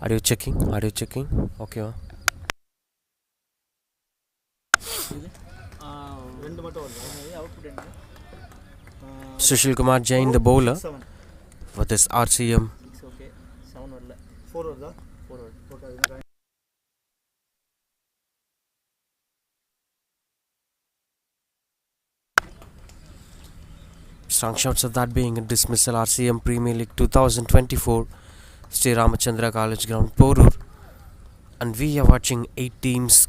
Audio checking. Audio checking. Okay. Sushil Kumar Jain, the bowler, for this RCM. Strong shots of that being a dismissal. RCM Premier League 2024, Sri Ramachandra College Ground, Porur. And we are watching 8 teams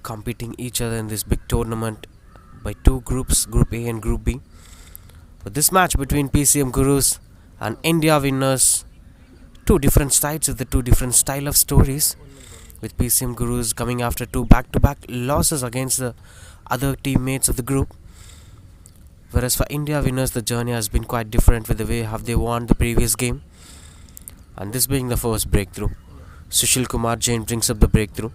competing each other in this big tournament by two groups, Group A and Group B. With this match between PCM Gurus and India winners, two different sides with the two different style of stories. With PCM Gurus coming after two back-to-back losses against the other teammates of the group. Whereas for India winners, the journey has been quite different with the way how they won the previous game. And this being the first breakthrough. Sushil Kumar Jain brings up the breakthrough.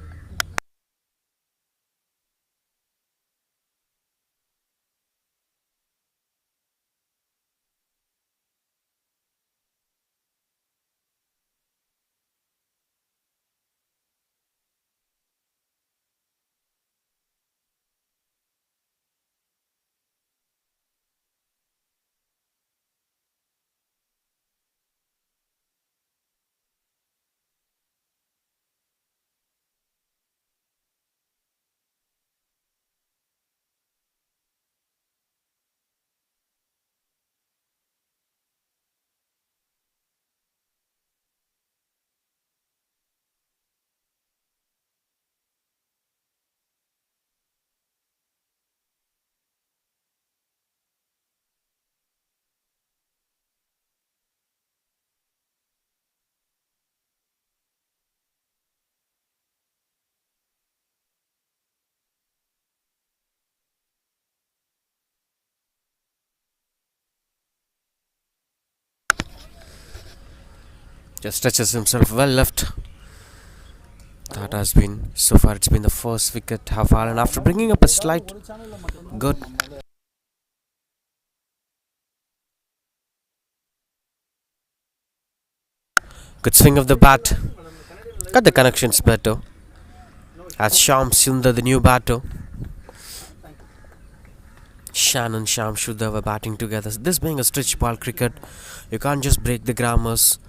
Just stretches himself well left. That has been, so far it's been the first wicket have fallen after bringing up a slight good. Good swing of the bat. Got the connections better. As Sham Sundar, the new batter. Shan and Sham Sundar were batting together. This being a stretch ball cricket, you can't just break the grammars.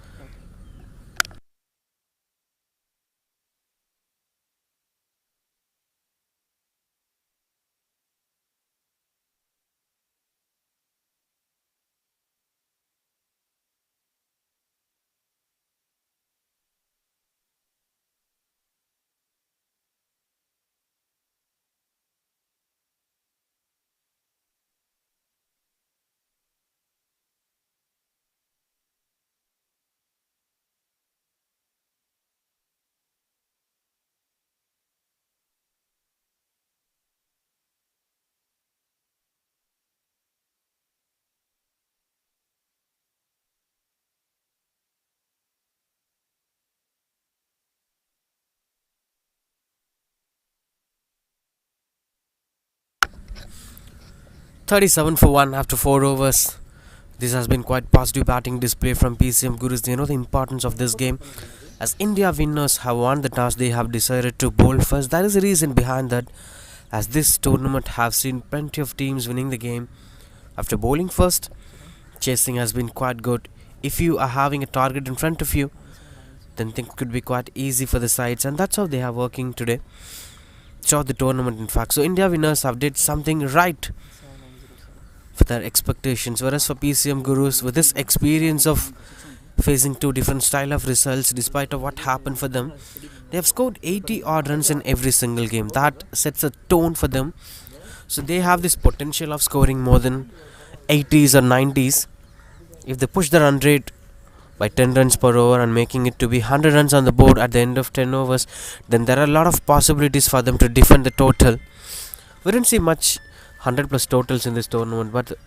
"37 for 1 after 4 overs. This has been quite positive batting display from PCM Gurus. They know the importance of this game. As India winners have won the toss, they have decided to bowl first. That is the reason behind that. As this tournament have seen plenty of teams winning the game after bowling first. Chasing has been quite good. If you are having a target in front of you, then things could be quite easy for the sides, and that's how they are working today throughout the tournament. In fact, so India winners have did something right for their expectations. Whereas for PCM Gurus, with this experience of facing two different style of results, despite of what happened for them, they have scored 80 odd runs in every single game. That sets a tone for them. So they have this potential of scoring more than 80s or 90s. If they push the run rate by 10 runs per over and making it to be 100 runs on the board at the end of 10 overs, then there are a lot of possibilities for them to defend the total. We didn't see much 100 plus totals in this tournament, but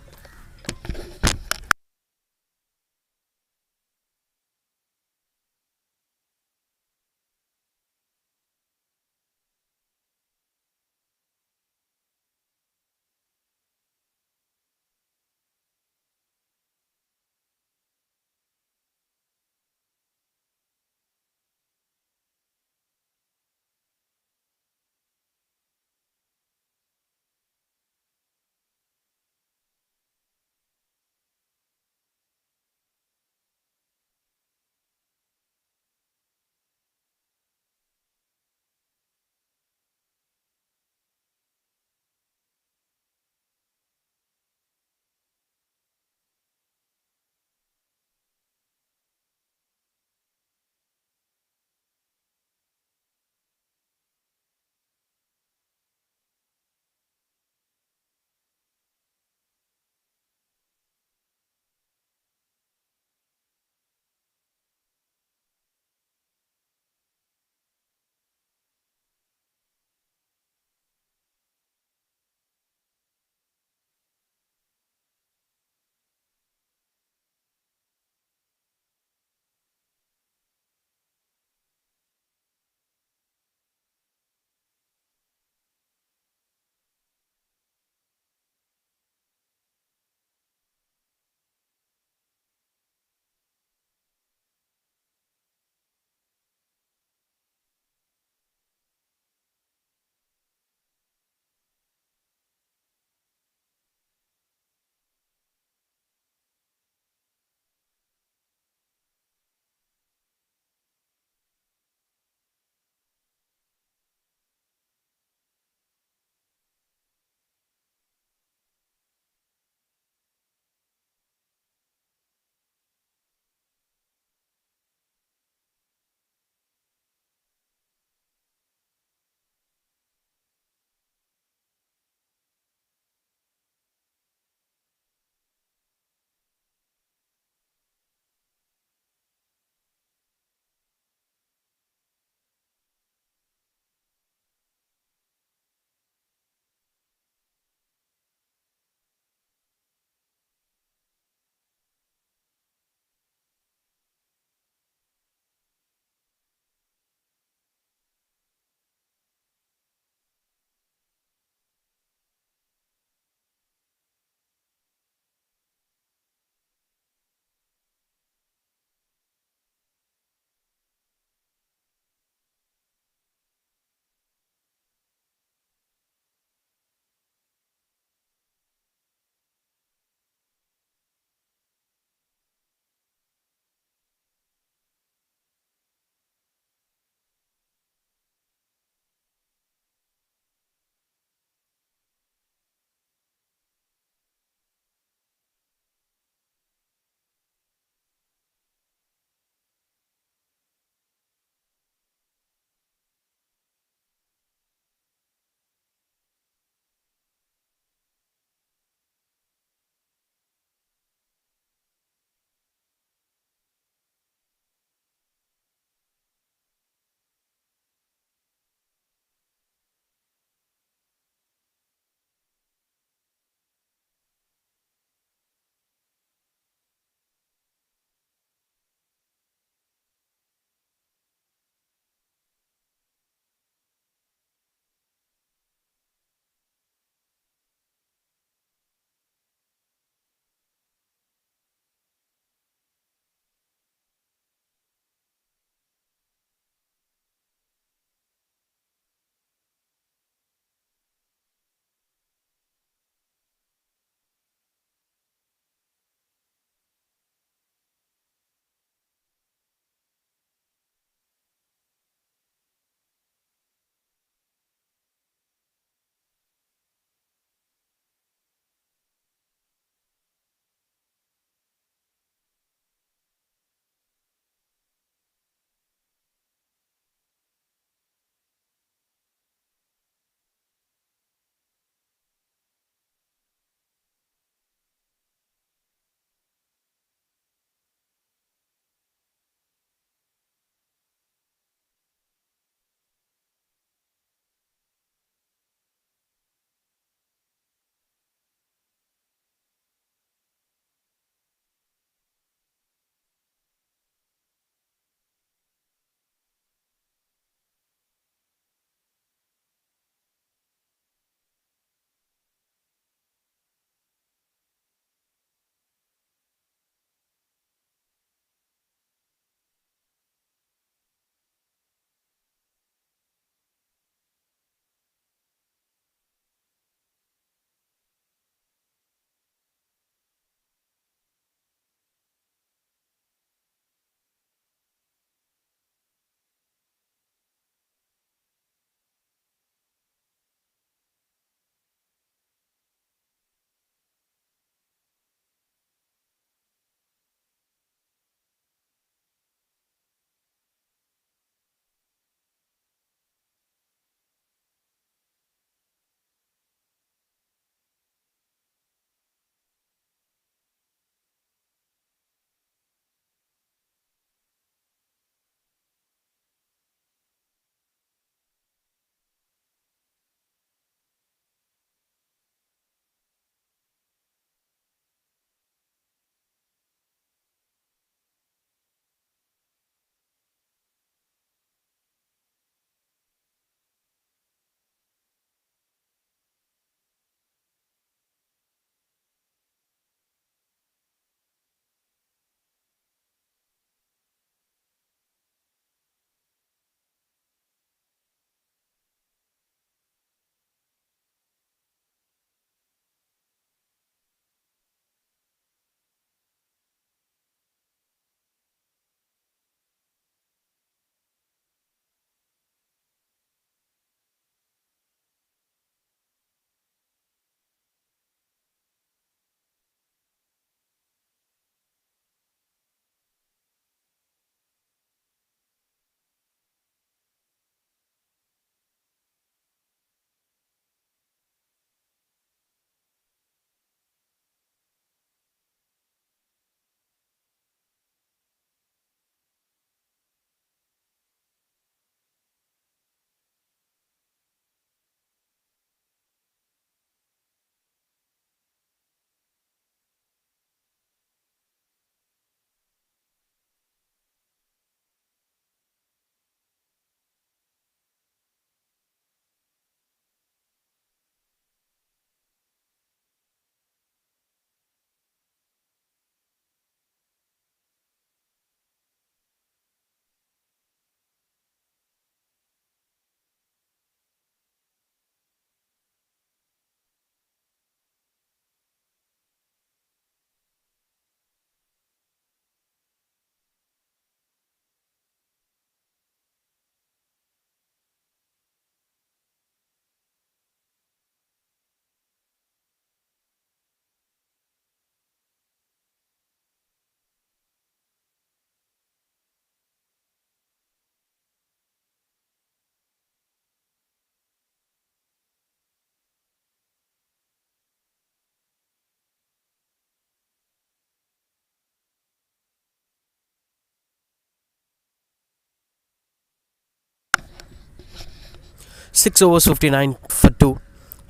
6 overs 59 for 2.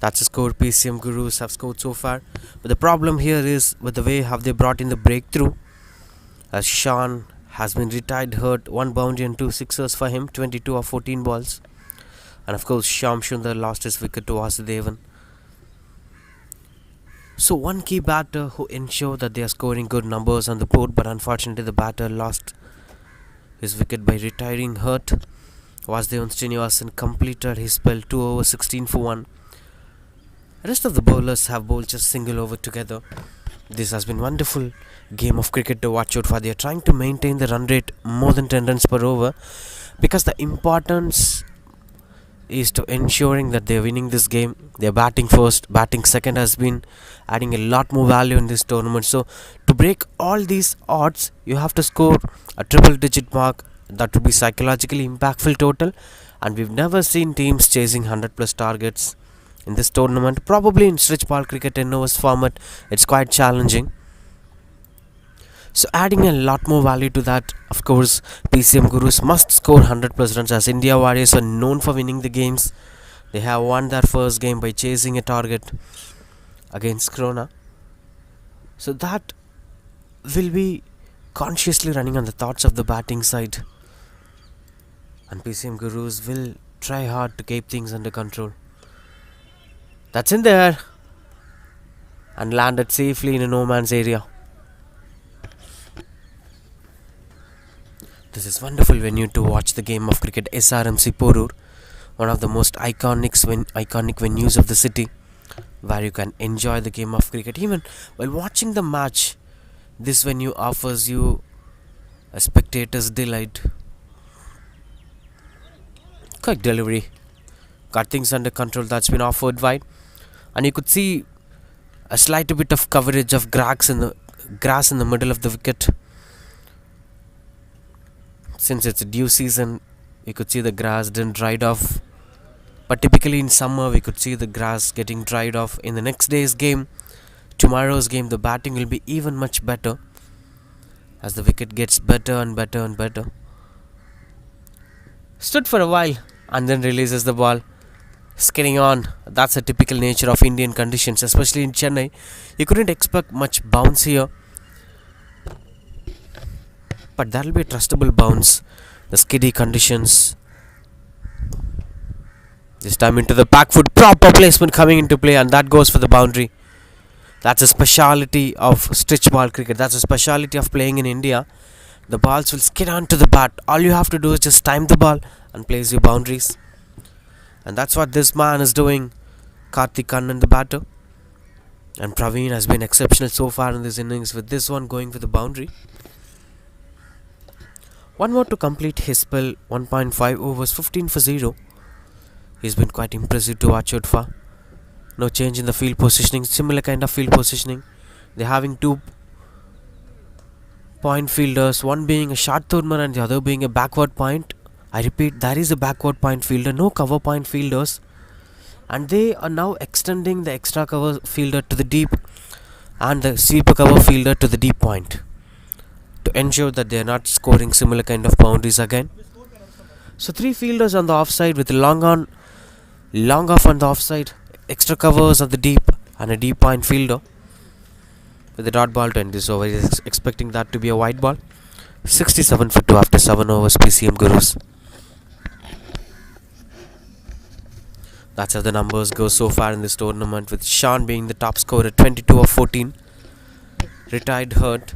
That's the score PCM Gurus have scored so far. But the problem here is with the way have they brought in the breakthrough. As Sean has been retired hurt, 1 boundary and 2 sixers for him, 22 of 14 balls. And of course Shyam Sundar lost his wicket to Vasudevan. So one key batter who ensured that they are scoring good numbers on the board, but unfortunately the batter lost his wicket by retiring hurt. Vasudevan Srinivasan completed his spell 2 over 16 for 1. The rest of the bowlers have bowled just single over together. This has been wonderful game of cricket to watch out for. They are trying to maintain the run rate more than 10 runs per over, because the importance is to ensuring that they are winning this game. They are batting first, batting second has been adding a lot more value in this tournament. So to break all these odds, you have to score a triple digit mark. That would be psychologically impactful total, and we've never seen teams chasing 100 plus targets in this tournament. Probably in stretch ball cricket 10 overs format it's quite challenging. So adding a lot more value to that, of course, PCM Gurus must score 100 plus runs, as India Warriors are known for winning the games. They have won their first game by chasing a target against Kona. So that will be consciously running on the thoughts of the batting side. And PCM Gurus will try hard to keep things under control. That's in there and landed safely in a no man's area. This is wonderful venue to watch the game of cricket. SRMC Porur, one of the most iconic venues of the city, where you can enjoy the game of cricket. Even while watching the match, this venue offers you a spectator's delight. Quick delivery, got things under control. That's been offered wide, and you could see a slight bit of coverage of grass in the middle of the wicket. Since it's due season, you could see the grass didn't dried off. But typically in summer, we could see the grass getting dried off. In the next day's game, tomorrow's game, the batting will be even much better, as the wicket gets better and better and better. Stood for a while and then releases the ball, skidding on. That's a typical nature of Indian conditions, especially in Chennai. You couldn't expect much bounce here, but that'll be a trustable bounce. The skiddy conditions. This time into the back foot, proper placement coming into play, and that goes for the boundary. That's a speciality of stretch ball cricket. That's a speciality of playing in India. The balls will skid onto the bat. All you have to do is just time the ball and place your boundaries. And that's what this man is doing. Karthik Kannan, the batter. And Praveen has been exceptional so far in this innings, with this one going for the boundary. One more to complete his spell, 1.5 overs, 15 for 0. He's been quite impressive to watch out for. No change in the field positioning, similar kind of field positioning. They're having 2 point fielders, one being a short thrower and the other being a backward point. I repeat, there is a backward point fielder, no cover point fielders. And they are now extending the extra cover fielder to the deep and the sweeper cover fielder to the deep point, to ensure that they are not scoring similar kind of boundaries again. So 3 fielders on the offside with long off on the offside, extra covers on the deep, and a deep point fielder with the dot ball to end this over. He's expecting that to be a wide ball. 67 for 2 after 7 overs, PCM Gurus. That's how the numbers go so far in this tournament, with Sean being the top scorer, 22 of 14. Retired hurt.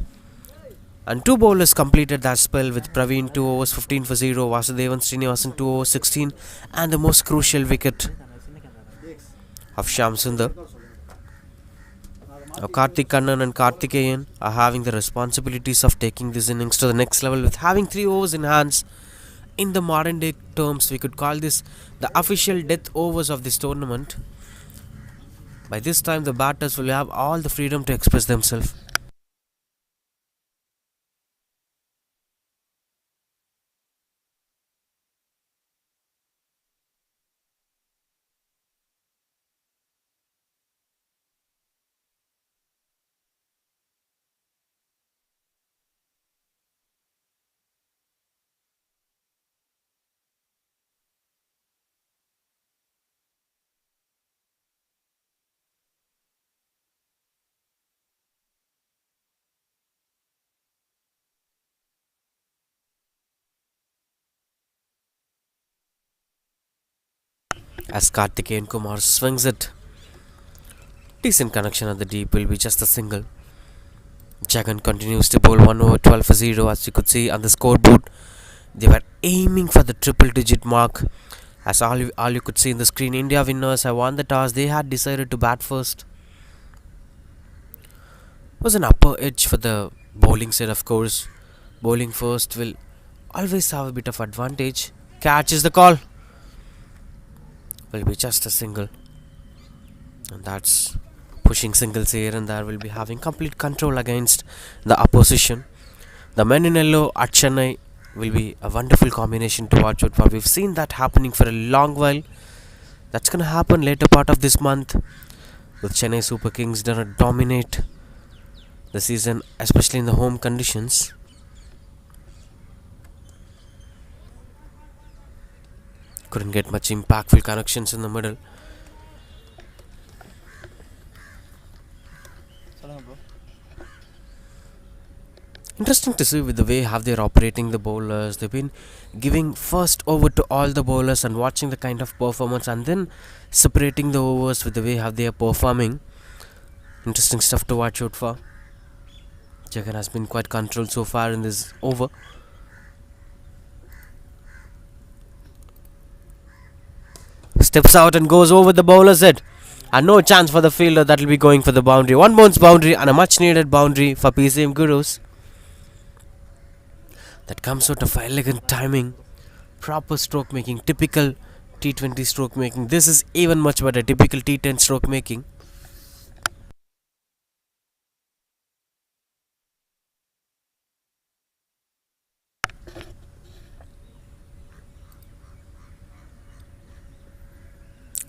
And 2 bowlers completed that spell, with Praveen 2 overs 15 for 0, Vasudevan Srinivasan 2 overs 16, and the most crucial wicket of Shyam Sundar. Now Karthik Kannan and Karthikeyan are having the responsibilities of taking this innings to the next level, with having 3 overs in hands. In the modern day terms, we could call this the official death overs of this tournament. By this time, the batters will have all the freedom to express themselves. as Karthikeyan Kumar swings it. Decent connection at the deep, will be just a single. Jagan continues to bowl 1 over 12 for 0, as you could see on the scoreboard. They were aiming for the triple digit mark. As all you could see in the screen, India winners have won the toss. They had decided to bat first. It was an upper edge for the bowling side, of course. Bowling first will always have a bit of advantage. Catch is the call. Will be just a single. And that's pushing singles here and there. Will be having complete control against the opposition. The men in yellow at Chennai will be a wonderful combination to watch out for. We've seen that happening for a long while. That's going to happen later part of this month, with Chennai Super Kings gonna dominate the season, especially in the home conditions. Couldn't get much impactful connections in the middle. Interesting to see with the way how they're operating the bowlers. They've been giving first over to all the bowlers and watching the kind of performance, and then separating the overs with the way how they are performing. Interesting stuff to watch out for. Jagan has been quite controlled so far in this over. Steps out and goes over the bowler's head. And no chance for the fielder. That will be going for the boundary. One bounce boundary and a much needed boundary for PCM Gurus. That comes out of elegant timing, proper stroke making, typical T20 stroke making. This is even much better, typical T10 stroke making.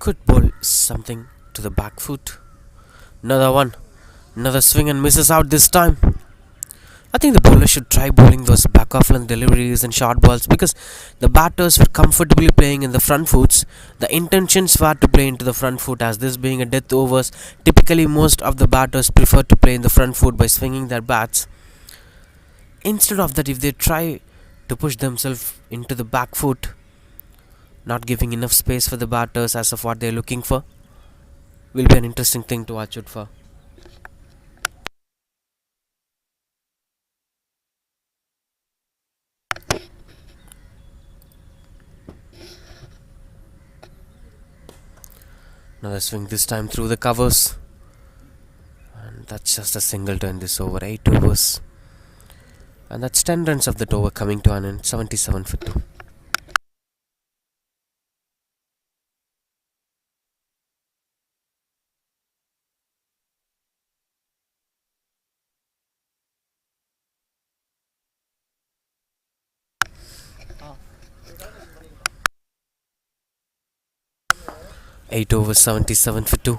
Could bowl something to the back foot. Another one, another swing and misses out this time. I think the bowler should try bowling those back off length deliveries and short balls, because the batters were comfortably playing in the front foots. The intentions were to play into the front foot, as this being a death overs. Typically, most of the batters prefer to play in the front foot by swinging their bats. Instead of that, if they try to push themselves into the back foot, not giving enough space for the batters as of what they're looking for, will be an interesting thing to watch out for. Another swing, this time through the covers. And that's just a single to end this over. 8 overs. And that's 10 runs of that over coming to an end. 77 for 2. Eight overs, 77 for 2.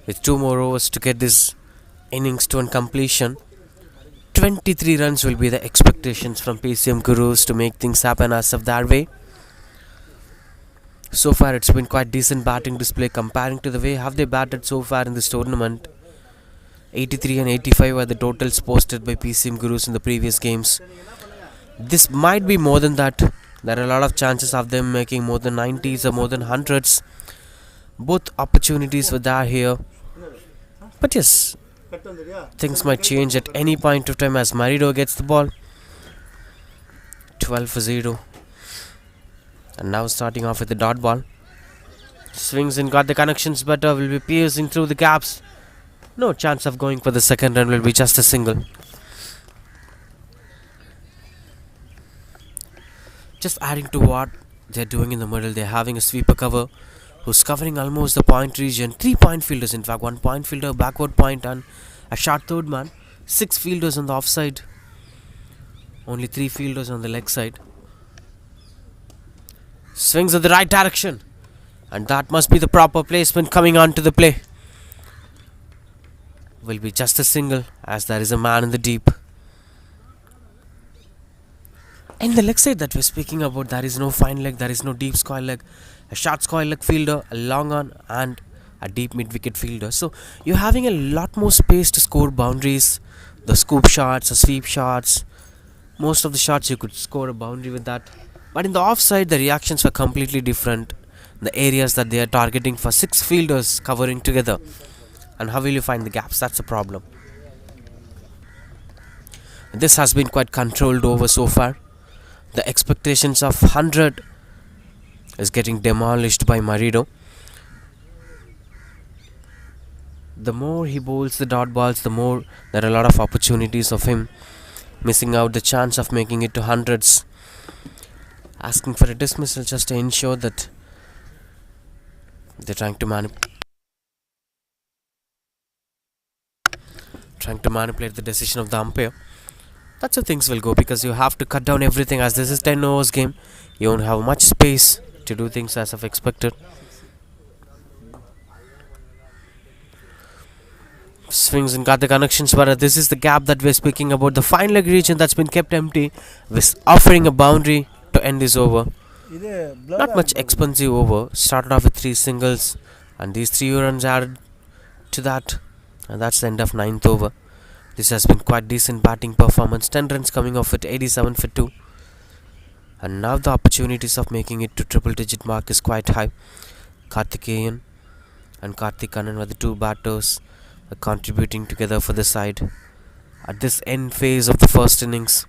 With 2 more overs to get this innings to an completion. 23 runs will be the expectations from PCM Gurus to make things happen as of their way. So far it's been quite decent batting display comparing to the way have they batted so far in this tournament. 83 and 85 were the totals posted by PCM Gurus in the previous games. This might be more than that. There are a lot of chances of them making more than 90s or more than 100s. Both opportunities were there here. But yes, things might change at any point of time as Marido gets the ball. 12 for 0. And now starting off with the dot ball. Swings in, got the connections better, will be piercing through the gaps. No chance of going for the second run, will be just a single. Just adding to what they're doing in the middle, they're having a sweeper cover who's covering almost the point region. 3 point fielders, in fact, 1 point fielder, backward point, and a short third man. 6 fielders on the offside, only 3 fielders on the leg side. Swings in the right direction, and that must be the proper placement coming on to the play. Will be just a single as there is a man in the deep. In the leg side that we're speaking about, there is no fine leg, there is no deep square leg. A short square leg fielder, a long on, and a deep mid wicket fielder. So you're having a lot more space to score boundaries. The scoop shots, the sweep shots. Most of the shots you could score a boundary with that. But in the offside, the reactions were completely different. the areas that they are targeting for 6 fielders covering together. And how will you find the gaps? That's a problem. This has been quite controlled over so far. The expectations of 100 is getting demolished by Marido. The more he bowls the dot balls, the more there are a lot of opportunities of him missing out the chance of making it to hundreds. Asking for a dismissal just to ensure that they're trying to manipulate the decision of the umpire. That's how things will go, because you have to cut down everything, as this is 10 overs game. You won't have much space to do things as of expected. Swings and got the connections, but this is the gap that we're speaking about. The fine leg region that's been kept empty, with offering a boundary to end this over. Not much expensive over. Started off with 3 singles, and these 3 runs added to that, and that's the end of 9th over. This has been quite decent batting performance. 10 runs coming off with 87 for 2. And now the opportunities of making it to triple digit mark is quite high. Karthikeyan and Karthik Kannan were the 2 batters contributing together for the side at this end phase of the first innings.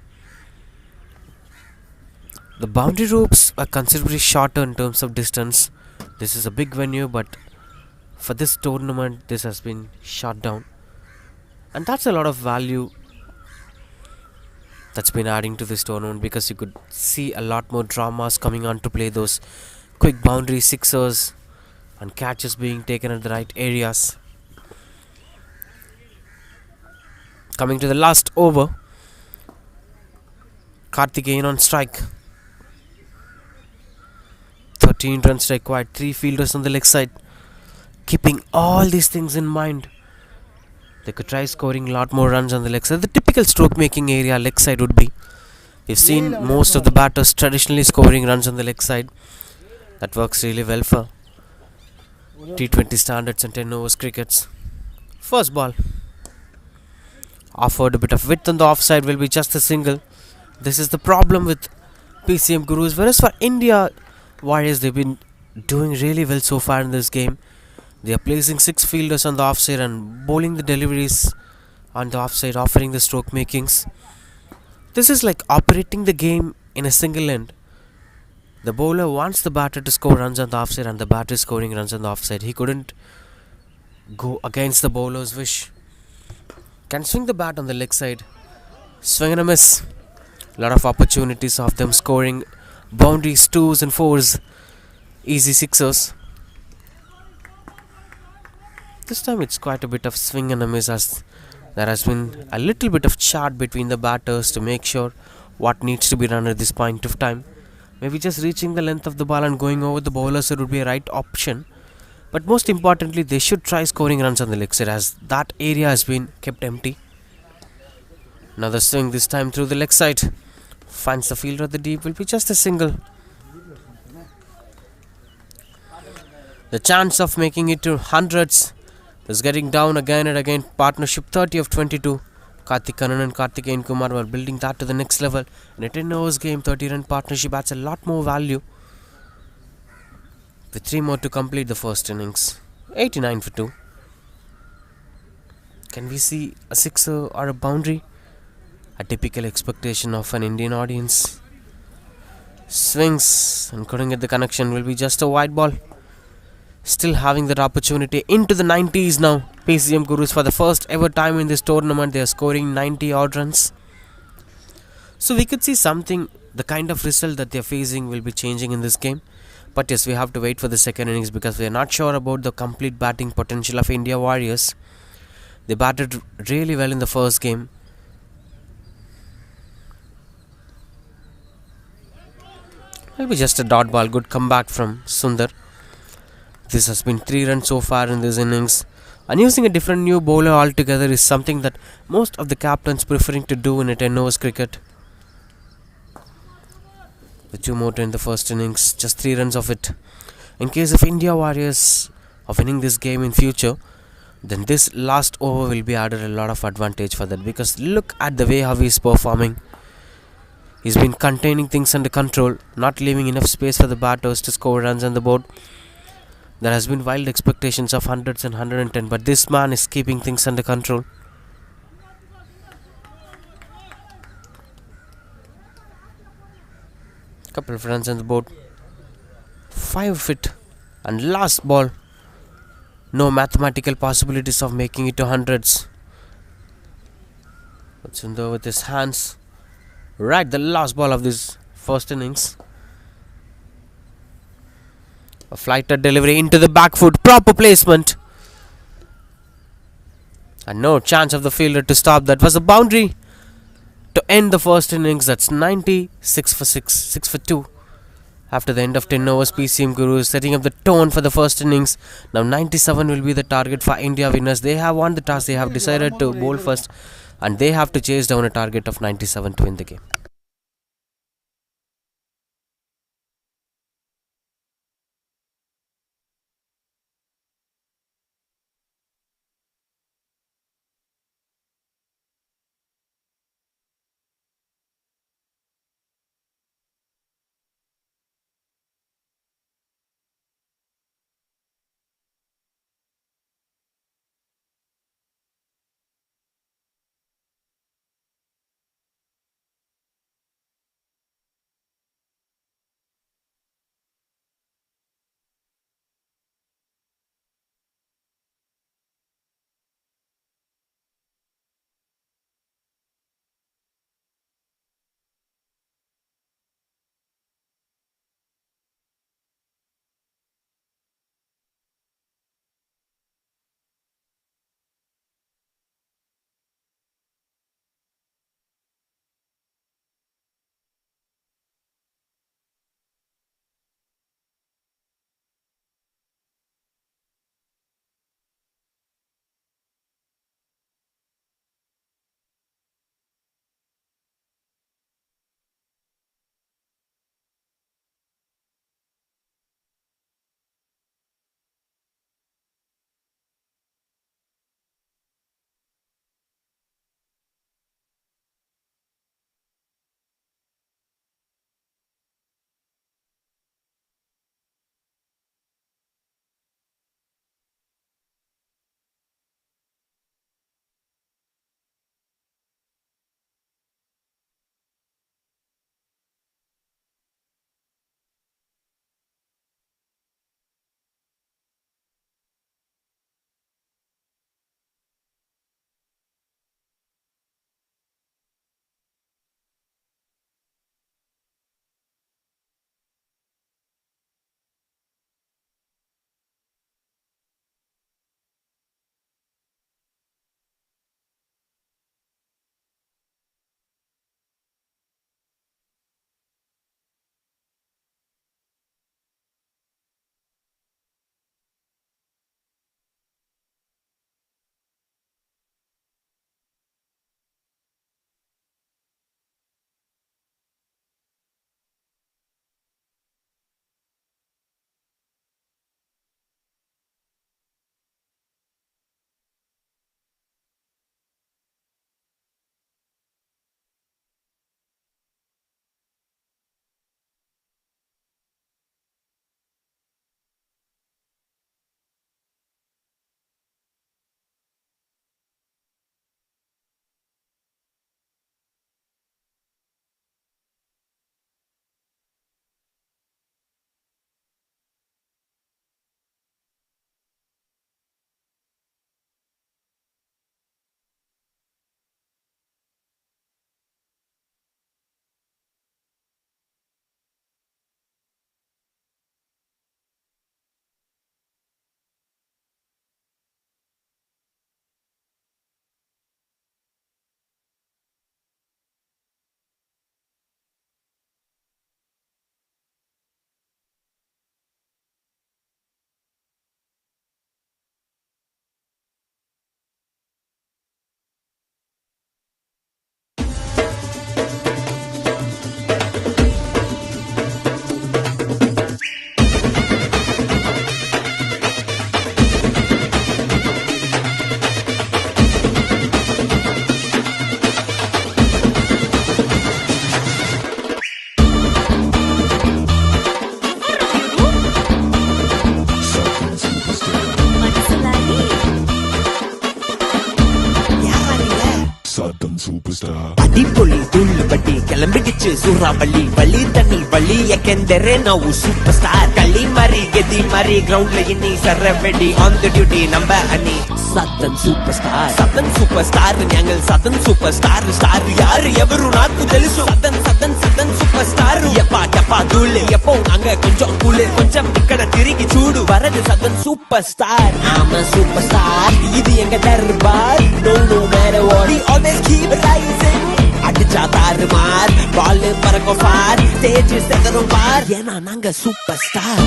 The boundary ropes are considerably shorter in terms of distance. This is a big venue, but for this tournament this has been shot down, and that's a lot of value that's been adding to this tournament, because you could see a lot more dramas coming on to play. Those quick boundary sixers and catches being taken at the right areas. Coming to the last over, Karthikeyan on strike. 13 runs required, 3 fielders on the leg side. Keeping all these things in mind, they could try scoring a lot more runs on the leg side. The typical stroke making area leg side would be. We've seen most of the batters traditionally scoring runs on the leg side. That works really well for T20 standards and 10 overs crickets. First ball. Offered a bit of width on the offside, will be just a single. This is the problem with PCM Gurus. Whereas for India Warriors, they've been doing really well so far in this game. They are placing 6 fielders on the offside and bowling the deliveries on the offside, offering the stroke makings. This is like operating the game in a single end. The bowler wants the batter to score runs on the offside, and the batter is scoring runs on the offside. He couldn't go against the bowler's wish. Can swing the bat on the leg side. Swing and a miss. A lot of opportunities of them scoring boundaries, 2s and 4s. Easy 6ers. This time it's quite a bit of swing and a miss, as there has been a little bit of chat between the batters to make sure what needs to be done at this point of time. Maybe just reaching the length of the ball and going over the bowler, so it would be a right option. But most importantly, they should try scoring runs on the leg side, as that area has been kept empty. Another swing, this time through the leg side. Finds the fielder at the deep, will be just a single. The chance of making it to hundreds is getting down again and again. Partnership 30 of 22. Karthik Kannan and Karthikeyan Kumar were building that to the next level. In a 10 overs game, 30 run partnership adds a lot more value. With 3 more to complete the first innings. 89 for 2. Can we see a sixer or a boundary? A typical expectation of an Indian audience. Swings and couldn't get the connection, will be just a wide ball. Still having that opportunity into the 90s now. PCM Gurus, for the first ever time in this tournament, they are scoring 90 odd runs. So we could see something, the kind of result that they are facing will be changing in this game. But yes, we have to wait for the second innings, because we are not sure about the complete batting potential of India Warriors. They batted really well in the first game. Will be just a dot ball. Good comeback from Sundar. This has been 3 runs so far in this innings. And using a different new bowler altogether is something that most of the captains preferring to do in a 10 overs cricket. The 2 more in the first innings, just 3 runs of it. In case of India Warriors of winning this game in future, then this last over will be added a lot of advantage for that, because look at the way how he is performing. He's been containing things under control, not leaving enough space for the batters to score runs on the board. There has been wild expectations of hundreds and 110, but this man is keeping things under control. Couple of runs on the board. 5 feet. And last ball. No mathematical possibilities of making it to hundreds. But Sundar with his hands. Right, the last ball of this first innings. A flighted delivery into the back foot. Proper placement. And no chance of the fielder to stop. That was a boundary to end the first innings. That's 96 for 6, 6 for 2. After the end of 10 overs, PCM Gurus setting up the tone for the first innings. Now 97 will be the target for India winners. They have won the toss. They have decided to bowl first, and they have to chase down a target of 97 to win the game. Southern superstar. அடிப்பொலி தூள் பட்டி கிளம்பிடுச்சு சூறாவளி வழி தண்ணி வழி எக்கெந்தரே ನಾವು super star களி மாறி கெதி மாறி கிரவுண்ட்ல இன்னி சரவெடி ஆன் தி டியூட்டி நம்ம அணி సదన్ సూపర్ స్టార్ ഞങ്ങൾ సదన్ సూపర్ స్టార్ யாரு ఎవరు నాకు తెలుసు సదన్ సూపర్ స్టార్ ఎప్పా ధూళి ఎప్పో நாங்க கொஞ்சம் கூலு கொஞ்சம் ఇక్కడ తిరిగి చూడు வரது సదన్ సూపర్ స్టార్ ஆமா சூப்பர் ஸ்டார் இது எங்க Darbar no matter what we always keep rising அடிச்சா தாறுமார் பால் பறக்கும் ஃபார் ஸ்டேஜ் செதறும் பார் ஏன்னா நாங்க super star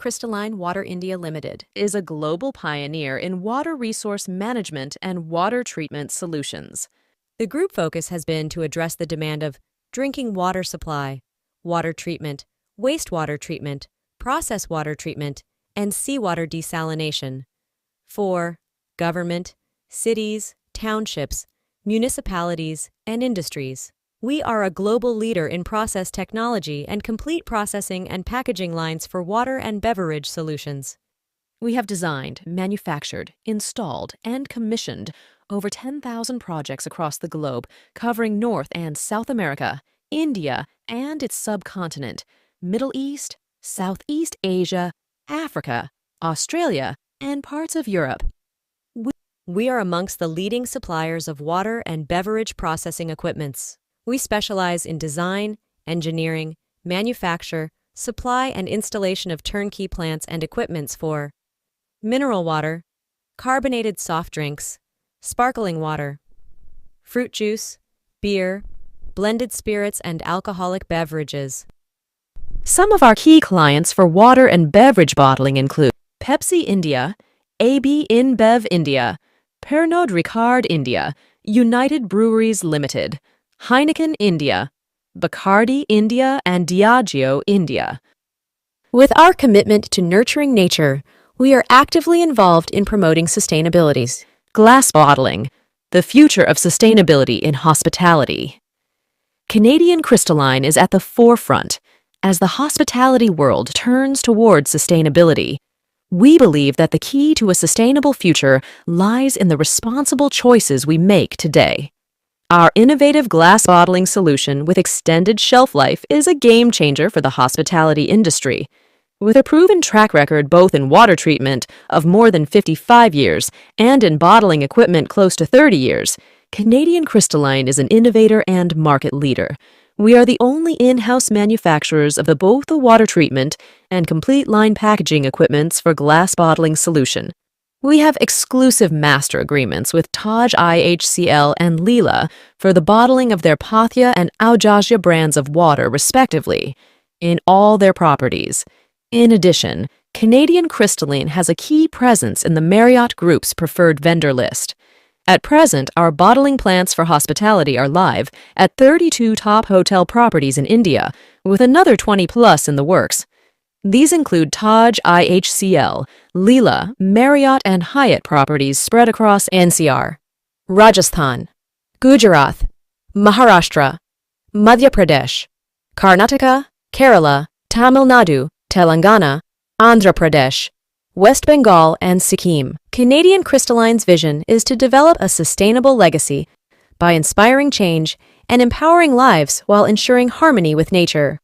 Crystalline Water India Limited is a global pioneer in water resource management and water treatment solutions. The group focus has been to address the demand of drinking water supply, water treatment, wastewater treatment, process water treatment, and seawater desalination for government, cities, townships, municipalities, and industries. We are a global leader in process technology and complete processing and packaging lines for water and beverage solutions. We have designed, manufactured, installed, and commissioned over 10,000 projects across the globe, covering North and South America, India and its subcontinent, Middle East, Southeast Asia, Africa, Australia, and parts of Europe. We are amongst the leading suppliers of water and beverage processing equipments. We specialize in design, engineering, manufacture, supply, and installation of turnkey plants and equipments for mineral water, carbonated soft drinks, sparkling water, fruit juice, beer, blended spirits, and alcoholic beverages. Some of our key clients for water and beverage bottling include Pepsi India, AB InBev India, Pernod Ricard India, United Breweries Limited, Heineken India, Bacardi India, and Diageo India. With our commitment to nurturing nature, we are actively involved in promoting sustainability. Glass bottling, the future of sustainability in hospitality. Canadian Crystalline is at the forefront as the hospitality world turns towards sustainability. We believe that the key to a sustainable future lies in the responsible choices we make today. Our innovative glass bottling solution with extended shelf life is a game changer for the hospitality industry. With a proven track record both in water treatment of more than 55 years and in bottling equipment close to 30 years, Canadian Crystalline is an innovator and market leader. We are the only in-house manufacturers of both the water treatment and complete line packaging equipments for glass bottling solution. We have exclusive master agreements with Taj IHCL and Leela for the bottling of their Pathya and Aujasya brands of water, respectively, in all their properties. In addition, Canadian Crystalline has a key presence in the Marriott Group's preferred vendor list. At present, our bottling plants for hospitality are live at 32 top hotel properties in India, with another 20 plus in the works. These include Taj IHCL, Leela, Marriott, and Hyatt properties spread across NCR, Rajasthan, Gujarat, Maharashtra, Madhya Pradesh, Karnataka, Kerala, Tamil Nadu, Telangana, Andhra Pradesh, West Bengal, and Sikkim. Canadian Crystalline's vision is to develop a sustainable legacy by inspiring change and empowering lives while ensuring harmony with nature.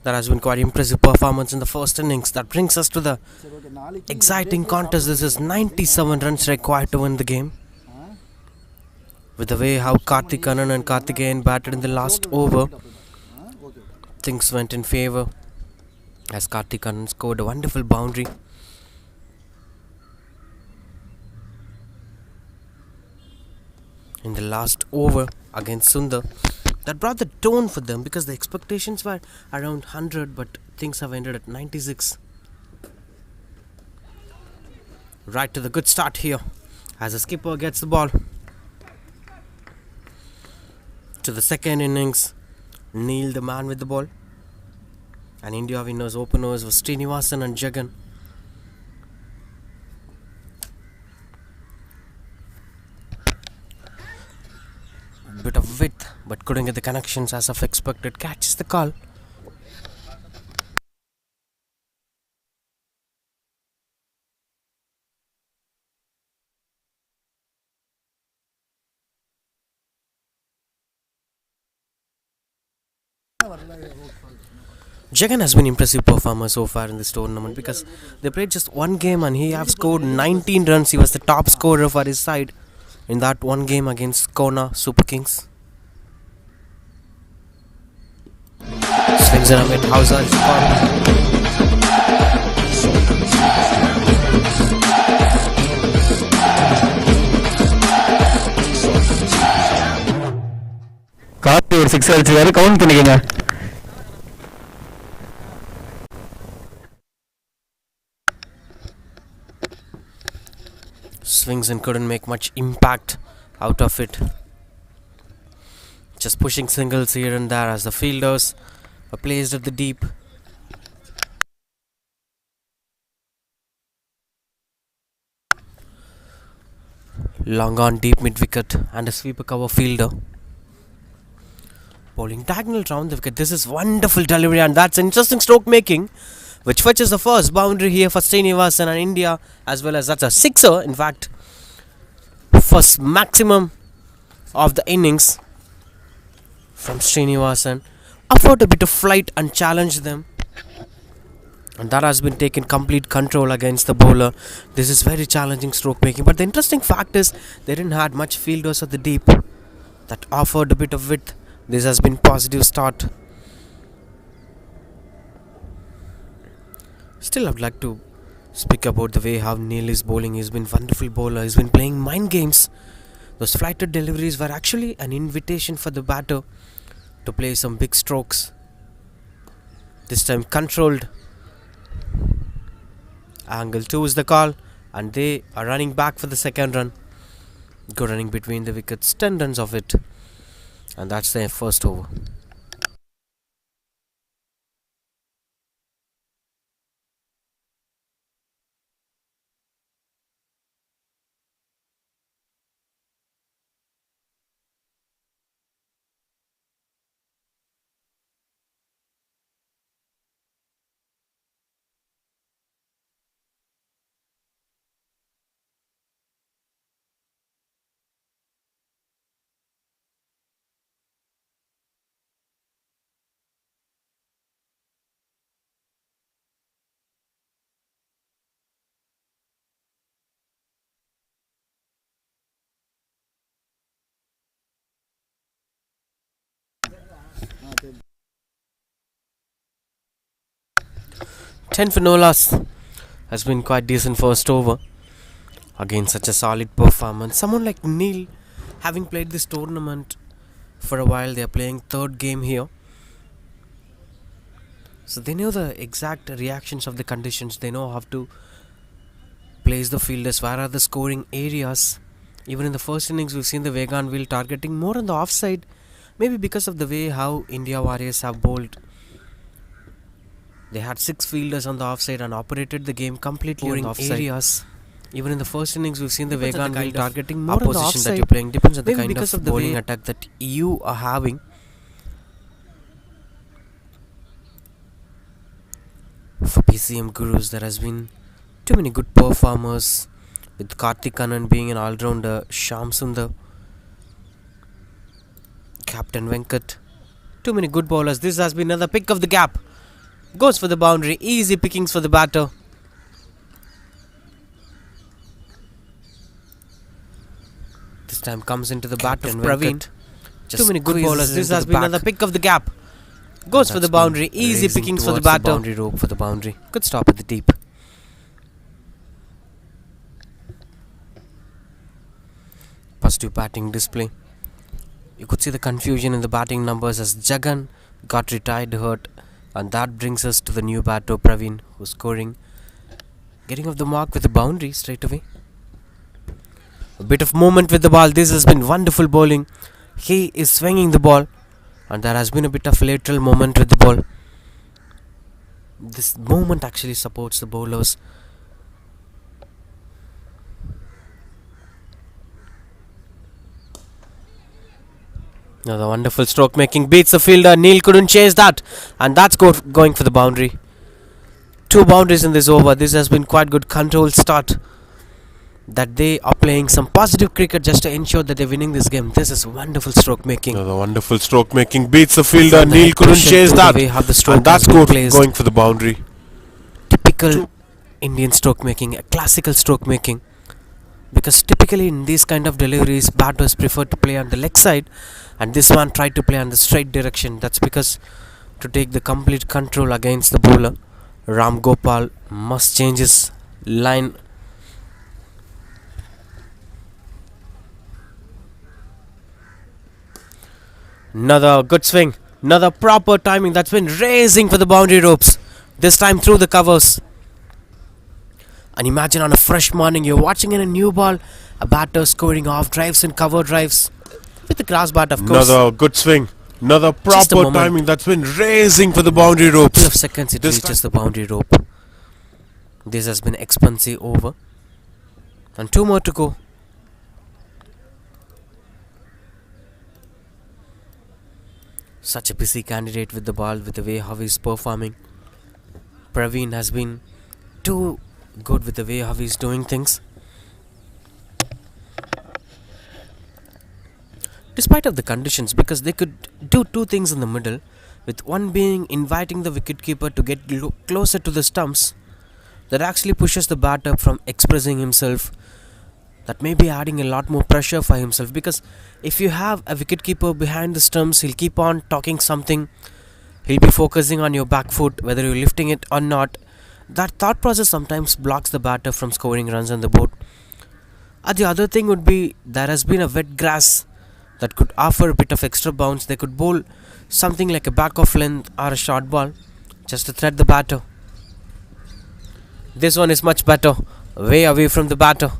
That has been quite impressive performance in the first innings. That brings us to the exciting contest. This is 97 runs required to win the game. With the way how Karthik Kannan and Karthikeyan batted in the last over, things went in favour as Karthik Kannan scored a wonderful boundary. In the last over against Sundar, that brought the tone for them because the expectations were around 100, but things have ended at 96. Right to the good start here as the skipper gets the ball. To the second innings, Neil the man with the ball. And India winners openers were Srinivasan and Jagan. Bit of width, but couldn't get the connections as of expected. Catches the call. Jagan has been impressive performer so far in this tournament because they played just one game and he have scored 19 runs. He was the top scorer for his side in that one game against Kona Super Kings. Swings and a mid. How's that score? Karthi ஒரு 6 அடிச்சிருக்காரு, count பண்ணிக்கங்க. Swings and couldn't make much impact out of it. Just pushing singles here and there as the fielders are placed at the deep. Long on deep mid wicket and a sweeper cover fielder. Bowling diagonal round the wicket. This is wonderful delivery and that's interesting stroke making, which fetches the first boundary here for Srinivasan and India, as well as that's a sixer. In fact, first maximum of the innings from Srinivasan. Afford a bit of flight and challenge them, and that has been taken complete control against the bowler. This is very challenging stroke making, but the interesting fact is they didn't have much fielders at the deep that offered a bit of width. This has been positive start. Still, I would like to speak about the way how Neil is bowling. He's been wonderful bowler. He's been playing mind games. Those flighted deliveries were actually an invitation for the batter to play some big strokes. This time controlled. Angle 2 is the call, and they are running back for the second run. Good running between the wickets, 10 runs of it, and that's their first over. Ten for Nolas has been quite decent first over. Again, such a solid performance. Someone like Neil, having played this tournament for a while, they are playing third game here, so they know the exact reactions of the conditions. They know how to place the fielders, where are the scoring areas. Even in the first innings, we've seen the Vegan wheel targeting more on the offside, maybe because of the way how India Warriors have bowled. They had 6 fielders on the offside and operated the game completely on the offside areas. Even in the first innings, we've seen the Vegan wheel targeting more on the offside that you're playing. Depends on the kind of bowling attack that you are having. For PCM Gurus, there has been too many good performers, with Karthik Kannan being an all-rounder, Shyam Sundar, Captain Venkat. Too many good bowlers. This has been another pick of the gap Goes for the boundary. Easy pickings for the batter. This time comes into the bat of Praveen. Too many good bowlers. This has been another pick of the gap. Goes for the boundary. Easy pickings for the batter. Boundary rope for the boundary. Good stop at the deep. Positive batting display. You could see the confusion in the batting numbers as Jagan got retired hurt, and that brings us to the new batter Praveen, who's scoring, getting off the mark with the boundary straight away. A bit of movement with the ball. This has been wonderful bowling. He is swinging the ball, and there has been a bit of lateral movement with the ball. This movement actually supports the bowlers. Now the wonderful stroke making beats the fielder. Neil couldn't chase that, and that's going for the boundary. 2 boundaries in this over. This has been quite good controlled start. That they are playing some positive cricket just to ensure that they're winning this game. This is wonderful stroke making. Now the wonderful stroke making beats the fielder. Neil couldn't chase that, and that's going for the boundary. Typical Indian stroke making, a classical stroke making. Because typically in these kind of deliveries, batters prefer to play on the leg side, and this one tried to play on the straight direction. That's because to take the complete control against the bowler, Ram Gopal must change his line. Another good swing, another proper timing. That's been racing for the boundary ropes, this time through the covers. And imagine on a fresh morning, you're watching in a new ball, a batter scoring off drives and cover drives with the grass bat, of course. Another good swing, another proper timing. That's been racing for the boundary ropes. Couple of seconds it reaches the boundary rope. This has been expensive over, and 2 more to go. Such a busy candidate with the ball, with the way how he's performing. Praveen has been too good with the way how he's doing things. Despite of the conditions, because they could do 2 things in the middle, with one being inviting the wicketkeeper to get closer to the stumps, that actually pushes the batter from expressing himself. That may be adding a lot more pressure for himself, because if you have a wicketkeeper behind the stumps, he'll keep on talking something. He'll be focusing on your back foot, whether you're lifting it or not. That thought process sometimes blocks the batter from scoring runs on the board. The other thing would be, there has been a wet grass that could offer a bit of extra bounce. They could bowl something like a back off length or a short ball just to threat the batter. This one is much better, way away from the batter,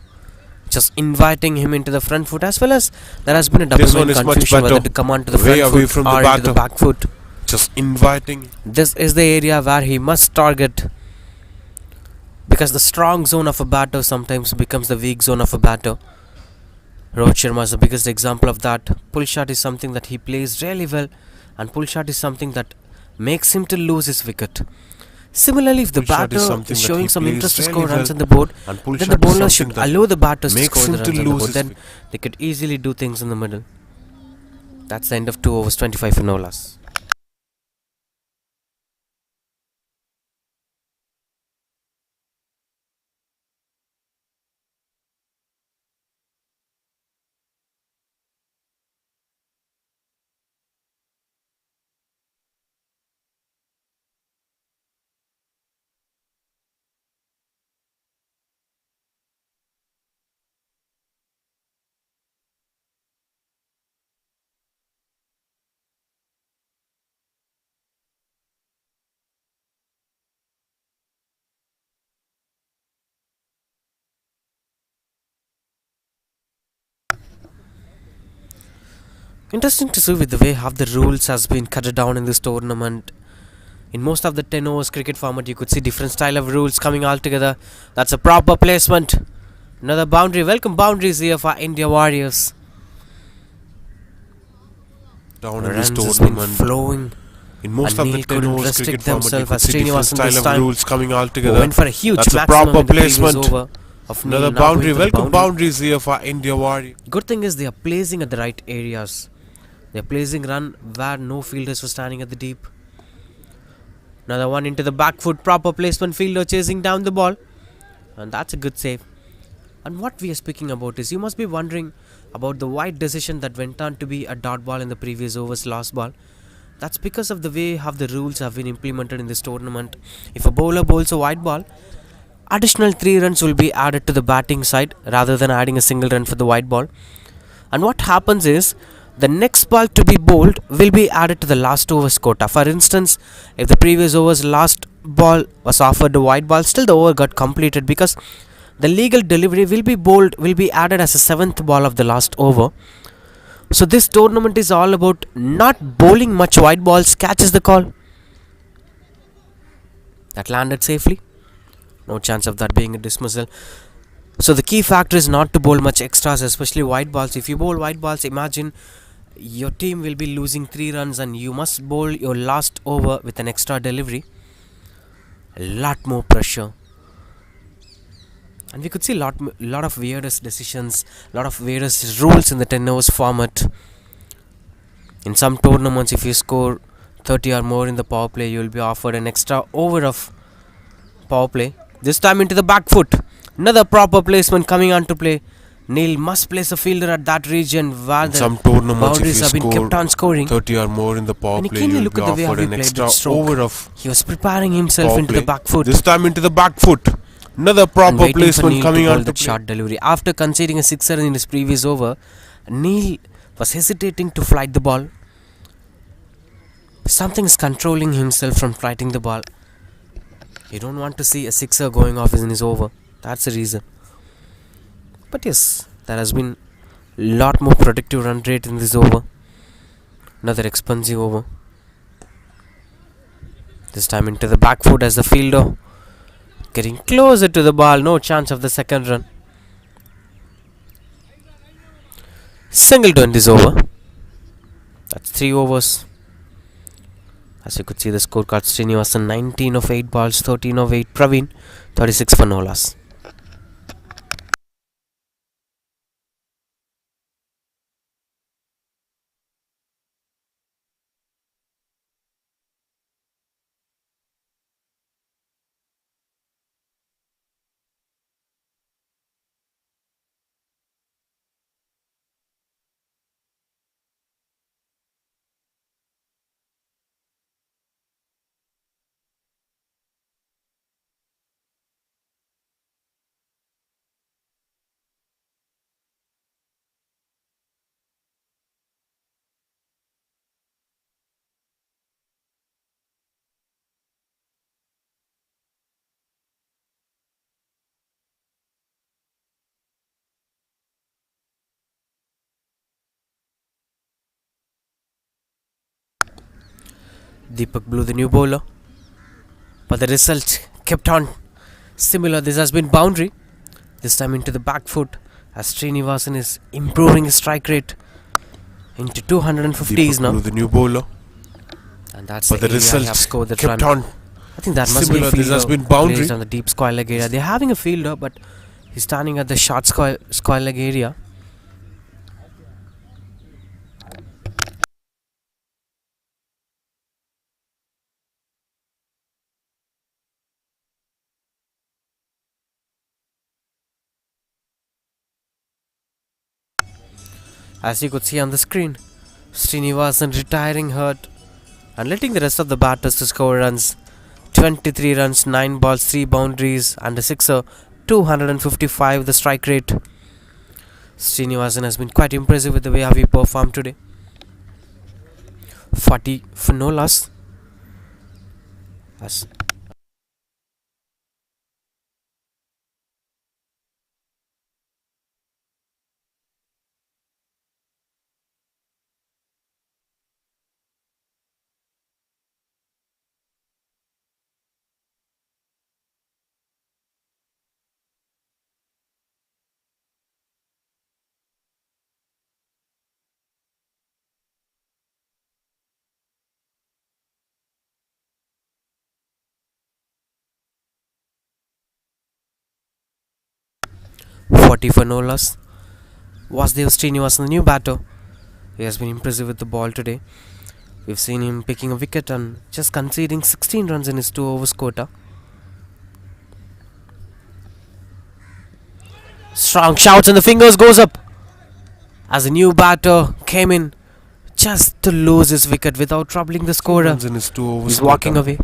just inviting him into the front foot, as well as there has been a double mind confusion whether to come on to the front foot or into the back foot. Just inviting. This is the area where he must target, because the strong zone of a batter sometimes becomes the weak zone of a batter. Rohit Sharma is the biggest example of that. Pull shot is something that he plays really well, and pull shot is something that makes him to lose his wicket. Similarly, if the batter is showing some interest to score runs on the board, then the bowler should allow the batters to score the runs on the board. Then they could easily do things in the middle. That's the end of 2 overs, 25 for no loss. Interesting to see with the way how the rules has been cut down in this tournament. In most of the 10 overs cricket format, you could see different style of rules coming all together. That's a proper placement. Another boundary. Welcome boundaries here for India Warriors. Down in this tournament, flowing. in most of the 10 overs cricket format, you could see different style of rules coming all together. Went for a huge That's a proper placement. Another boundary. Welcome boundaries here for India Warriors. Good thing is they are placing at the right areas. They are placing run where no fielders were standing at the deep. Another one into the back foot, proper placement, fielder chasing down the ball, and that's a good save. And what we are speaking about is, you must be wondering about the wide decision that went on to be a dot ball in the previous over's last ball. That's because of the way how the rules have been implemented in this tournament. If a bowler bowls a wide ball, additional 3 runs will be added to the batting side rather than adding a single run for the wide ball. And what happens is, the next ball to be bowled will be added to the last over's quota. For instance, if the previous over's last ball was offered a wide ball, still the over got completed because the legal delivery will be added as a 7th ball of the last over. So this tournament is all about not bowling much wide balls. Catches the call. That landed safely. No chance of that being a dismissal. So the key factor is not to bowl much extras, especially wide balls. If you bowl wide balls, imagine your team will be losing 3 runs and you must bowl your last over with an extra delivery. A lot more pressure. And we could see lot of weirdest decisions, lot of weirdest rules in the 10 overs format. In some tournaments, if you score 30 or more in the power play, you will be offered an extra over of power play. This time into the back foot. Another proper placement coming on to play. Neil must place a fielder at that region where the some tournaments, boundaries have been kept on scoring. 30 or more in the power When you play, keenly you'll look be at the way how offered he an played extra with stroke, over of he was preparing himself power into play. the back foot. This time into the back foot. Another And proper waiting for placement Neil coming to bowl on to that play. short delivery. After conceding a sixer in his previous over, Neil was hesitating to flight the ball. Something is controlling himself from flighting the ball. You don't want to see a sixer going off in his over. That's the reason. But yes, there has been a lot more productive run rate in this over. Another expensive over. This time into the back foot as the fielder getting closer to the ball. No chance of the second run. Single to end this over. That's 3 overs. As you could see, the scorecard, Srinivasan 19 of 8 balls, 13 of 8. Praveen 36 for no loss. Deepak blew the new bowler, but the result kept on similar. This has been boundary. This time into the back foot as Srinivasan is improving his strike rate into 250s now. Blew the new bowler, And that's but the area he have result scored that kept run. on I think that must similar. be a This has fielder been boundary. placed on the deep square leg area. They're having a fielder, but he's standing at the short square leg area. As you could see on the screen, Srinivasan retiring hurt and letting the rest of the batters to score runs. 23 runs, 9 balls, 3 boundaries and a sixer. 255 the strike rate. Srinivasan has been quite impressive with the way how he performed today. 40 for no loss. As 40 for no loss. Vasudev Srinivasan, the new batter. He has been impressive with the ball today. We've seen him picking a wicket and just conceding 16 runs in his 2 overs quota. Strong shouts and the fingers goes up as a new batter came in just to lose his wicket without troubling the scorer. Runs in his 2 overs He's walking quota. away.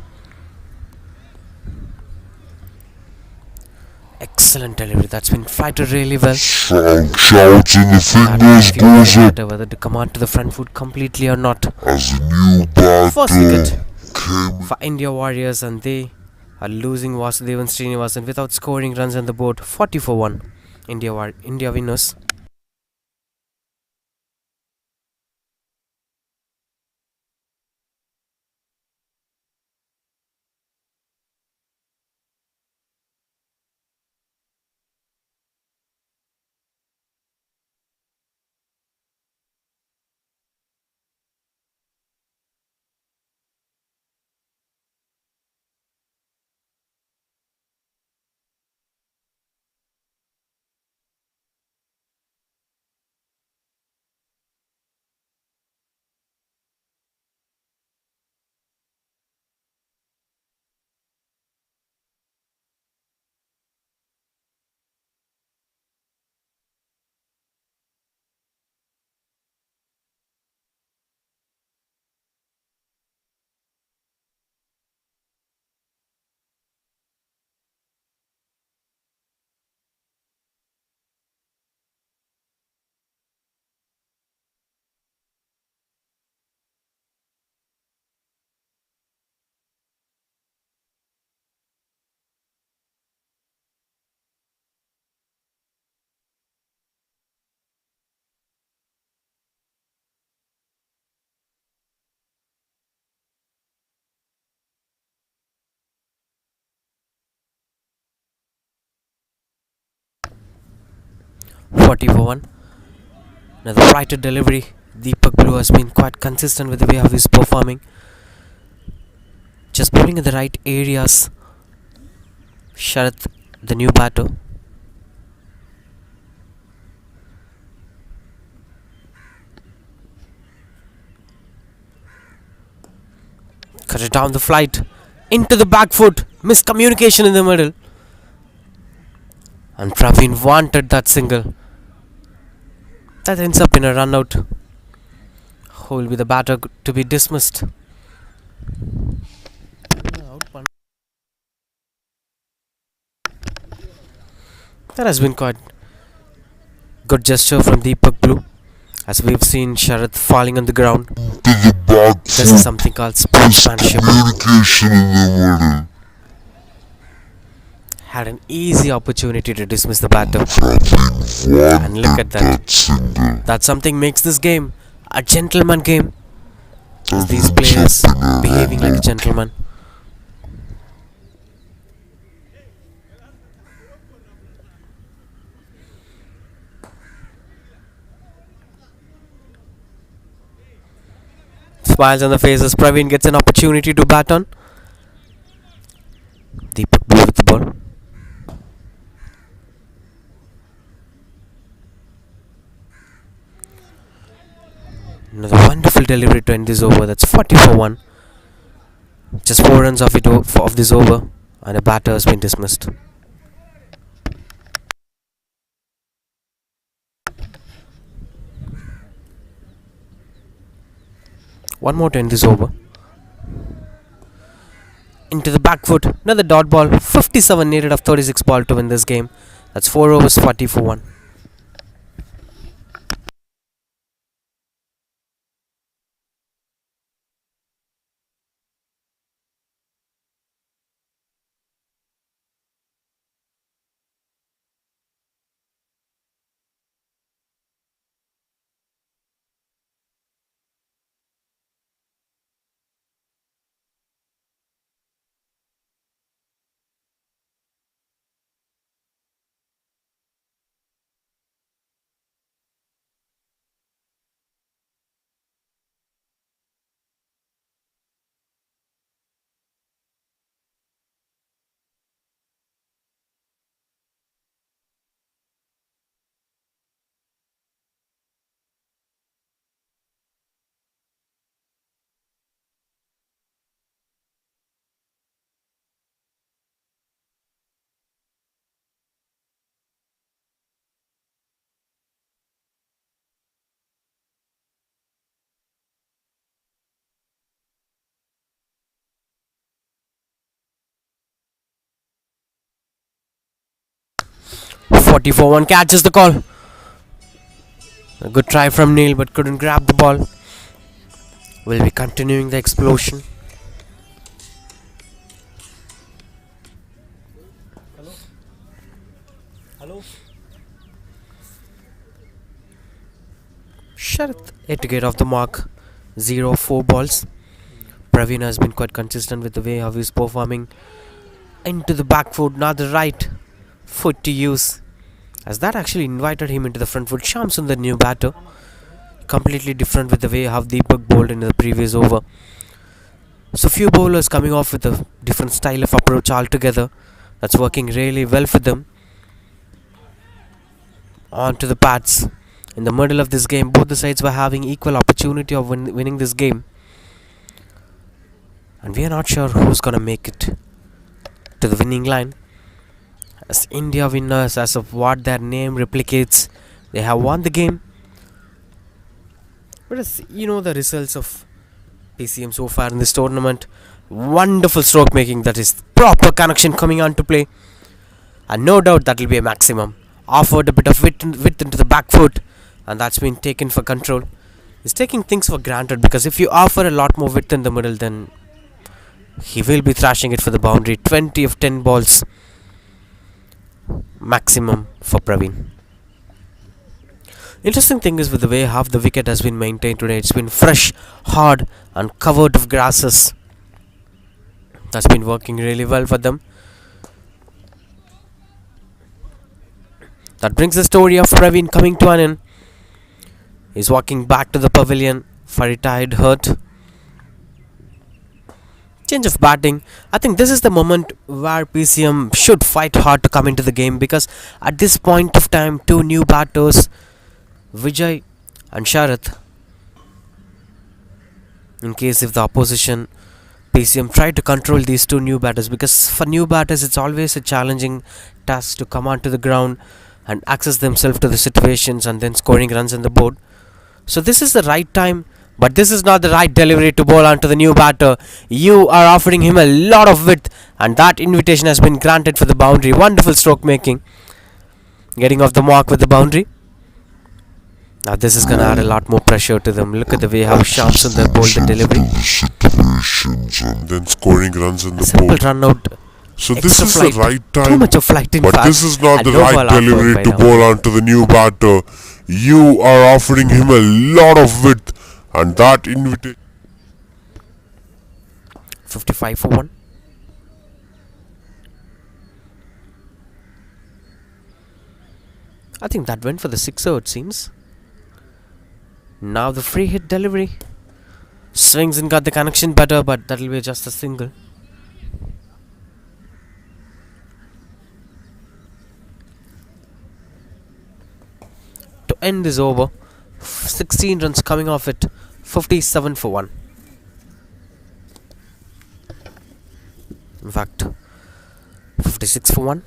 Excellent delivery. That's been fighted really well. Strong shouts and the fingers goes up Whether to come on to the front foot completely or not. as a new First wicket batter came for India Warriors, and they are losing Vasudevan Srinivasan without scoring runs on the board. 40-1. India winners. (40-1). Now the brighter delivery. Deepak Blue has been quite consistent with the way how he's performing. Just bowling in the right areas. Sharath, the new batter. Cut it down the flight. Into the back foot. Miscommunication in the middle. And Praveen wanted that single. That ends up in a run out. Who will be the batter to be dismissed? That has been quite good gesture from Deepak Blue, as we've seen Sharath falling on the ground. to the back This is foot. something called sportsmanship. Communication in the middle. Had an easy opportunity to dismiss the batter. Praveen And look at wanted that. that single. That something makes this game a gentleman game. As Doesn't these players something a behaving like a rumble. gentleman. Smiles on the faces. Praveen gets an opportunity to bat on. Deepak Blue with the ball. Another wonderful delivery to end this over. That's 40-1. Just 4 runs of this over, and a batter has been dismissed. One more to end this over. Into the back foot. Another dot ball. 57 needed of 36 ball to win this game. That's 4 overs, 40-1. 40 for 1 catches the call. A good try from Neil but couldn't grab the ball. Will be continuing the explosion. Sharath yet to get off the mark. 0-4 balls. Praveen has been quite consistent with the way how he's performing. Into the back foot, not the right foot to use, as that actually invited him into the front foot. Shamsun, the new batter, completely different with the way how Deepak bowled in the previous over. So few bowlers coming off with a different style of approach altogether. That's working really well for them. On to the pads. In the middle of this game, both the sides were having equal opportunity of winning this game. And we are not sure who's gonna make it to the winning line. As India winners, as of what their name replicates, they have won the game. But as you know, the results of PCM so far in this tournament, wonderful stroke making, that is proper connection coming on to play, and no doubt that will be a maximum. Offered a bit of width into the back foot, and that's been taken for control. He's taking things for granted, because if you offer a lot more width in the middle, then he will be thrashing it for the boundary. 20 of 10 balls maximum for Praveen. Interesting thing is with the way half the wicket has been maintained today. It's been fresh, hard and covered of grasses. That's been working really well for them. That brings the story of Praveen coming to an end. He's walking back to the pavilion for retired hurt. Change of batting. I think this is the moment where PCM should fight hard to come into the game, because at this point of time, two new batters, Vijay and Sharath, in case if the opposition PCM try to control these two new batters, because for new batters it's always a challenging task to come onto the ground and access themselves to the situations and then scoring runs on the board. So this is the right time, but this is not the right delivery to bowl onto the new batter. You are offering him a lot of width, and that invitation has been granted for the boundary. Wonderful stroke making, getting off the mark with the boundary. Now this is going to add a lot more pressure to them. Look at the way how Shamsun bowled the delivery, and then scoring runs in the simple board. run out. So this is flight. the right Too time, much of flight in but fact, this is not and the no right ball outbound delivery by to now. bowl onto the new batter. You are offering him a lot of width, and that invitation. 55 for 1. I think that went for the sixer, it seems. Now the free hit delivery. Swings and got the connection better, but that'll be just a single. To end this over, 16 runs coming off it. 57 for 1. In fact, 56 for 1.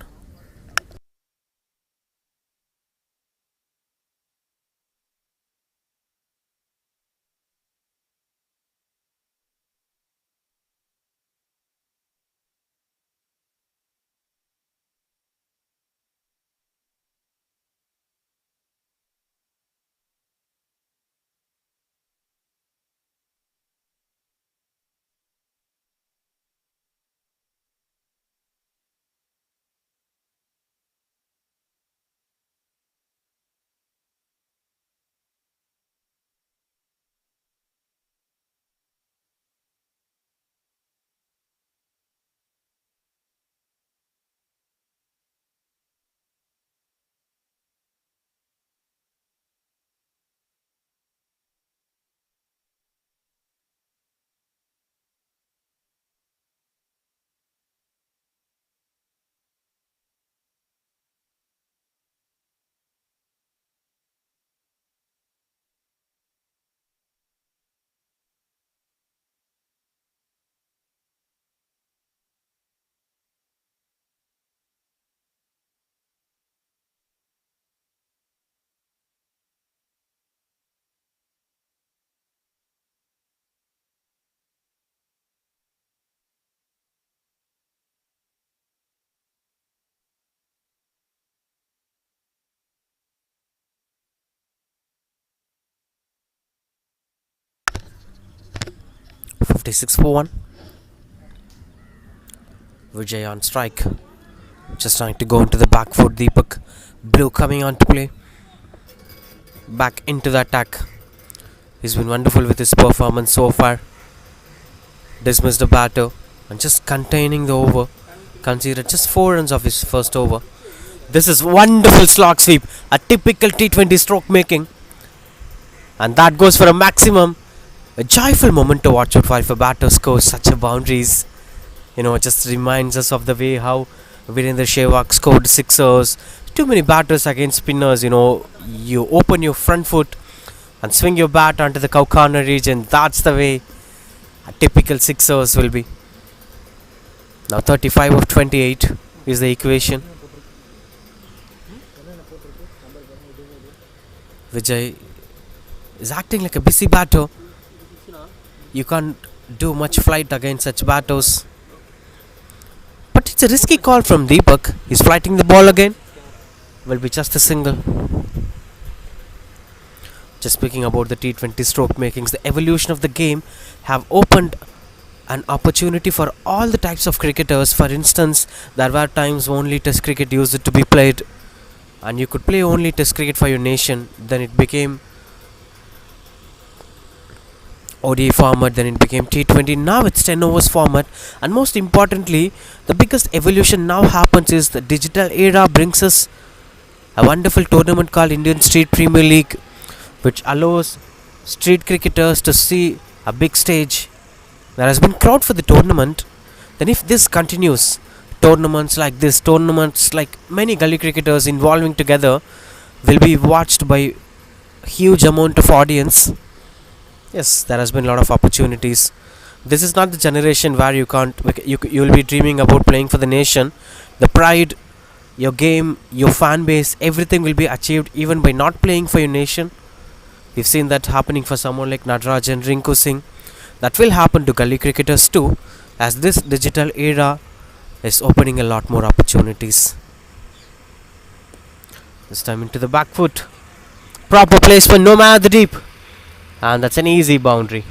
56 for 1. Vijay on strike. Just trying to go into the back foot. Deepak Blue coming on to play. Back into the attack. He's been wonderful with his performance so far. Dismissed the batter and just containing the over. Conceded just 4 runs of his first over. This is wonderful slog sweep. A typical T20 stroke making. And that goes for a maximum. A joyful moment to watch out for if a batter scores such a boundaries. It just reminds us of the way how Virendra Sehwag scored sixers. Too many batters against spinners. You open your front foot and swing your bat onto the cow corner region. That's the way a typical sixers will be. Now 35 of 28 is the equation. Vijay is acting like a busy batter. You can't do much flight against such batters. But it's a risky call from Deepak. He's flighting the ball again. Will be just a single. Just speaking about the T20 stroke makings, the evolution of the game have opened an opportunity for all the types of cricketers. For instance, there were times only Test cricket used to be played, and you could play only Test cricket for your nation. Then it became ODI format, then it became T20. Now it's 10 overs format, and most importantly, the biggest evolution now happens is the digital era brings us a wonderful tournament called Indian Street Premier League, which allows street cricketers to see a big stage. There has been crowd for the tournament. Then if this continues, tournaments like this, tournaments like many gully cricketers involving together will be watched by a huge amount of audience. Yes, there has been a lot of opportunities. This is not the generation where you will be dreaming about playing for the nation. The pride, your game, your fan base, everything will be achieved even by not playing for your nation. We've seen that happening for someone like Nadraj and Rinku Singh. That will happen to gully cricketers too, as this digital era is opening a lot more opportunities. This time into the back foot. Proper placement, no man at the deep. And that's an easy boundary.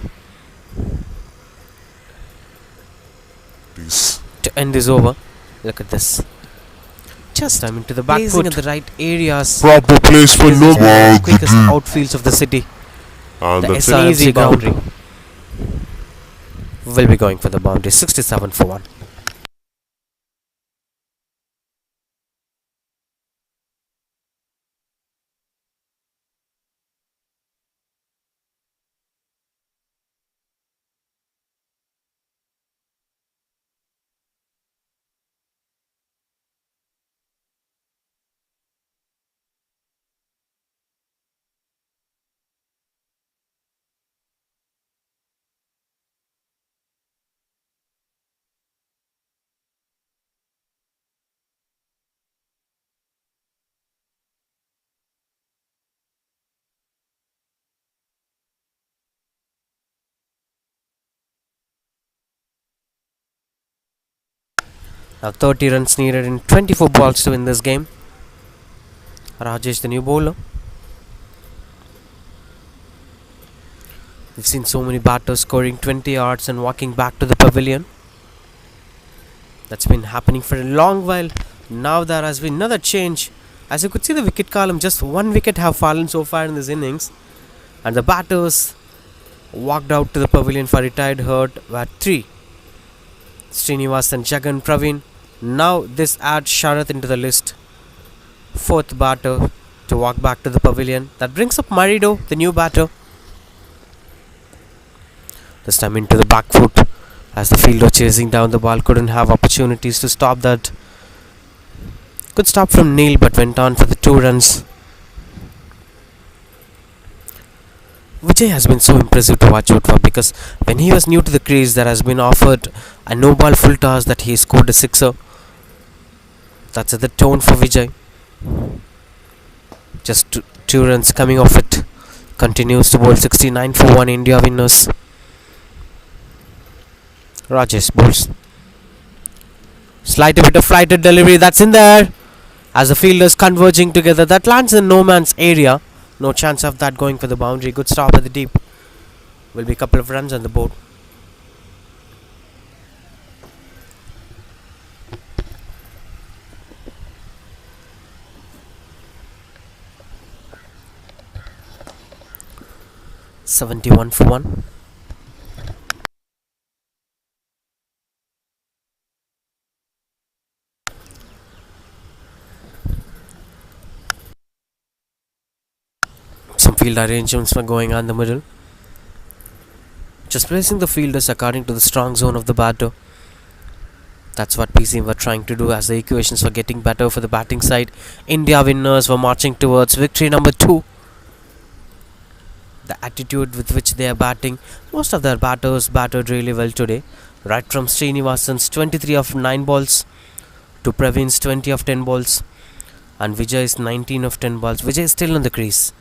Please. To end this over, look at this. Just time into the back foot. At the right areas. Proper placement, no man at the Quickest deep. outfields of the city. And The that's an SRMC easy boundary. Will be going for the boundary. 67 for 1. Now 30 runs needed in 24 balls to win this game. Rajesh, the new bowler. We've seen so many batters scoring 20 yards and walking back to the pavilion. That's been happening for a long while. Now there has been another change. As you could see the wicket column, just one wicket have fallen so far in this innings. And the batters walked out to the pavilion for retired hurt were 3. Srinivas and Jagan Praveen. Now this adds Sharath into the list. 4th batter to walk back to the pavilion. That brings up Marido, the new batter. This time into the back foot, as the fielder chasing down the ball couldn't have opportunities to stop that. Good stop from Neil, but went on for the 2 runs. Vijay has been so impressive to watch out for, because when he was new to the crease, there has been offered a no ball full toss that he scored a sixer. That's the tone for Vijay. Just 2 runs coming off it. Continues to bowl 69 for 1. India winners. Rajesh bowls. Slight bit of flighted delivery. That's in there. As the fielders converging together. That lands in no man's area. No chance of that going for the boundary. Good stop at the deep. Will be a couple of runs on the board. 71 for 1. Some field arrangements were going on in the middle. Just placing the fielders according to the strong zone of the batter. That's what PCM were trying to do as the equations were getting better for the batting side. India winners were marching towards victory number 2. The attitude with which they are batting, most of their batters batted really well today. Right from Srinivasan's 23 of 9 balls to Praveens 20 of 10 balls and Vijay's 19 of 10 balls. Vijay is still on the crease.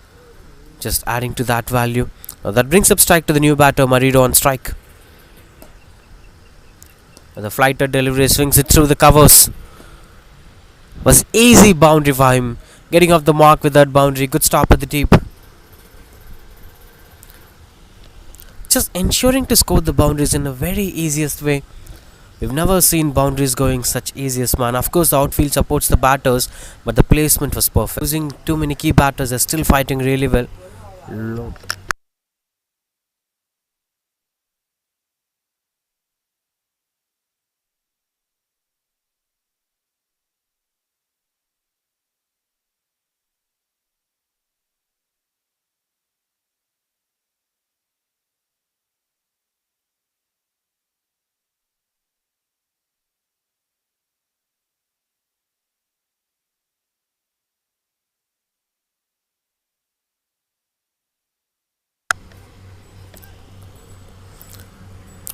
Just adding to that value. Now that brings up strike to the new batter, Marido on strike. The flighted delivery swings it through the covers. Was easy boundary for him. Getting off the mark with that boundary. Good stop at the deep. Just ensuring to score the boundaries in a very easiest way. We've never seen boundaries going such easiest, man. Of course the outfield supports the batters, but the placement was perfect. Losing too many key batters, they're still fighting really well.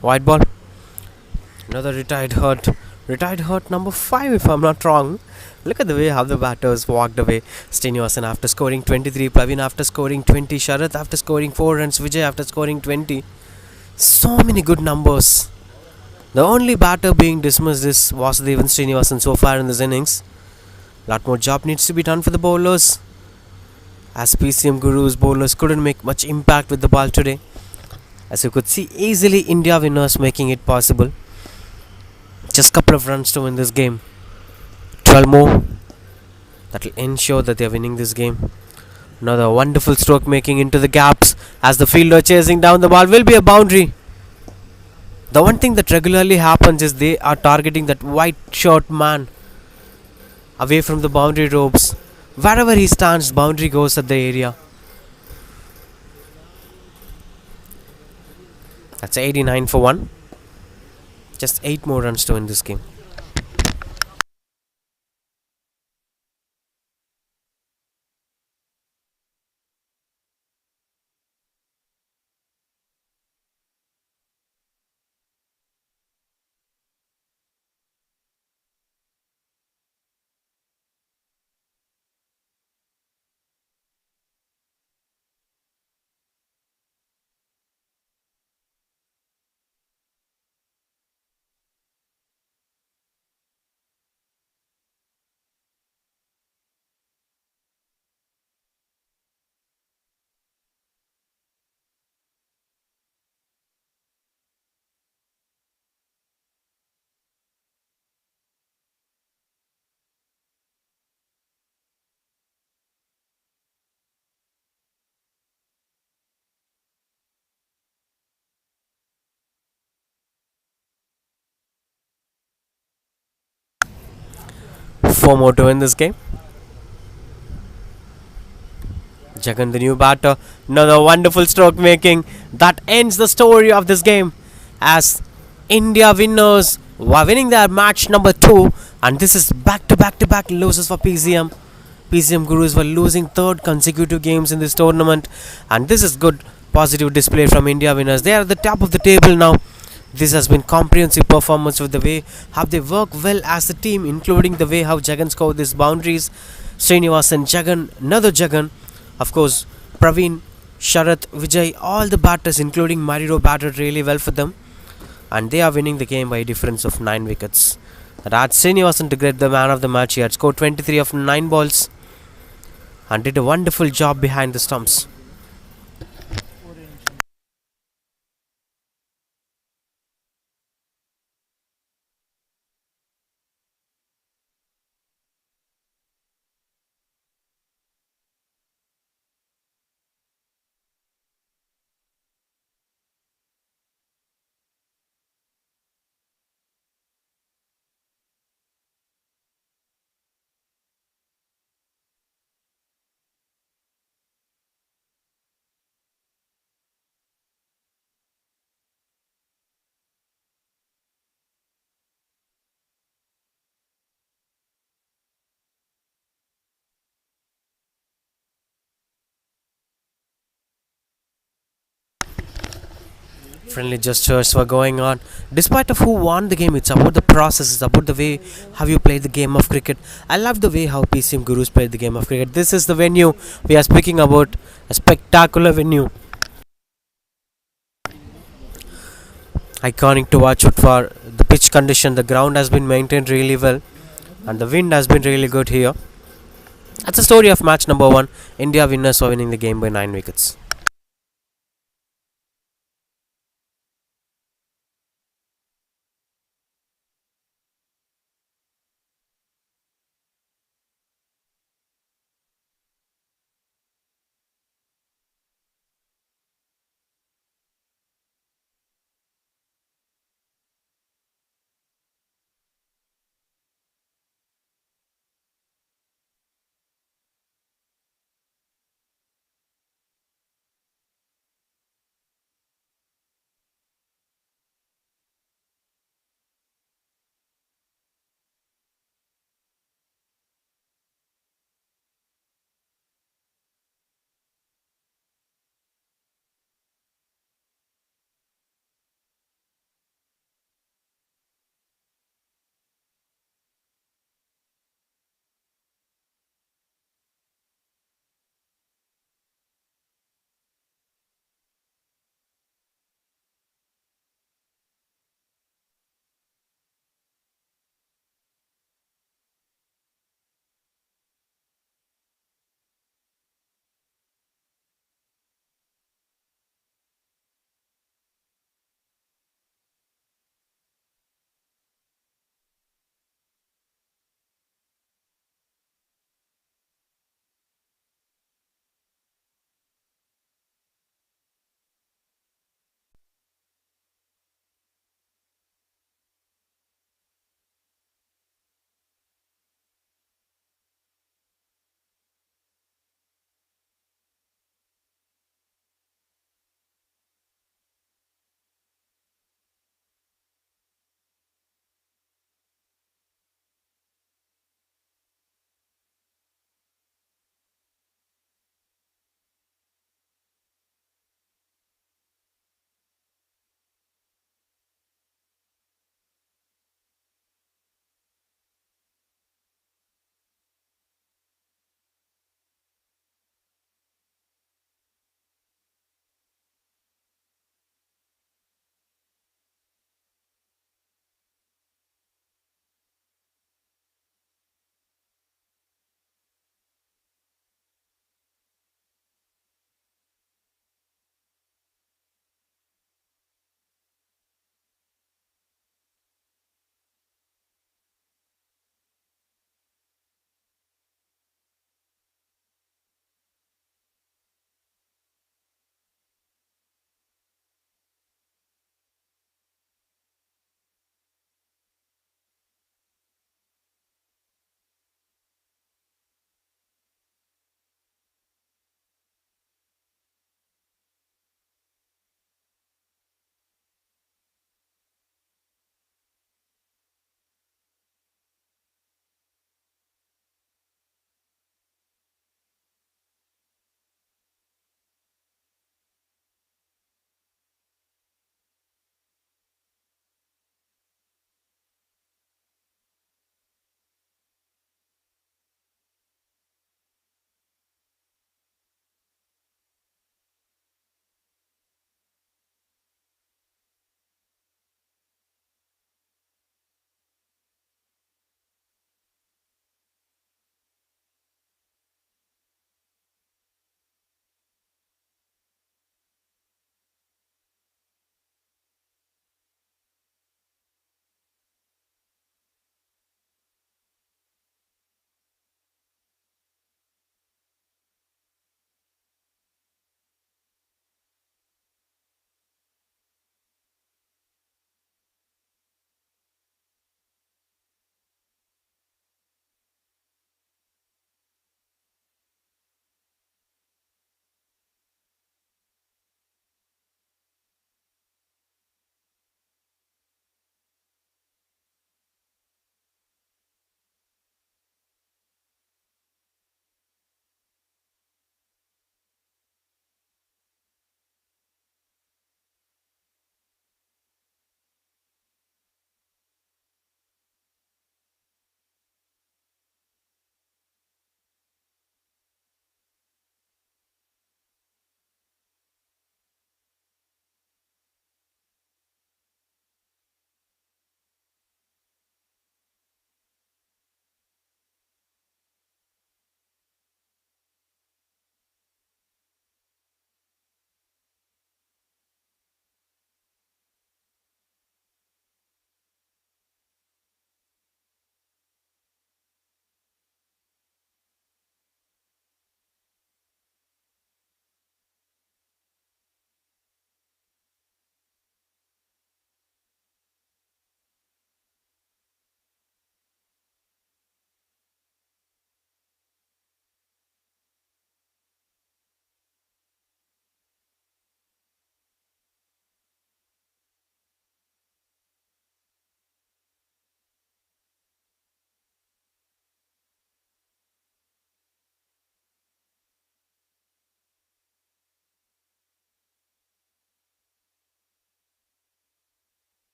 White ball. Another retired hurt. Retired hurt number 5 if I'm not wrong. Look at the way how the batters walked away. Srinivasan after scoring 23, Praveen after scoring 20, Sharath after scoring 4 runs, Vijay after scoring 20. So many good numbers. The only batter being dismissed is Vasudevan Srinivasan so far in this innings. Lot more job needs to be done for the bowlers, as PCM Gurus bowlers couldn't make much impact with the ball today. As you could see, easily India winners making it possible. Just couple of runs to win this game. 12 more. That will ensure that they are winning this game. Another wonderful stroke making into the gaps as the fielder chasing down the ball will be a boundary. The one thing that regularly happens is they are targeting that white shirt man away from the boundary ropes. Wherever he stands, boundary goes at the area. That's 89 for 1. Just 8 more runs to win this game. Four more to win this game. Jagan, the new batter, another wonderful stroke making. That ends the story of this game as India winners were winning their match number 2, and this is back to back to back losses for PCM. PCM Gurus were losing third consecutive games in this tournament, and this is good positive display from India winners. They are at the top of the table now. This has been comprehensive performance with the way how they work well as a team, including the way how Jagan scored these boundaries. Srinivasan, Jagan, another Jagan, of course, Praveen, Sharath, Vijay, all the batters including Mariro batted really well for them, and they are winning the game by a difference of 9 wickets. That adds Srinivasan to get the man of the match. He had scored 23 of 9 balls and did a wonderful job behind the stumps. Friendly gestures were going on. Despite of who won the game, it's about the process. It's about the way how you play the game of cricket. I love the way how PCM Gurus played the game of cricket. This is the venue we are speaking about. A spectacular venue, iconic to watch it for the pitch condition. The ground has been maintained really well, and the wind has been really good here. That's the story of match number one. India winners for winning the game by 9 wickets.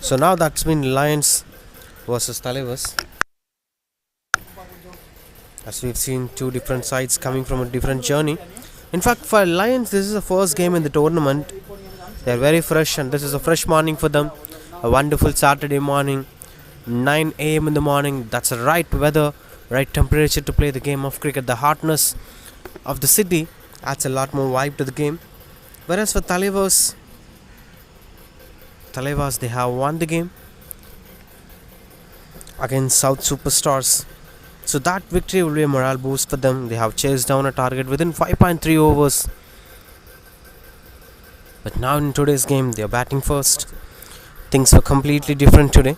So now that's been Lions versus Talias. As we've seen two different sides coming from a different journey. In fact, for Lions, this is the first game in the tournament. They're very fresh and this is a fresh morning for them. A wonderful Saturday morning, 9 a.m. in the morning. That's the right weather, right temperature to play the game of cricket. The hotness of the city adds a lot more vibe to the game. Whereas for Talias, they have won the game against South Superstars. So that victory will be a morale boost for them. They have chased down a target within 5.3 overs. But now in today's game, they are batting first. Things were completely different today.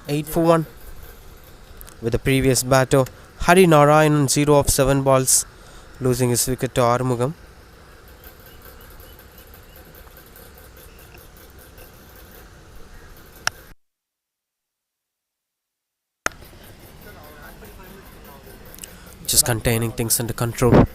8 for 1 with the previous batter Hari Narayan 0 of 7 balls, losing his wicket to Armugam. Just containing things under control.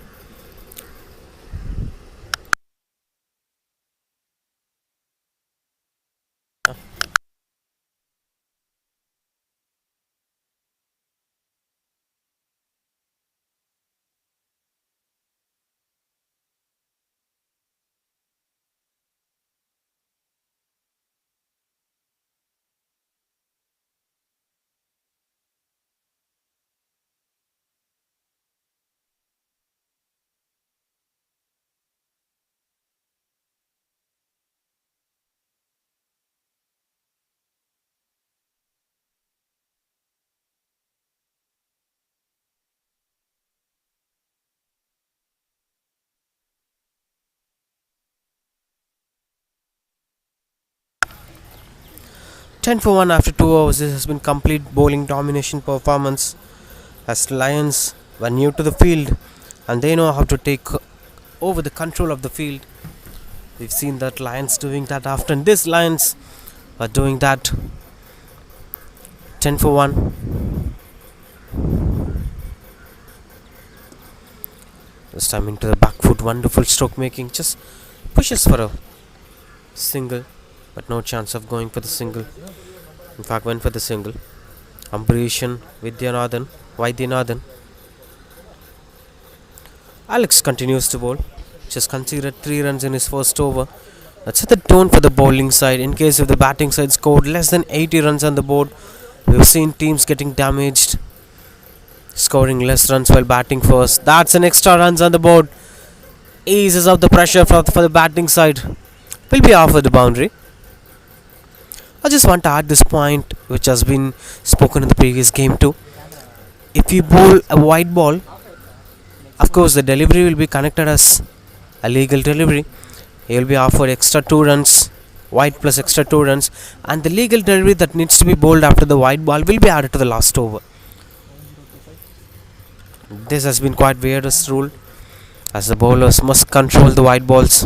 Ten for 1 after 2 overs. This has been complete bowling domination performance as Lions were new to the field and they know how to take over the control of the field. We've seen that Lions doing that often. This Lions are doing that. 10 for 1. This time into the back foot. Wonderful stroke making. Just pushes for a single, but no chance of going for the single. In fact, went for the single. Ambrishan Vaidyanathan. Alex continues to bowl. Just conceded 3 runs in his first over. That's set the tone for the bowling side. In case if the batting side scored less than 80 runs on the board, we've seen teams getting damaged, scoring less runs while batting first. That's an extra runs on the board. Eases up the pressure for the batting side. Will be off with the boundary. I just want to add this point which has been spoken in the previous game too. If you bowl a wide ball, of course the delivery will be connected as a legal delivery. He will be offered extra 2 runs, wide plus extra 2 runs, and the legal delivery that needs to be bowled after the wide ball will be added to the last over. This has been quite weirdest rule as the bowlers must control the wide balls.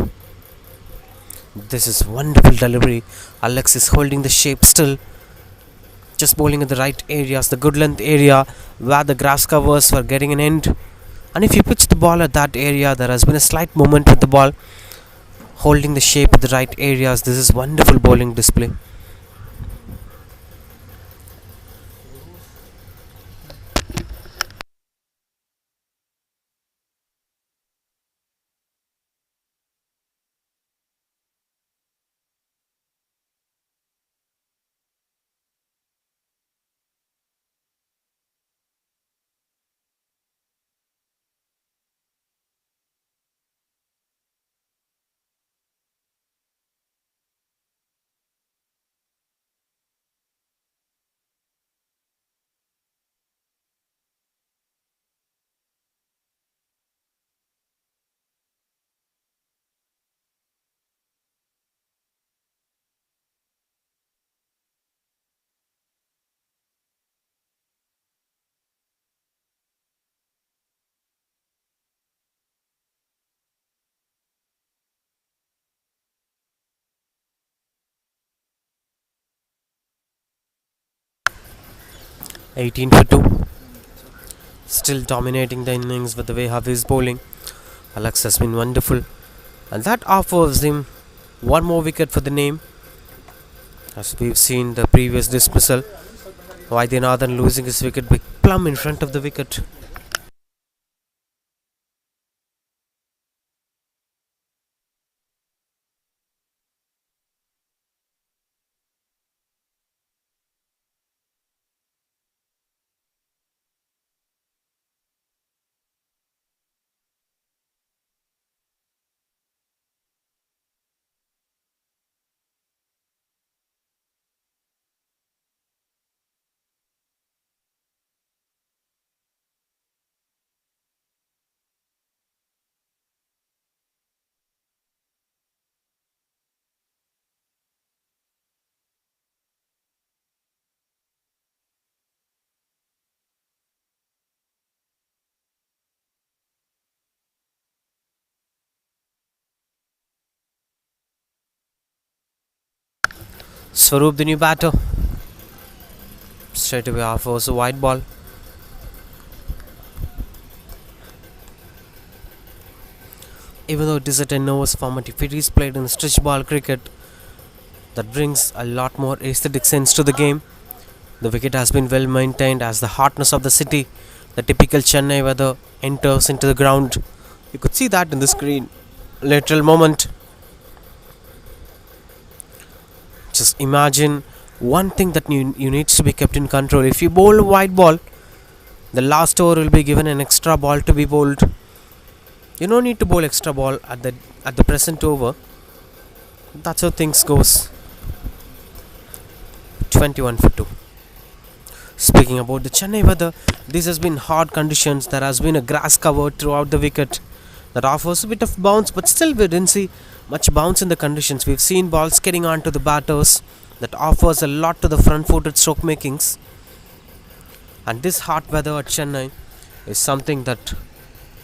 This is wonderful delivery. Alex is holding the shape still, just bowling at the right areas, the good length area where the grass covers were getting an end. And if you pitch the ball at that area, there has been a slight movement with the ball, holding the shape at the right areas. This is wonderful bowling display. (18 for 2). Still dominating the innings with the way Havi is bowling. Alex has been wonderful, and that offers him one more wicket for the name. As we've seen the previous dismissal, Vaidyanathan losing his wicket big plumb in front of the wicket. Swaroop, the new batter, straight away offers a wide ball. Even though it is a 10 overs format, if it is played in stretch ball cricket, that brings a lot more aesthetic sense to the game. The wicket has been well maintained as the hotness of the city, the typical Chennai weather, enters into the ground. You could see that in the screen. Lateral moment. Just imagine one thing that you needs to be kept in control. If you bowl a wide ball, the last over will be given an extra ball to be bowled. You don't need to bowl extra ball at the present over. That's how things goes. 21 for 2. Speaking about the Chennai weather, this has been hard conditions. There has been a grass cover throughout the wicket that offers a bit of bounce, but still we didn't see much bounce in the conditions. We've seen balls getting onto the batters. That offers a lot to the front-footed stroke makings. And this hot weather at Chennai is something that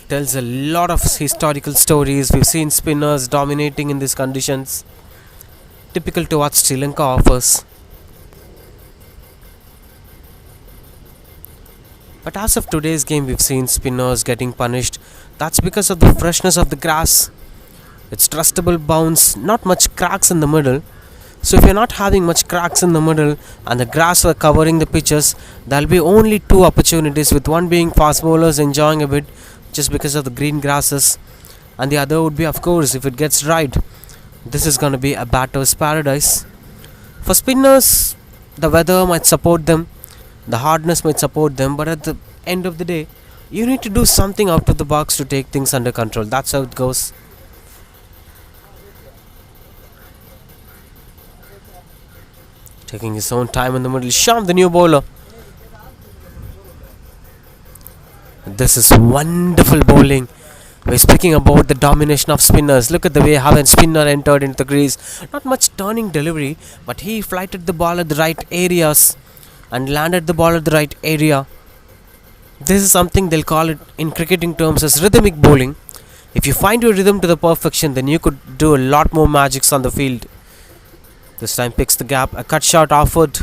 tells a lot of historical stories. We've seen spinners dominating in these conditions. Typical to what Sri Lanka offers. But as of today's game, we've seen spinners getting punished. That's because of the freshness of the grass. It's trustable bounce, not much cracks in the middle. So if you're not having much cracks in the middle and the grass were covering the pitches, there'll be only two opportunities, with one being fast bowlers enjoying a bit just because of the green grasses, and the other would be, of course, if it gets dried. This is going to be a batter's paradise. For spinners, the weather might support them, the hardness might support them, but at the end of the day, you need to do something out of the box to take things under control. That's how it goes. Taking his own time in the middle, Sham, the new bowler. This is wonderful bowling. We're speaking about the domination of spinners. Look at the way how a spinner entered into the crease. Not much turning delivery, but he flighted the ball at the right areas and landed the ball at the right area. This is something they'll call it in cricketing terms as rhythmic bowling. If you find your rhythm to the perfection, then you could do a lot more magics on the field. This time picks the gap. A cut shot offered.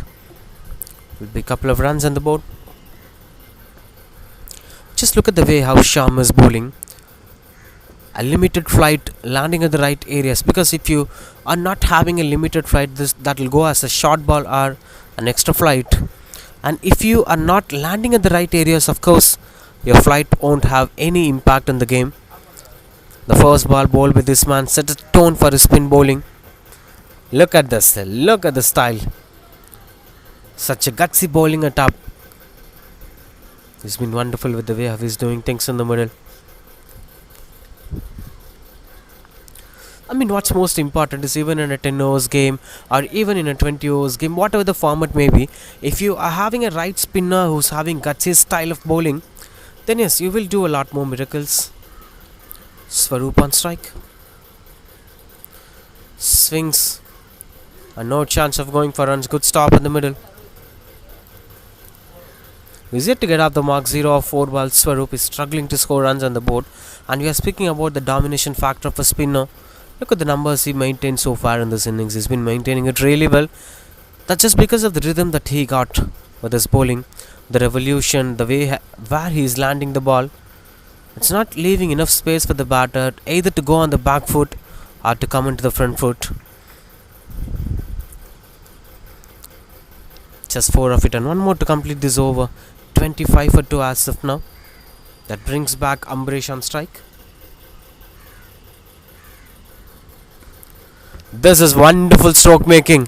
Will be a couple of runs on the board. Just look at the way how Sharma is bowling. A limited flight, landing at the right areas. Because if you are not having a limited flight, that will go as a short ball or an extra flight. And if you are not landing at the right areas, of course, your flight won't have any impact in the game. The first ball bowled with this man set a tone for his spin bowling. Look at this. Look at the style. Such a gutsy bowling at top. He's been wonderful with the way how he's doing things in the middle. I mean, what's most important is, even in a 10 overs game or even in a 20 overs game, whatever the format may be, if you are having a right spinner who's having gutsy style of bowling, then yes, you will do a lot more miracles. Swaroop on strike. Swings. And no chance of going for runs. Good stop in the middle. He's yet to get off the mark. 0 of 4 balls. Swaroop is struggling to score runs on the board. And we are speaking about the domination factor of a spinner. Look at the numbers he maintained so far in this innings. He's been maintaining it really well. That's just because of the rhythm that he got with his bowling. The revolution, the way where he is landing the ball. It's not leaving enough space for the batter either to go on the back foot or to come into the front foot. Just 4 of it and one more to complete this over. 25 for 2 as of now. That brings back Ambrish on strike. This is wonderful stroke making.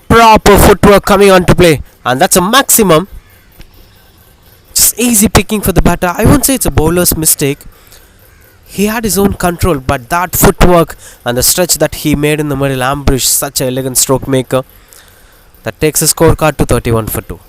Proper footwork coming on to play. And that's a maximum. Just easy picking for the batter. I won't say it's a bowler's mistake. He had his own control, but that footwork and the stretch that he made in the middle, Ambrish, such an elegant stroke maker. That takes a scorecard to 31 for 2.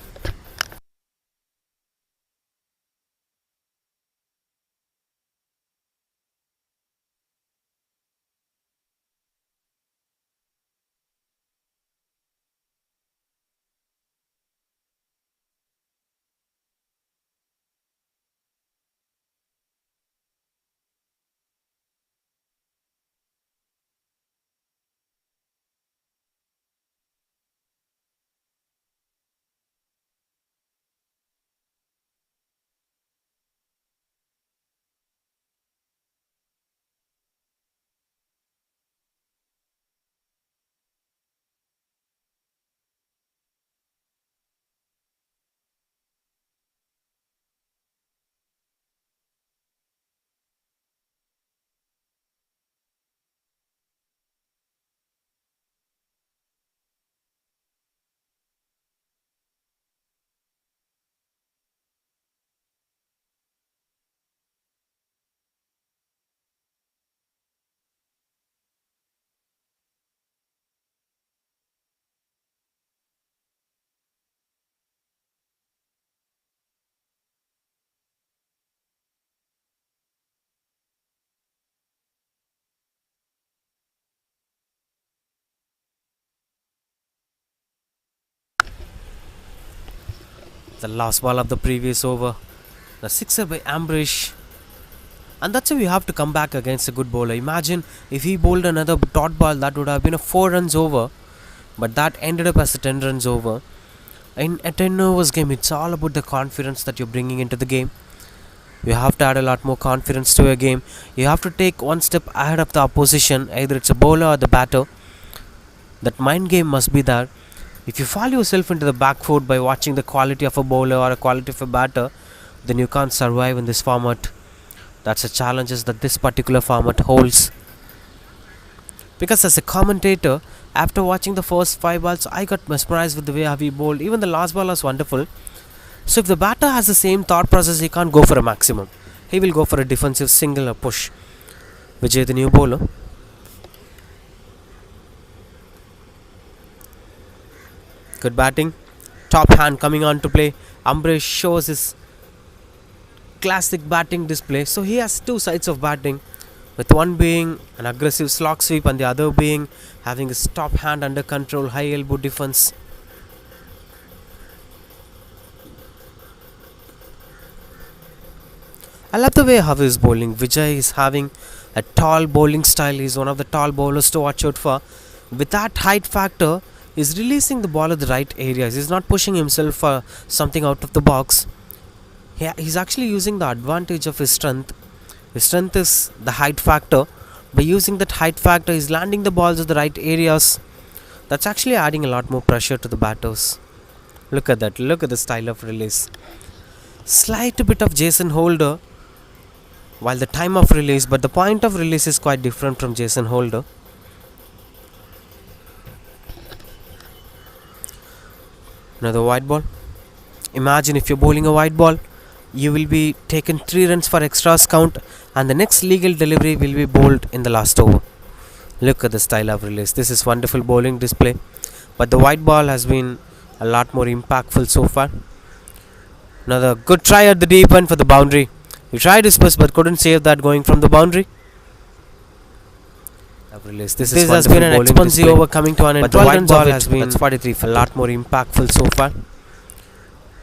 The last ball of the previous over. The sixer by Ambrish. And that's how you have to come back against a good bowler. Imagine if he bowled another dot ball, that would have been a 4 runs over. But that ended up as a 10 runs over. In a 10 overs game, it's all about the confidence that you're bringing into the game. You have to add a lot more confidence to your game. You have to take one step ahead of the opposition, either it's a bowler or the batter. That mind game must be there. If you fall yourself into the back foot by watching the quality of a bowler or a quality of a batter, then you can't survive in this format. That's the challenges that this particular format holds. Because as a commentator, after watching the first 5 balls, I got mesmerized with the way he bowled. Even the last ball was wonderful. So if the batter has the same thought process, he can't go for a maximum. He will go for a defensive single or push. Vijay, the new bowler. Good batting. Top hand coming on to play. Ambrish shows his classic batting display. So he has two sides of batting, with one being an aggressive slog sweep and the other being having his top hand under control, high elbow defense. I love the way how he is bowling. Vijay is having a tall bowling style. He's one of the tall bowlers to watch out for. With that height factor, he's releasing the ball at the right areas. He's not pushing himself for something out of the box. He's actually using the advantage of his strength. His strength is the height factor. By using that height factor, he's landing the balls at the right areas. That's actually adding a lot more pressure to the batters. Look at that. Look at the style of release. Slight bit of Jason Holder while the time of release, but the point of release is quite different from Jason Holder. Another white ball. Imagine if you're bowling a white ball, you will be taken 3 runs for extras count, and the next legal delivery will be bowled in the last over. Look at the style of release. This is wonderful bowling display, but the white ball has been a lot more impactful so far. Another good try at the deep end for the boundary. He tried his best but couldn't save that going from the boundary. This has been an expensive over coming to an end. But the white ball has been 43 for a lot more impactful so far.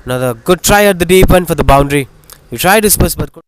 Another good try at the deep end for the boundary. He tried his best but couldn't.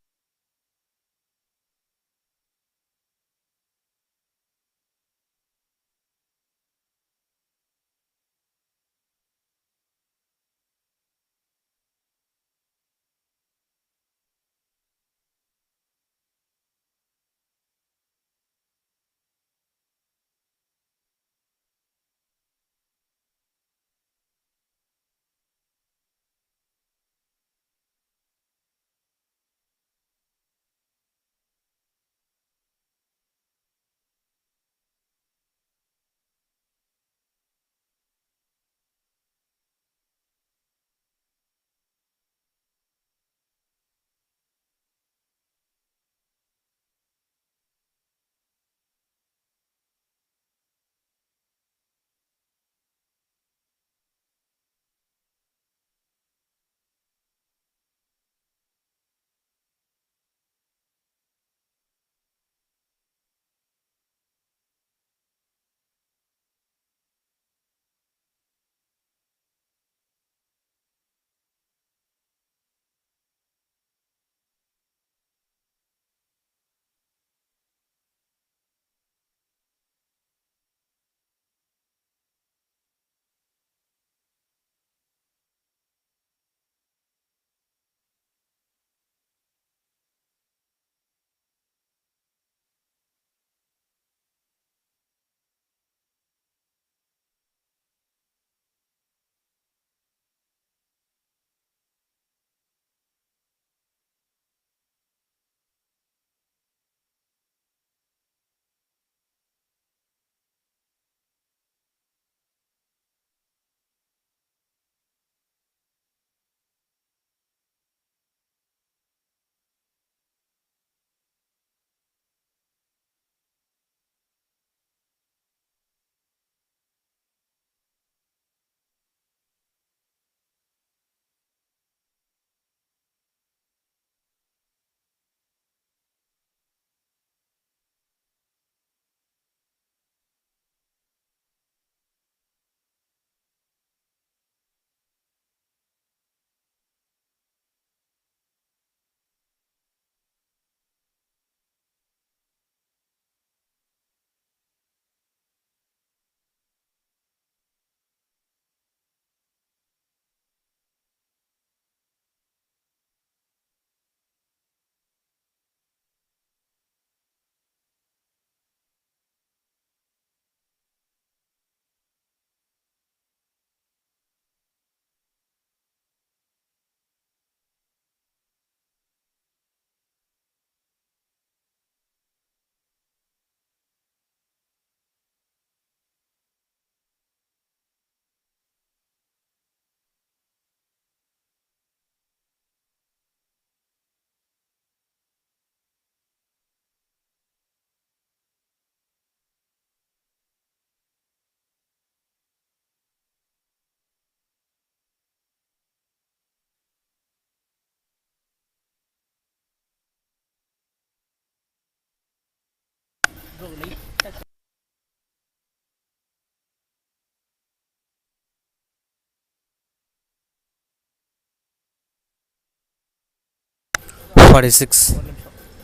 46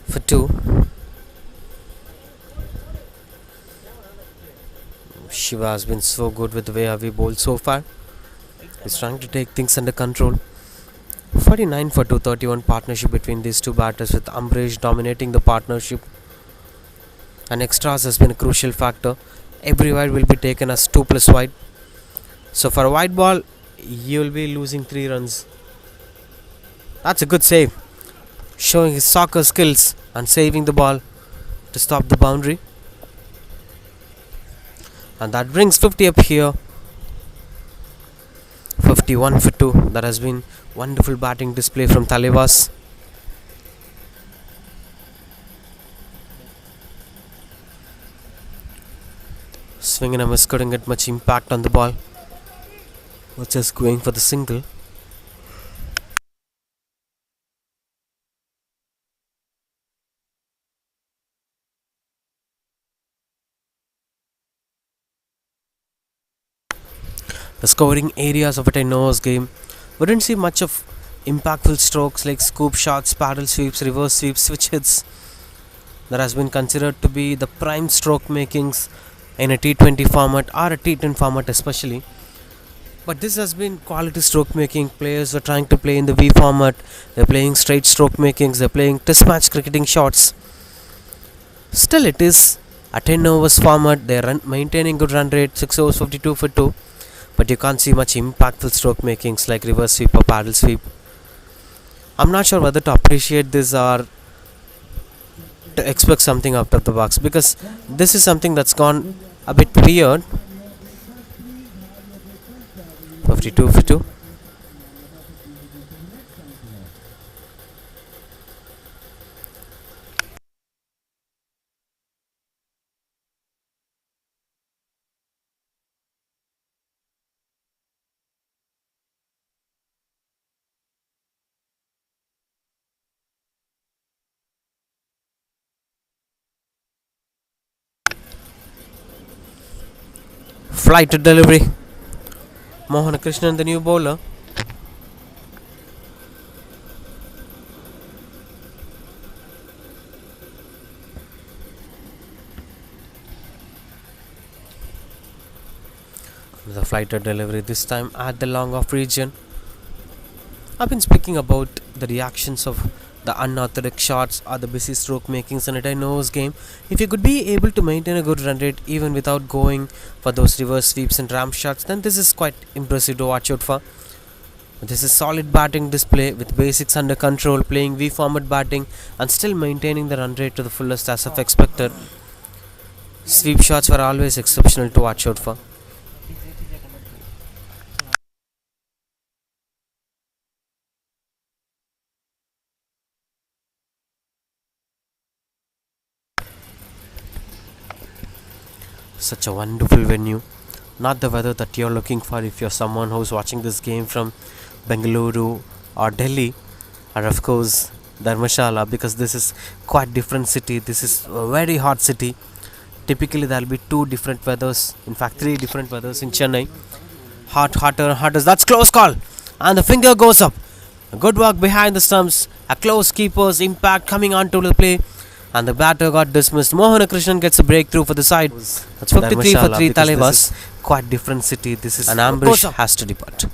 for 2. Shiva has been so good with the way he bowled so far. He's trying to take things under control. 49 for 231 partnership between these two batters, with Ambrish dominating the partnership. And extras has been a crucial factor. Every wide will be taken as 2 plus wide. So for a wide ball, you will be losing 3 runs. That's a good save, showing his soccer skills and saving the ball to stop the boundary. And that brings 50 up here. 51 for 2. That has been wonderful batting display from Talias. Swing and a miss, couldn't get much impact on the ball. Was just going for the single. The scoring areas of a 10 overs game wouldn't see much of impactful strokes like scoop shots, paddle sweeps, reverse sweeps, switch hits. That has been considered to be the prime stroke makings in a T20 format or a T10 format especially. But this has been quality stroke making. Players were trying to play in the V format. They're playing straight stroke makings. They're playing test match cricketing shots. Still, it is a 10 overs format. They're maintaining good run rate, 6 overs 52 for 2. But you can't see much impactful stroke makings like reverse sweep or paddle sweep. I'm not sure whether to appreciate this or to expect something out of the box, because this is something that's gone a bit weird. 52 for 2. Flight to delivery. Mohan Krishnan, the new bowler. The flight to delivery, this time at the long off region. I've been speaking about the reactions of the unorthodox shots or the busy stroke makings in a 10 overs game. If you could be able to maintain a good run rate even without going for those reverse sweeps and ramp shots, then this is quite impressive to watch out for. This is solid batting display with basics under control, playing V format batting and still maintaining the run rate to the fullest as of expected. Sweep shots were always exceptional to watch out for. Such a wonderful venue. Not the weather that you're looking for if you're someone who's watching this game from Bengaluru or Delhi, or of course Dharmashala, because this is quite different city. This is a very hot city. Typically there'll be 2 different weathers, in fact 3 different weathers in Chennai. Hot, hotter, hotter. That's close call, and the finger goes up. Good work behind the stumps. A close keeper's impact coming onto the play, and the batter got dismissed. Mohan Krishnan gets a breakthrough for the side. That's 53 for 3 Talias. Quite different city. This is an ambush has to depart.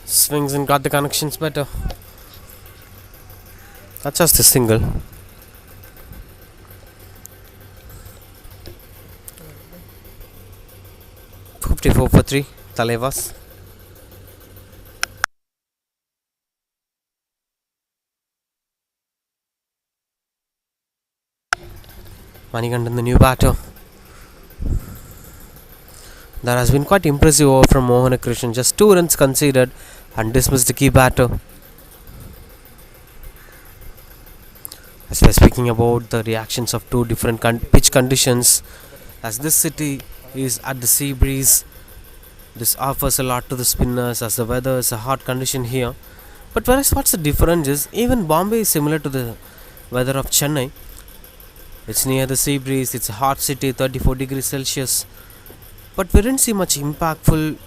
Swings and got the connections better. That's just a single. $54 for 3. Talias. Manikandan, the new batter. That has been quite impressive over from Mohana Krishnan. Just 2 runs conceded and dismissed the key batter. As we are speaking about the reactions of 2 different pitch conditions, as this city is at the sea breeze, this offers a lot to the spinners as the weather is a hot condition here. But whereas what's the difference is, even Bombay is similar to the weather of Chennai. It's near the sea breeze, it's a hot city, 34 degrees Celsius. But we didn't see much impactful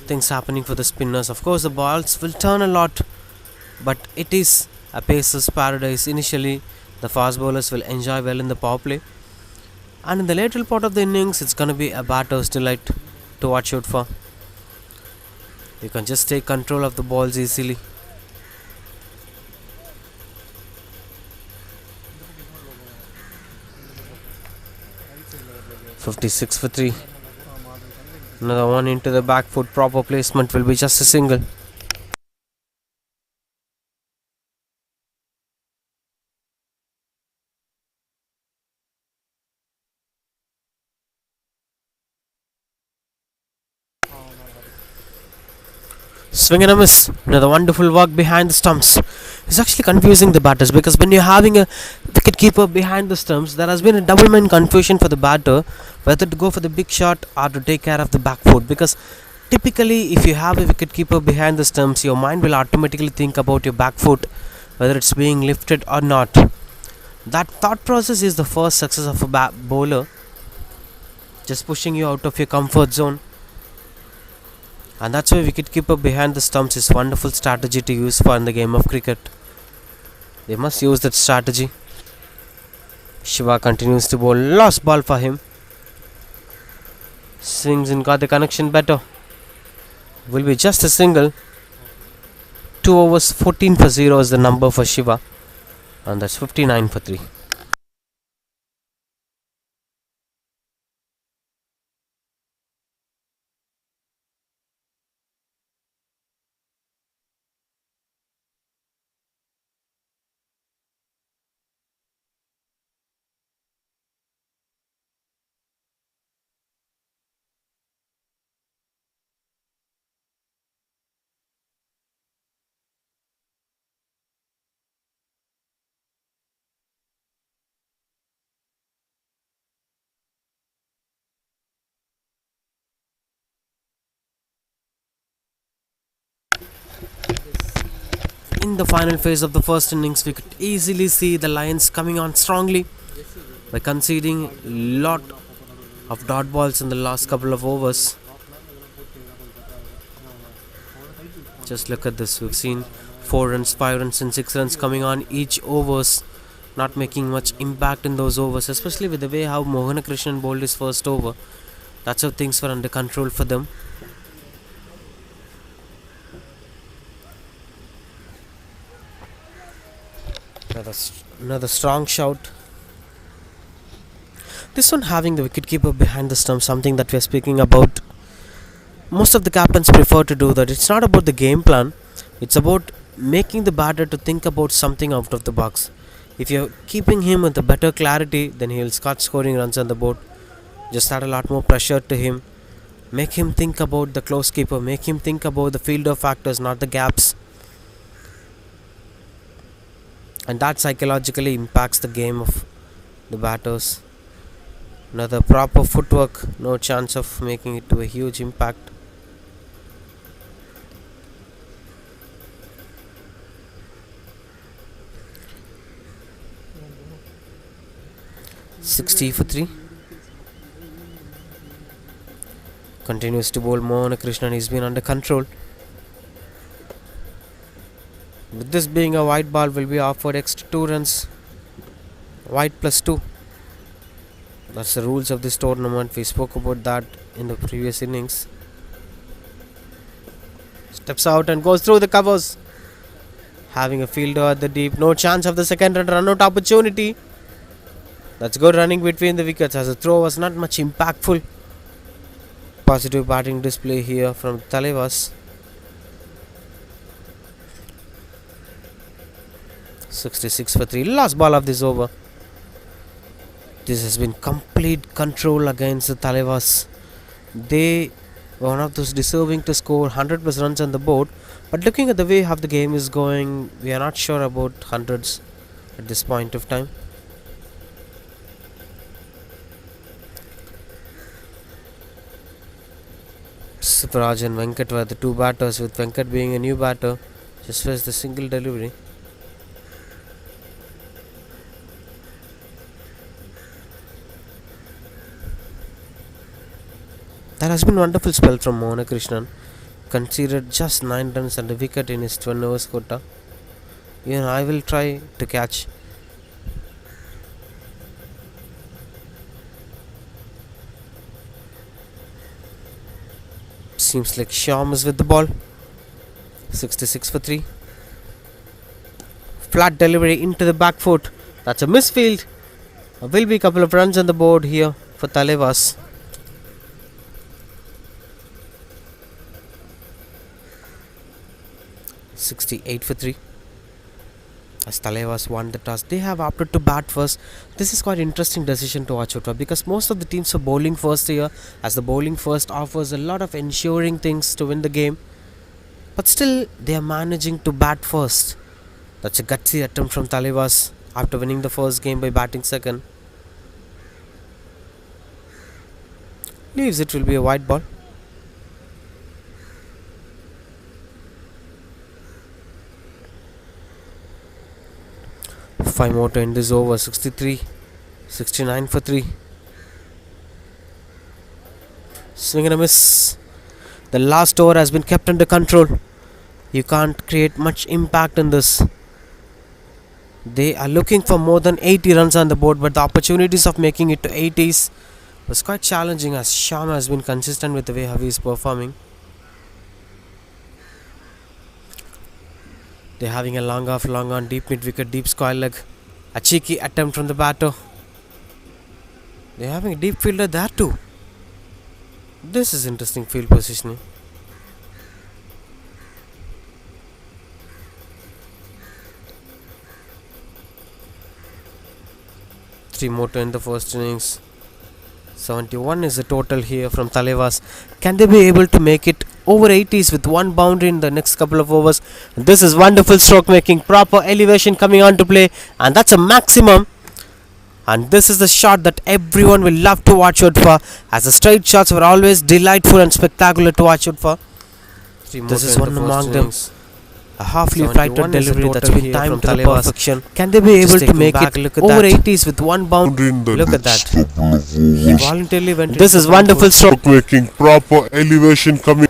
things happening for the spinners. Of course, the balls will turn a lot, but it is a pacer's paradise. Initially, the fast bowlers will enjoy well in the power play, and in the later part of the innings, it's gonna be a batter's delight to watch out for. You can just take control of the balls easily. $56 for 3. Another one into the back foot. Proper placement will be just a single. Swing and a miss. Another wonderful work behind the stumps. It's actually confusing the batters, because when you're having a wicket keeper behind the stumps, there has been a double mind confusion for the batter whether to go for the big shot or to take care of the back foot. Because typically, if you have a wicket keeper behind the stumps, your mind will automatically think about your back foot, whether it's being lifted or not. That thought process is the first success of a bowler, just pushing you out of your comfort zone. And that's why wicketkeeper behind the stumps is wonderful strategy to use for in the game of cricket. They must use that strategy. Shiva continues to bowl. Lost ball for him. Swings and got the connection better. Will be just a single. 2 overs 14 for 0 is the number for Shiva. And that's 59 for 3. In the final phase of the first innings, we could easily see the Lions coming on strongly by conceding a lot of dot balls in the last couple of overs. Just look at this. We've seen 4 runs, 5 runs and 6 runs coming on each overs, not making much impact in those overs, especially with the way how Mohana Krishnan bowled his first over. That's how things were under control for them. Another strong shout. This one having the wicketkeeper behind the stump, something that we are speaking about. Most of the captains prefer to do that. It's not about the game plan. It's about making the batter to think about something out of the box. If you're keeping him with a better clarity, then he'll start scoring runs on the board. Just add a lot more pressure to him. Make him think about the close keeper. Make him think about the fielder factors, not the gaps. And that psychologically impacts the game of the batters. Another proper footwork, no chance of making it to a huge impact. $60 for 3. Continues to bowl Mohana Krishnan. He's been under control. With this being a white ball, will be offered extra 2 runs. White plus 2. That's the rules of this tournament. We spoke about that in the previous innings. Steps out and goes through the covers. Having a fielder at the deep. No chance of the second run out opportunity. That's good running between the wickets as the throw was not much impactful. Positive batting display here from Talias. 66 for 3. Last ball of this over. This has been complete control against the Talias. They were one of those deserving to score 100 plus runs on the board. But looking at the way how the game is going, we are not sure about hundreds at this point of time. Sivaraj and Venkat were the two batters, with Venkat being a new batter. Just faced the single delivery. That has been a wonderful spell from Mohana Krishnan. Conceded just 9 runs and a wicket in his 12 overs quota. I will try to catch. Seems like Shyam is with the ball. 66 for 3. Flat delivery into the back foot. That's a misfield. There will be a couple of runs on the board here for Talias. $68 for 3. As Talias won the toss, they have opted to bat first. This is quite an interesting decision to watch out for, because most of the teams are bowling first here, as the bowling first offers a lot of ensuring things to win the game. But still, they are managing to bat first. That's a gutsy attempt from Talias after winning the first game by batting second. Leaves it will be a wide ball. Five more to end this over. 63, 69 for 3. Swing and a miss. The last over has been kept under control. You can't create much impact in this. They are looking for more than 80 runs on the board, but the opportunities of making it to 80s was quite challenging, as Shyam has been consistent with the way how he is performing. They're having a long off, long on, deep mid wicket, deep square leg. A cheeky attempt from the batter. They're having a deep fielder there too. This is interesting field positioning. Three more to end the first innings. 71 is the total here from Talias. Can they be able to make it over 80s with one boundary in the next couple of overs? This is wonderful stroke making, proper elevation coming on to play, and that's a maximum. And this is the shot that everyone will love to watch out for, as the straight shots were always delightful and spectacular to watch out for. This is one among them. A halfly flighted delivery that's been timed to perfection. Can they be able to make it over 80s with one boundary? Look at that. He voluntarily went. This is wonderful stroke making, proper elevation coming.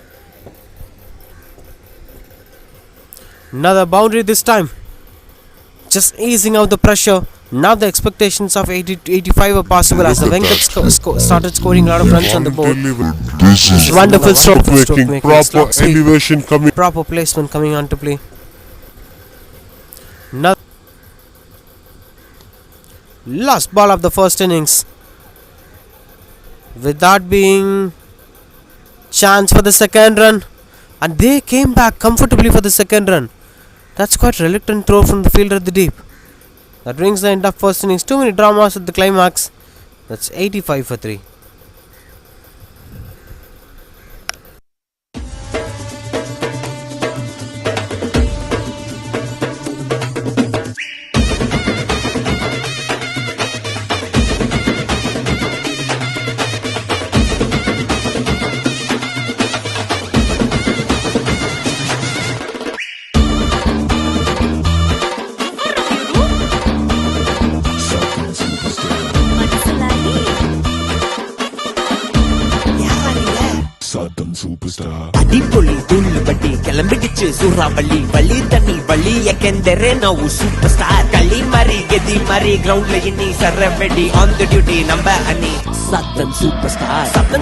Another boundary this time. Just easing out the pressure. Now the expectations of 80 to 85 are possible, as the Venkat started scoring a lot of runs on the board. This is Wonderful stroke making, proper elevation coming. Proper placement coming on to play. Now, last ball of the first innings. With that being chance for the second run, and they came back comfortably for the second run. That's quite reluctant throw from the fielder at the deep. That brings the end of first innings. Too many dramas at the climax. That's 85 for 3. Superstar. அடிப்பொலி தூள் பட்டி கிளம்பிடுச்சு சூறாவளி வள்ளி தண்ணி வள்ளி எக்கெந்தரே ನಾವು super star களி மாறி கெதி மாறி கிரவுண்ட்ல இன்னி சரவெடி ஆன் தி டியூட்டி நம்ம அணி சதன்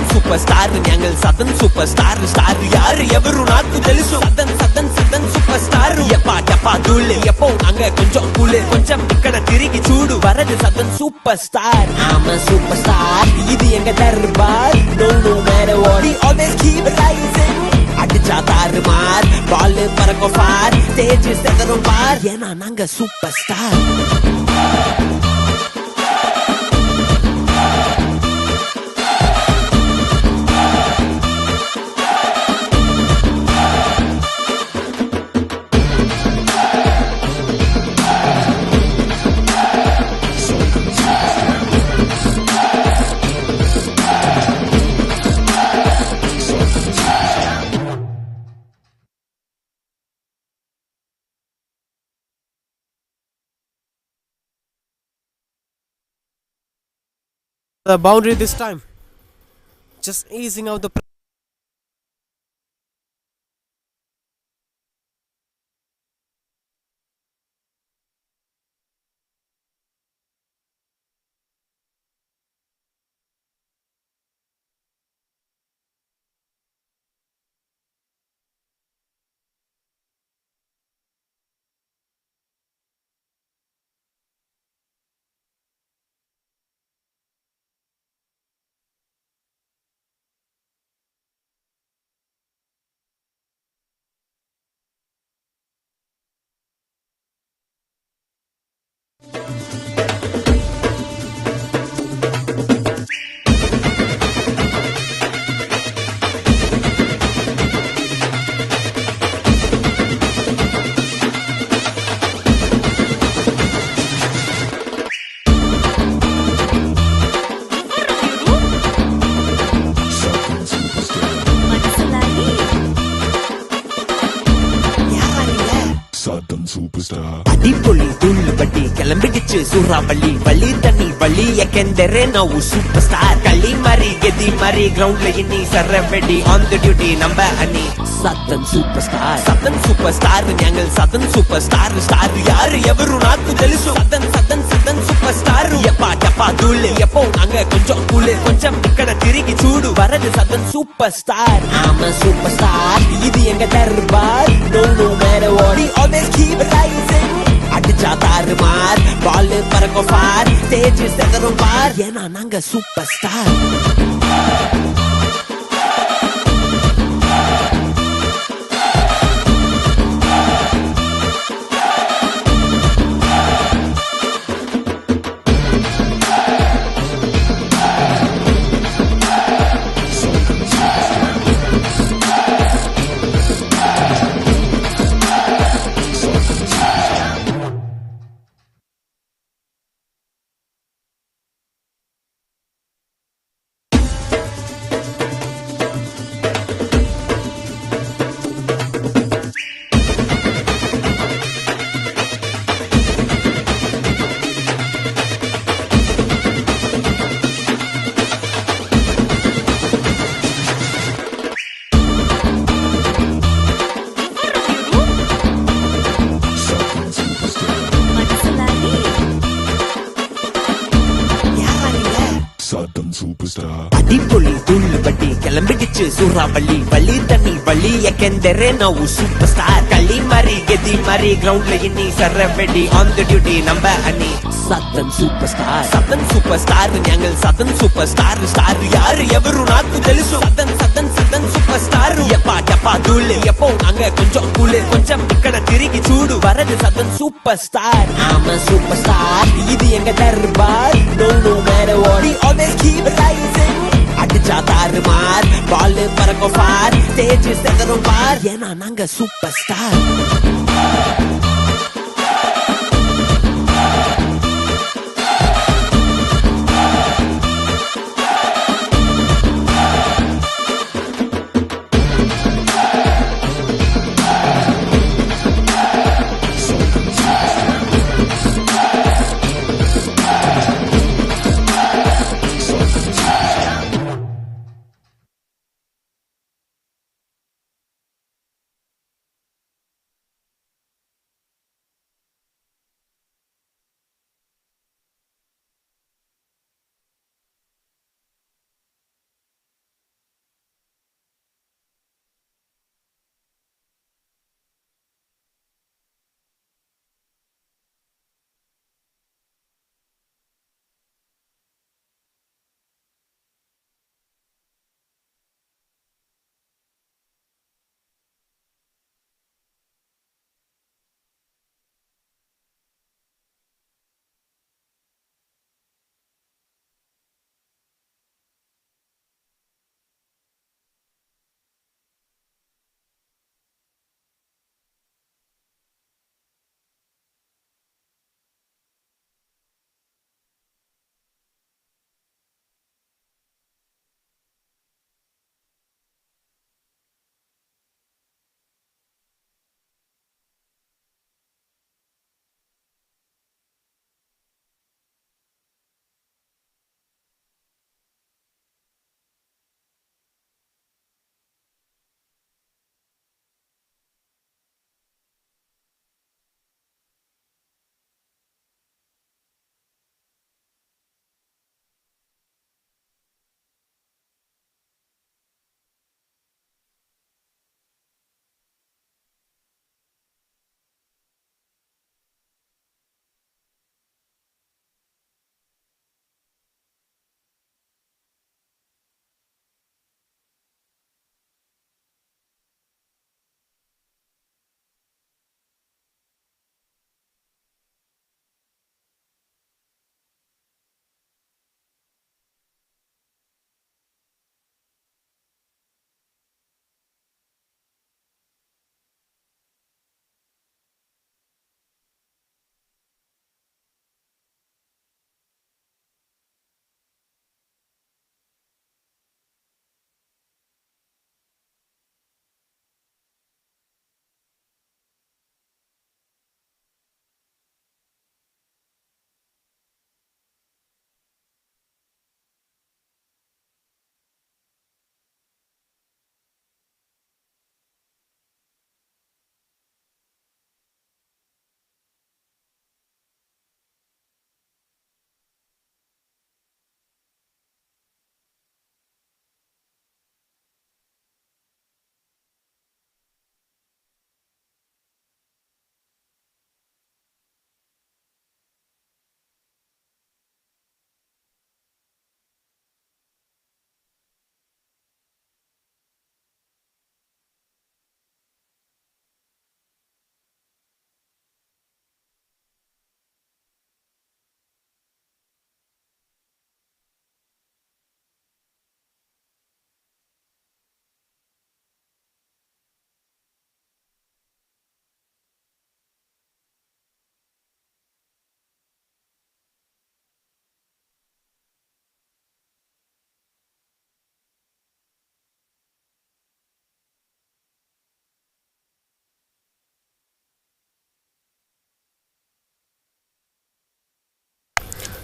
సూపర్ స్టార్ ഞങ്ങൾ సదన్ సూపర్ స్టార్ யாரு ఎవరు నాకు తెలుసు సదన్ సూపర్ స్టార్ ఎప్పా ధూళి ఎప్పో நாங்க கொஞ்சம் கூலு கொஞ்சம் ఇక్కడ తిరిగి చూడు வரது సదన్ సూపర్ స్టార్ ஆமா சூப்பர் ஸ்டார் இது எங்க Darbar no matter what we always keep rising அடிச்சா தாறுமார் பால் பறக்கும் ஃபார் ஸ்டேஜ் செதறும் பார் ஏன்னா நாங்க super star The boundary this time. Just easing out the அடிப்பொலி தூள் பட்டி கிளம்பிடுச்சு சூறாவளி வள்ளி தண்ணி வள்ளி எக்கெந்தரே ನಾವು சூப்பர் ஸ்டார் களி மாறி கெதி மாறி கிரவுண்ட்ல இன்னி சரவெடி ஆன் தி டியூட்டி நம்ம அணி சதன் சூப்பர் ஸ்டார் ഞങ്ങൾ సదన్ సూపర్ స్టార్ யாரு ఎవరు నాకు తెలుసు సదన్ సూపర్ స్టార్ ఎప్పా ధూళి ఎప్పో நாங்க கொஞ்சம் கூலு கொஞ்சம் ఇక్కడ తిరిగి చూడు வரது సదన్ సూపర్ స్టార్ ஆமா சூப்பர் ஸ்டார் இது எங்க Darbar no matter what we always keep rising அடிச்சா தாறுமார் பால் பறக்கும் ஃபார் ஸ்டேஜ் செதறும் பார் ஏன்னா நாங்க சூப்பர் ஸ்டார் அடிப்பொலி தூள் பட்டி கிளம்பிடுச்சு சூறாவளி வள்ளி தண்ணி வள்ளி எக்கெந்தரே ನಾವು சூப்பர் ஸ்டார் களி மாறி கெதி மாறி கிரவுண்ட்ல இன்னி சரவெடி ஆன் தி டியூட்டி நம்ம அணி சதன் சூப்பர் ஸ்டார் ഞങ്ങൾ సదన్ సూపర్ స్టార్ யாரு ఎవరు నాకు తెలుసు సదన్ సూపర్ స్టార్ ఎప్పా ధూళి ఎప్పో நாங்க கொஞ்சம் கூலு கொஞ்சம் ఇక్కడ తిరిగి చూడు வரது సదన్ సూపర్ స్టార్ ஆமா சூப்பர் ஸ்டார் இது எங்க Darbar no matter what we always keep rising அடிச்சா தாறுமார் பால் பறக்கும் ஃபார் ஸ்டேஜ் செதறும் பார் ஏன்னா நாங்க super star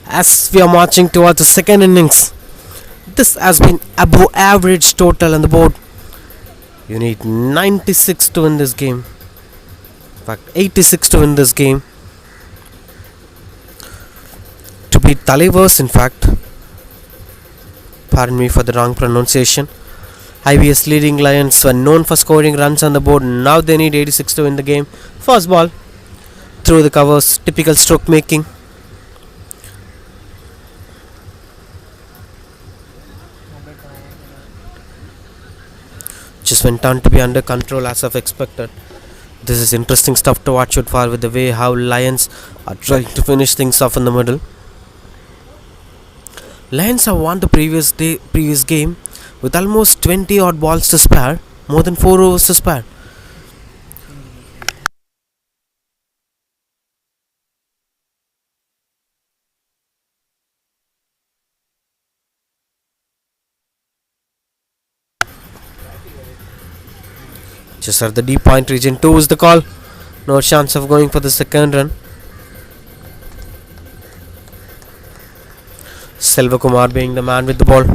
as we are marching towards the second innings. This has been above average total on the board. You need 96 to win this game. In fact, 86 to win this game. To beat Talias, in fact. Pardon me for the wrong pronunciation. IBS leading Lions were known for scoring runs on the board. Now they need 86 to win the game. First ball. Through the covers. Typical stroke making. Just went on to be under control as of expected. This is interesting stuff to watch out for with the way how Lions are trying to finish things off in the middle. Lions have won the previous game with almost 20 odd balls to spare, more than 4 overs to spare. Just at the deep point region, 2 is the call. No chance of going for the second run. Selvakumar being the man with the ball.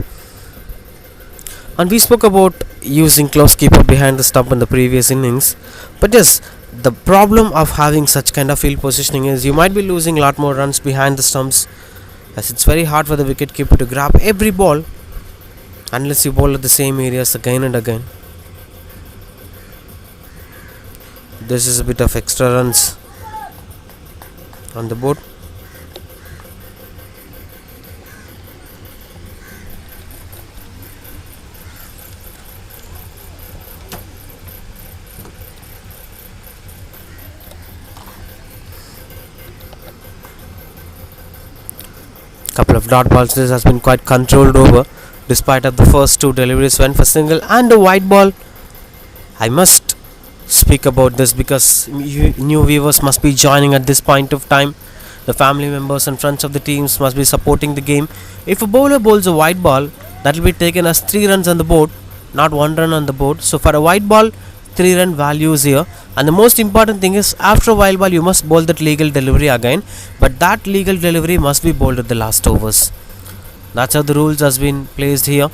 And we spoke about using close keeper behind the stump in the previous innings. But yes, the problem of having such kind of field positioning is you might be losing a lot more runs behind the stumps, as it's very hard for the wicketkeeper to grab every ball unless you bowl at the same areas again and again. This is a bit of extra runs on the board. Couple of dot balls. This has been quite controlled over, despite of the first 2 deliveries went for single and a white ball. I must speak about this because new viewers must be joining at this point of time. The family members and friends of the teams must be supporting the game. If a bowler bowls a white ball, that will be taken as 3 runs on the board, not 1 run on the board. So for a white ball, 3 run values here. And the most important thing is, after a white ball you must bowl that legal delivery again, but that legal delivery must be bowled at the last overs. That's how the rules has been placed here.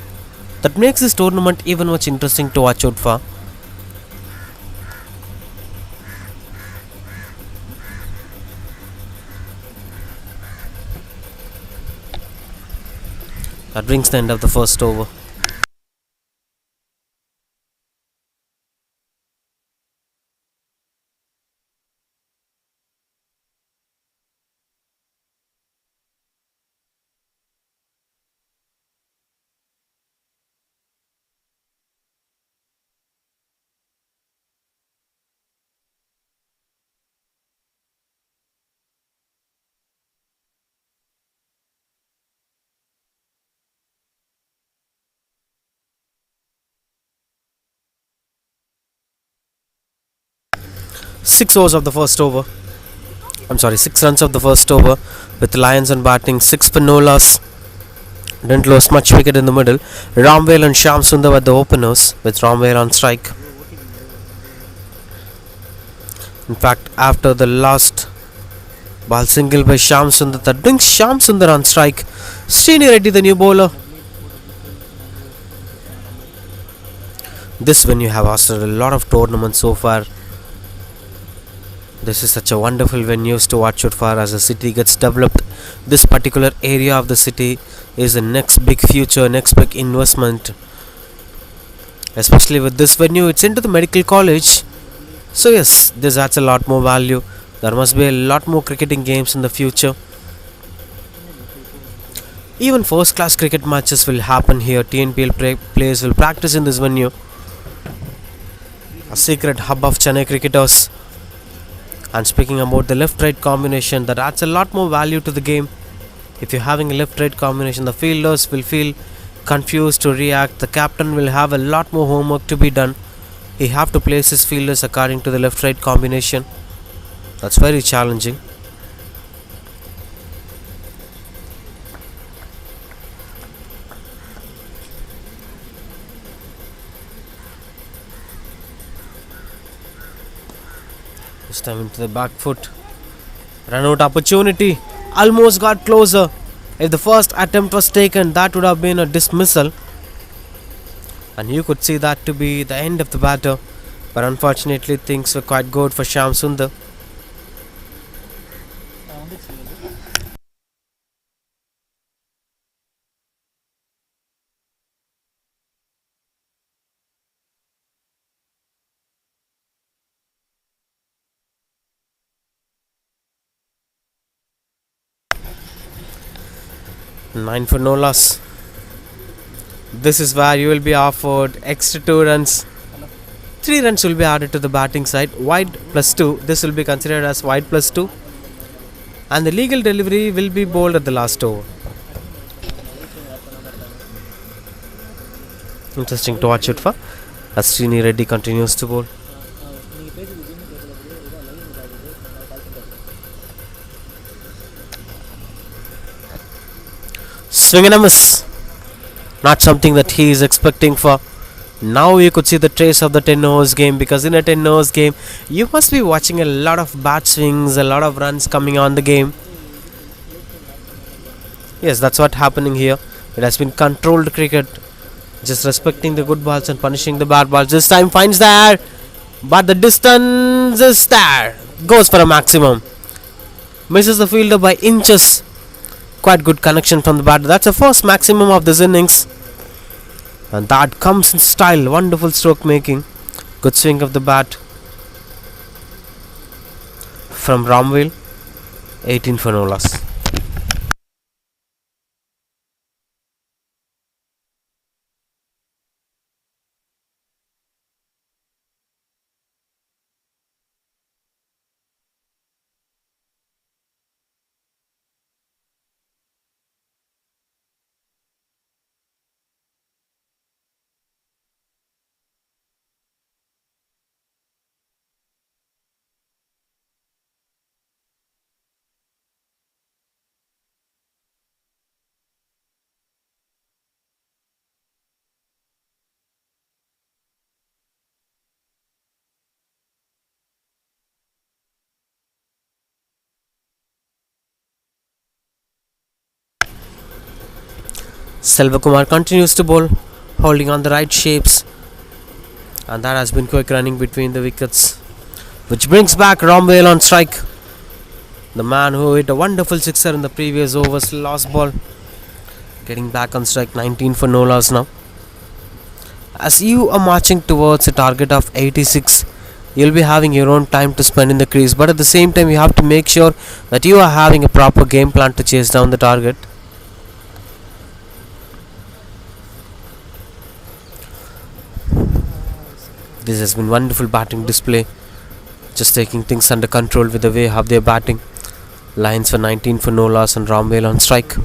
That makes this tournament even much interesting to watch out for. That brings the end of the first over. Six runs of the first over, with Lions on batting, 6 for no loss. Didn't lose much wicket in the middle. Ramvel and Shyam Sundar were the openers, with Ramvel on strike. In fact, after the last ball single by Shyam Sundar, that brings Shyam Sundar on strike. Srini Reddy, the new bowler. This venue have hosted a lot of tournaments so far. This is such a wonderful venue to watch out for as the city gets developed. This particular area of the city is the next big future, next big investment. Especially with this venue, it's into the medical college. So yes, this adds a lot more value. There must be a lot more cricketing games in the future. Even first class cricket matches will happen here. TNPL players will practice in this venue. A secret hub of Chennai cricketers. And speaking about the left-right combination, that adds a lot more value to the game. If you're having a left-right combination, the fielders will feel confused to react. The captain will have a lot more homework to be done. He have to place his fielders according to the left-right combination. That's very challenging. This time into the back foot. Run out opportunity. Almost got closer. If the first attempt was taken, that would have been a dismissal, and you could see that to be the end of the batter. But unfortunately, things were quite good for Shyam Sundar. Nine for no loss. This is where you will be offered extra 2 runs. 3 runs will be added to the batting side. Wide plus 2. This will be considered as wide plus 2. And the legal delivery will be bowled at the last over. Interesting to watch it for as Srini Reddy continues to bowl. Swing and a miss. Not something that he is expecting for. Now you could see the trace of the 10 overs game, because in a 10 overs game you must be watching a lot of bat swings, a lot of runs coming on the game. Yes, that's what happening here. It has been controlled cricket, just respecting the good balls and punishing the bad balls. This time finds there, but the distance is there. Goes for a maximum. Misses the fielder by inches. Quite good connection from the batter. That's the first maximum of this innings. And that comes in style. Wonderful stroke making. Good swing of the bat from Ramwell. 18 for no loss. Selvakumar continues to bowl, holding on the right shapes, and that has been quick running between the wickets, which brings back Ramwell on strike. The man who hit a wonderful sixer in the previous overs, lost ball, getting back on strike. 19 for no loss now. As you are marching towards a target of 86, you'll be having your own time to spend in the crease, but at the same time you have to make sure that you are having a proper game plan to chase down the target. This has been wonderful batting display, just taking things under control with the way how they are batting. Lions for 19 for no loss and Ramwell on strike.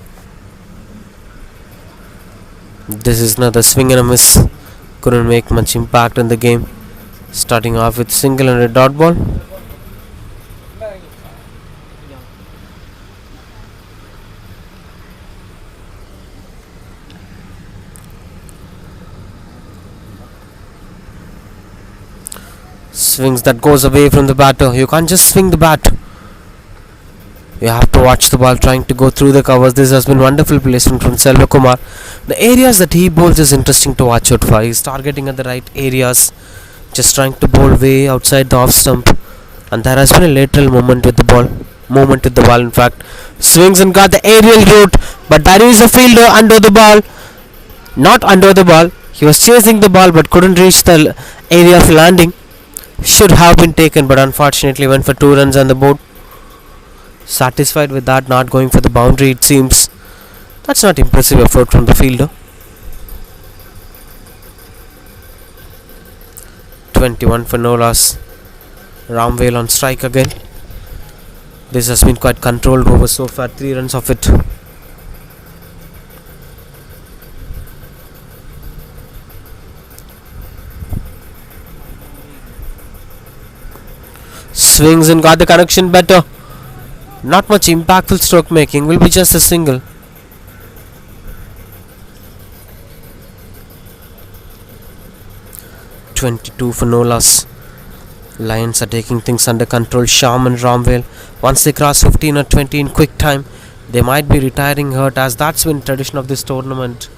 This is another swing and a miss. Couldn't make much impact in the game. Starting off with single and a dot ball. Swings that goes away from the batter. You can't just swing the bat. You have to watch the ball trying to go through the covers. This has been wonderful placement from Selvakumar. The areas that he bowls is interesting to watch out for. He's targeting at the right areas, just trying to bowl way outside the off stump. And there has been a lateral movement with the ball. In fact. Swings and got the aerial route, but there is a fielder under the ball. Not under the ball. He was chasing the ball but couldn't reach the area of landing. Should have been taken, but unfortunately went for 2 runs on the board. Satisfied with that, not going for the boundary, it seems. That's not impressive effort from the fielder. 21 for no loss. Ramwell on strike again. This has been quite controlled over so far. 3 runs of it. Swings and got the connection better. Not much impactful stroke making. Will be just a single. (22 for no loss). Lions are taking things under control. Shyam and Ramwell, once they cross 15 or 20 in quick time, They might be retiring hurt, as that's been tradition of this tournament.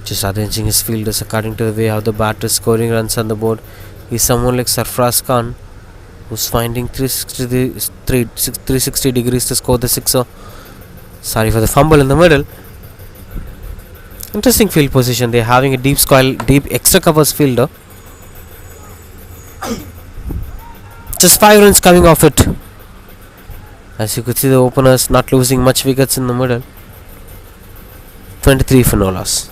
Just arranging his fielders according to the way how the batter is scoring runs on the board. He's someone like Sarfraz Khan, who's finding 360 degrees to score the sixer. Sorry for the fumble in the middle. Interesting field position. They're having a deep extra covers fielder. Just 5 runs coming off it. As you could see, the openers not losing much wickets in the middle. 23 for no loss.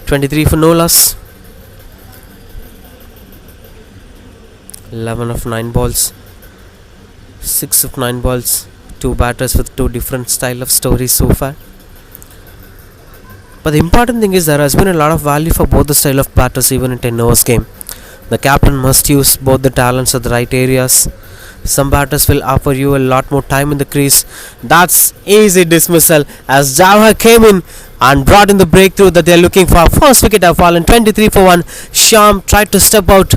$23 for no loss. 11 of 9 balls. 6 of 9 balls. 2 batters with 2 different style of stories so far. But the important thing is there has been a lot of value for both the style of batters even in 10 overs game. The captain must use both the talents at the right areas. Some batters will offer you a lot more time in the crease. That's easy dismissal as Jawhar came in and brought in the breakthrough that they are looking for. First wicket have fallen. 23 for 1. Sham tried to step out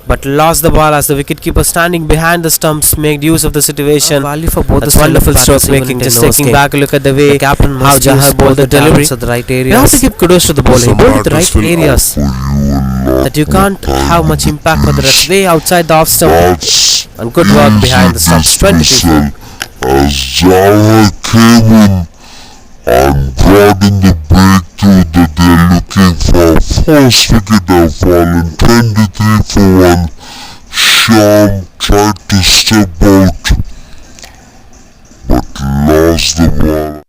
but lost the ball as the wicketkeeper standing behind the stumps made use of the situation. Value for both. That's wonderful stroke making. Just taking back a look at the way the captain how Jawhar bowled the delivery at the right areas. You have to give kudos to the bowler. He bowled at the right areas that you can't have much impact for the rest. Way outside the off stump and good work behind the stumps. 23. As Jawhar came in and brought in the breakthrough that they're looking for. First wicket have fallen. 23 for 1. Sham tried to step out but lost the ball.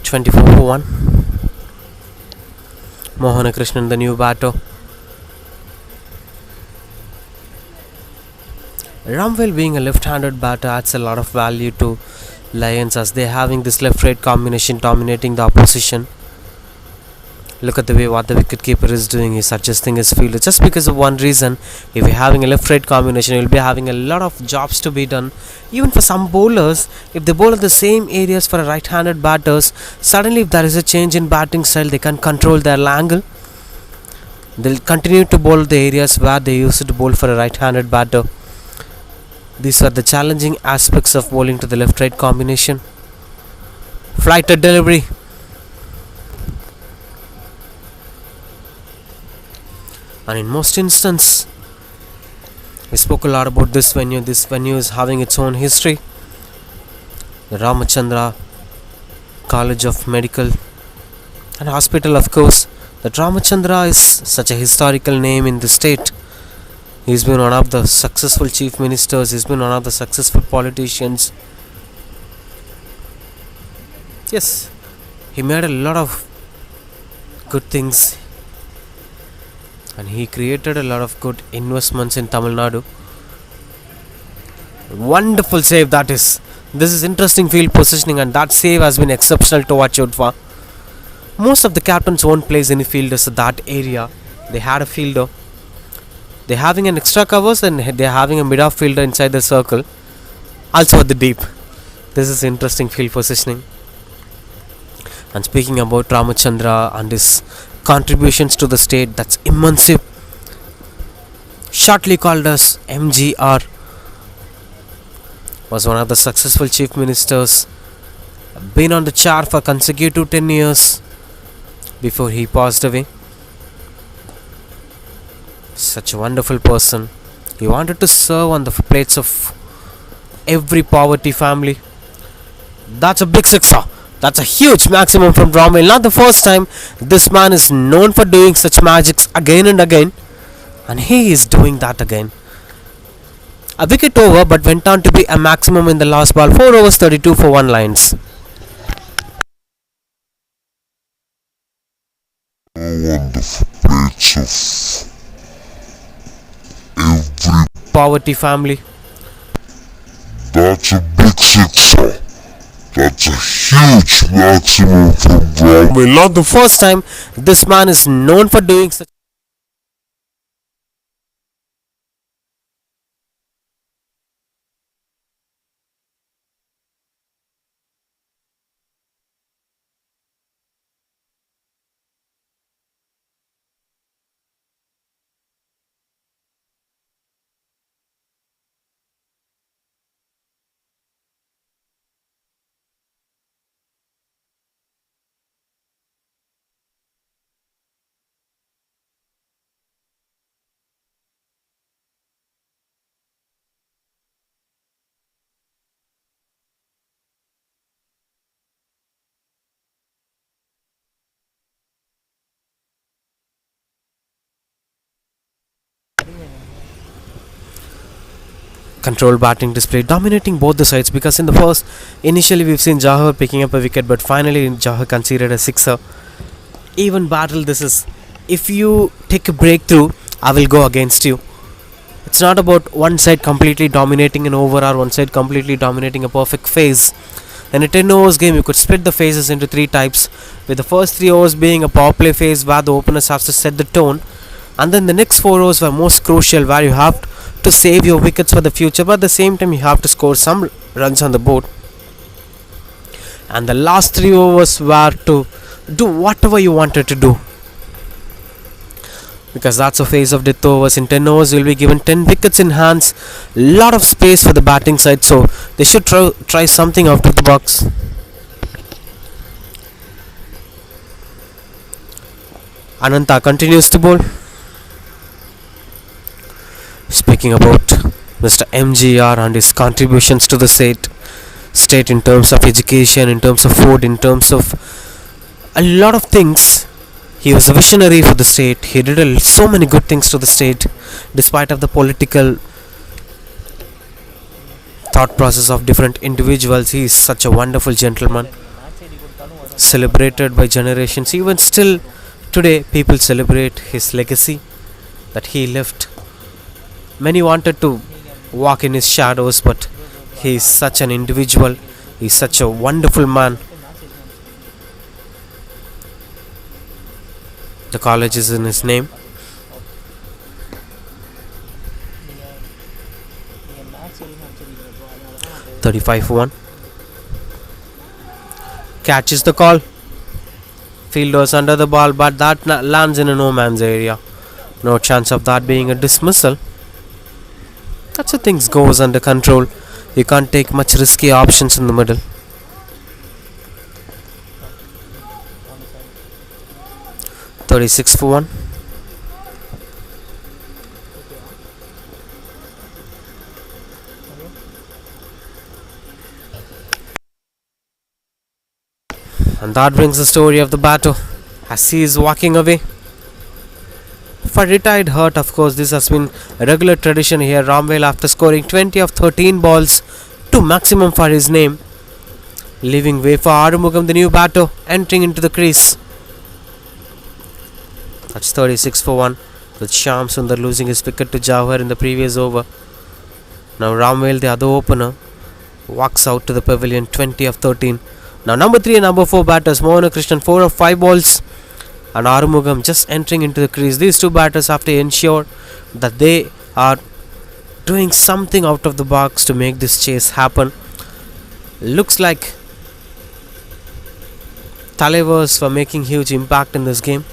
$24 for 1. Mohana Krishnan, the new batter. Ramwell being a left-handed batter adds a lot of value to Lions as they're having this left-right combination dominating the opposition. Look at the way what the wicketkeeper is doing. He's adjusting his field just because of one reason. If you're having a left-right combination, you'll be having a lot of jobs to be done. Even for some bowlers, if they bowl at the same areas for a right-handed batters, suddenly if there is a change in batting style, they can control their angle. They'll continue to bowl the areas where they used to bowl for a right-handed batter. These are the challenging aspects of bowling to the left-right combination. Flighted delivery. And in most instances, we spoke a lot about this venue. This venue is having its own history. The Ramachandra College of Medical and Hospital, of course. The Ramachandra is such a historical name in the state. He's been one of the successful chief ministers. He's been one of the successful politicians. Yes, he made a lot of good things. And he created a lot of good investments in Tamil Nadu. Wonderful save that is. This is interesting field positioning, and that save has been exceptional to watch out for. Most of the captains won't place any fielders at that area. They had a fielder. They're having an extra covers and they're having a mid-off fielder inside the circle. Also at the deep. This is interesting field positioning. And speaking about Ramachandra and his contributions to the state, that's immense. Shortly called as MGR, was one of the successful chief ministers. Been on the chair for consecutive 10 years before he passed away. Such a wonderful person. He wanted to serve on the plates of every poverty family. That's a big sixer. That's a huge maximum from Bromwell. Not the first time. This man is known for doing such magics again and again. And he is doing that again. A wicket over, but went on to be a maximum in the last ball. 4 overs, 32 for 1 lines. On the plates of every. Poverty family. That's a big sixer. That's a huge maximum from Bromwell. Not the first time. This man is known for doing such. Controlled batting display, dominating both the sides, because in the first, initially we've seen Jawahar picking up a wicket, but finally Jawahar conceded a sixer. Even battle this is. If you take a breakthrough, I will go against you. It's not about one side completely dominating an over or one side completely dominating a perfect phase. In a 10 overs game, you could split the phases into 3 types, with the first 3 overs being a power play phase where the openers have to set the tone, and then the next 4 overs were most crucial, where you have to save your wickets for the future, but at the same time you have to score some runs on the board. And the last 3 overs were to do whatever you wanted to do, because that's a phase of death overs. In 10 overs, you'll be given 10 wickets in hands, lot of space for the batting side, so they should try something out of the box. Ananta continues to bowl. Speaking about Mr. MGR and his contributions to the state in terms of education, in terms of food, in terms of a lot of things. He was a visionary for the state. He did so many good things to the state, despite of the political thought process of different individuals. He is such a wonderful gentleman, celebrated by generations. Even still today, people celebrate his legacy that he left. Many wanted to walk in his shadows, but he is such an individual. He is such a wonderful man. The college is in his name. (35-1). Catches the call. Fielders under the ball, but that lands in a no man's area. No chance of that being a dismissal. That's how things goes under control. You can't take much risky options in the middle. 36 for 1. And that brings the story of the batter as he is walking away. For retired hurt, of course, this has been a regular tradition here. Ramvel, after scoring 20 of 13 balls to maximum for his name, leaving way for Arumugam, the new batter, entering into the crease. That's 36 for 1, with Shyam Sundar losing his wicket to Jawhar in the previous over. Now Ramvel, the other opener, walks out to the pavilion, 20 of 13. Now number 3 and number 4 batters, Mohan Krishnan, 4 of 5 balls, and Arumugam just entering into the crease. These two batters have to ensure that they are doing something out of the box to make this chase happen. Looks like Talias were making huge impact in this game.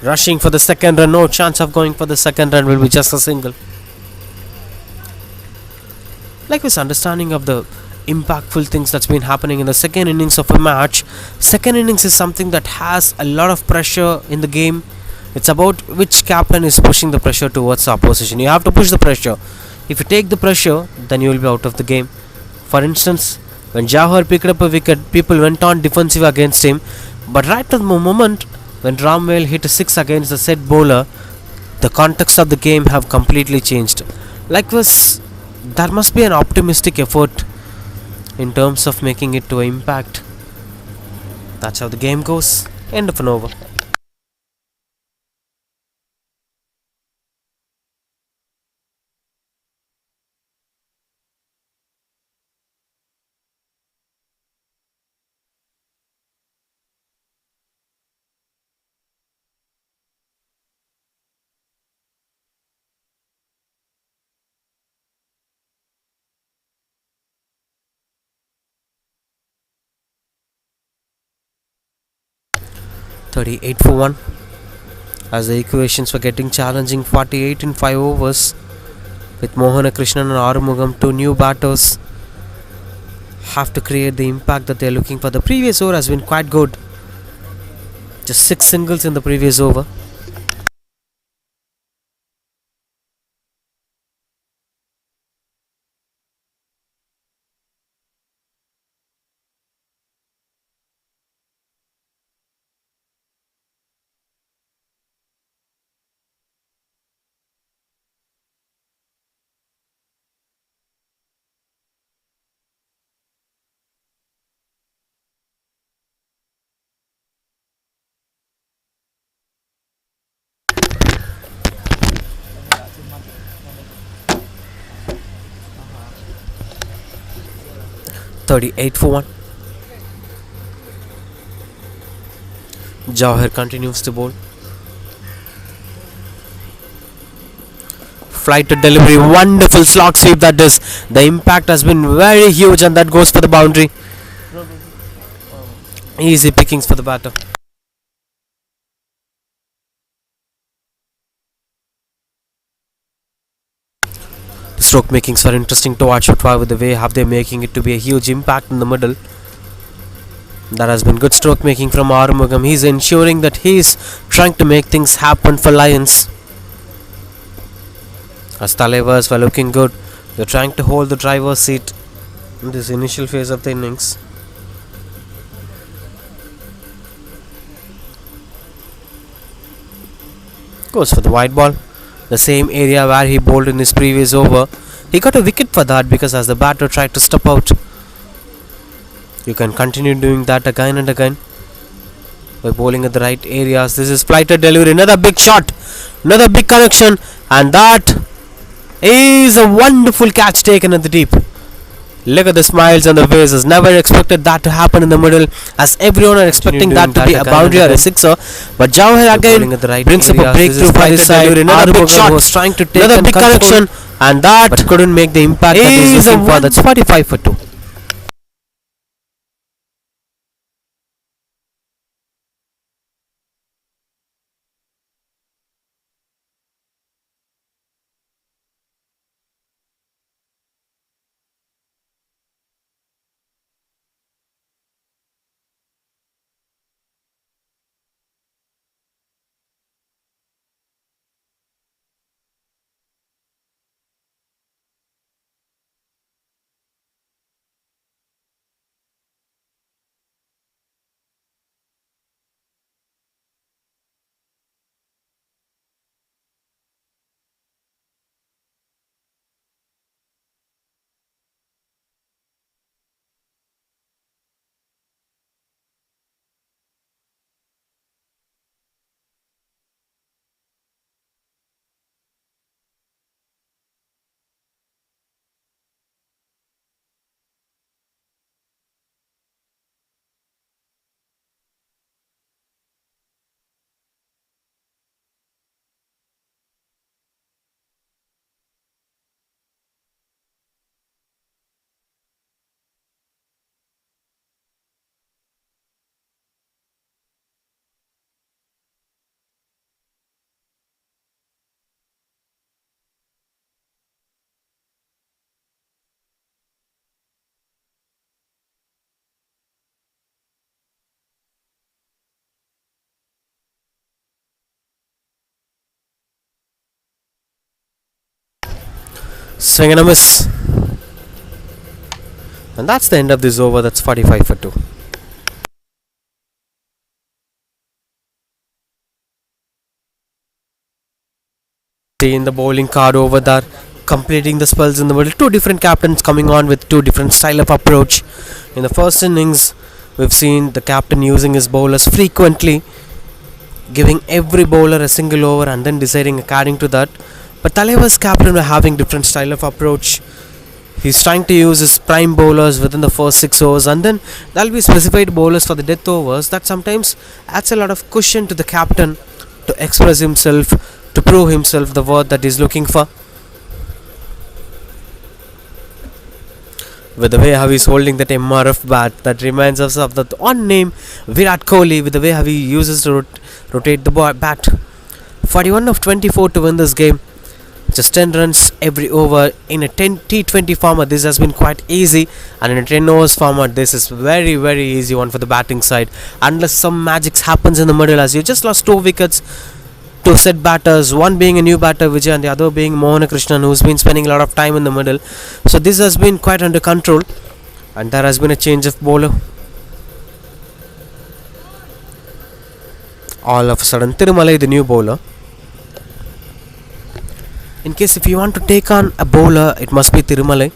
Rushing for the second run, no chance of going for the second run, will be just a single. Likewise, understanding of the impactful things that's been happening in the second innings of a match. Second innings is something that has a lot of pressure in the game. It's about which captain is pushing the pressure towards the opposition. You have to push the pressure. If you take the pressure, then you will be out of the game. For instance, when Jawhar picked up a wicket, people went on defensive against him. But right at the moment when Ramvel hit a 6 against the said bowler, the context of the game have completely changed. Likewise, there must be an optimistic effort in terms of making it to impact. That's how the game goes. End of an over. $38 for 1. As the equations were getting challenging, 48 in 5 overs, with Mohan Krishnan and Arumugam, two new batters, have to create the impact that they are looking for. The previous over has been quite good. Just 6 singles in the previous over. $38 for 1. Jawhar continues to bowl. Flight to delivery, wonderful slog sweep that is. The impact has been very huge, and that goes for the boundary. Easy pickings for the batter. The stroke makings are interesting to watch, with the way have they making it to be a huge impact in the middle. That has been good stroke making from Arumugam. He's ensuring that he's trying to make things happen for Lions. As Talias were looking good, they're trying to hold the driver's seat in this initial phase of the innings. Goes for the wide ball, the same area where he bowled in his previous over. He got a wicket for that because as the batter tried to step out. You can continue doing that again and again by bowling at the right areas. This is flighted delivery, another big shot, another big connection, and that is a wonderful catch taken at the deep. Look at the smiles on the faces. Never expected that to happen in the middle, as everyone are expecting that to be a boundary or a sixer. But Jawhar again brings up a breakthrough for his side. Another big shot was trying to take another big connection, and that couldn't make the impact that he's looking for. That's 45 for 2. Swing and a miss. And that's the end of this over. That's 45 for 2. In the bowling card over there, completing the spells in the middle. Two different captains coming on with two different style of approach. In the first innings, we've seen the captain using his bowlers frequently, giving every bowler a single over and then deciding according to that. But Talias captain were having different style of approach. He's trying to use his prime bowlers within the first 6 overs, and then there'll be specified bowlers for the death overs. That sometimes adds a lot of cushion to the captain to express himself, to prove himself the word that he's looking for. With the way how he's holding that MRF bat, that reminds us of that one name, Virat Kohli, with the way how he uses to rotate the bat. 41 of 24 to win this game. Just 10 runs every over. In a T20 format, this has been quite easy, and in a 10 overs format, this is very easy one for the batting side. Unless some magic happens in the middle, as you just lost 2 wickets to set batters, one being a new batter Vijay and the other being Mohan Krishnan, who's been spending a lot of time in the middle. So this has been quite under control, and there has been a change of bowler. All of a sudden, Tirumalai, the new bowler. In case if you want to take on a bowler, it must be Tirumalai,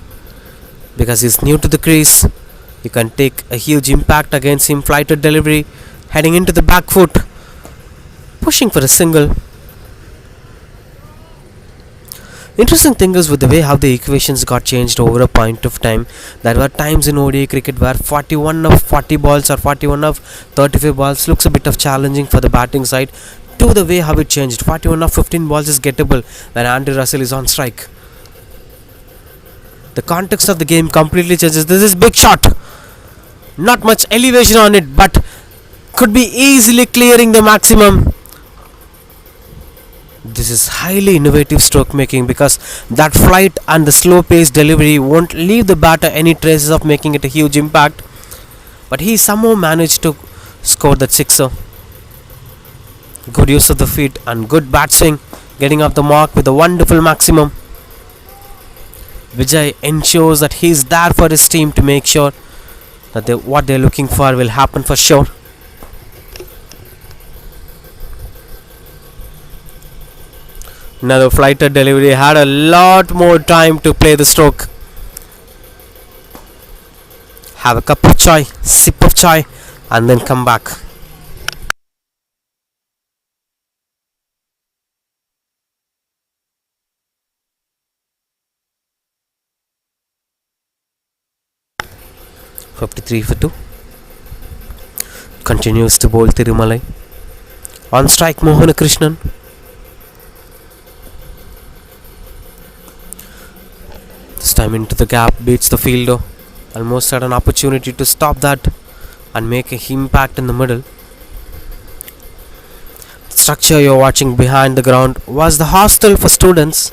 because he's new to the crease. You can take a huge impact against him. Flighted delivery, heading into the back foot, pushing for a single. Interesting thing is with the way how the equations got changed over a point of time. There were times in ODI cricket where 41 of 40 balls or 41 of 35 balls looks a bit of challenging for the batting side, to the way how it changed. 41 of 15 balls is gettable when Andy Russell is on strike. The context of the game completely changes. This is big shot. Not much elevation on it, but could be easily clearing the maximum. This is highly innovative stroke making, because that flight and the slow pace delivery won't leave the batter any traces of making it a huge impact. But he somehow managed to score that sixer. Good use of the feet and good bat swing, getting up the mark with a wonderful maximum. Vijay ensures that he is there for his team to make sure that what they're looking for will happen for sure. Another flighted delivery, had a lot more time to play the stroke. Have a cup of chai, sip of chai, and then come back. (53 for 2). Continues to bowl Tirumalai. On strike Mohan Krishnan. This time into the gap, beats the fielder. Almost had an opportunity to stop that and make an impact in the middle. The structure you're watching behind the ground was the hostel for students,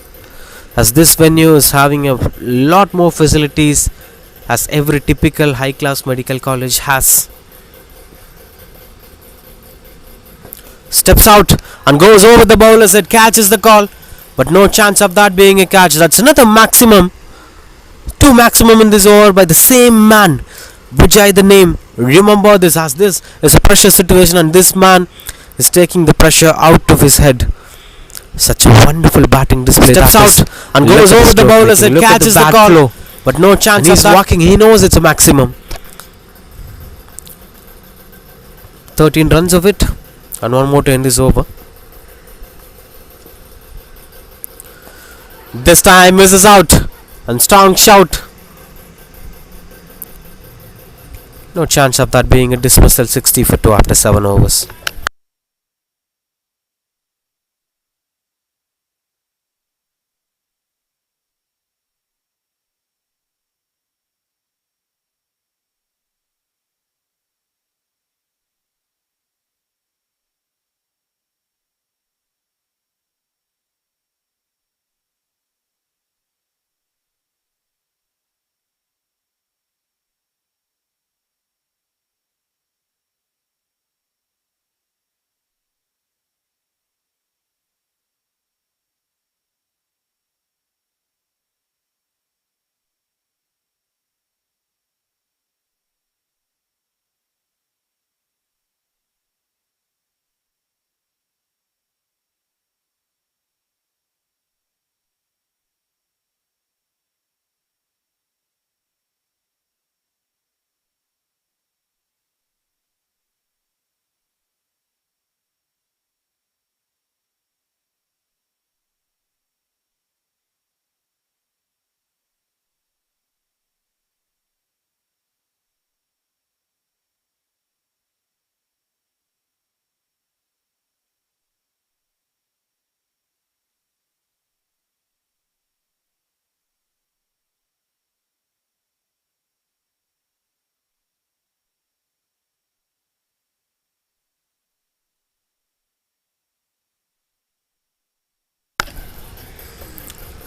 as this venue is having a lot more facilities as every typical high class medical college has. Steps out and goes over the bowler's head, catches the call, but no chance of that being a catch. That's another maximum. 2 maximum in this over by the same man, Vijay the name. Remember this, as this is a pressure situation and this man is taking the pressure out of his head. Such a wonderful batting display. Steps out and goes over the bowler's head, catches the call, but no chance of that. He's walking, he knows it's a maximum. 13 runs of it, and one more to end this over. This time misses out, and strong shout. No chance of that being a dismissal. 60 for 2 after 7 overs.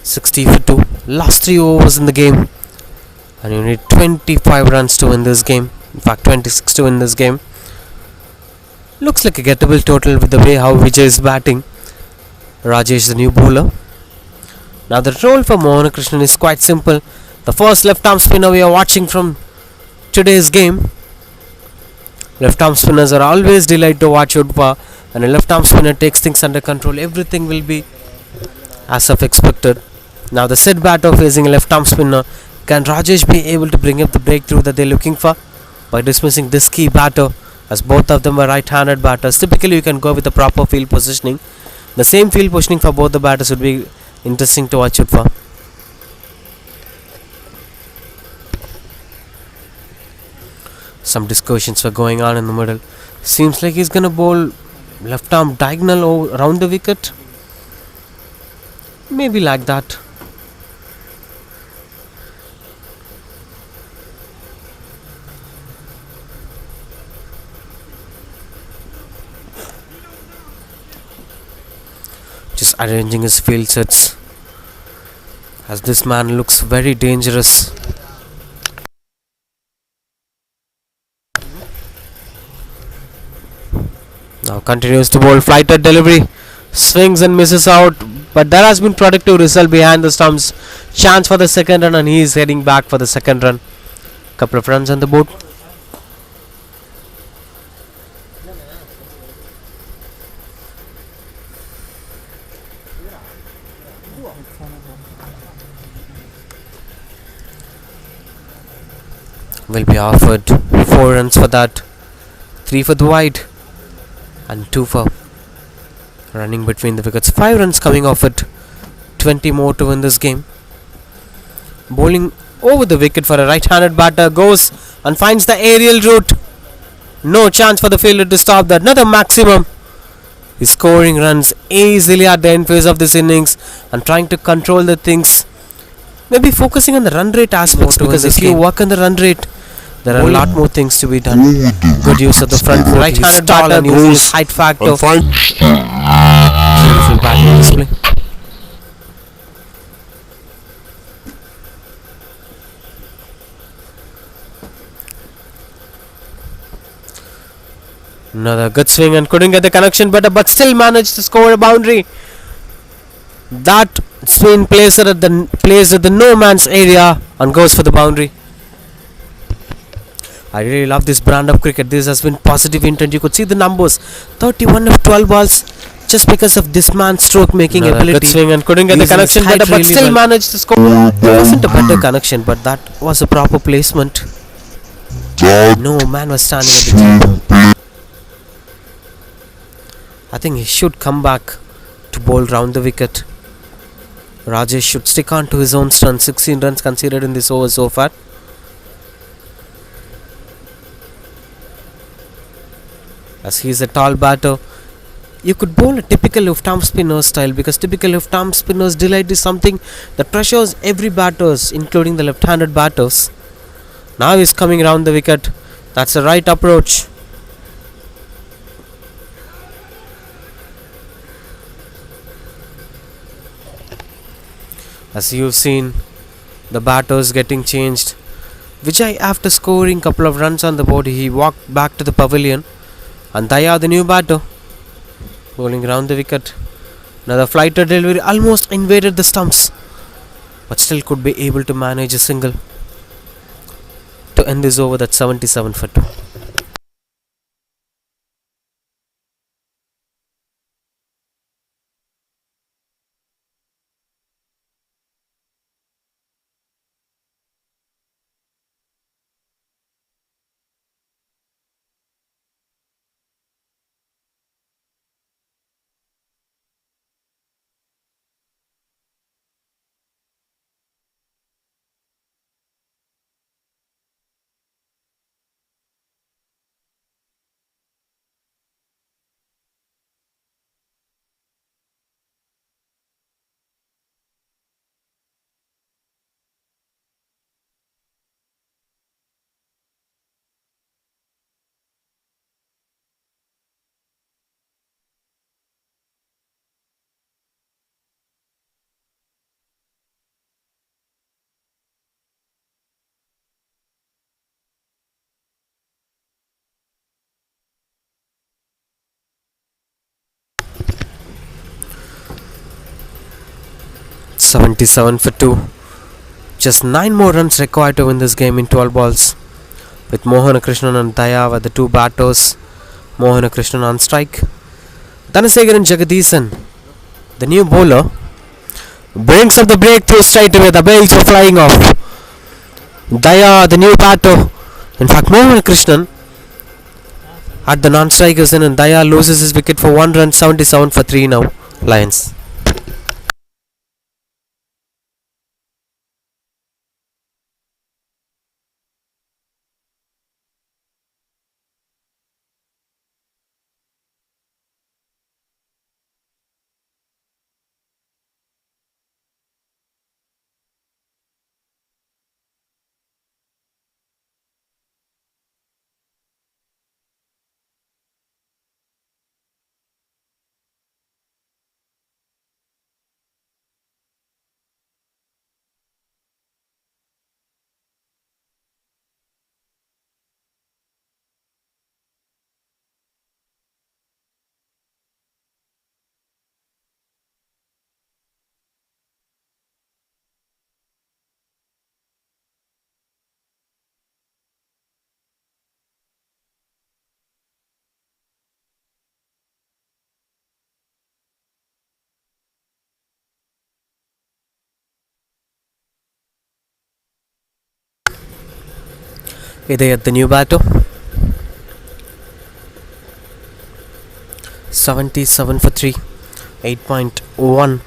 60 for 2. Last 3 overs in the game. And you need 25 runs to win this game. In fact, 26 to win this game. Looks like a gettable total with the way how Vijay is batting. Rajesh, the new bowler. Now the role for Mohan Krishnan is quite simple. The first left arm spinner we are watching from today's game. Left arm spinners are always delight to watch out for. And a left arm spinner takes things under control. Everything will be as of expected. Now the set batter facing a left arm spinner. Can Rajesh be able to bring up the breakthrough that they're looking for by dismissing this key batter, as both of them are right-handed batters? Typically you can go with the proper field positioning. The same field positioning for both the batters would be interesting to watch out for. Some discussions were going on in the middle. Seems like he's gonna bowl left arm diagonal around the wicket. Maybe like that. Just arranging his field sets, as this man looks very dangerous. Now continues to bowl flighted delivery, swings and misses out, but there has been productive result behind the stumps. Chance for the second run, and he is heading back for the second run. Couple of runs on the board. Will be offered 4 runs for that, 3 for the wide and 2 for running between the wickets. 5 runs coming off it, 20 more to win this game. Bowling over the wicket for a right-handed batter, goes and finds the aerial route. No chance for the fielder to stop that. Another maximum. He's scoring runs easily at the end phase of this innings and trying to control the things. Maybe focusing on the run rate aspects, because if you work on the run rate, there are a lot more things to be done. Good use of the front foot. Right-handed batter and using his height factor. Beautiful batting display. Another good swing and couldn't get the connection better, but still managed to score a boundary. That spin placed at the no man's area and goes for the boundary. I really love this brand of cricket. This has been positive intent. You could see the numbers, 31 of 12 balls, just because of this man's stroke making ability. Good swing and couldn't get the connection better, but really still managed to score. It wasn't a better connection, but that was a proper placement. No man was standing at the tee. I think he should come back to bowl round the wicket. Rajesh should stick on to his own run. 16 runs considered in this over so far. As he is a tall batter, you could bowl a typical left-arm spinner style, because typical left-arm spinners delight is something that pressures every batters, including the left-handed batters. Now he's coming round the wicket. That's the right approach. As you've seen, the batters getting changed. Vijay, after scoring couple of runs on the board, he walked back to the pavilion. And Daya, the new batter, bowling round the wicket. Another flighter delivery, almost invaded the stumps, but still could be able to manage a single to end this over. That's 77 for 2. 77 for 2. Just 9 more runs required to win this game in 12 balls. With Mohanakrishnan and Daya were the two batters. Mohanakrishnan on strike. Dhanasegaran Jagadisan, the new bowler, brings up the breakthrough straight away. The bails were flying off. Daya, the new batter. In fact, Mohanakrishnan at the non-strikers in, and Daya loses his wicket for 1 run. 77 for 3 now. Lions. Idayat, the new batter. 77 for 3. 8.1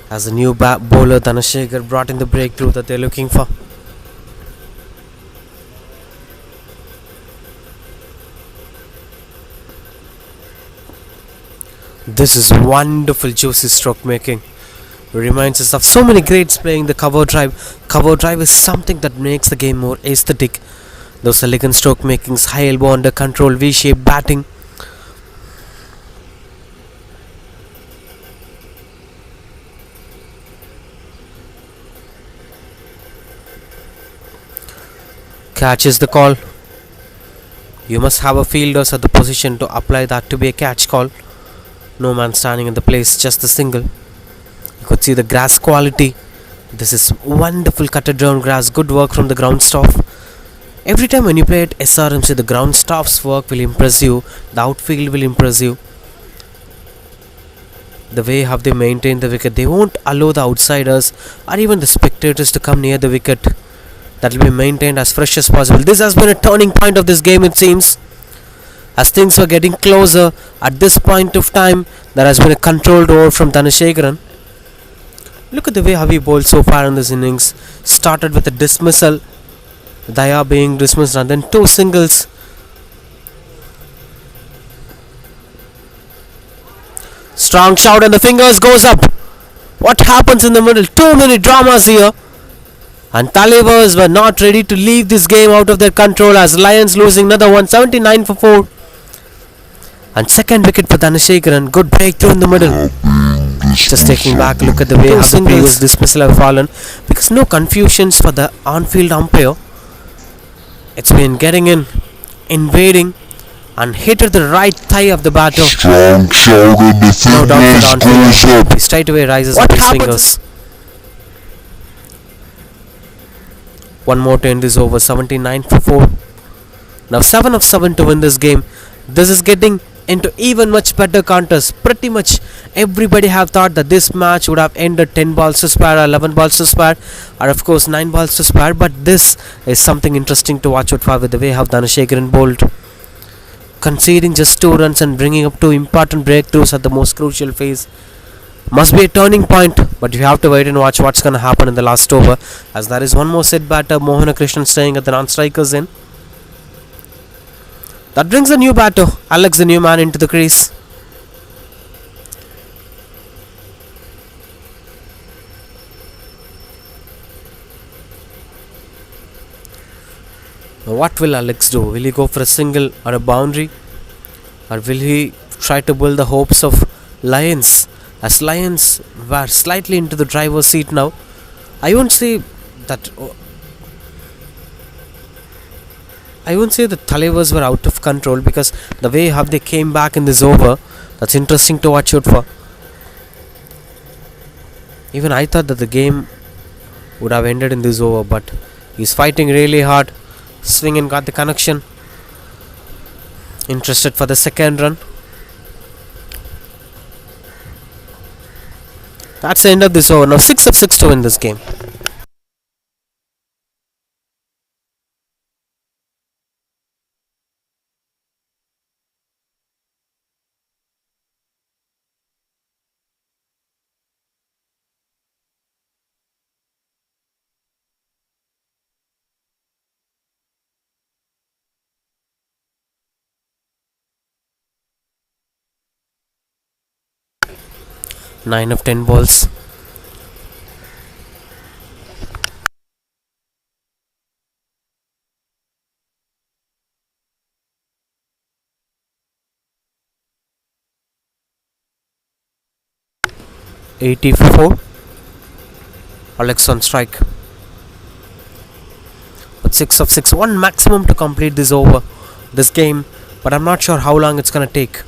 as the new bowler Dhanashekhar brought in the breakthrough that they're looking for. This is wonderful juicy stroke making. Reminds us of so many greats playing the cover drive. Cover drive is something that makes the game more aesthetic. Those elegant stroke makings, high elbow under control, V-shaped batting. Catch is the call. You must have a fielders at the position to apply that to be a catch call. No man standing in the place, just the single. You could see the grass quality. This is wonderful cutted down grass. Good work from the ground staff. Every time when you play at SRMC, the ground staff's work will impress you. The outfield will impress you. The way how they maintain the wicket, they won't allow the outsiders or even the spectators to come near the wicket. That will be maintained as fresh as possible. This has been a turning point of this game, it seems. As things were getting closer, at this point of time, there has been a controlled over from Dhanashekhar. Look at the way how he bowled so far in this innings. Started with a dismissal, Daya being dismissed, and then 2 singles. Strong shout and the fingers goes up. What happens in the middle? 2-minute dramas here. And Talias were not ready to leave this game out of their control as Lions losing another one, 79 for 4. And second wicket for Dhanashekhar. Good breakthrough in the middle. Just taking back a look at the way how the previous dismissal have fallen, because no confusions for the on-field umpire. It's been getting in, invading, and hit at the right thigh of the batter. Strong shout and the fingers goes up. He straight away rises up his fingers. One more to end this over, 79 for 4. Now 7 of 7 to win this game. This is getting into even much better contest. Pretty much everybody have thought that this match would have ended 10 balls to spare, 11 balls to spare, or of course 9 balls to spare. But this is something interesting to watch out for, with the way how Dhanashekhar bowled, conceding just 2 runs and bringing up 2 important breakthroughs at the most crucial phase. Must be a turning point, but you have to wait and watch what's going to happen in the last over, as there is one more set batter, Mohanakrishnan, staying at the non-strikers in. That brings a new batter, Alex, the new man, into the crease. Now what will Alex do? Will he go for a single or a boundary? Or will he try to build the hopes of Lions? As Lions were slightly into the driver's seat now. I won't say that Talias were out of control, because the way how they came back in this over, that's interesting to watch out for. Even I thought that the game would have ended in this over, but he's fighting really hard. Swing and got the connection. Interested for the second run. That's the end of this over. Now 6 of 6 to win this game. Nine of 10 balls. $84. Alex on strike. But 6 of 6. One maximum to complete this over. This game. But I'm not sure how long it's gonna take.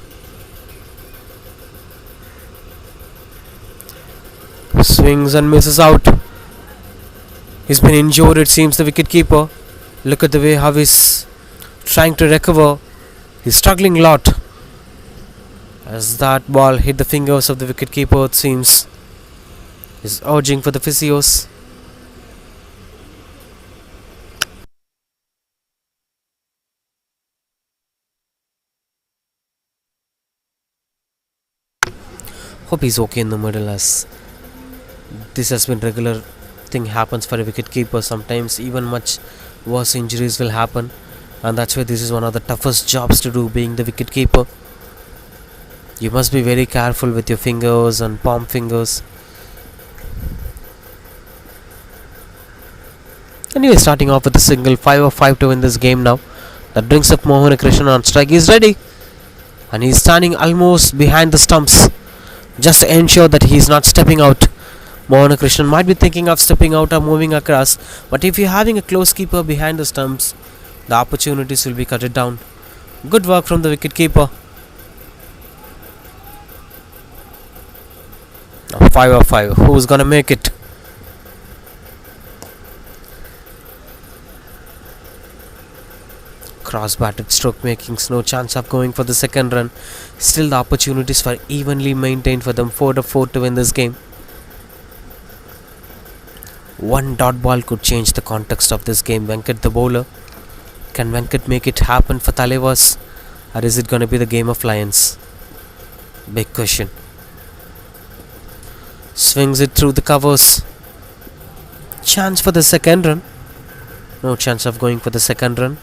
Swings and misses out. He's been injured, it seems, the wicketkeeper. Look at the way how he's trying to recover. He's struggling a lot. As that ball hit the fingers of the wicketkeeper, it seems. He's urging for the physios. Hope he's okay in the middle, as this has been regular thing happens for a wicketkeeper. Sometimes even much worse injuries will happen, and that's why this is one of the toughest jobs to do, being the wicketkeeper. You must be very careful with your fingers and palm fingers. Anyway, starting off with a single. 5 of 5 to win this game now. That brings up Mohan Krishnan on strike. He's ready, and he's standing almost behind the stumps, just to ensure that he's not stepping out. Mohan Krishnan might be thinking of stepping out or moving across, but if you're having a close keeper behind the stumps, the opportunities will be cut down. Good work from the wicketkeeper. 5 of 5. Who's gonna make it? Cross batted stroke makings, no chance of going for the second run. Still the opportunities were evenly maintained for them. 4 of 4 to win this game. One dot ball could change the context of this game. Venkat the bowler. Can Venkat make it happen for Talias, or is it going to be the game of lions? Big question. Swings it through the covers. Chance for the second run. No chance of going for the second run.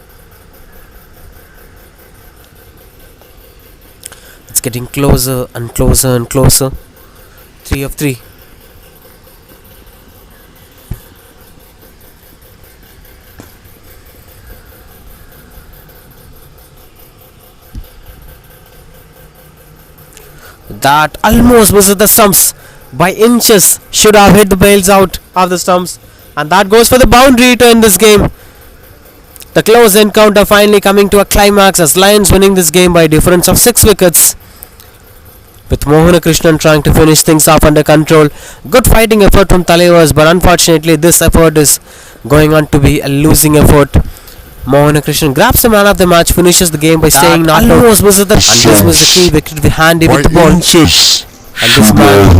It's getting closer and closer and closer. 3 of 3. That almost was at the stumps by inches. Should have hit the bails out of the stumps, and that goes for the boundary to end this game. The close encounter finally coming to a climax, as Lions winning this game by a difference of 6 wickets, with Mohan Krishnan trying to finish things off under control. Good fighting effort from Talias, but unfortunately this effort is going on to be a losing effort. Mohan Krishnan grabs the man of the match, finishes the game by staying not out, and this was the key wicket with handy with the ball. And this man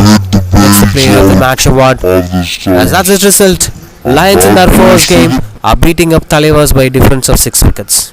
gets the player of the match award. As that's the result, Lions in their first game are beating up Talias by a difference of 6 wickets.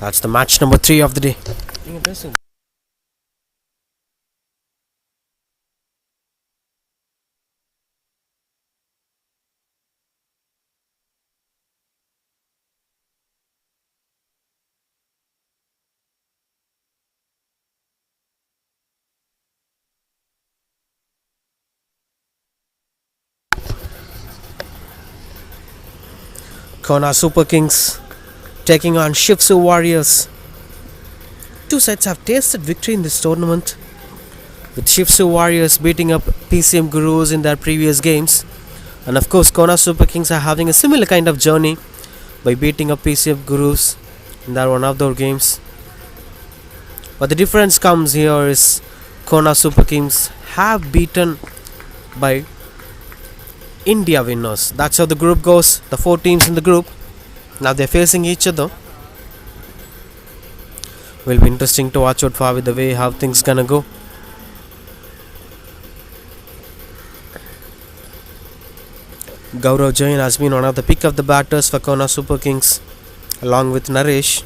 That's the match number 3 of the day. Interesting. Kona Super Kings taking on Shipu Warriors. Two sides have tasted victory in this tournament, with Shipu Warriors beating up PCM Gurus in their previous games. And of course, Kona Super Kings are having a similar kind of journey by beating up PCM Gurus in their one of their games. But the difference comes here is Kona Super Kings have beaten by India winners. That's how the group goes. The 4 teams in the group. Now they're facing each other. Will be interesting to watch out for with the way how things gonna go. Gaurav Jain has been one of the pick of the batters for Kona Super Kings, along with Naresh.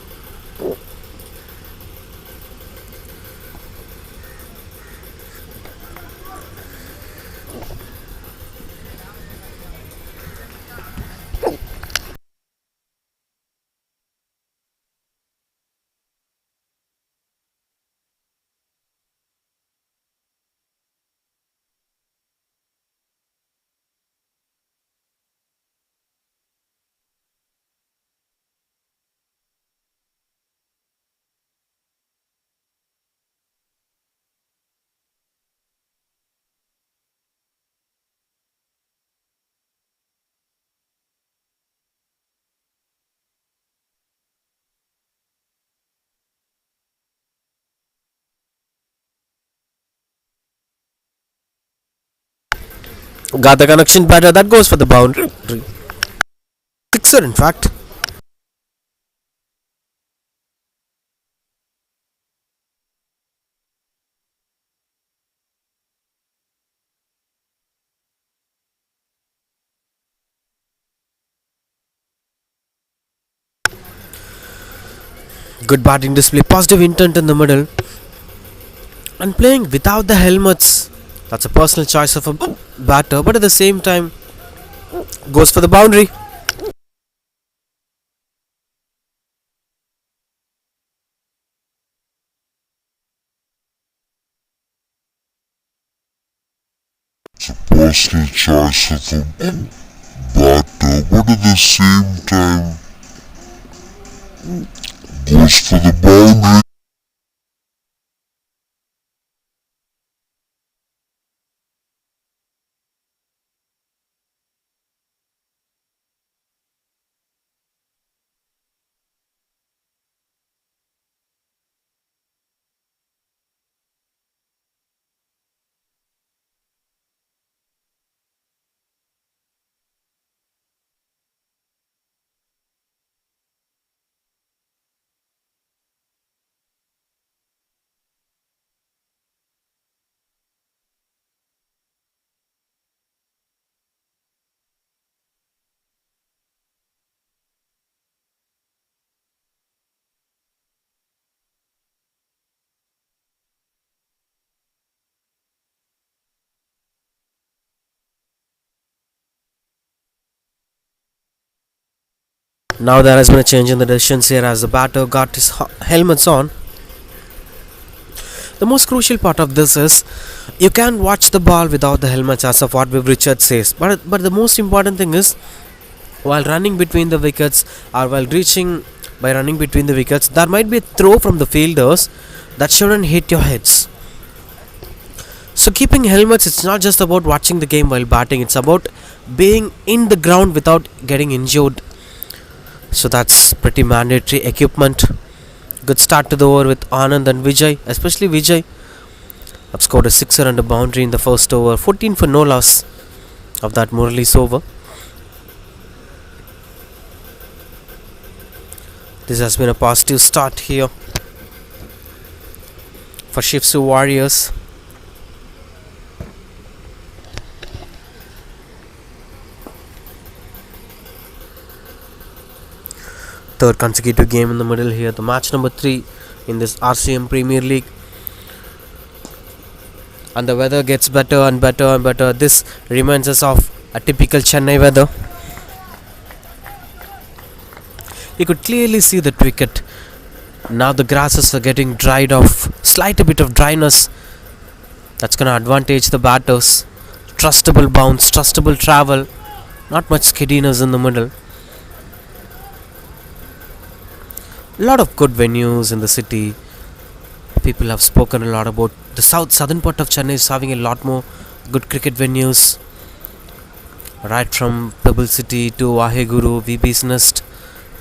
Got the connection better. That goes for the boundary. Sixer, in fact. Good batting display. Positive intent in the middle. And playing without the helmets. That's a personal choice of a batter, but at the same time, goes for the boundary. Personal choice of a batter, but at the same time goes for the boundary. Now there has been a change in the decisions here as the batter got his helmets on. The most crucial part of this is you can watch the ball without the helmets, as of what Viv Richard says. But the most important thing is, while running between the wickets or while reaching by running between the wickets, there might be a throw from the fielders that shouldn't hit your heads. So keeping helmets, it's not just about watching the game while batting, it's about being in the ground without getting injured. So that's pretty mandatory equipment. Good start to the over with Anand and Vijay, especially Vijay. Have scored a sixer and a boundary in the first over. 14 for no loss of that Murali's over. This has been a positive start here for Shipu Warriors. third consecutive game in the middle here. The match number 3 in this Rcm Premier League. And the weather gets better and better and better. This reminds us of a typical Chennai weather. You could clearly see the wicket. Now the grasses are getting dried off. Slight a bit of dryness. That's going to advantage the batters. Trustable bounce, trustable travel. Not much skiddiness in the middle. A lot of good venues in the city. People have spoken a lot about the southern part of Chennai is having a lot more good cricket venues. Right from Pebble City to Waheguru, VB's Nest,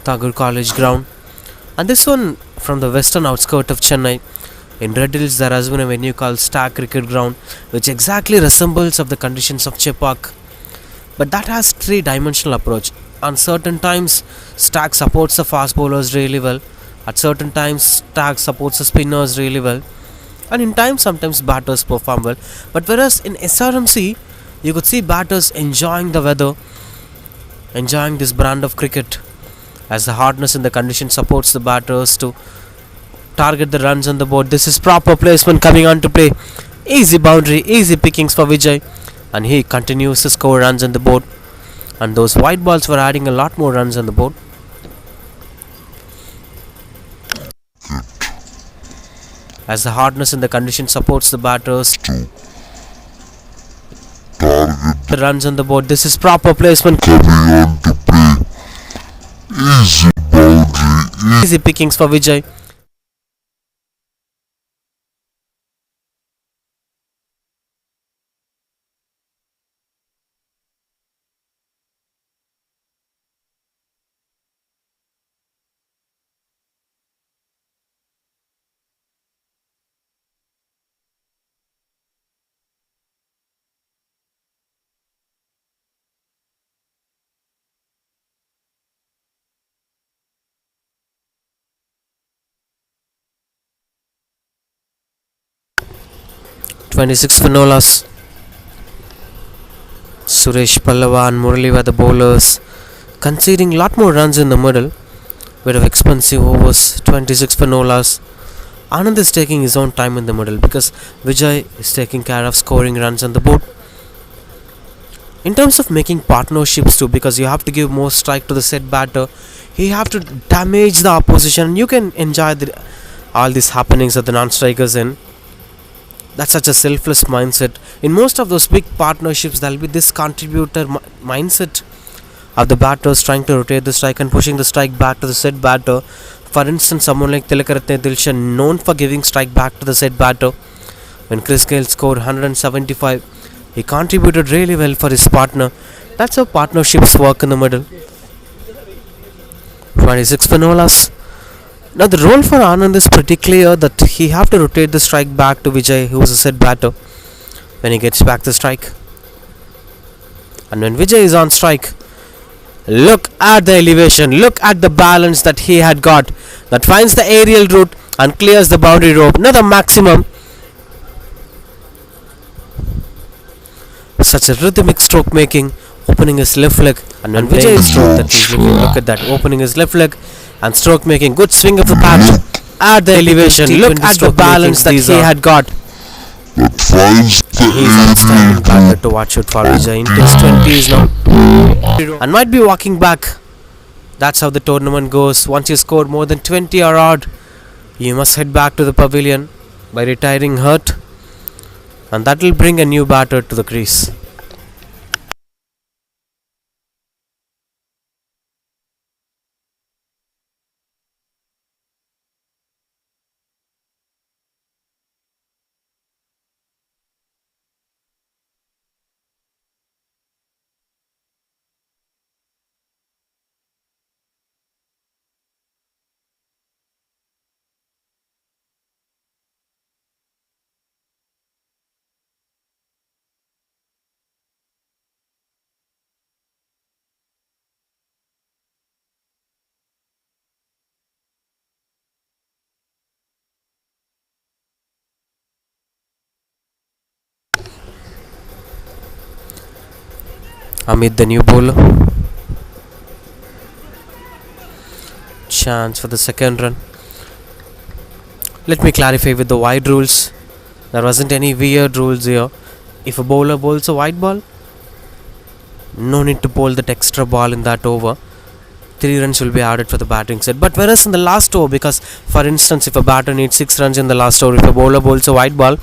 Tagore College Ground. And this one from the western outskirts of Chennai. In Red Hills there has been a venue called Star Cricket Ground, which exactly resembles of the conditions of Chepak. But that has 3-dimensional approach. On certain times, Stack supports the fast bowlers really well. At certain times, Stack supports the spinners really well. And in time, sometimes batters perform well. But whereas in SRMC, you could see batters enjoying the weather, enjoying this brand of cricket, as the hardness in the condition supports the batters to target the runs on the board. This is proper placement coming on to play. Easy boundary, easy pickings for Vijay. And he continues to score runs on the board. And those white balls were adding a lot more runs on the board. As the hardness in the condition supports the batters target the runs on the board. This is proper placement coming on to play. Easy boundary, easy pickings for Vijay. "26 for Nolas. Suresh Pallava and Murali were the bowlers, conceding lot more runs in the middle. Bit of expensive overs. 26 for Nolas. Anand is taking his own time in the middle because Vijay is taking care of scoring runs on the board. In terms of making partnerships too, because you have to give more strike to the set batter, you have to damage the opposition. You can enjoy all these happenings at the non-strikers end. That's such a selfless mindset. In most of those big partnerships, there will be this contributor mindset of the batters trying to rotate the strike and pushing the strike back to the set batter. For instance, someone like Tilakaratne Dilshan, known for giving strike back to the set batter. When Chris Gayle scored 175, he contributed really well for his partner. That's how partnerships work in the middle. 26 for Nolas. Now the role for Anand is pretty clear, that he have to rotate the strike back to Vijay, who is a set batter, when he gets back the strike. And when Vijay is on strike, look at the elevation, look at the balance that he had got, that finds the aerial route and clears the boundary rope. Now the maximum. Such a rhythmic stroke making, opening his left leg, and when Vijay is stroke, that he's looking, look at that, opening his left leg and stroke making. Good swing of the bat at the elevation. Look at the balance that he had got. that finds the He's outstanding batter to watch out for Vijay. In his 20s now, and might be walking back. That's how the tournament goes. Once you score more than 20 or odd, you must head back to the pavilion by retiring hurt, and that will bring a new batter to the crease. Amit, the new bowler. Chance for the second run. Let me clarify with the wide rules. There wasn't any weird rules here. If a bowler bowls a wide ball, no need to bowl that extra ball in that over. 3 runs will be added for the batting set. But whereas in the last over, because for instance, if a batter needs 6 runs in the last over, if a bowler bowls a wide ball,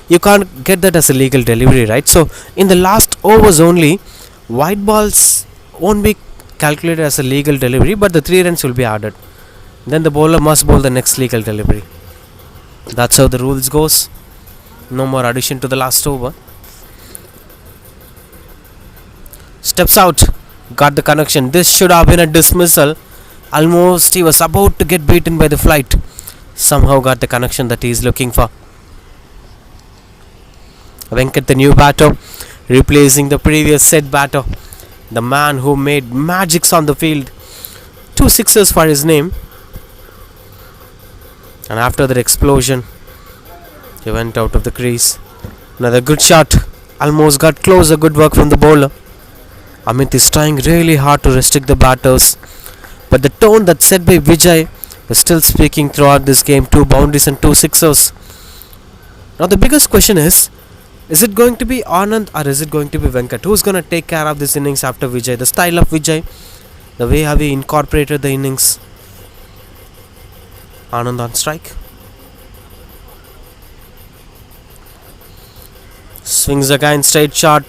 you can't get that as a legal delivery, right? So in the last overs only, wide balls won't be calculated as a legal delivery, but the 3 runs will be added. Then the bowler must bowl the next legal delivery. That's how the rules goes. No more addition to the last over. Steps out, got the connection. This should have been a dismissal. Almost he was about to get beaten by the flight. Somehow got the connection that he is looking for. Venkat, the new batter, replacing the previous set batter, the man who made magics on the field. 2 sixes for his name. And after that explosion, he went out of the crease. Another good shot. Almost got closer. Good work from the bowler. Amit is trying really hard to restrict the batters, but the tone that's set by Vijay is still speaking throughout this game. 2 boundaries and 2 sixers. Now the biggest question is it going to be Anand or is it going to be Venkat? Who's going to take care of this innings after Vijay? The style of Vijay, the way how he incorporated the innings. Anand on strike. Swings again, straight shot.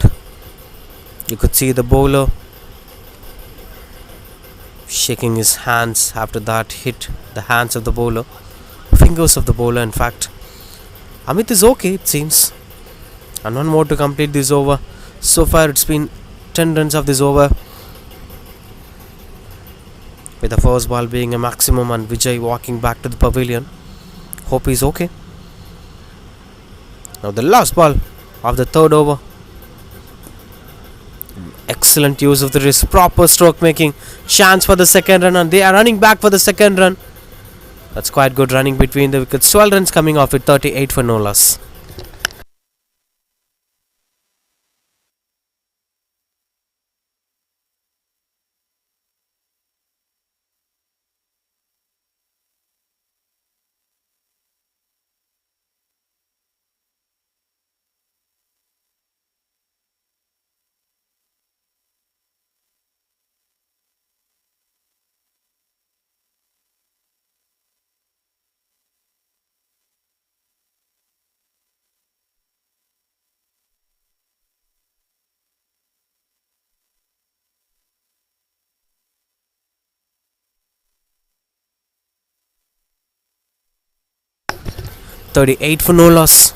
You could see the bowler shaking his hands after that hit the hands of the bowler. Fingers of the bowler, in fact. Amit is okay, it seems. And one more to complete this over. So far it's been 10 runs of this over, with the first ball being a maximum and Vijay walking back to the pavilion. Hope he's okay. Now the last ball of the third over. Excellent use of the wrist, proper stroke making. Chance for the second run, and they are running back for the second run. That's quite good running between the wickets. 12 runs coming off with 38 for no loss. $38 for no loss.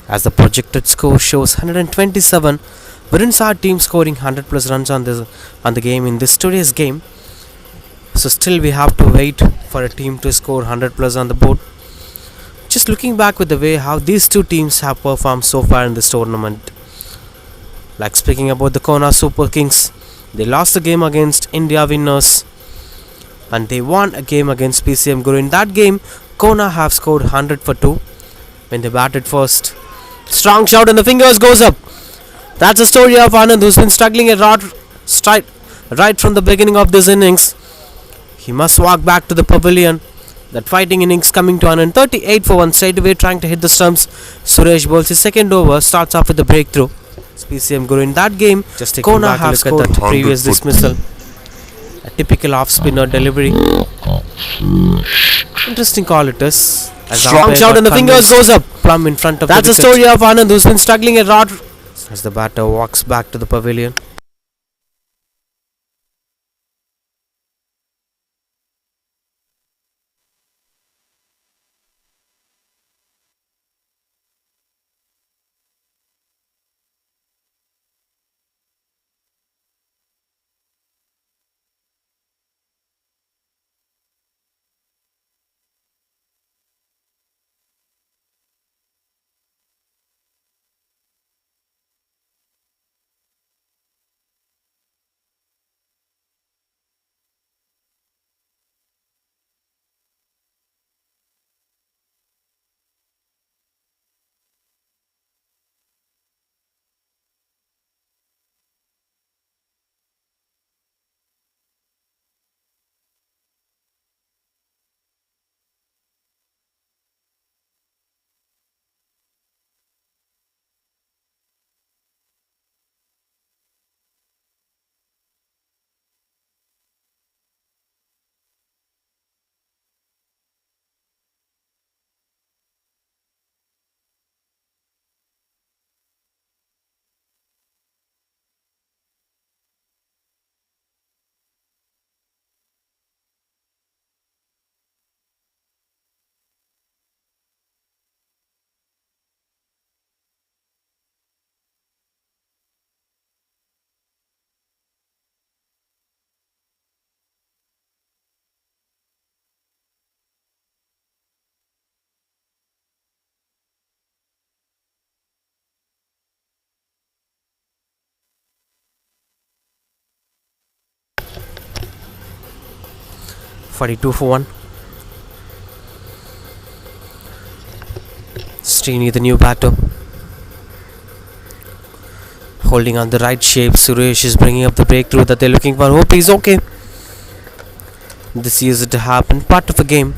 As the projected score shows 127, wouldn't our team scoring 100 plus runs on the game in this today's game. So still we have to wait for a team to score 100 plus on the board. Just looking back with the way how these two teams have performed so far in this tournament. Like speaking about the Kona Super Kings, they lost the game against India Winners and they won a game against PCM Gurus. In that game, Kona have scored 100 for 2 when they batted first. Strong shout and the fingers goes up. That's the story of Anand, who's been struggling right from the beginning of this innings. He must walk back to the pavilion. That fighting innings coming to an end. 38 for 1, straight away trying to hit the stumps. Suresh bowls his second over, starts off with the breakthrough. It's PCM Guru. In that game, just Kona have scored that previous dismissal. A typical off-spinner delivery. Interesting call it is. Strong shout and the fingers goes up. Plumb in front of the wicket. That's the story of Anand, who's been struggling a lot as the batter walks back to the pavilion. 42 for 1. Srini, the new batter, holding on the right shape. Suresh is bringing up the breakthrough that they're looking for. Hope he's okay. This used to happen. Part of a game.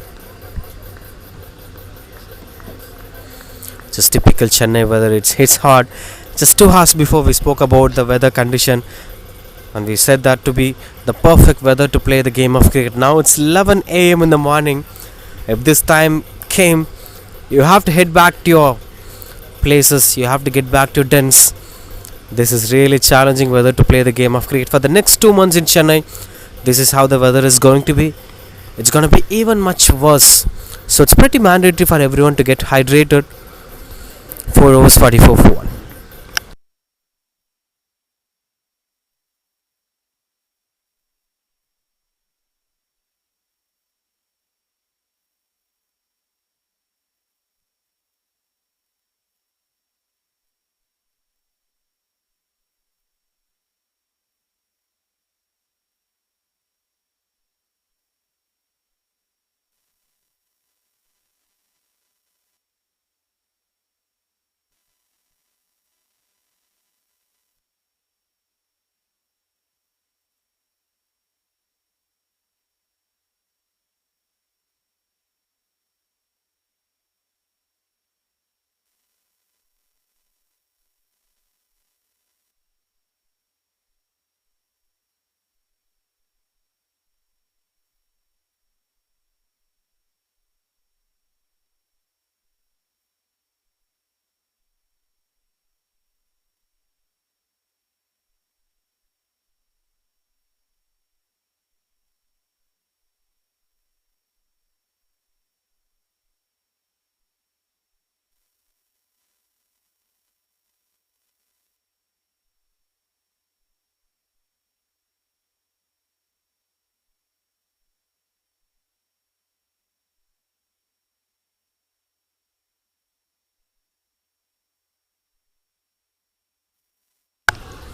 Just typical Chennai weather. It hits hard. Just 2 hours before we spoke about the weather condition, and we said that to be the perfect weather to play the game of cricket. Now it's 11 a.m. in the morning. If this time came, you have to head back to your places. You have to get back to your dens. This is really challenging weather to play the game of cricket. For the next 2 months in Chennai, this is how the weather is going to be. It's going to be even much worse. So it's pretty mandatory for everyone to get hydrated. 4 overs, 44 for 1.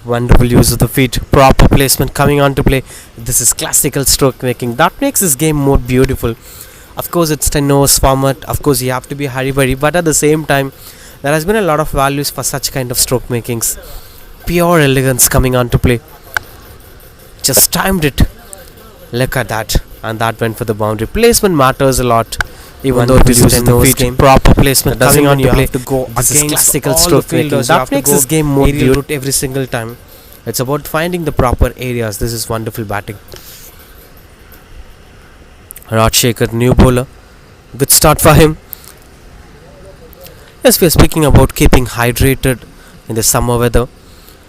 Wonderful use of the feet, proper placement coming on to play. This is classical stroke making. That makes this game more beautiful. Of course, it's 10 overs format. Of course, you have to be hurry, but at the same time, there has been a lot of values for such kind of stroke makings. Pure elegance coming on to play. Just timed it. Look at that. And that went for the boundary. Placement matters a lot. Even though it is 10 overs game, proper placement coming on to play. To go this is classical stroke making. That makes this game more beautiful every single time. It's about finding the proper areas. This is wonderful batting. Rajshekhar, new bowler. Good start for him. Yes, we are speaking about keeping hydrated in the summer weather.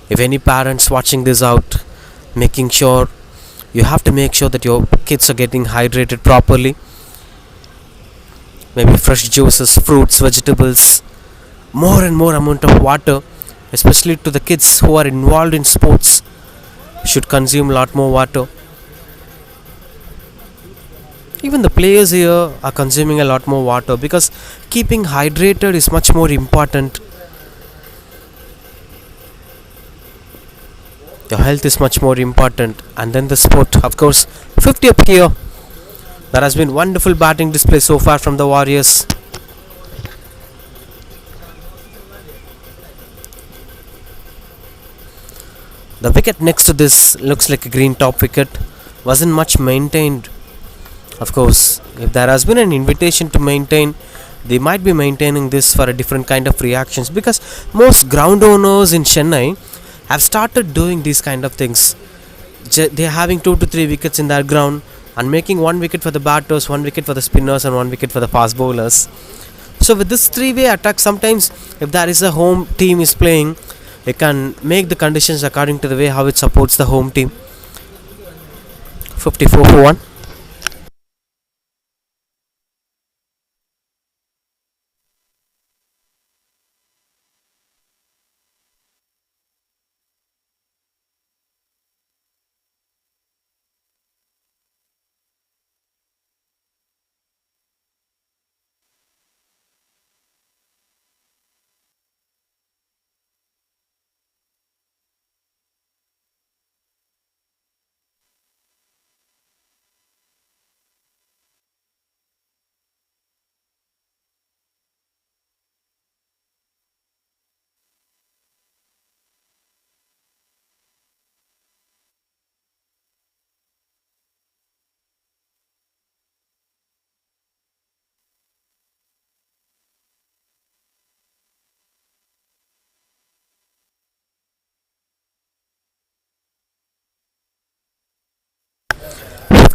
If any parents watching this out, making sure you have to make sure that your kids are getting hydrated properly. Maybe fresh juices, fruits, vegetables, more and more amount of water, especially to the kids who are involved in sports, should consume a lot more water. Even the players here are consuming a lot more water because keeping hydrated is much more important. Your health is much more important, and then the sport, of course. 50 up here. There has been wonderful batting display so far from the Warriors. The wicket next to this looks like a green top wicket. Wasn't much maintained. Of course, if there has been an invitation to maintain, they might be maintaining this for a different kind of reactions, because most ground owners in Chennai have started doing these kind of things. They are having 2 to 3 wickets in their ground and making 1 wicket for the batters, 1 wicket for the spinners, and 1 wicket for the fast bowlers. So with this 3-way attack, sometimes if there is a home team is playing, you can make the conditions according to the way how it supports the home team. 54 for 1.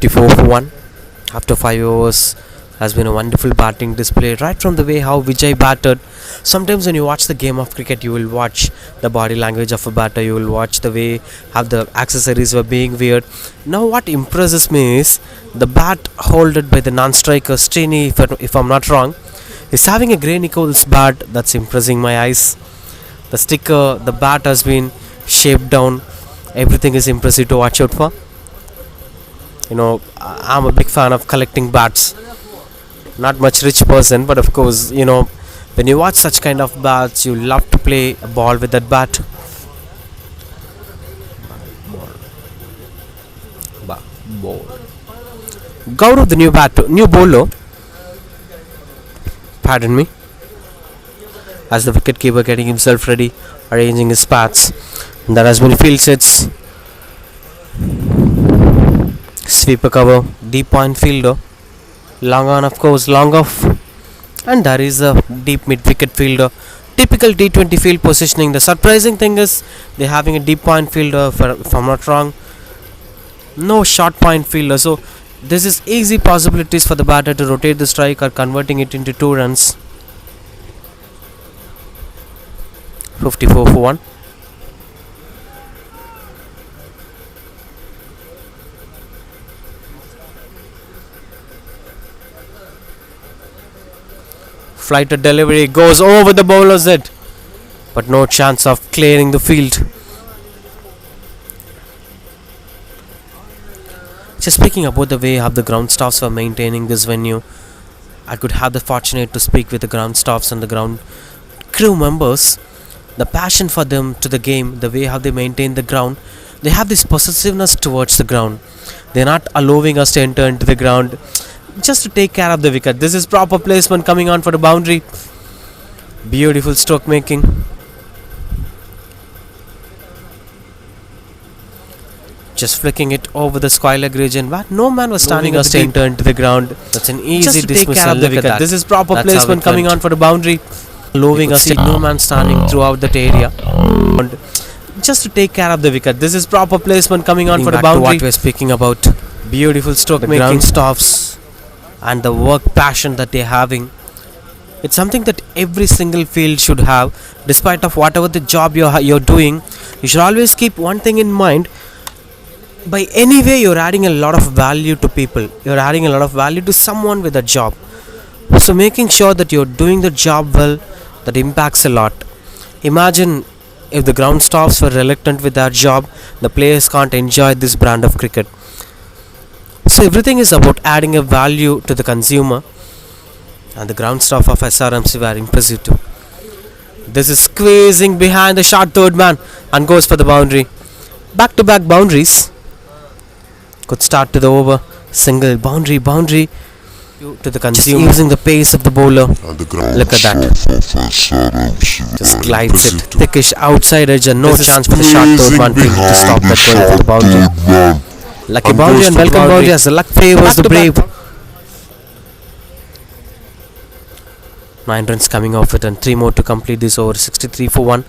54 for 1 after 5 overs. Has been a wonderful batting display right from the way how Vijay batted. Sometimes when you watch the game of cricket, you will watch the body language of a batter, you will watch the way how the accessories were being weird. Now what impresses me is the bat holded by the non-striker Strini, if I'm not wrong, is having a Grey Nichols bat. That's impressing my eyes. The sticker, the bat has been shaped down. Everything is impressive to watch out for. I'm a big fan of collecting bats. Not much rich person, but of course, when you watch such kind of bats, you love to play a ball with that bat. Ball. Gaurav, the new bowler. Pardon me. As the wicketkeeper getting himself ready, arranging his bats. There has been field sets. Sweeper cover, deep point fielder. Long on, of course, long off. And there is a deep mid wicket fielder. Typical T20 field positioning. The surprising thing is they're having a deep point fielder, if I'm not wrong. No short point fielder. So this is easy possibilities for the batter to rotate the strike or converting it into 2 runs. 54 for 1. Flighted delivery goes over the bowler's head, but no chance of clearing the field. Just speaking about the way how the ground staffs were maintaining this venue, I could have the fortunate to speak with the ground staffs and the ground crew members. The passion for them to the game, the way how they maintain the ground, they have this possessiveness towards the ground. They're not allowing us to enter into the ground just to take care of the wicket. This is proper placement coming on for the boundary. Beautiful stroke making. Just flicking it over the square leg region where no man was standing us to enter into the ground. That's an easy dismissal of the wicket. This is proper placement coming on for the boundary. Allowing us to no man standing throughout that area. Just to take care of the wicket. This is proper placement coming on for the boundary. What we're speaking about. Beautiful stroke making. Ground stops and the work passion that they're having. It's something that every single field should have. Despite of whatever the job you're doing, you should always keep one thing in mind. By any way, you're adding a lot of value to people. You're adding a lot of value to someone with a job. So making sure that you're doing the job well, that impacts a lot. Imagine if the ground staffs were reluctant with their job, the players can't enjoy this brand of cricket. So everything is about adding a value to the consumer, and the ground staff of SRMC were impressive too. This is squeezing behind the short third man and goes for the boundary. Back to back boundaries. Could start to the over. Single boundary to the consumer. Just using the pace of the bowler. Look at that. Just glides it. Thickish outside edge and no chance for the short third man fielder to stop that going for the boundary. Lucky boundary and welcome boundary as the luck favors the brave. 9 runs coming off it and 3 more to complete this over. 63 for 1.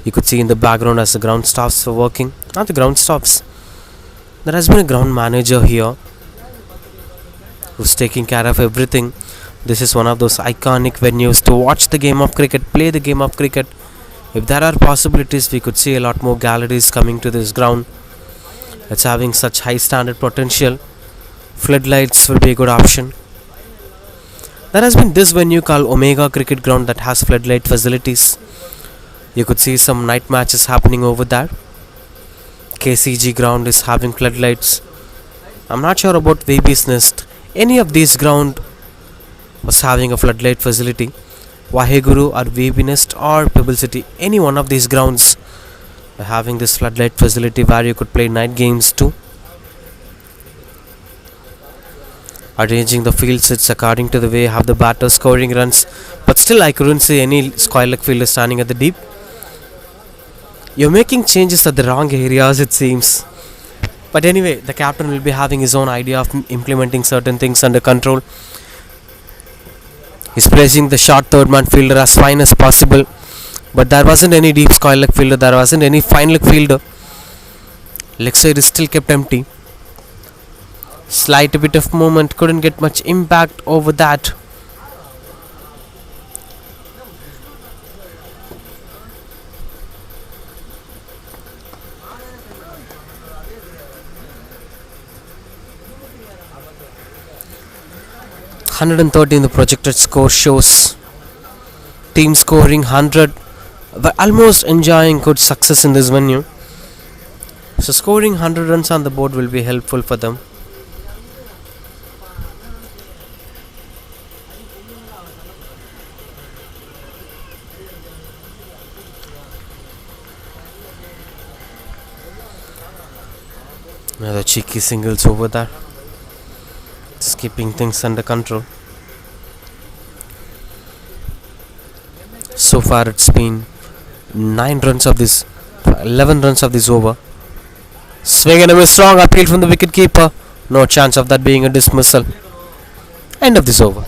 You could see in the background as the ground staffs were working. Not the ground staffs. There has been a ground manager here who's taking care of everything. This is one of those iconic venues to watch the game of cricket, play the game of cricket. If there are possibilities, we could see a lot more galleries coming to this ground. It's having such high standard potential. Floodlights will be a good option. There has been this venue called Omega Cricket Ground that has floodlight facilities. You could see some night matches happening over there. KCG ground is having floodlights. I'm not sure about VB's Nest. Any of these ground was having a floodlight facility. Waheguru or VB Nest or Pebble City, any one of these grounds are having this floodlight facility where you could play night games too. Arranging the field sets according to the way how the batter scoring runs, but still I couldn't see any square leg fielder standing at the deep. You're making changes at the wrong areas, it seems. But anyway, the captain will be having his own idea of implementing certain things under control. He's placing the short third man fielder as fine as possible, but there wasn't any deep square leg fielder, there wasn't any fine leg fielder. Leg side is still kept empty. Slight bit of movement, couldn't get much impact over that. The projected score shows team scoring 100, but almost enjoying good success in this venue. So scoring 100 runs on the board will be helpful for them. Another cheeky singles over there. Just keeping things under control. So far it's been 11 runs of this over. Swing and a miss, strong appeal from the wicket keeper. No chance of that being a dismissal. End of this over.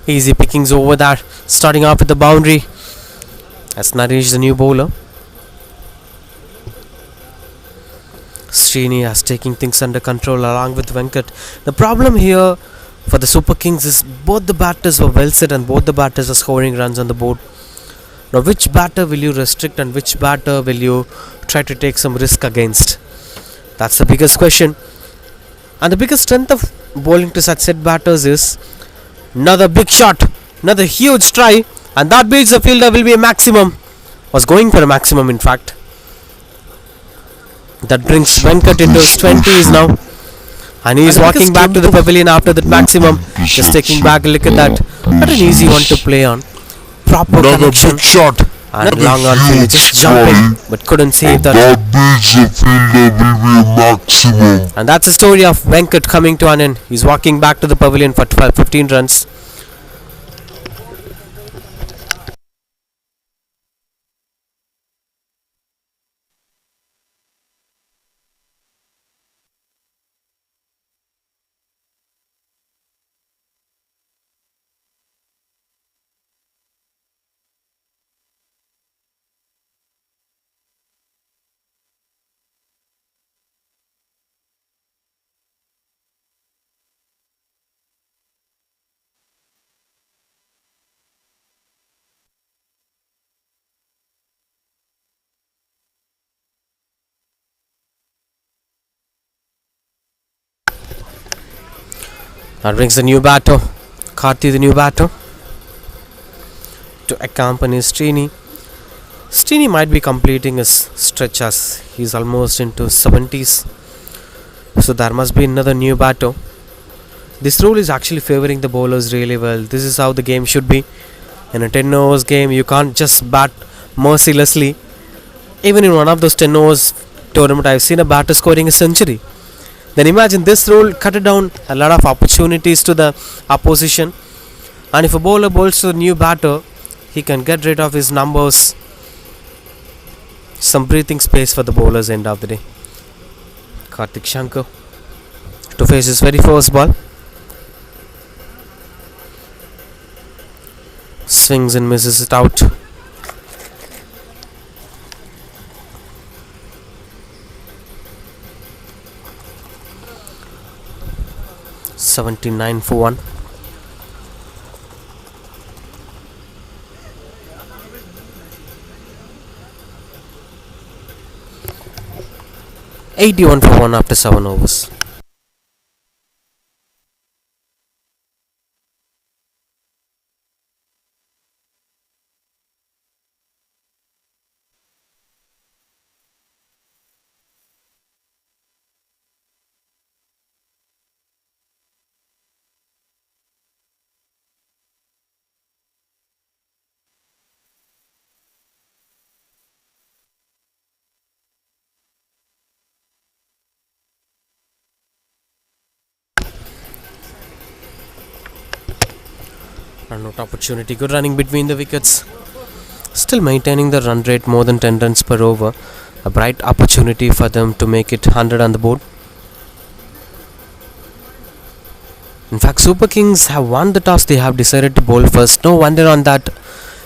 Easy pickings over there. Starting off with the boundary. As Naresh, the new bowler. Srini is taking things under control along with Venkat. The problem here for the Super Kings is both the batters were well set and both the batters are scoring runs on the board. Now which batter will you restrict and which batter will you try to take some risk against? That's the biggest question. And the biggest strength of bowling to such set batters is another big shot, another huge try, and that beats the fielder will be a maximum. Was going for a maximum in fact. That brings Venkat into his 20s now. And he is walking back to the pavilion after that maximum. Just taking back a look at that. Not an easy one to play on. Proper Another connection. big shot. And long on field, just jumping, but couldn't save that. That means the fielder will be a maximum. And that's the story of Venkat coming to an end. He's walking back to the pavilion for 15 runs. That brings the new batter. Karthi, the new batter. to accompany Srini. Srini might be completing his stretch as he's almost into 70s. So there must be another new batter. This rule is actually favoring the bowlers really well. This is how the game should be. In a 10 overs game, you can't just bat mercilessly. Even in one of those 10 overs tournament, I've seen a batter scoring a century. Then imagine this rule cut down a lot of opportunities to the opposition. And if a bowler bowls to a new batter, he can get rid of his numbers. Some breathing space for the bowlers end of the day. Karthik Shankar to face his very first ball. Swings and misses it out. $79 for 1. $81 for 1 after 7 overs. Run out opportunity. Good running between the wickets. Still maintaining the run rate more than 10 runs per over. A bright opportunity for them to make it 100 on the board. In fact, Super Kings have won the toss. They have decided to bowl first. No wonder on that,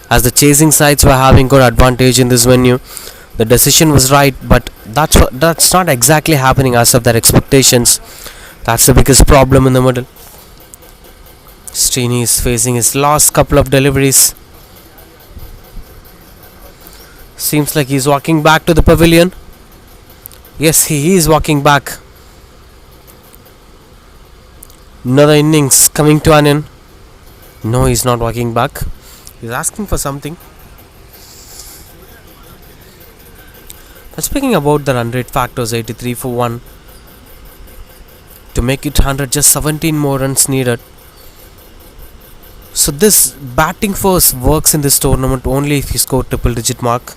as the chasing sides were having good advantage in this venue. The decision was right, but that's not exactly happening as of their expectations. That's the biggest problem in the middle. Srini is facing his last couple of deliveries. Seems like he's walking back to the pavilion. Yes, he is walking back. Another innings coming to an end. No, he's not walking back. He's asking for something. But speaking about the run rate factors, 83 for 1. To make it 100, just 17 more runs needed. So this batting first works in this tournament only if you score triple digit mark.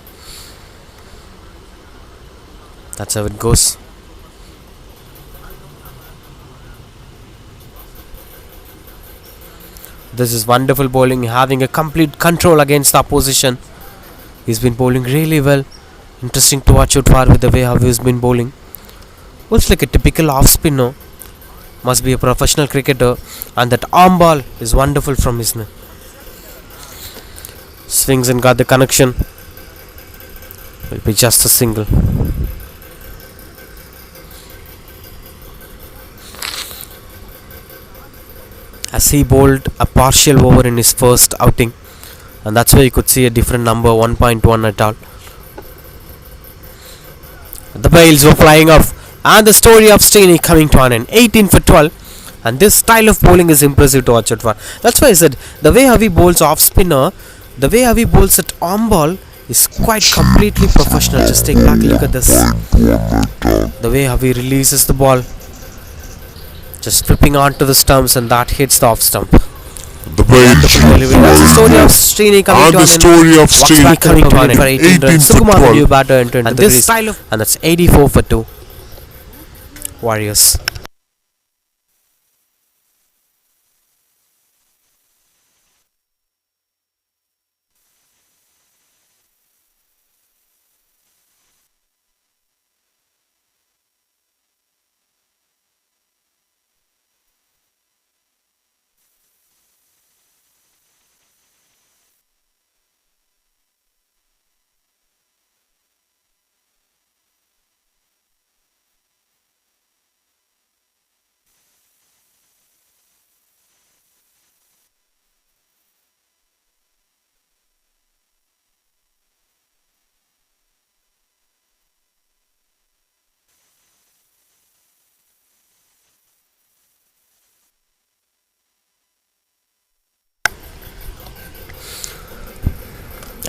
That's how it goes. This is wonderful bowling, having a complete control against the opposition. He's been bowling really well. Interesting to watch out for with the way how he's been bowling. Looks like a typical off spinner. Must be a professional cricketer, and that arm ball is wonderful from his neck. Swings and got the connection. Will be just a single. As he bowled a partial over in his first outing, and that's why you could see a different number, 1.1 at all. The bails were flying off. And the story of Srini coming to an end. 18 for 12. And this style of bowling is impressive to watch out for. That's why I said the way how he bowls off spinner, the way how he bowls at arm ball is quite completely professional. Just take back a look at this. The way how he releases the ball. Just flipping onto the stumps, and that hits the off stump. The That's the story of Srini coming to an end. story of Srini coming to an end for 18 runs. for Sukumar, the 12. new batter, entered into the crease. And that's 84 for 2. Warriors.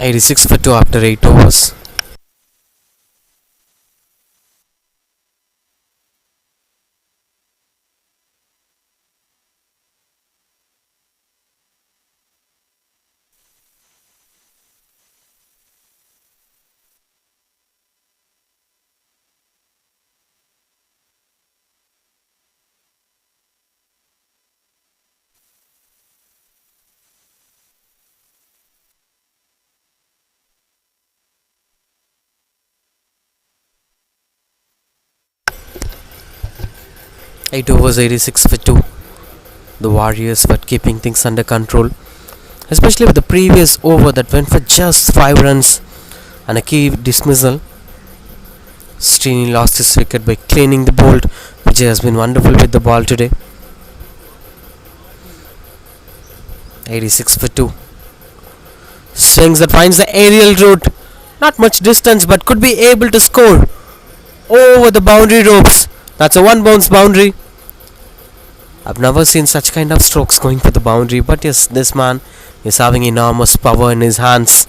86 for 2 after 8 overs. Eight overs, 86 for 2. The Warriors were keeping things under control, especially with the previous over that went for just 5 runs and a key dismissal. Srini lost his wicket by cleaning the bolt. Vijay has been wonderful with the ball today. 86 for 2. Swings that finds the aerial route. Not much distance, but could be able to score over the boundary ropes. That's a one bounce boundary. I've never seen such kind of strokes going for the boundary, but yes, this man is having enormous power in his hands.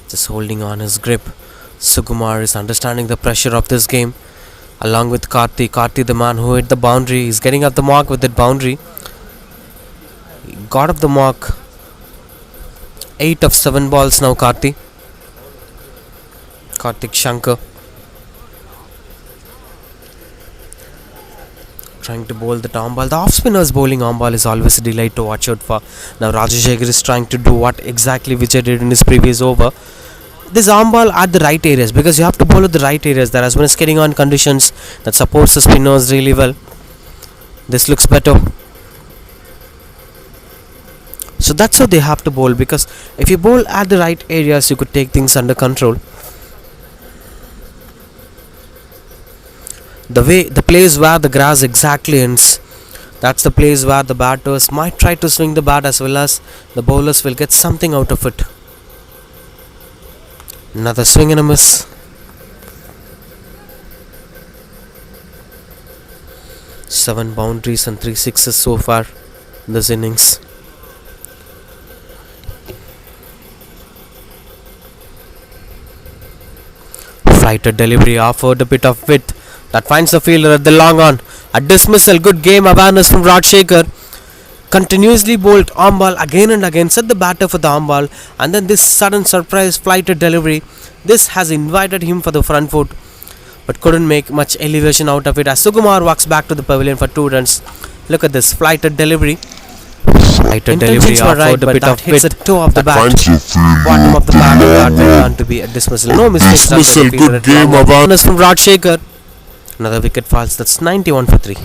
Just holding on his grip. Sukumar is understanding the pressure of this game, along with Karthi. Karthi, the man who hit the boundary, is getting up the mark with that boundary. He got up the mark. 8 of 7 balls now, Karthi. Karthik Shankar trying to bowl the arm ball. The off spinners bowling arm ball is always a delight to watch out for. Now Rajashekar is trying to do what exactly Vijay did in his previous over. This arm ball at the right areas, because you have to bowl at the right areas. There has been a skidding on conditions that supports the spinners really well. This looks better. So that's how they have to bowl, because if you bowl at the right areas, you could take things under control. The place where the grass exactly ends, that's the place where the batters might try to swing the bat, as well as the bowlers will get something out of it. Another swing and a miss. Seven boundaries and 3 sixes so far in this innings. Flighted delivery offered a bit of width that finds the fielder at the long on. A dismissal. Good game awareness from Rajashekar. Continuously bowled arm ball again and again. Set the batter for the arm ball, and then this sudden surprise flighted delivery. This has invited him for the front foot, but couldn't make much elevation out of it as Sukumar walks back to the pavilion for 2 runs. Look at this flighted delivery. Flighted delivery offered a bit of width. The toe of the bat. Bottom of the bat, that went on to be a dismissal. No mistakes. Dismissal. Good game awareness from Rajashekar. Another wicket falls. That's 91 for 3.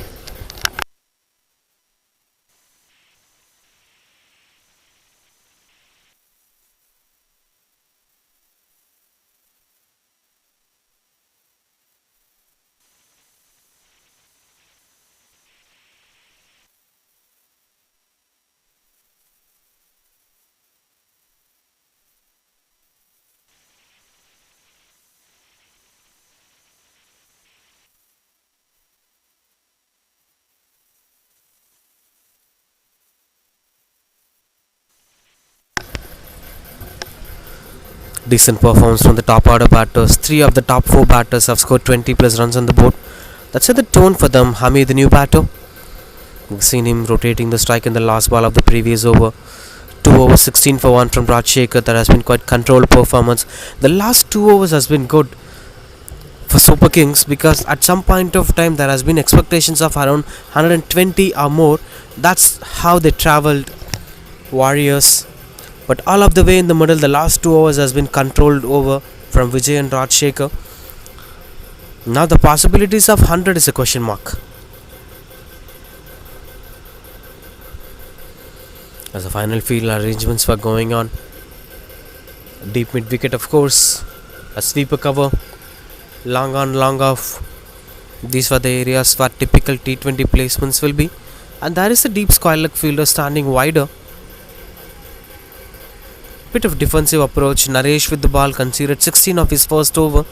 Decent performance from the top order batters. 3 of the top 4 batters have scored 20 plus runs on the board. That's set the tone for them. Hamid, the new batter. We've seen him rotating the strike in the last ball of the previous over. 2 overs, 16 for 1 from Rajashekar. That has been quite controlled performance. The last 2 overs has been good for Super Kings, because at some point of time there has been expectations of around 120 or more. That's how they travelled, Warriors. But all of the way in the middle, the last 2 overs has been controlled over from Vijay and Rajashekar. Now the possibilities of 100 is a question mark. As the final field arrangements were going on, deep mid wicket, of course, a sweeper cover, long on, long off. These were the areas where typical T20 placements will be. And there is a deep square leg fielder standing wider. Bit of defensive approach. Naresh with the ball conceded 16 of his first over.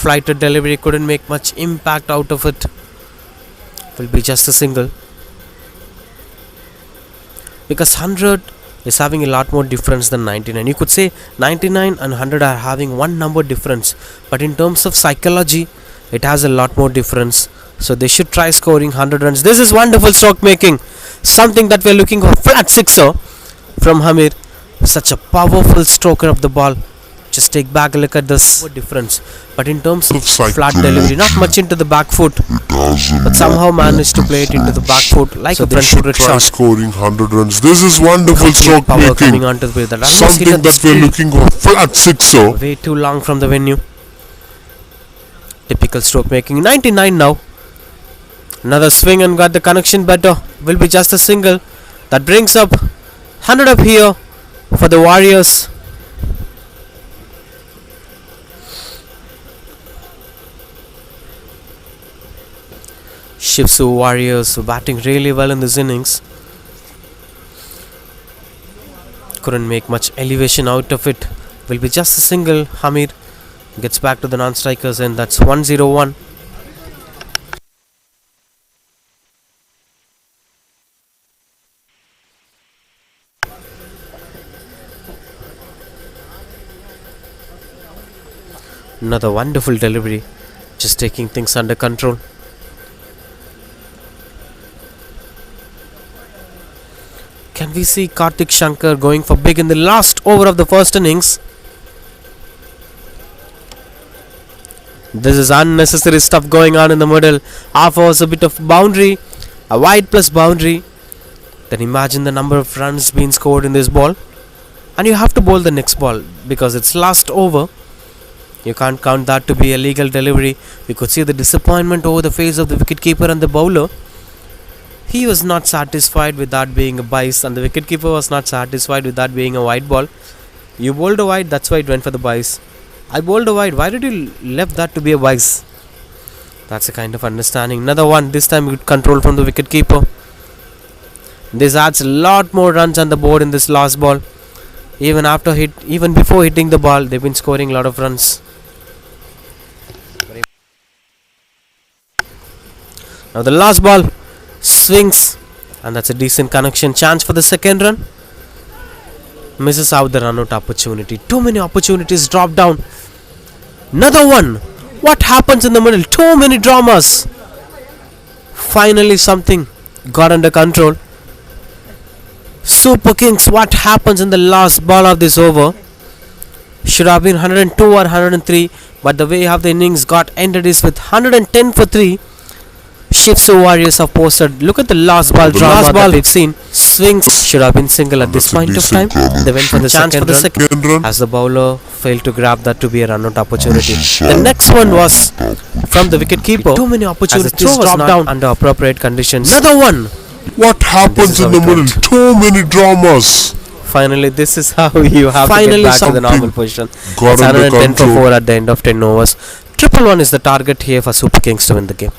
flighted delivery, couldn't make much impact out of it. Will be just a single. Because 100 is having a lot more difference than 99. You could say 99 and 100 are having one number difference, but in terms of psychology, it has a lot more difference. So they should try scoring 100 runs. This is wonderful stroke making, something that we're looking for. Flat sixer from Hamir. Such a powerful stroker of the ball. Just take back a look at this difference. But in terms of flat delivery, not much into the back foot, but somehow managed to play it into the back foot like a front footed shot. Scoring 100 runs. This is wonderful stroke making. Something that we're looking for. Flat sixer. Way too long from the venue. Typical stroke making. 99 now. Another swing and got the connection better. Will be just a single. That brings up 100 up here for the Warriors. Shipu Warriors batting really well in this innings. Couldn't make much elevation out of it. Will be just a single. Hamir gets back to the non-strikers and that's 1-0-1. Another wonderful delivery. Just taking things under control. Can we see Karthik Shankar going for big in the last over of the first innings? This is unnecessary stuff going on in the middle. Half was a bit of boundary, a wide plus boundary. Then imagine the number of runs being scored in this ball. And you have to bowl the next ball because it's last over. You can't count that to be a legal delivery. You could see the disappointment over the face of the wicketkeeper and the bowler. He was not satisfied with that being a bice, and the wicketkeeper was not satisfied with that being a wide ball. You bowled a wide, that's why it went for the bice. I bowled a wide, why did you left that to be a bice? That's a kind of understanding. Another one, this time with control from the wicketkeeper. This adds a lot more runs on the board in this last ball. Even before hitting the ball, they've been scoring a lot of runs. Now the last ball swings, and that's a decent connection. Chance for the second run. Misses out the run out opportunity. Too many opportunities drop down. Another one. What happens in the middle? Too many dramas. Finally something got under control. Super Kings, what happens in the last ball of this over? Should have been 102 or 103, but the way how the innings got ended is with 110 for 3. Shipu Warriors have posted. Look at the last ball drama that we've seen. Swings should have been single at this point of time. They went for the chance for the second run as the bowler failed to grab that to be a run-out opportunity. The next one was from the wicket-keeper. Too many opportunities dropped down under appropriate conditions. Another one. What happens in the middle? Too many dramas. Finally, this is how you have to get back to the normal position. It's 110 for 4 at the end of 10 overs. 111 is the target here for Super Kings to win the game.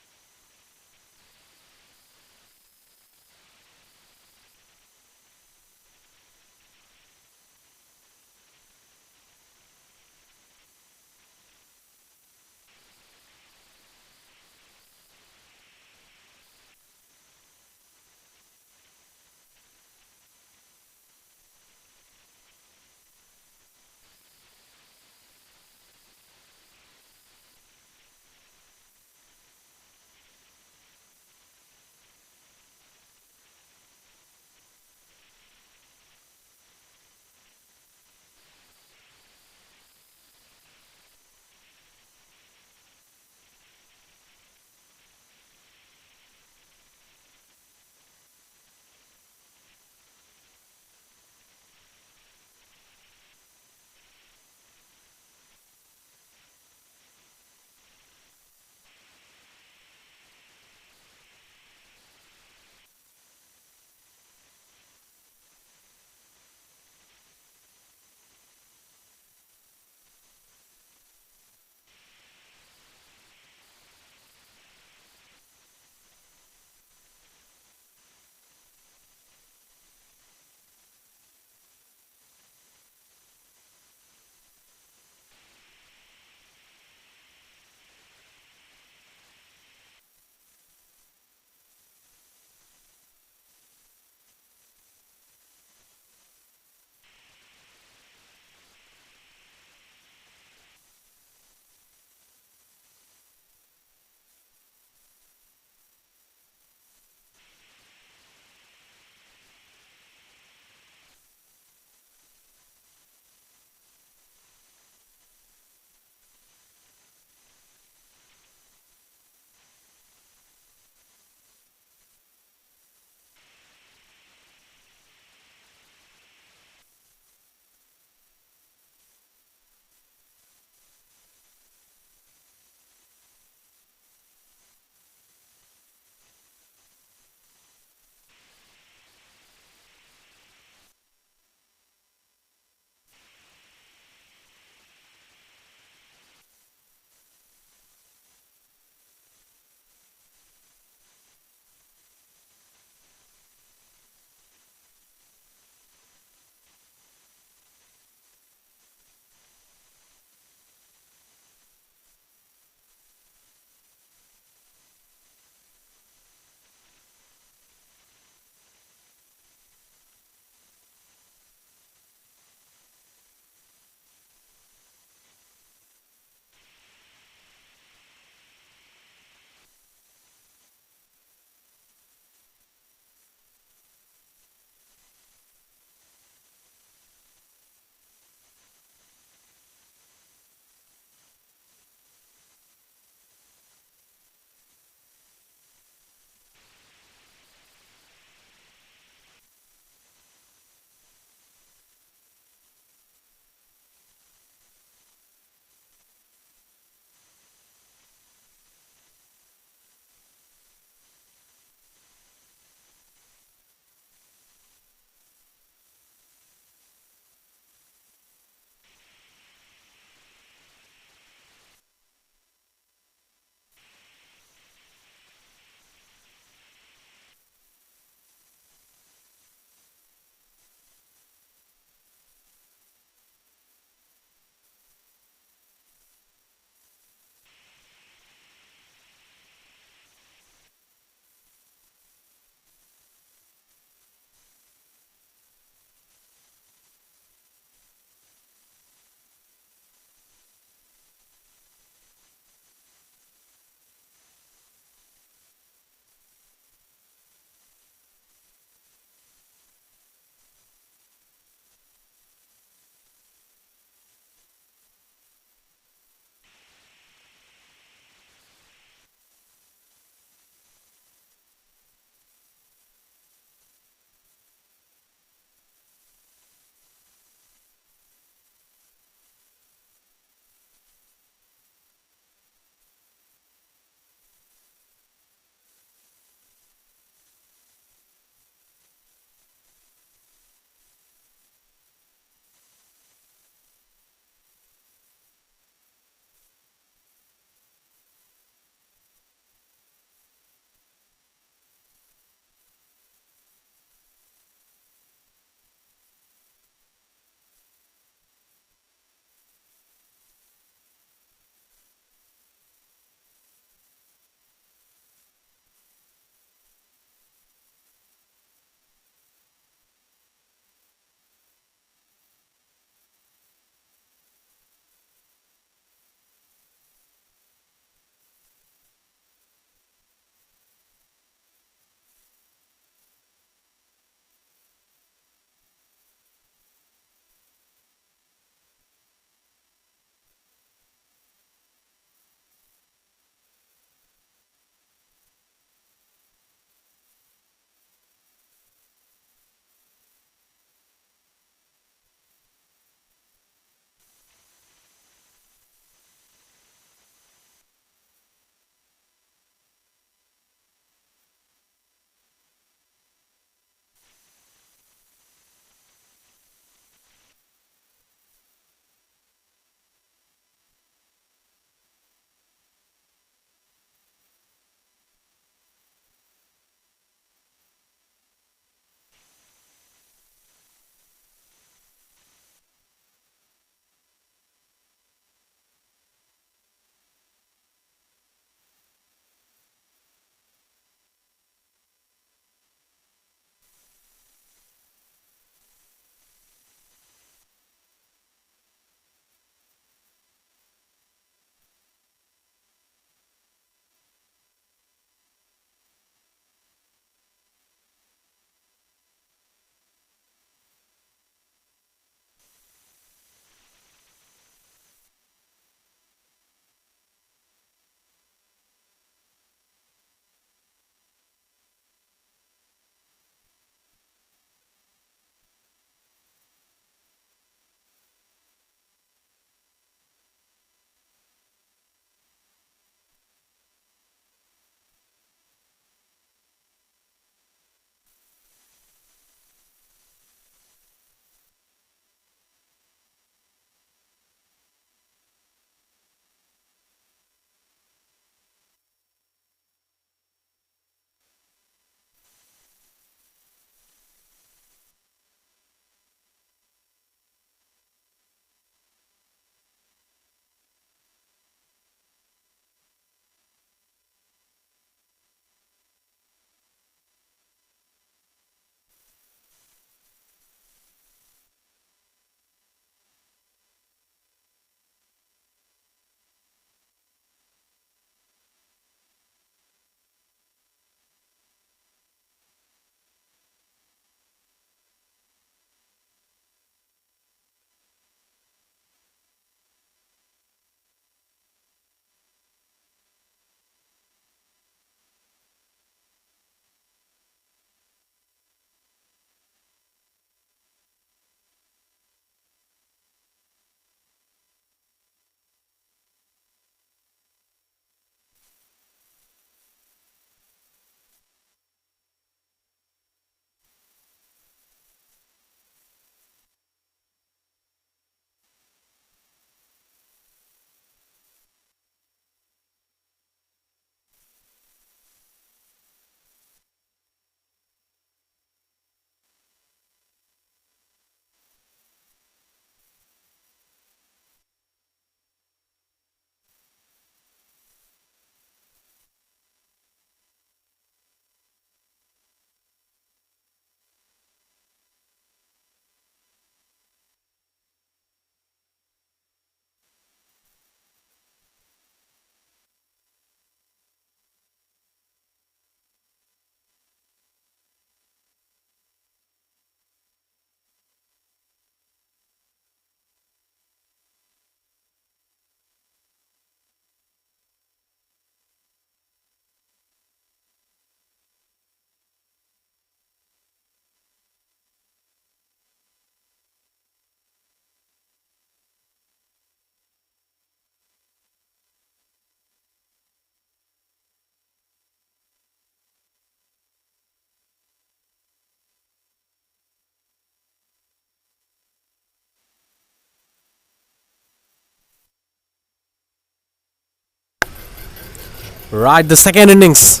Right, the second innings.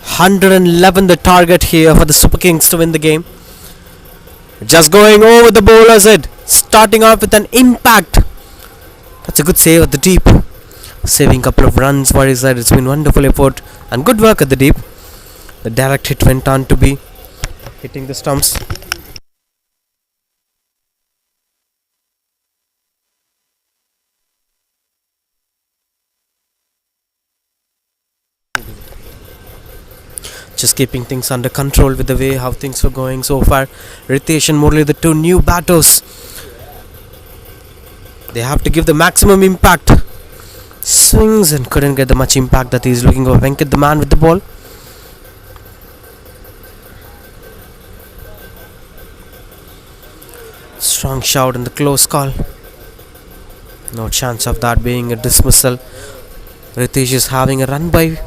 111 the target here for the Super Kings to win the game. Just going over the bowler's head. Starting off with an impact. That's a good save at the deep. Saving a couple of runs for his side. It's been wonderful effort and good work at the deep. The direct hit went on to be hitting the stumps. Just keeping things under control with the way how things were going so far. Ritesh and Murli, the two new batters. They have to give the maximum impact. Swings and couldn't get the much impact that he's looking for. Venkat, the man with the ball. Strong shout and the close call. No chance of that being a dismissal. Ritesh is having a run by.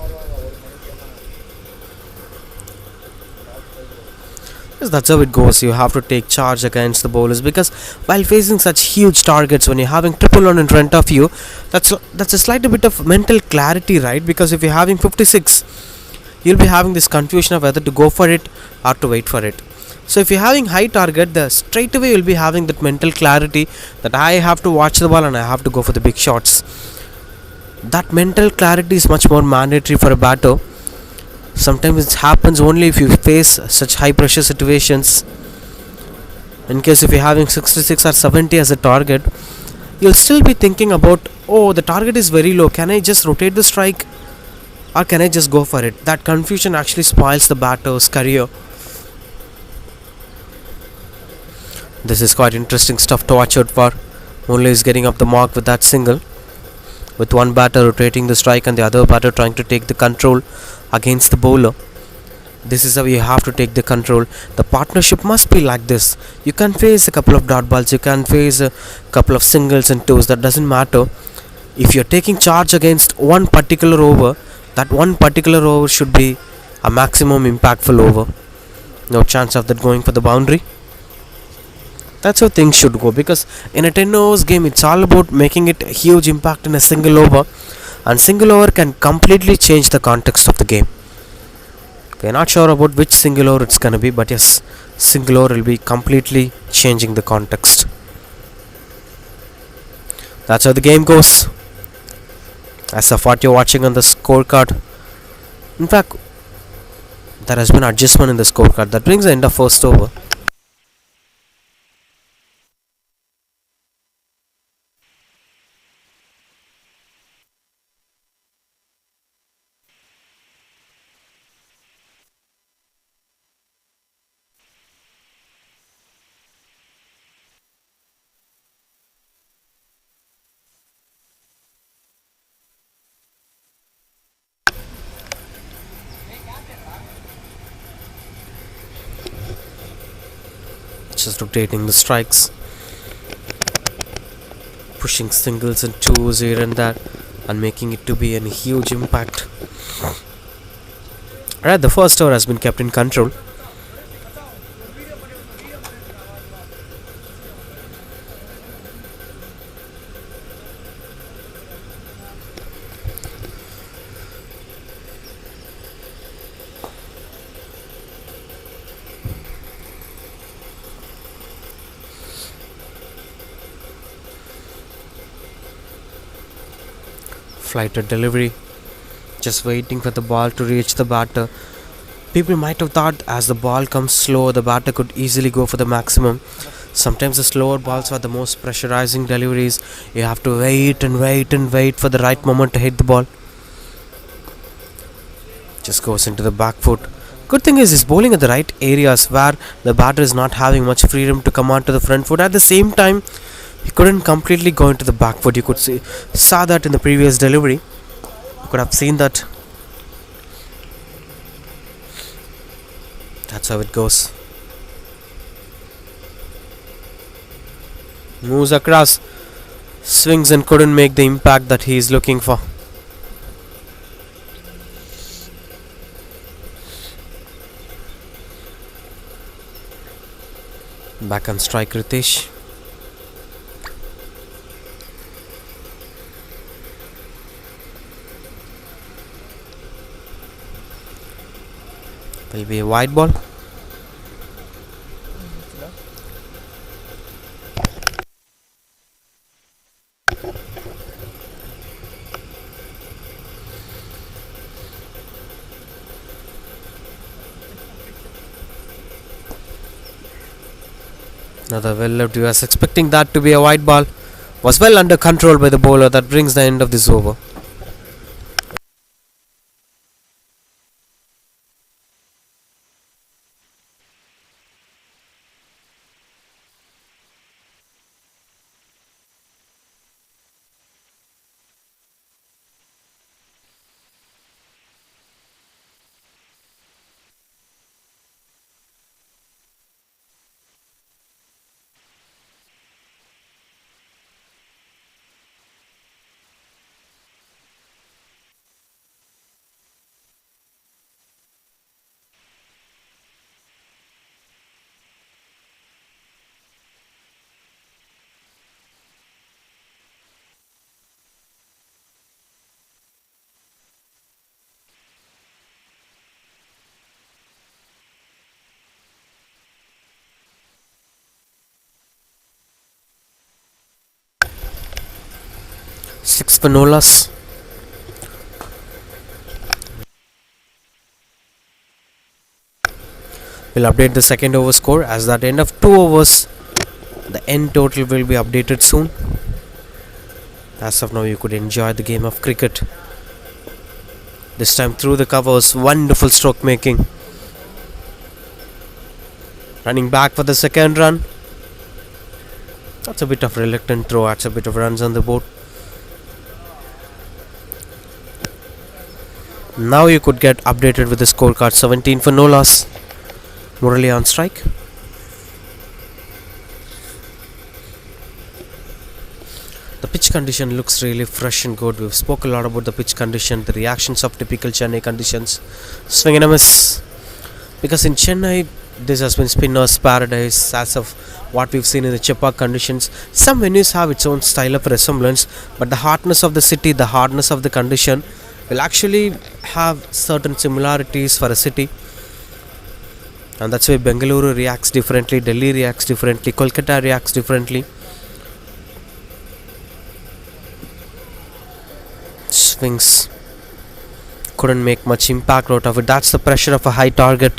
Yes, that's how it goes. You have to take charge against the bowlers, because while facing such huge targets, when you're having triple on in front of you, that's a slight bit of mental clarity, right? Because if you're having 56, you'll be having this confusion of whether to go for it or to wait for it. So if you're having high target, the straight away you'll be having that mental clarity that I have to watch the ball and I have to go for the big shots. That mental clarity is much more mandatory for a batter. Sometimes it happens only if you face such high pressure situations. In case if you're having 66 or 70 as a target, you'll still be thinking about, oh, the target is very low, can I just rotate the strike or can I just go for it? That confusion actually spoils the batter's career. This is quite interesting stuff to watch out for. Murli is getting up the mark with that single, with one batter rotating the strike and the other batter trying to take the control against the bowler. This is how you have to take the control. The partnership must be like this. You can face a couple of dot balls, you can face a couple of singles and twos, that doesn't matter. If you're taking charge against one particular over, that one particular over should be a maximum impactful over. No chance of that going for the boundary. That's how things should go, because in a 10 overs game, it's all about making it a huge impact in a single over, and single over can completely change the context of the game. We're not sure about which single over it's gonna be, but yes, single over will be completely changing the context. That's how the game goes. As of what you're watching on the scorecard, in fact, there has been adjustment in the scorecard that brings the end of first over. Just rotating the strikes, pushing singles and twos here and there, and making it to be a huge impact. Alright, the first over has been kept in control. Flighted delivery, just waiting for the ball to reach the batter. People might have thought as the ball comes slow, the batter could easily go for the maximum. Sometimes the slower balls are the most pressurizing deliveries. You have to wait and wait and wait for the right moment to hit the ball. Just goes into the back foot. Good thing is he's bowling at the right areas where the batter is not having much freedom to come onto the front foot. At the same time, he couldn't completely go into the back foot. You could saw that in the previous delivery. You could have seen that. That's how it goes. Moves across, swings and couldn't make the impact that he is looking for. Back on strike, Ritesh. Will be a wide ball. Another well left. You was expecting that to be a wide ball. Was well under control by the bowler. That brings the end of this over. Six for no loss. We'll update the second over score as that end of 2 overs. The end total will be updated soon. As of now, you could enjoy the game of cricket. This time through the covers, wonderful stroke making. Running back for the second run. That's a bit of reluctant throw, that's a bit of runs on the board. Now you could get updated with the scorecard. 17 for no loss. Murali on strike. The pitch condition looks really fresh and good. We've spoken a lot about the pitch condition, the reactions of typical Chennai conditions. Swing and a miss. Because in Chennai, this has been spinner's paradise as of what we've seen in the Chepauk conditions. Some venues have its own style of resemblance, but the hardness of the city, the hardness of the condition will actually have certain similarities for a city. And that's why Bengaluru reacts differently, Delhi reacts differently, Kolkata reacts differently. Swings. Couldn't make much impact out of it. That's the pressure of a high target.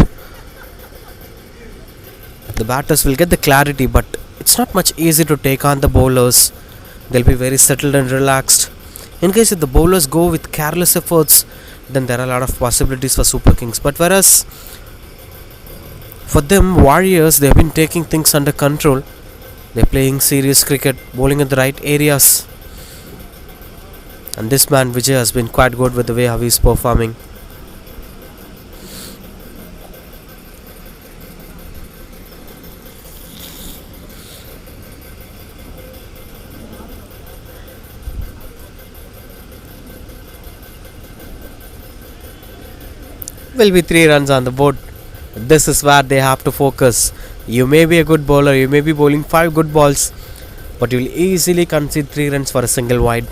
The batters will get the clarity, but it's not much easy to take on the bowlers. They'll be very settled and relaxed. In case if the bowlers go with careless efforts, then there are a lot of possibilities for Super Kings. But whereas for them, Warriors, they've been taking things under control. They're playing serious cricket, bowling in the right areas. And this man Vijay has been quite good with the way how he's performing. Will be 3 runs on the board. This is where they have to focus. You may be a good bowler, you may be bowling 5 good balls, but you will easily concede 3 runs for a single wide.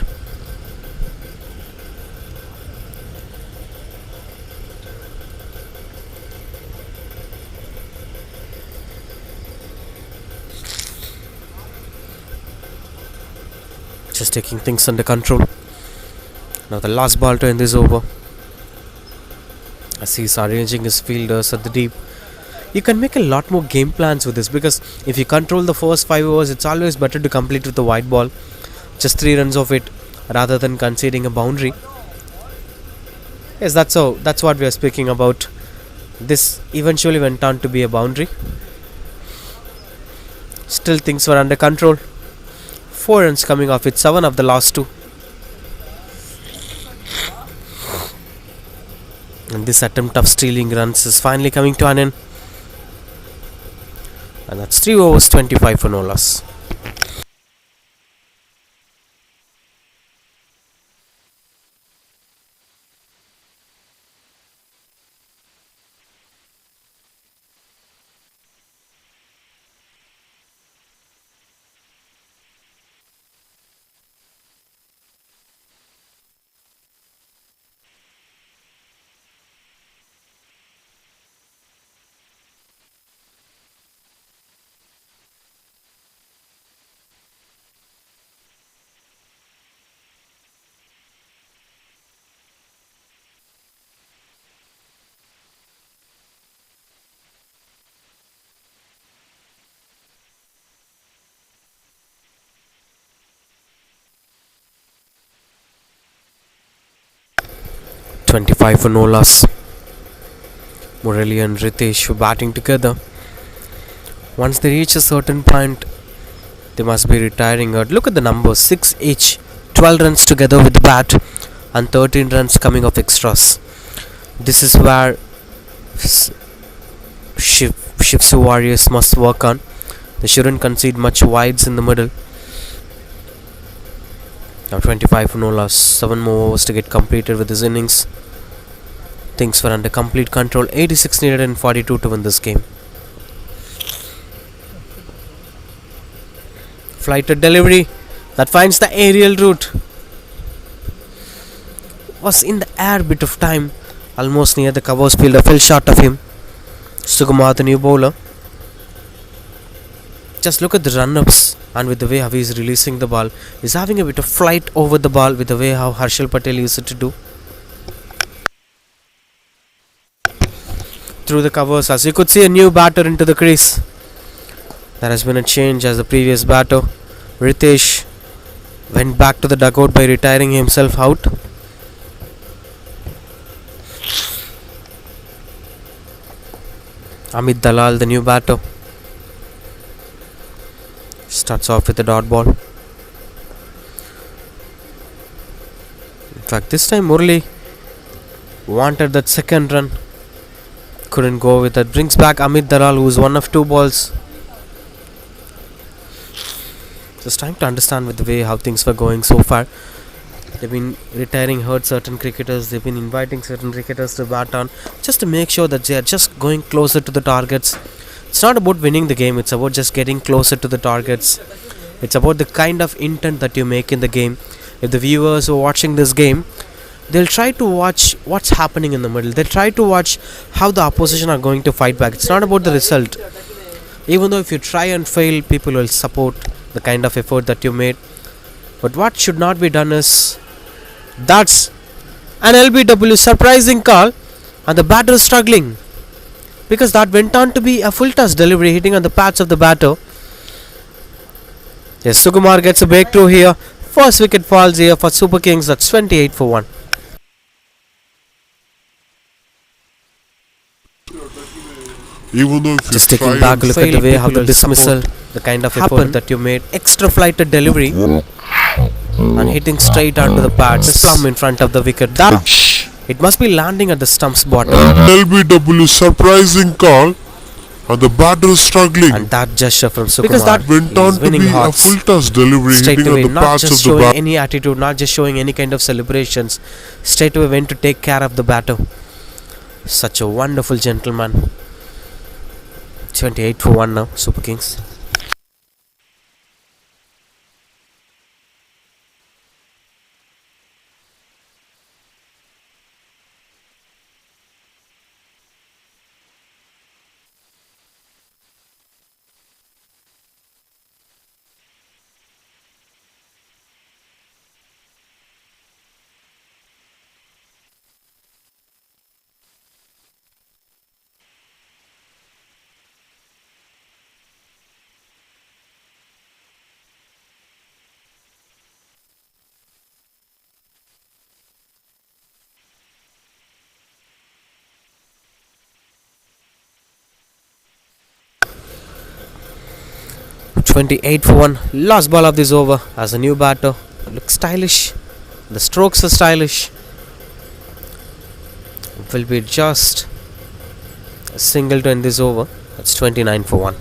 Just taking things under control. Now the last ball to end this over. As he's arranging his fielders at the deep. You can make a lot more game plans with this, because if you control the first 5 overs, it's always better to complete with the wide ball. Just 3 runs of it rather than conceding a boundary. Yes, that's what we are speaking about. This eventually went on to be a boundary. Still things were under control. 4 runs coming off it, 7 of the last 2. And this attempt of stealing runs is finally coming to an end. And that's 3 overs, 25 for no loss. 25 for no loss. Murali and Ritesh were batting together. Once they reach a certain point, they must be retiring. Look at the numbers, 6 each, 12 runs together with the bat and 13 runs coming off extras. This is where Shipu Warriors must work on. They shouldn't concede much wides in the middle. Now 25 for no loss, 7 more overs to get completed with this innings. Things were under complete control. 86 needed and 42 to win this game. Flighted delivery that finds the aerial route. Was in the air bit of time, almost near the covers fielder, fell short of him. Sukumar, the new bowler. Just look at the run-ups and with the way how he is releasing the ball. He's having a bit of flight over the ball with the way how Harshal Patel used it to do. Through the covers, as you could see, a new batter into the crease. There has been a change as the previous batter, Ritesh, went back to the dugout by retiring himself out. Amit Dalal, the new batter, starts off with a dot ball. In fact, this time Murali wanted that second run, couldn't go with it. Brings back Amit Dalal, who is one of 2 balls. Just trying to understand with the way how things were going so far. They've been hurt certain cricketers. They've been inviting certain cricketers to bat on, just to make sure that they are just going closer to the targets. It's not about winning the game. It's about just getting closer to the targets. It's about the kind of intent that you make in the game. If the viewers who are watching this game, they'll try to watch what's happening in the middle. They'll try to watch how the opposition are going to fight back. It's not about the result. Even though if you try and fail, people will support the kind of effort that you made. But what should not be done is, that's an LBW surprising call, and the batter is struggling, because that went on to be a full toss delivery hitting on the pads of the batter. Yes, Sukumar gets a breakthrough here. First wicket falls here for Super Kings. That's 28 for 1. Even though if Just you taking try back a and look at the fail, way how people the will dismissal, support the kind of effort that you made, extra flighted delivery and hitting straight onto the pads, just plumb in front of the wicket. That it must be landing at the stump's bottom, LBW surprising call, and the batter is struggling. and that gesture from Sukumar, Because that went on is to winning be hearts a full toss delivery straight hitting away, on the not pads just of the showing bat. any attitude, not just showing any kind of celebrations. Straight away went to take care of the batter. Such a wonderful gentleman. 28 for 1 now, Super Kings. $28 for 1. Last ball of this over as a new batter. Looks stylish. The strokes are stylish. It will be just a single to end this over. That's 29 for 1.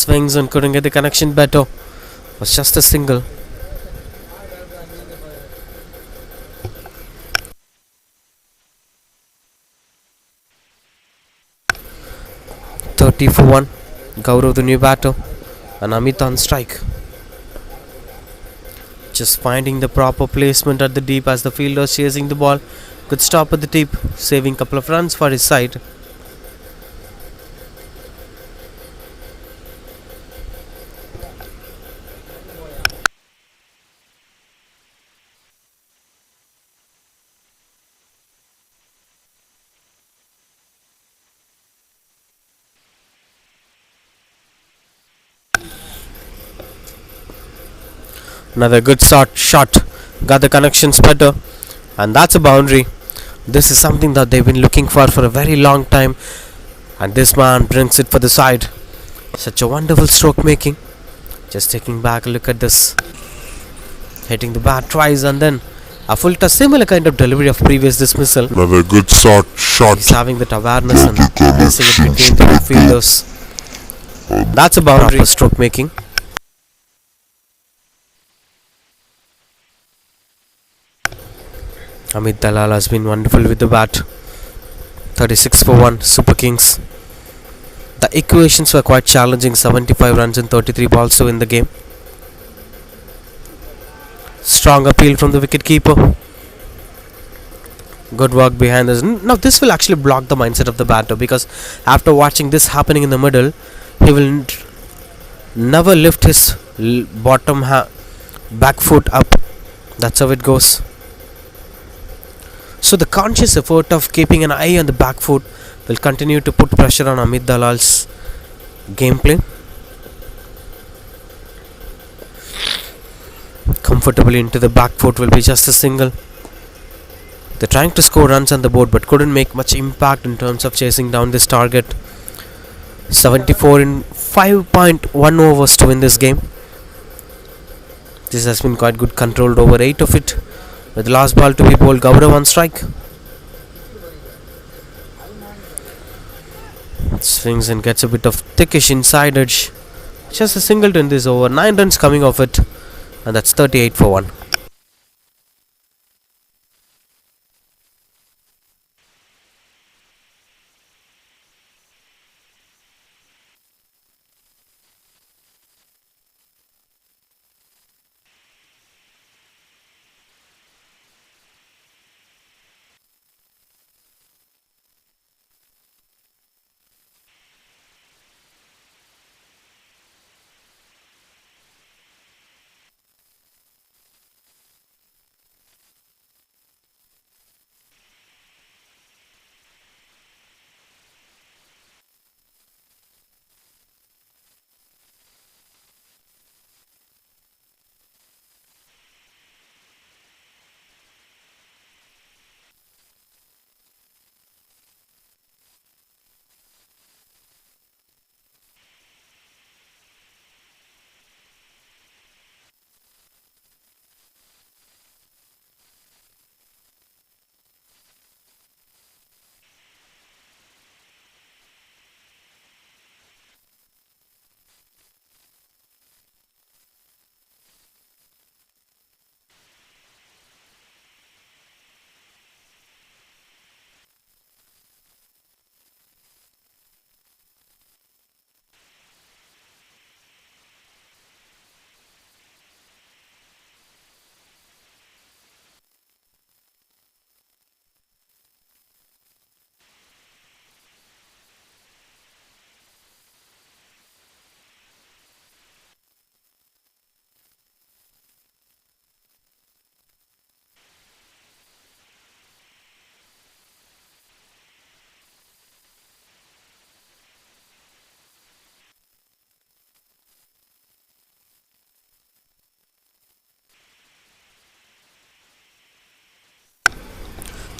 Swings and couldn't get the connection better. Was just a single. (30 for 1). Gaurav the new batter, and Amit on strike. Just finding the proper placement at the deep as the fielder chasing the ball. Good stop at the deep, saving a couple of runs for his side. Another good shot. Got the connections better. And that's a boundary. This is something that they've been looking for a very long time. And this man brings it for the side. Such a wonderful stroke making. Just taking back a look at this. Hitting the bat twice and then a full touch. Similar kind of delivery of previous dismissal. Another good shot. He's having that awareness and placing it between the fielders. That's a boundary. Proper stroke making. Amit Dalal has been wonderful with the bat. 36 for 1, Super Kings. The equations were quite challenging. 75 runs in 33 balls to win the game. Strong appeal from the wicketkeeper. Good work behind this. Now this will actually block the mindset of the batter, because after watching this happening in the middle, he will never lift his bottom back foot up. That's how it goes. So the conscious effort of keeping an eye on the back foot will continue to put pressure on Amit Dalal's gameplay. Comfortably into the back foot will be just a single. They're trying to score runs on the board but couldn't make much impact in terms of chasing down this target. 74 in 5.1 overs to win this game. This has been quite good, controlled over 8 of it. With the last ball to be bowled, Gaurav on strike. Swings and gets a bit of thickish inside edge. Just a single to end this over. 9 runs coming off it. And that's 38 for 1.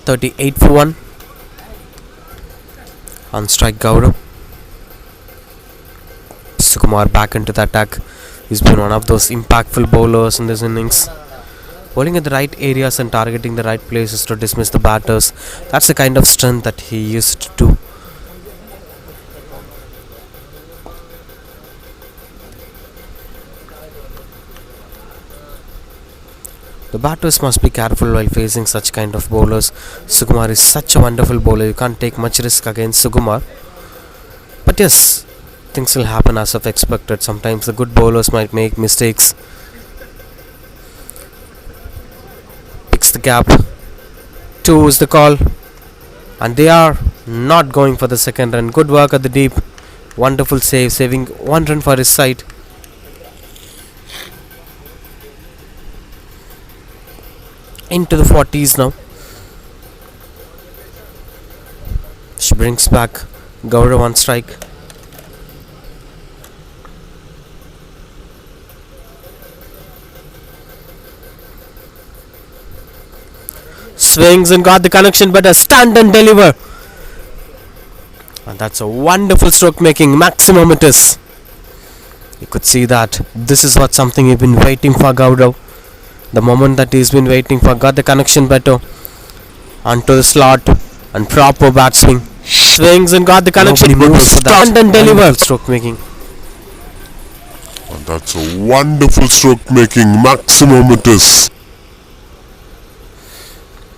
(38 for 1). On strike, Gaurav. Sukumar back into the attack. He's been one of those impactful bowlers in this innings. Bowling at the right areas and targeting the right places to dismiss the batters. That's the kind of strength that he used to do. The batters must be careful while facing such kind of bowlers. Sukumar is such a wonderful bowler. You can't take much risk against Sukumar. But yes, things will happen as I've expected. Sometimes the good bowlers might make mistakes. Picks the gap. 2 is the call. And they are not going for the second run. Good work at the deep. Wonderful save, saving 1 run for his side. Into the 40s now. She brings back Gaurav on strike. Swings and got the connection, but a stand and deliver. And that's a wonderful stroke making. Maximum it is. You could see that. This is what something you've been waiting for, Gaurav. The moment that he's been waiting for. Got the connection better. Onto the slot. And proper bat swing. Swings and got the connection. Stand and deliver. Stroke making. And that's a wonderful stroke making. Maximum it is.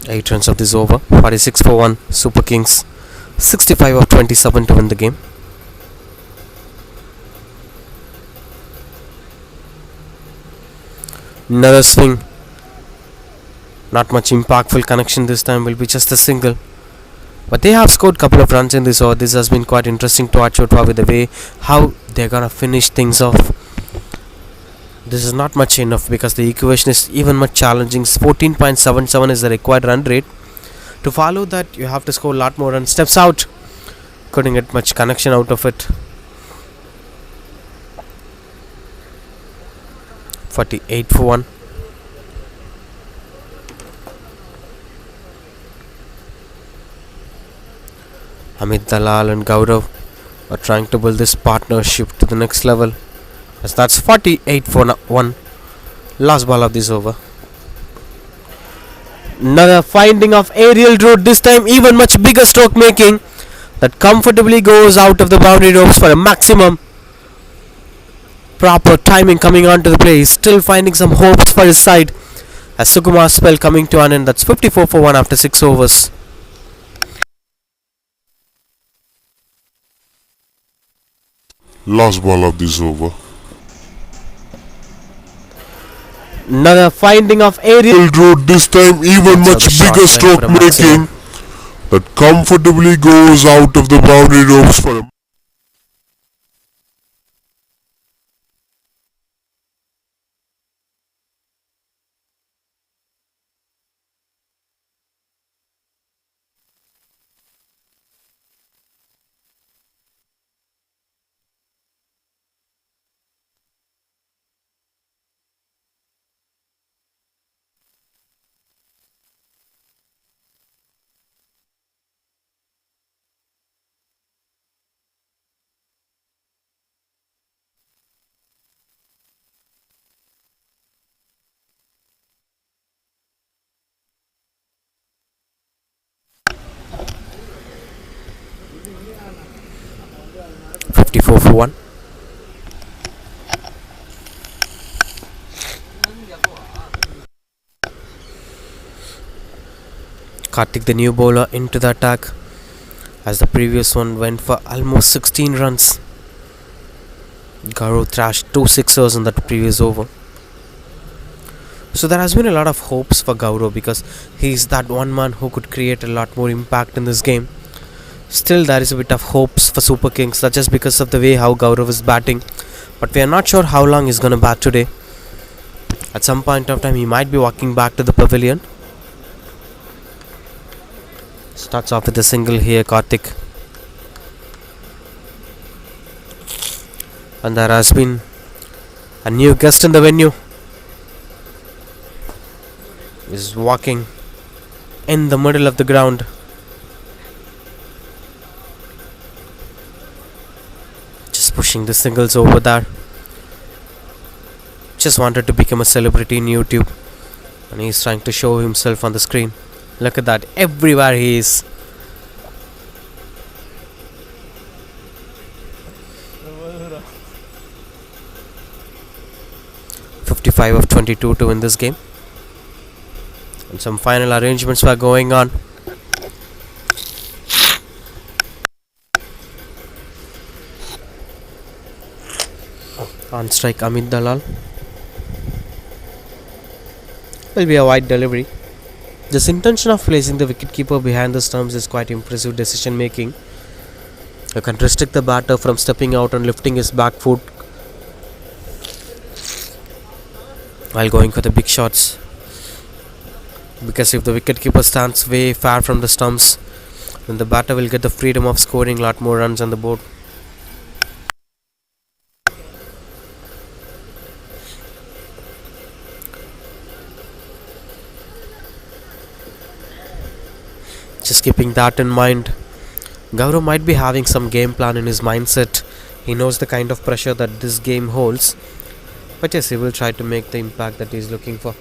8 runs of this over. 46 for 1. Super Kings. 65 of 27 to win the game. Another swing. Not much impactful connection this time. Will be just a single. But they have scored a couple of runs in this over. This has been quite interesting to watch out for with the way how they're gonna finish things off. This is not much enough because the equation is even much challenging. 14.77 is the required run rate. To follow that, you have to score a lot more runs. Steps out. Couldn't get much connection out of it. 48 for 1. Amit Dalal and Gaurav are trying to build this partnership to the next level. As that's 48 for 1. Last ball of this over. Another finding of aerial route. This time even much bigger stroke making. That comfortably goes out of the boundary ropes for a maximum. Proper timing coming onto the play. Still finding some hopes for his side. As Sukumar's spell coming to an end. That's 54 for 1 after 6 overs. Last ball of this over. Another finding of aerial Route this time even much bigger stroke making. That comfortably goes out of the boundary ropes for a .54 for 1. Karthik, the new bowler, into the attack, as the previous one went for almost 16 runs. Gaurav thrashed 2 sixers in that previous over. So there has been a lot of hopes for Gaurav because he's that one man who could create a lot more impact in this game. Still there is a bit of hopes for Super Kings. That's just because of the way how Gaurav is batting. But we are not sure how long he's going to bat today. At some point of time he might be walking back to the pavilion. Starts off with a single here, Karthik. And there has been a new guest in the venue. He's walking in the middle of the ground. Pushing the singles over there. Just wanted to become a celebrity in YouTube. And he's trying to show himself on the screen. Look at that. Everywhere he is. .55 of 22 to win this game. And some final arrangements were going on. On strike Amit Dalal. Will be a wide delivery. This intention of placing the wicketkeeper behind the stumps is quite impressive decision making. You can restrict the batter from stepping out and lifting his back foot while going for the big shots. Because if the wicketkeeper stands way far from the stumps, then the batter will get the freedom of scoring a lot more runs on the board. Just keeping that in mind, Gaurav might be having some game plan in his mindset. He knows the kind of pressure that this game holds. But yes, he will try to make the impact that he is looking for.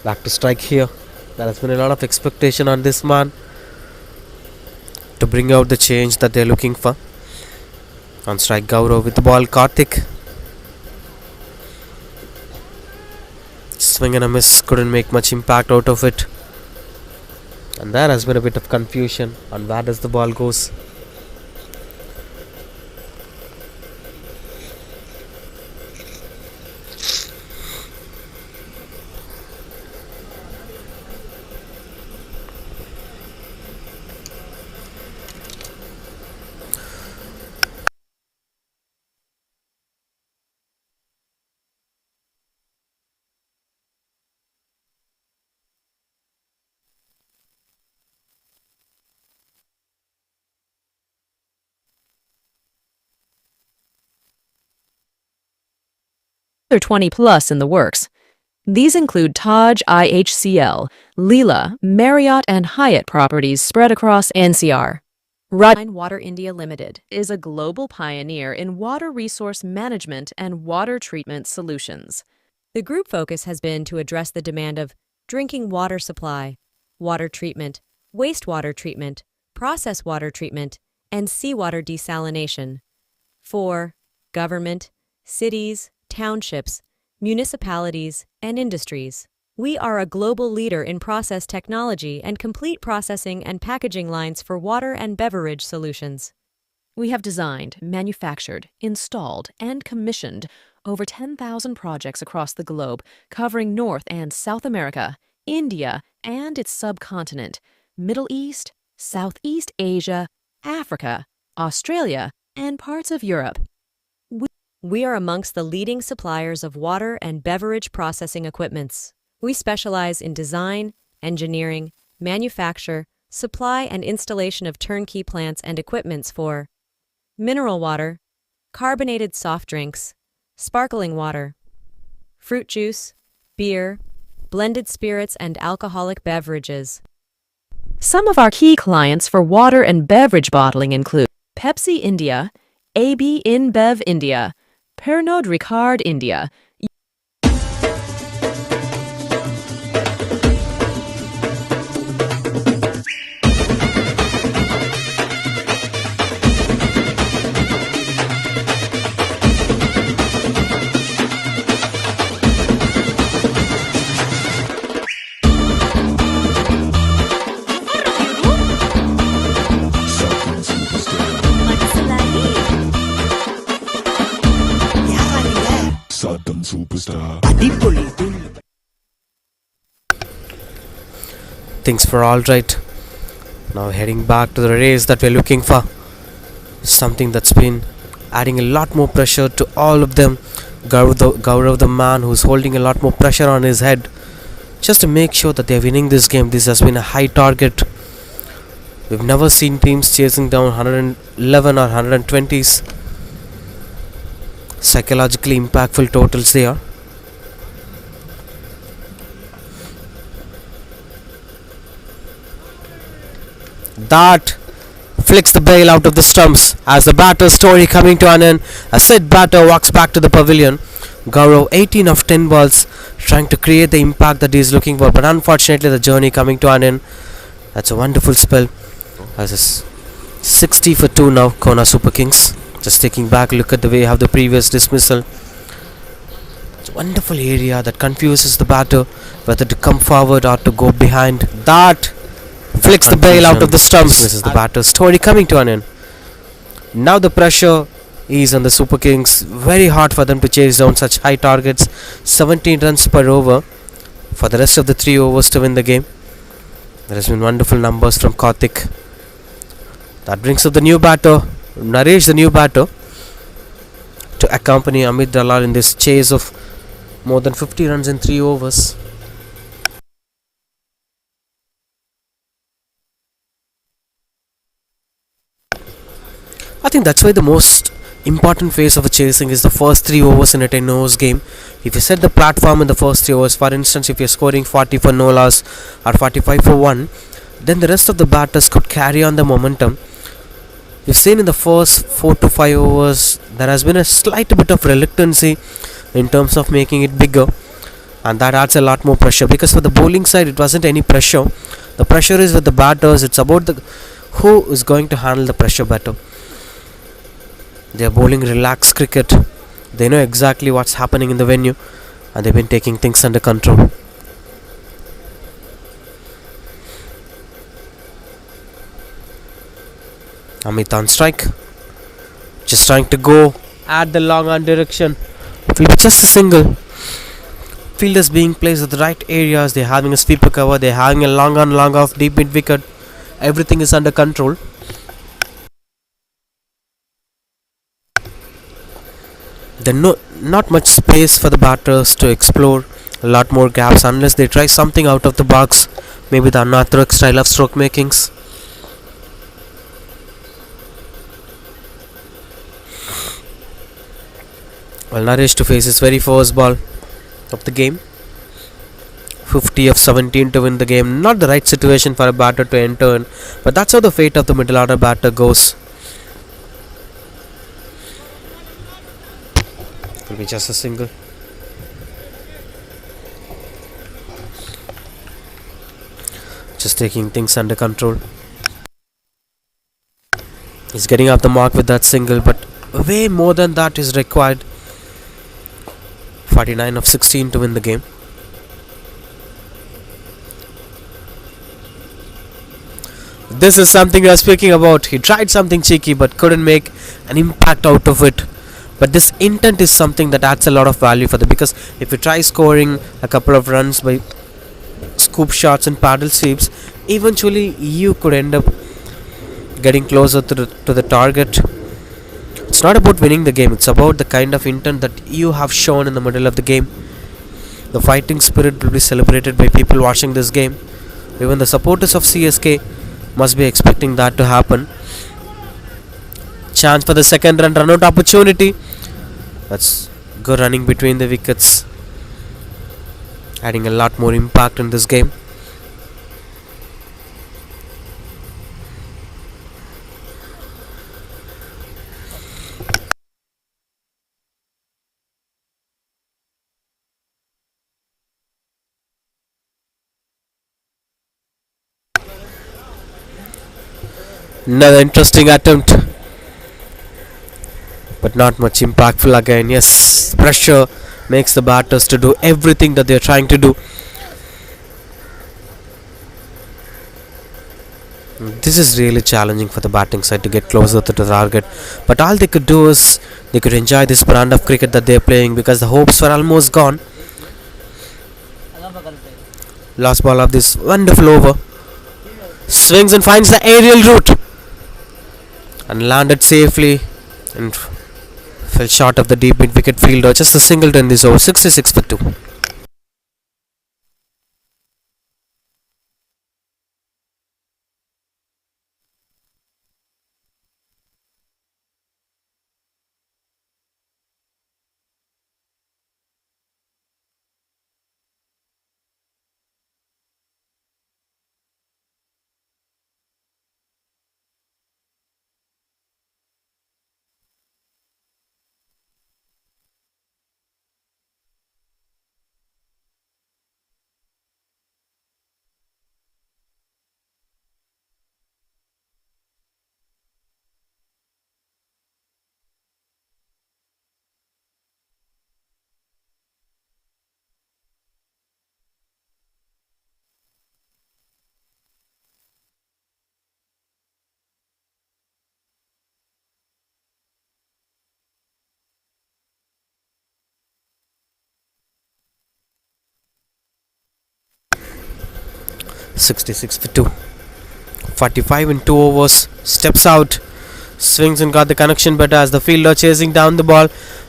Back to strike here. There has been a lot of expectation on this man to bring out the change that they are looking for. On strike Gaurav with the ball Karthik. Swing and a miss, couldn't make much impact out of it. And there has been a bit of confusion on where does the ball goes. There are 20 plus in the works. These include Taj IHCL, Leela, Marriott and Hyatt properties spread across NCR. Rcm Water India Limited is a global pioneer in water resource management and water treatment solutions. The group focus has been to address the demand of drinking water supply, water treatment, wastewater treatment, process water treatment, and seawater desalination for government, cities, townships, municipalities, and industries. We are a global leader in process technology and complete processing and packaging lines for water and beverage solutions. We have designed, manufactured, installed, and commissioned over 10,000 projects across the globe, covering North and South America, India and its subcontinent, Middle East, Southeast Asia, Africa, Australia, and parts of Europe. We are amongst the leading suppliers of water and beverage processing equipments. We specialize in design, engineering, manufacture, supply, and installation of turnkey plants and equipments for mineral water, carbonated soft drinks, sparkling water, fruit juice, beer, blended spirits, and alcoholic beverages. Some of our key clients for water and beverage bottling include Pepsi India, AB InBev India, Pernod Ricard India, Things were alright. Now heading back to the race that we're looking for. Something that's been adding a lot more pressure to all of them. Gaurav the man who's holding a lot more pressure on his head just to make sure that they're winning this game. This has been a high target. We've never seen teams chasing down 111 or 120s. Psychologically impactful totals they are. That flicks the bail out of the stumps as the batter's story coming to an end. A Sid batter walks back to the pavilion. Gaurav 18 of 10 balls, trying to create the impact that he is looking for, but unfortunately the journey coming to an end. That's a wonderful spell. As is 60 for 2 now, Kona Super Kings. Just taking back look at the way how the previous dismissal. It's a wonderful area that confuses the batter whether to come forward or to go behind. That flicks the bail out of the stumps. This is the batter's story coming to an end. Now the pressure is on the Super Kings. Very hard for them to chase down such high targets. 17 runs per over for the rest of the 3 overs to win the game. There has been wonderful numbers from Karthik. That brings up the new batter, Naresh, the new batter, to accompany Amit Dalal in this chase of more than 50 runs in 3 overs. I think that's why the most important phase of a chasing is the first 3 overs in a 10 overs game. If you set the platform in the first 3 overs, for instance, if you're scoring 40 for no loss or 45 for 1, then the rest of the batters could carry on the momentum. We've seen in the first 4 to 5 overs there has been a slight bit of reluctancy in terms of making it bigger, and that adds a lot more pressure, because for the bowling side it wasn't any pressure. The pressure is with the batters. It's about the who is going to handle the pressure better. They are bowling relaxed cricket. They know exactly what's happening in the venue, and they've been taking things under control. Amit on strike, just trying to go at the long on direction. It will be just a single. Fielders being placed at the right areas. They're having a sweeper cover. They're having a long on long off, deep mid wicket. Everything is under control. There's not much space for the batters to explore. A lot more gaps unless they try something out of the box. Maybe the unorthodox style of stroke makings. Well, Naresh to face his very first ball of the game. 50 of 17 to win the game. Not the right situation for a batter to enter in, but that's how the fate of the middle order batter goes. It will be just a single. Just taking things under control. He's getting up the mark with that single, but way more than that is required. 49 of 16 to win the game. This is something we are speaking about. He tried something cheeky but couldn't make an impact out of it. But this intent is something that adds a lot of value for them, because if you try scoring a couple of runs by scoop shots and paddle sweeps, eventually you could end up getting closer to the target. It's not about winning the game, it's about the kind of intent that you have shown in the middle of the game. The fighting spirit will be celebrated by people watching this game. Even the supporters of CSK must be expecting that to happen. Chance for the second run out opportunity. That's good running between the wickets, adding a lot more impact in this game. Another interesting attempt, but not much impactful again. Yes, pressure makes the batters to do everything that they're trying to do. This is really challenging for the batting side to get closer to the target, but all they could do is they could enjoy this brand of cricket that they're playing, because the hopes were almost gone. Last ball of this wonderful over. Swings and finds the aerial route and landed safely and fell short of the deep mid wicket fielder. Just a single in this over. 66 for 2. 66 for 2. 45 in 2 overs. Steps out. Swings and got the connection better as the fielder chasing down the ball.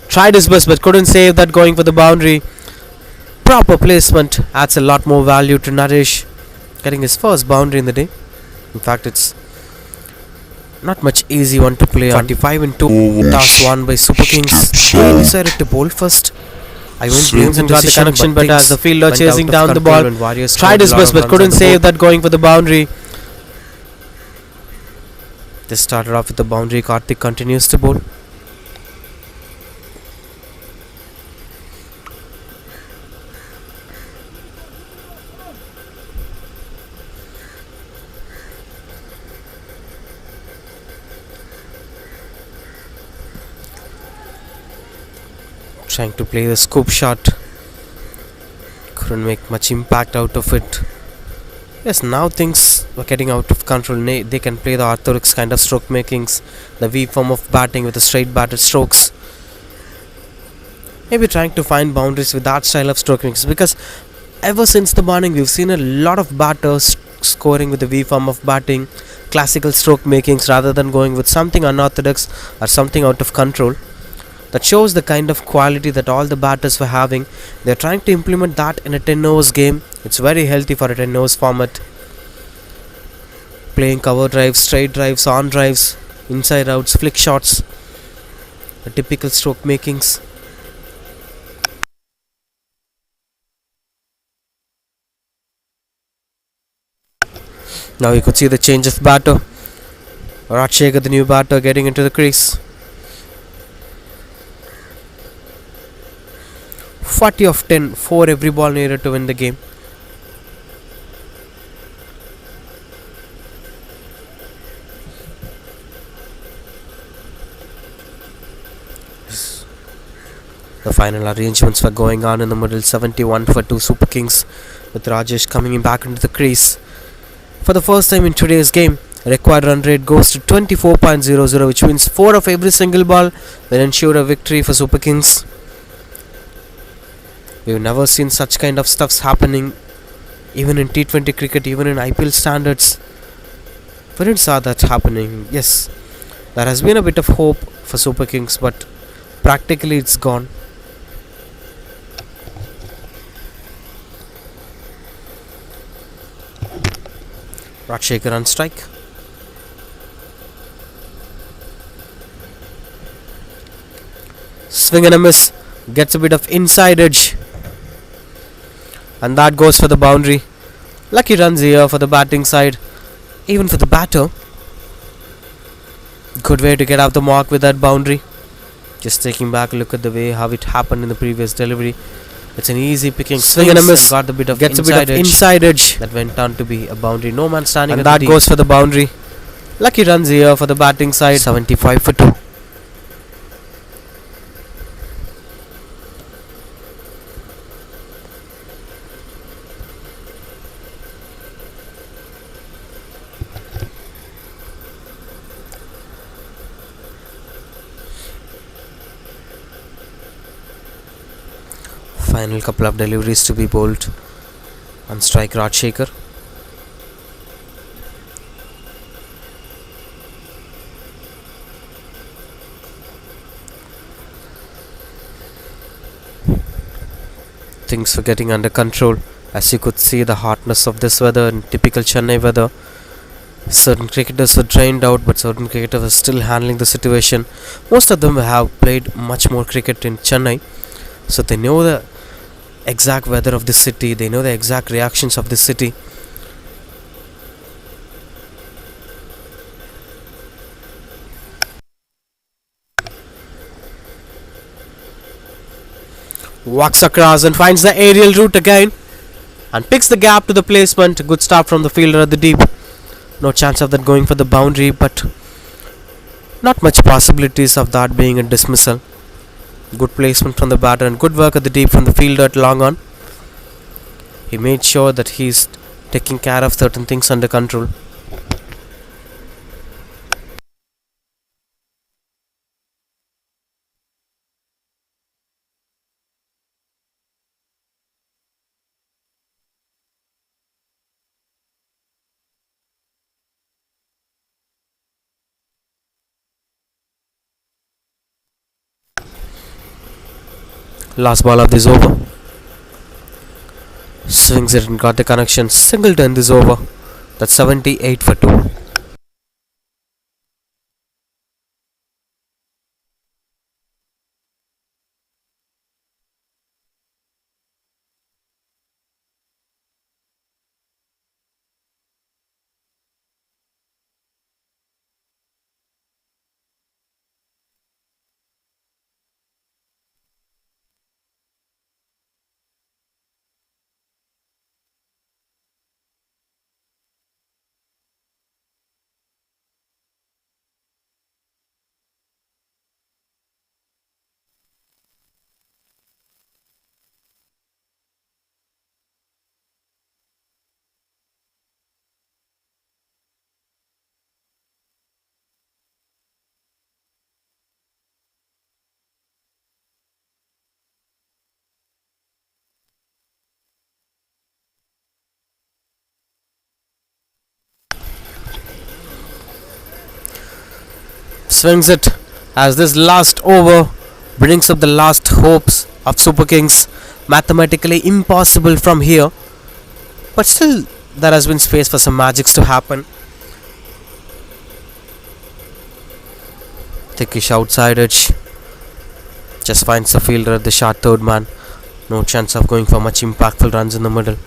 Tried his best but couldn't save that, going for the boundary. Proper placement adds a lot more value to Naresh getting his first boundary in the day. In fact, it's not much easy one to play on. 45 in 2. Toss won by Super Kings. They decided to bowl first. I went James and got the connection better as the fielder chasing down the ball. Tried his best but couldn't save that, going for the boundary. They started off with the boundary. Karthik continues to bowl. Trying to play the scoop shot. Couldn't make much impact out of it. Yes, now things were getting out of control. They can play the orthodox kind of stroke makings, the V form of batting with the straight batted strokes. Maybe trying to find boundaries with that style of stroke makings, because ever since the morning we've seen a lot of batters scoring with the V form of batting, classical stroke makings, rather than going with something unorthodox or something out of control. That shows the kind of quality that all the batters were having. They're trying to implement that in a 10 overs game. It's very healthy for a 10 overs format. Playing cover drives, straight drives, on drives, inside outs, flick shots, the typical stroke makings. Now you could see the change of batter. Rajshekhar, the new batter, getting into the crease. 40 of 10, 4 every ball needed to win the game. The final arrangements were going on in the middle. 71 for 2 Super Kings, with Rajesh coming back into the crease. For the first time in today's game, required run rate goes to 24.00, which means 4 of every single ball will ensure a victory for Super Kings. We've never seen such kind of stuffs happening, even in T20 cricket, even in IPL standards. We didn't saw that happening. Yes, there has been a bit of hope for Super Kings, but practically it's gone. Rajshekhar on strike. Swing and a miss. Gets a bit of inside edge. And that goes for the boundary. Lucky runs here for the batting side. Even for the batter. Good way to get off the mark with that boundary. Just taking back a look at the way how it happened in the previous delivery. It's an easy picking. Swing and a miss. Got a bit of inside edge. That went on to be a boundary. No man standing. And that goes for the boundary. Lucky runs here for the batting side. 75 for 2. Final couple of deliveries to be bowled. On strike, Rajshekhar. Things were getting under control. As you could see, the hotness of this weather and typical Chennai weather. Certain cricketers were drained out, but certain cricketers were still handling the situation. Most of them have played much more cricket in Chennai, so they know the exact weather of the city, they know the exact reactions of the city. Walks across and finds the aerial route again and picks the gap to the placement. Good start from the fielder at the deep. No chance of that going for the boundary, but not much possibilities of that being a dismissal. Good placement from the batter and good work at the deep from the fielder at long on. He made sure that he's taking care of certain things under control. Last ball of this over. Swings it and got the connection. Single to end this over. That's 78 for 2. Swings it as this last over brings up the last hopes of Super Kings. Mathematically impossible from here, but still there has been space for some magics to happen. Thickish outside edge. Just finds the fielder at the short third man. No chance of going for much impactful runs in the middle.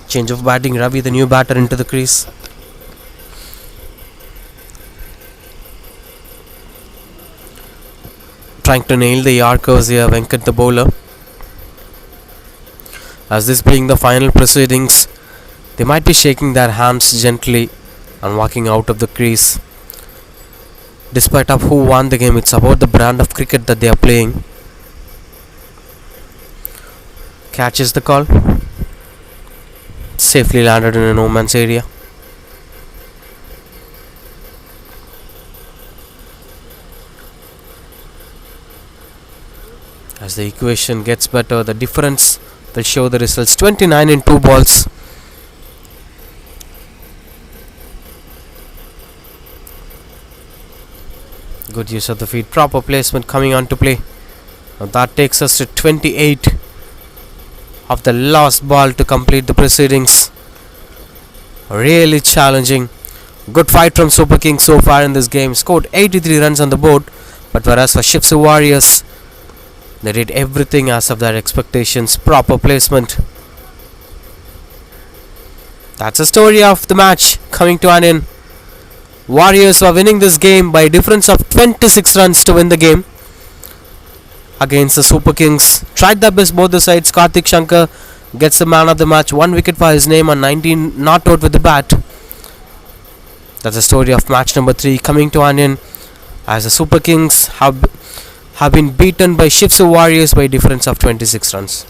Change of batting. Ravi, the new batter, into the crease. Trying to nail the Yorkers here, Venkat the bowler. As this being the final proceedings, they might be shaking their hands gently and walking out of the crease. Despite of who won the game, it's about the brand of cricket that they are playing. Catches the call. Safely landed in a no man's area. As the equation gets better, the difference will show the results. 29 in 2 balls. Good use of the feet. Proper placement coming on to play. Now that takes us to 28 of the last ball to complete the proceedings. Really challenging. Good fight from Super Kings so far in this game. Scored 83 runs on the board. But whereas for Shipu Warriors, they did everything as of their expectations. Proper placement. That's the story of the match coming to an end. Warriors were winning this game by a difference of 26 runs to win the game against the Super Kings. Tried their best both the sides. Karthik Shankar gets the man of the match. 1 wicket for his name on 19 not out with the bat. That's the story of match number 3 coming to an end as the Super Kings have been beaten by Shipu Warriors by a difference of 26 runs.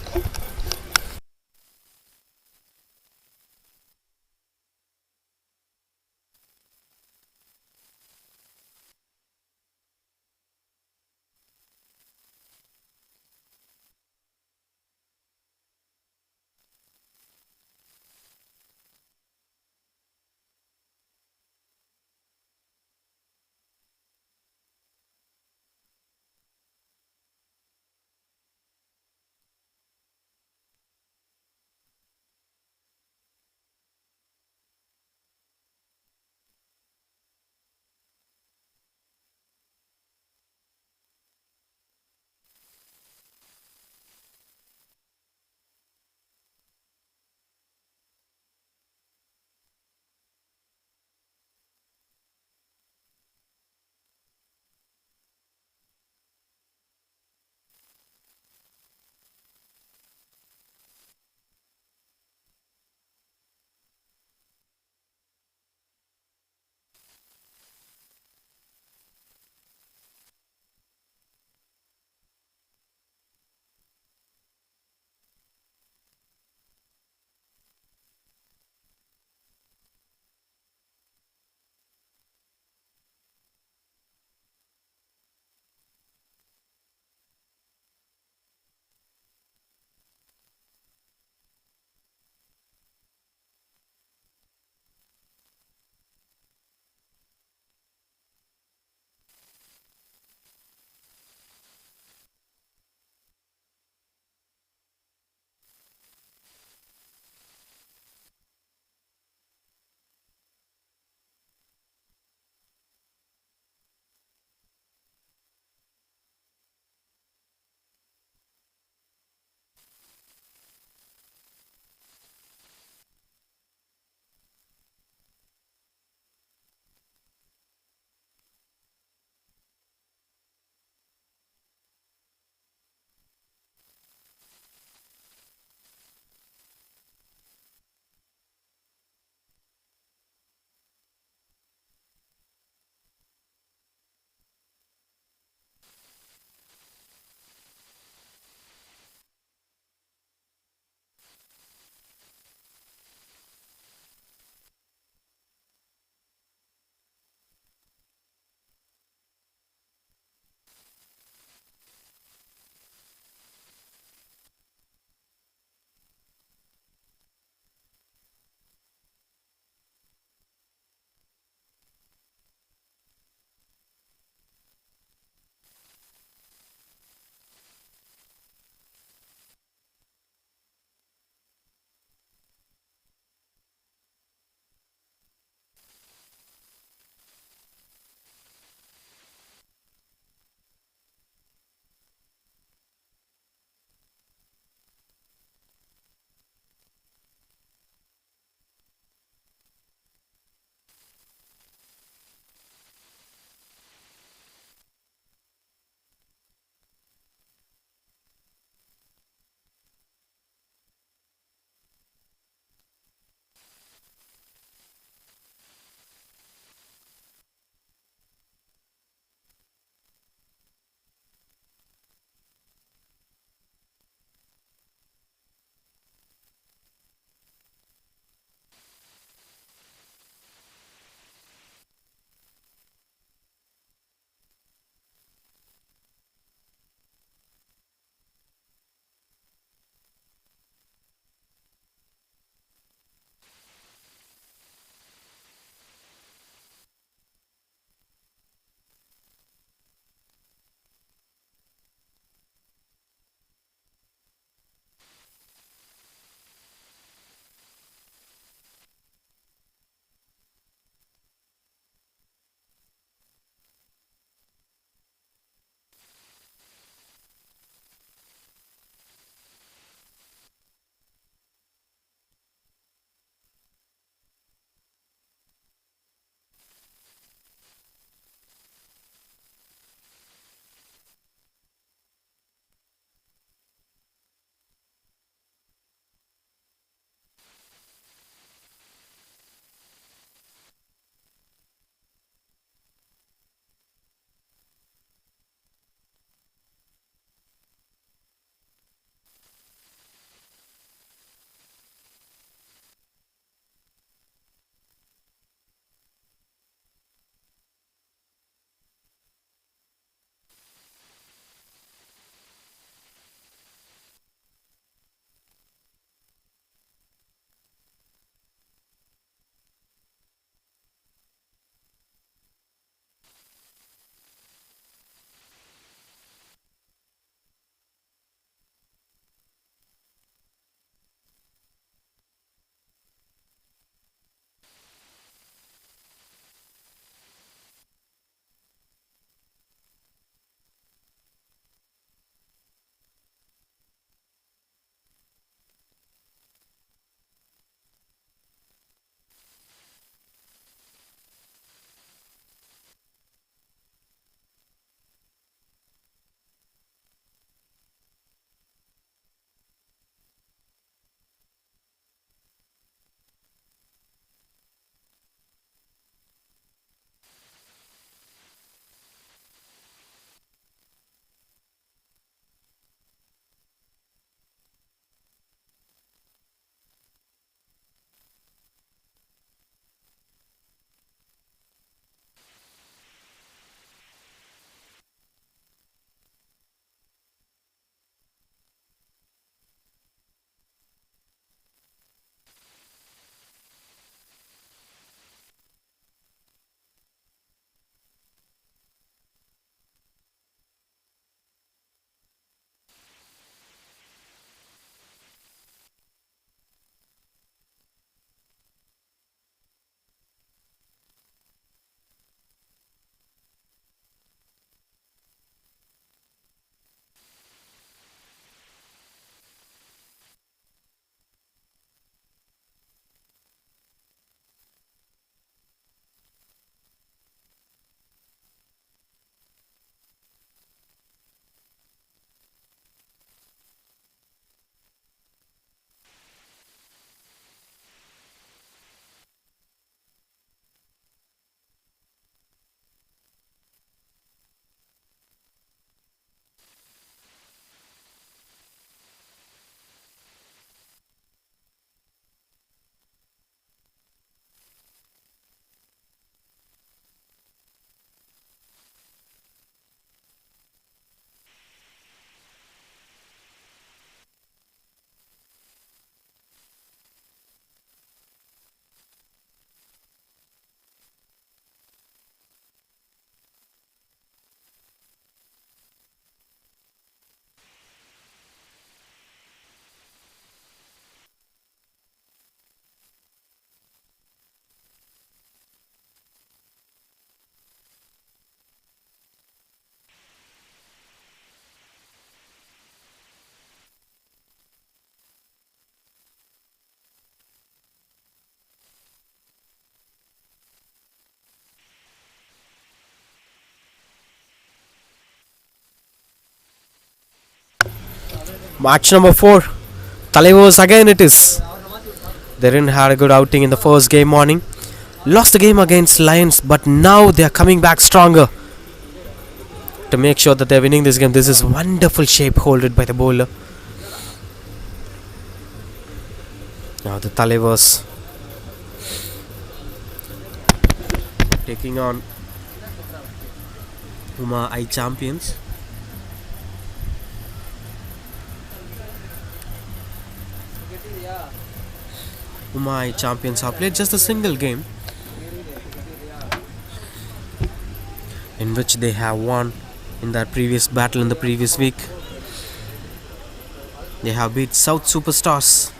Match number 4. Talias again it is. They didn't have a good outing in the first game morning. Lost the game against Lions, but now they are coming back stronger to make sure that they're winning this game. This is wonderful shape holded by the bowler. Now the Talias taking on I champions. I champions have played just a single game in which they have won in their previous battle in the previous week. They have beat South Superstars.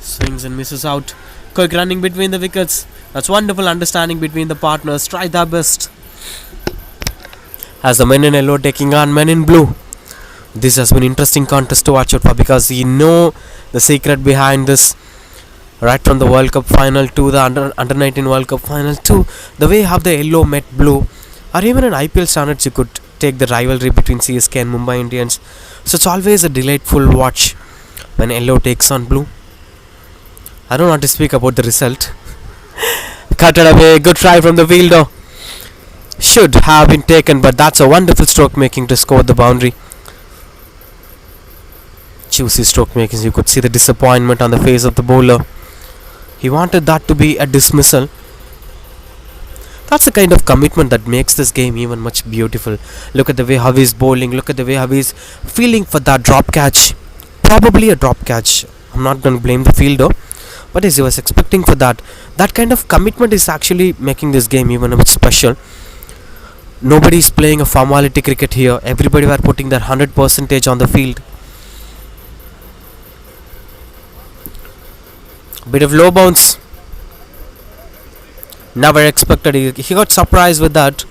Swings and misses out. Quick running between the wickets. That's wonderful understanding between the partners. Try their best. As the men in yellow taking on men in blue. This has been interesting contest to watch out for, because you know the secret behind this. Right from the World Cup final to the under 19 World Cup final to the way how the yellow met blue, or even in IPL standards you could take the rivalry between CSK and Mumbai Indians. So it's always a delightful watch when yellow takes on blue. I don't want to speak about the result. Cut it away. Good try from the fielder. Should have been taken, but that's a wonderful stroke making to score the boundary. Juicy stroke making. You could see the disappointment on the face of the bowler. He wanted that to be a dismissal. That's the kind of commitment that makes this game even much beautiful. Look at the way how he's bowling. Look at the way how he's feeling for that drop catch. Probably a drop catch. I'm not going to blame the fielder, but as he was expecting for that kind of commitment is actually making this game even a bit special. Nobody is playing a formality cricket here. Everybody were putting their 100% on the field. Bit of low bounce. Never expected. He got surprised with that.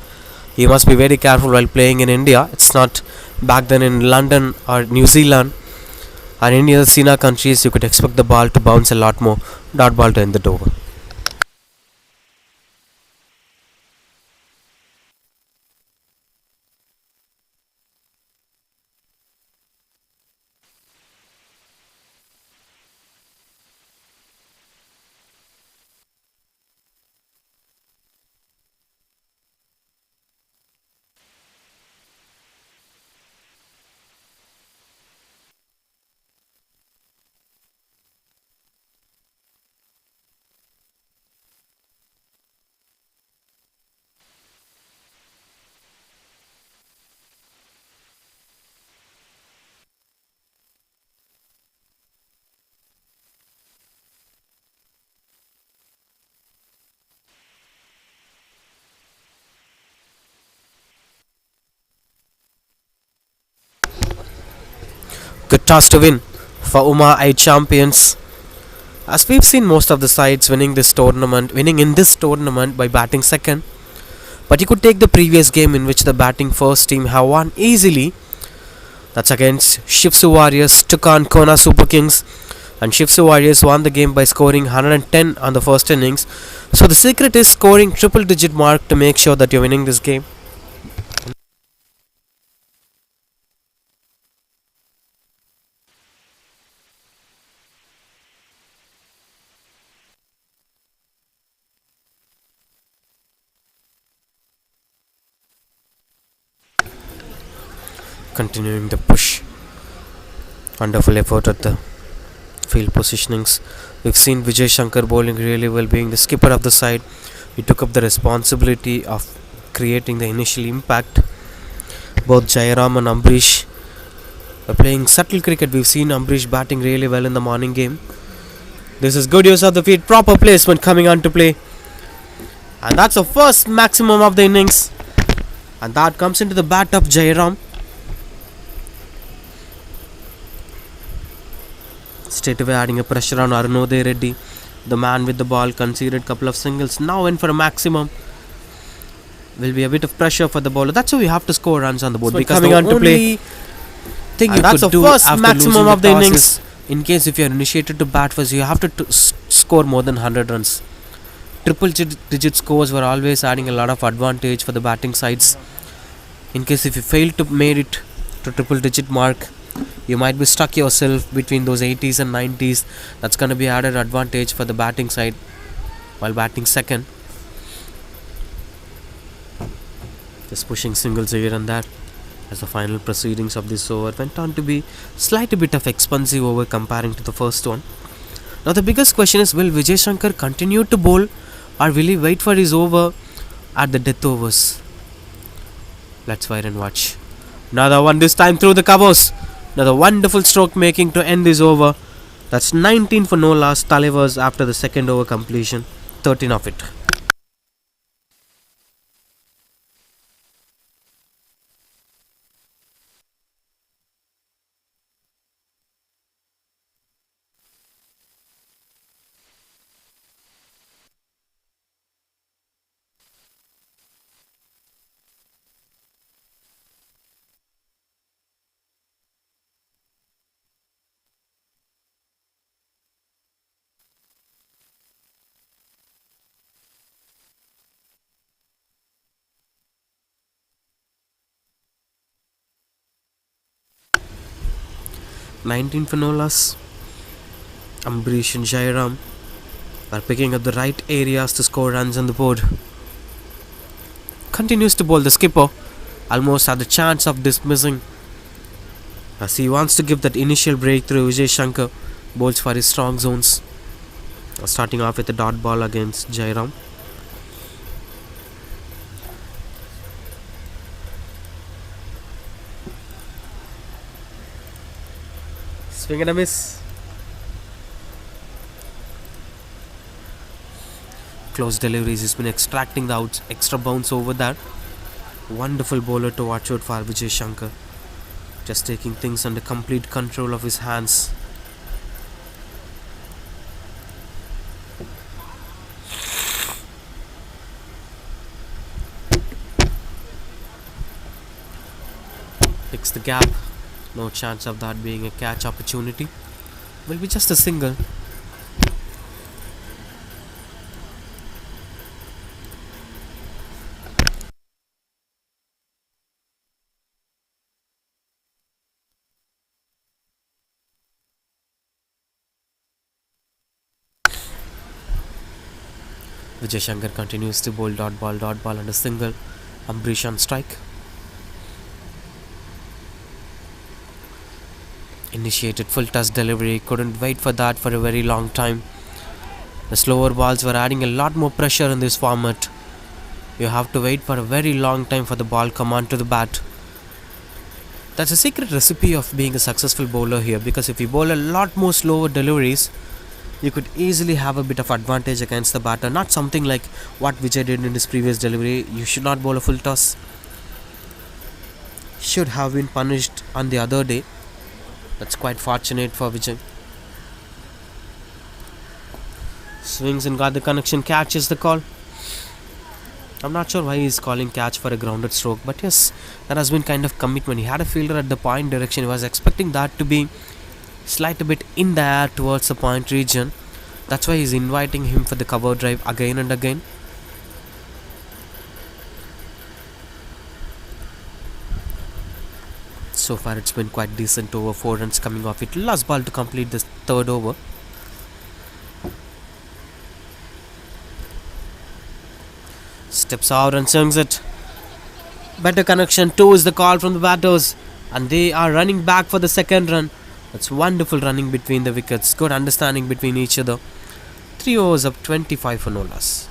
He must be very careful while playing in India. It's not back then in London or New Zealand or any other SENA countries. You could expect the ball to bounce a lot more. Dot ball to end the over. Good toss to win for I champions. As we've seen most of the sides winning in this tournament by batting second. But you could take the previous game in which the batting first team have won easily. That's against Shipu Warriors, took on Kona Super Kings, and Shipu Warriors won the game by scoring 110 on the first innings. So the secret is scoring triple digit mark to make sure that you're winning this game. Continuing the push. Wonderful effort at the field positionings. We've seen Vijay Shankar bowling really well, being the skipper of the side. He took up the responsibility of creating the initial impact. Both Jairam and Ambrish are playing subtle cricket. We've seen Ambrish batting really well in the morning game. This is good use of the field, proper placement coming on to play. And that's the first maximum of the innings. And that comes into the bat of Jairam. Straight away adding a pressure on Arunodaya Reddy. The man with the ball conceded couple of singles. Now in for a maximum. Will be a bit of pressure for the bowler. That's how we have to score runs on the board. So because coming on to play. Thing you that's could the do first maximum of the innings. In case if you are initiated to bat first, you have to score more than 100 runs. Triple digit scores were always adding a lot of advantage for the batting sides. In case if you fail to make it to triple digit mark, you might be stuck yourself between those 80s and 90s. That's going to be added advantage for the batting side while batting second. Just pushing singles here and there as the final proceedings of this over went on to be slightly bit of expensive over comparing to the first one. Now the biggest question is, will Vijay Shankar continue to bowl or will he wait for his over at the death overs? Let's wait and watch. Another one, this time through the covers. Another wonderful stroke making to end this over. That's 19 for no loss. Talias after the second over completion. 13 of it. $19 for no loss. Ambrish and Jairam are picking up the right areas to score runs on the board. Continues to bowl the skipper. Almost had the chance of dismissing as he wants to give that initial breakthrough. Vijay Shankar bowls for his strong zones. Starting off with a dot ball against Jairam. Swing and a miss. Close deliveries. He's been extracting the extra bounce over that. Wonderful bowler to watch out for Vijay Shankar. Just taking things under complete control of his hands. Picks the gap. No chance of that being a catch opportunity. Will be just a single. Vijay Shankar continues to bowl dot ball and a single. Ambrish on strike. Initiated full toss delivery. Couldn't wait for that for a very long time. The slower balls were adding a lot more pressure in this format. You have to wait for a very long time for the ball come onto the bat. That's a secret recipe of being a successful bowler here, because if you bowl a lot more slower deliveries, you could easily have a bit of advantage against the batter. Not something like what Vijay did in his previous delivery. You should not bowl a full toss. Should have been punished on the other day. That's quite fortunate for Vijay. Swings and got the connection. Catches the call. I'm not sure why he's calling catch for a grounded stroke, but yes, that has been kind of commitment. He had a fielder at the point direction. He was expecting that to be slight bit in the air towards the point region. That's why he's inviting him for the cover drive again and again. So far it's been quite decent over. 4 runs coming off it. Last ball to complete this third over. Steps out and swings it. Better connection. 2 is the call from the batters, and they are running back for the second run. That's wonderful running between the wickets. Good understanding between each other. 3 overs up, 25 for no loss.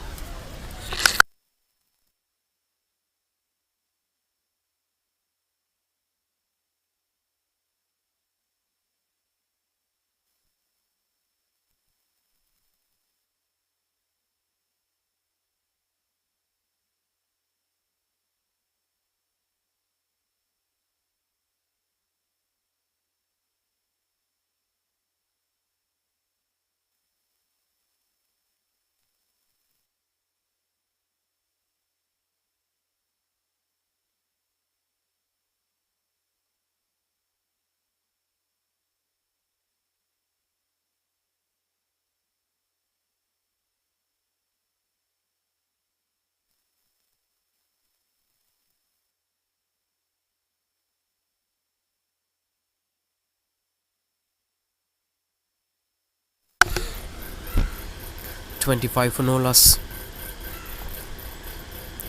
25 for no loss.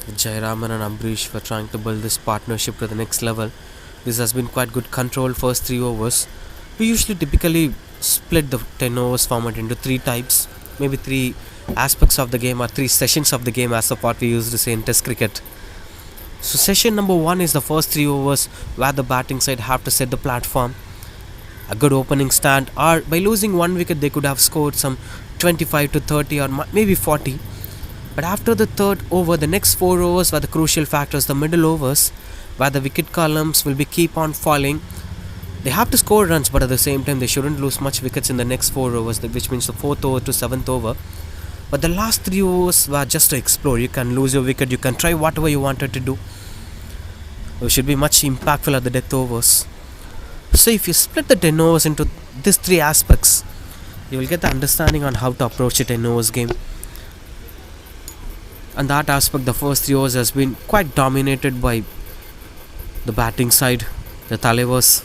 Jayaraman and Ambrish were trying to build this partnership to the next level. This has been quite good control first 3 overs. We usually typically split the 10 overs format into 3 types, maybe 3 aspects of the game or 3 sessions of the game, as of what we used to say in test cricket. So session number 1 is the first 3 overs where the batting side have to set the platform, a good opening stand, or by losing 1 wicket they could have scored some 25 to 30 or maybe 40. But after the third over, the next 4 overs were the crucial factors, the middle overs, where the wicket columns will be keep on falling. They have to score runs, but at the same time they shouldn't lose much wickets in the next 4 overs, which means the 4th over to 7th over. But the last 3 overs were just to explore. You can lose your wicket, you can try whatever you wanted to do. It should be much impactful at the death overs. So if you split the 10 overs into these 3 aspects, you will get the understanding on how to approach a 10 overs game. And that aspect, the first 3 overs has been quite dominated by the batting side, the Talias.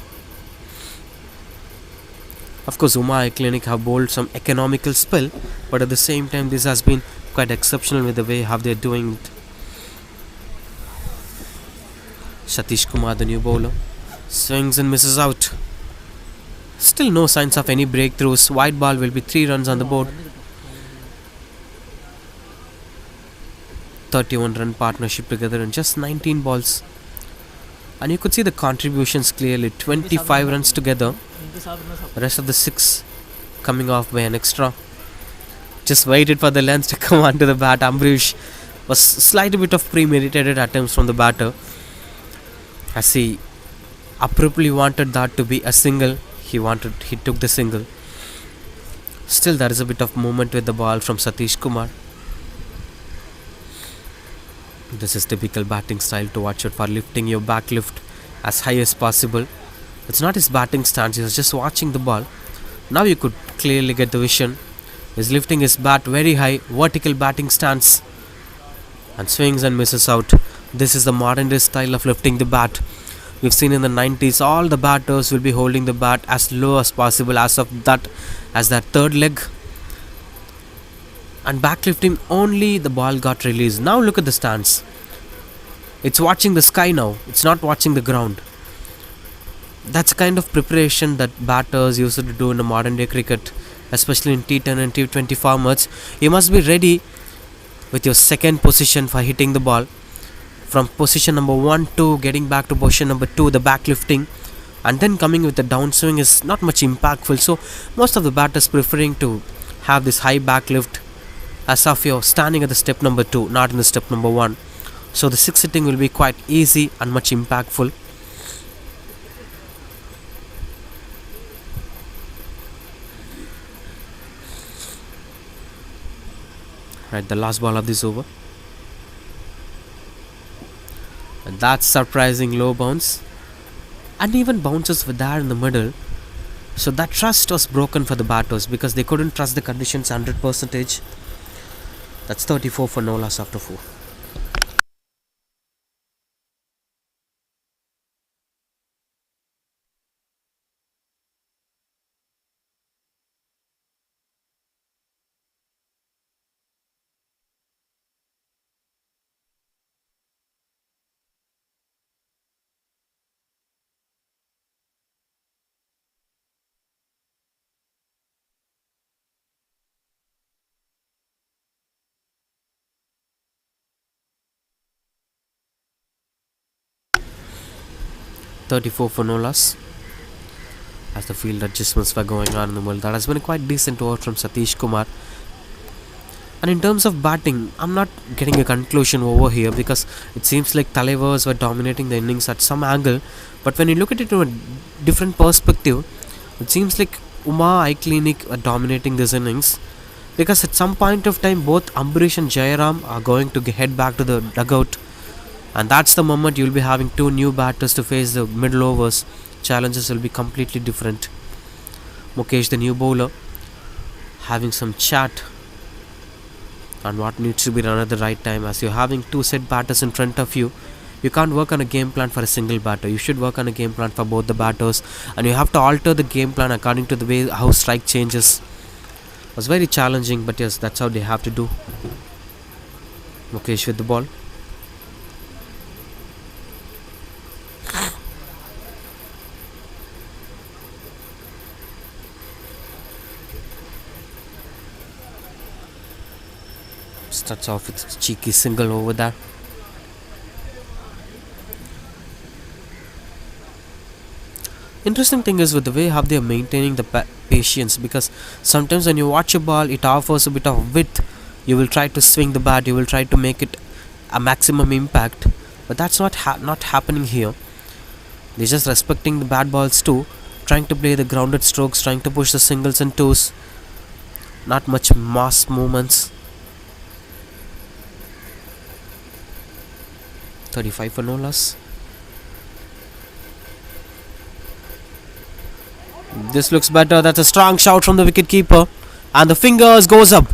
Of course, Uma Clinic have bowled some economical spell, but at the same time this has been quite exceptional with the way how they are doing it. Satish Kumar, the new bowler, swings and misses out. Still no signs of any breakthroughs. White ball will be 3 runs on the board. 31 run partnership together in just 19 balls. And you could see the contributions clearly. 25 runs together. The rest of the 6 coming off by an extra. Just waited for the lens to come onto the bat. Ambrish was slightly bit of premeditated attempts from the batter, as he appropriately wanted that to be a single. He took the single. Still there is a bit of movement with the ball from Satish Kumar. This is typical batting style to watch out for, lifting your back lift as high as possible. It's not his batting stance, he was just watching the ball. Now you could clearly get the vision. He's lifting his bat very high, vertical batting stance, and swings and misses out. This is the modern day style of lifting the bat. We've seen in the 90s all the batters will be holding the bat as low as possible as that third leg, and backlifting only the ball got released. Now look at the stance. It's watching the sky now. It's not watching the ground. That's kind of preparation that batters used to do in the modern day cricket, especially in T10 and T20 formats. You must be ready with your second position for hitting the ball. From position number 1 to getting back to position number 2, the backlifting, and then coming with the downswing is not much impactful. So most of the batters preferring to have this high backlift as if you're standing at the step number 2, not in the step number 1. So the 6 hitting will be quite easy and much impactful. Right, the last ball of this over. And that's surprising low bounce. And even bounces were there in the middle. So that trust was broken for the batters because they couldn't trust the conditions 100%. That's 34 for no loss after 4. $34 for no loss, as the field adjustments were going on in the middle. That has been a quite decent over from Satish Kumar. And in terms of batting, I'm not getting a conclusion over here because it seems like Talias were dominating the innings at some angle. But when you look at it from a different perspective, it seems like Uma Clinic are dominating this innings, because at some point of time both Ambrish and Jayaram are going to head back to the dugout. And that's the moment you'll be having 2 new batters to face the middle overs. Challenges will be completely different. Mukesh, the new bowler, having some chat on what needs to be done at the right time. As you're having 2 set batters in front of you, you can't work on a game plan for a single batter. You should work on a game plan for both the batters, and you have to alter the game plan according to the way how strike changes. Was very challenging, but yes, that's how they have to do. Mukesh with the ball. Starts off with a cheeky single over there. Interesting thing is with the way how they are maintaining the patience, because sometimes when you watch a ball, it offers a bit of width. You will try to swing the bat, you will try to make it a maximum impact, but that's not happening here. They're just respecting the bat balls too, trying to play the grounded strokes, trying to push the singles and twos. Not much mass movements. 35 for no loss. This looks better. That's a strong shout from the wicketkeeper, and the fingers goes up.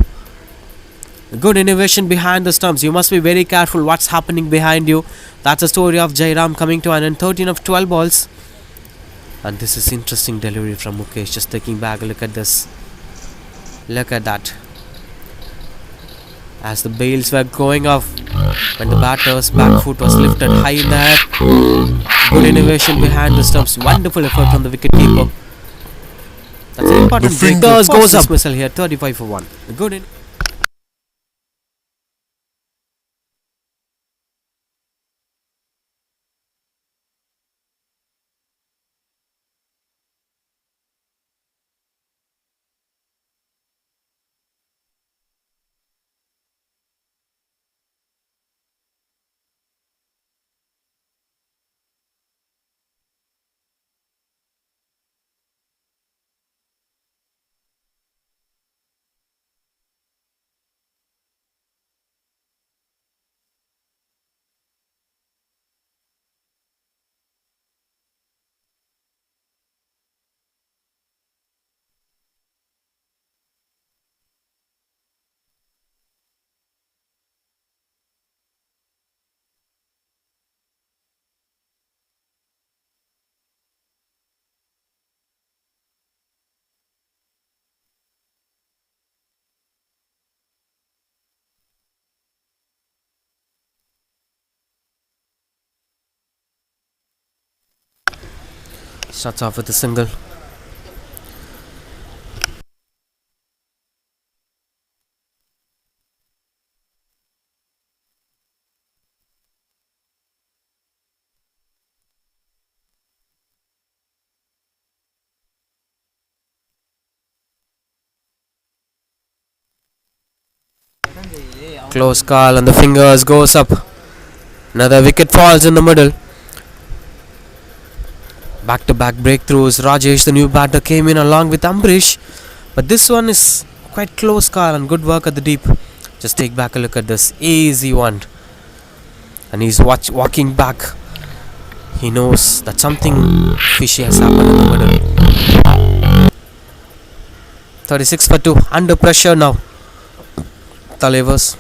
Good innovation behind the stumps. You must be very careful what's happening behind you. That's the story of Jairam coming to an end. 13 of 12 balls. And this is interesting delivery from Mukesh. Just taking back a look at this. Look at that. As the bails were going off, when the batter's back foot was lifted high in the air. Good innovation behind the stumps. Wonderful effort from the wicketkeeper. That's an important break. Goes up. Missile here. 35 for 1. Good. Starts off with a single. Close call, and the fingers goes up. Another wicket falls in the middle. Back-to-back breakthroughs. Rajesh, the new batter, came in along with Ambrish, but this one is quite close call and good work at the deep. Just take back a look at this. Easy one. And he's walking back. He knows that something fishy has happened in the middle. 36 for 2. Under pressure now. Talias.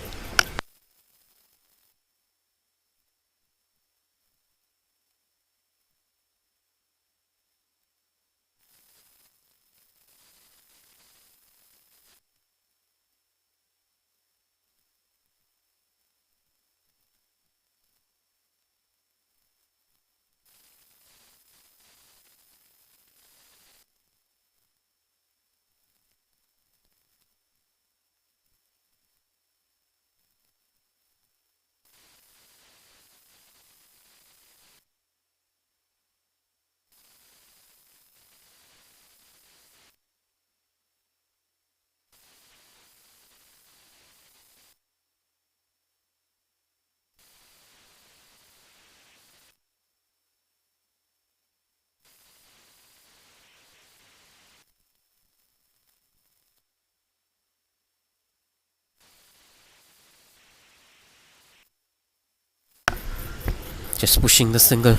Just pushing the single.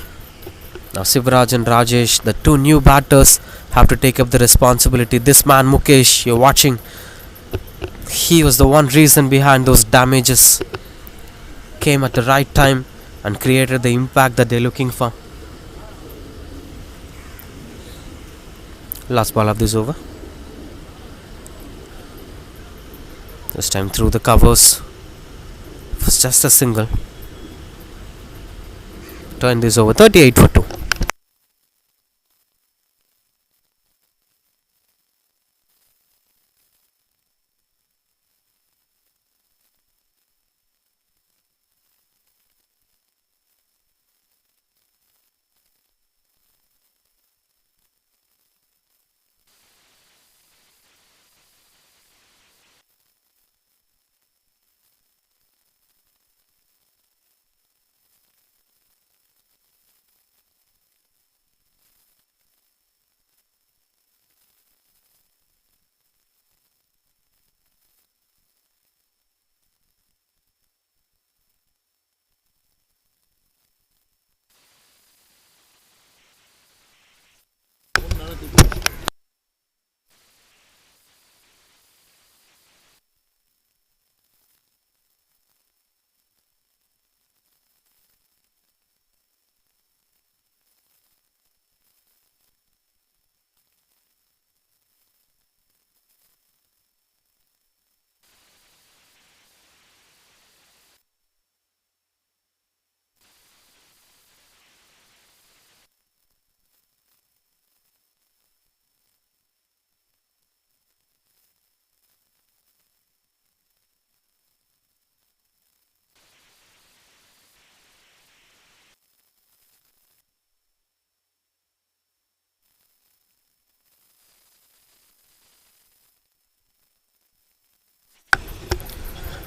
Now Sivaraj and Rajesh, the two new batters, have to take up the responsibility. This man Mukesh, you're watching, he was the one reason behind those damages. Came at the right time and created the impact that they're looking for. Last ball of this over. This time through the covers. It was just a single. Turn this over 38 for 2.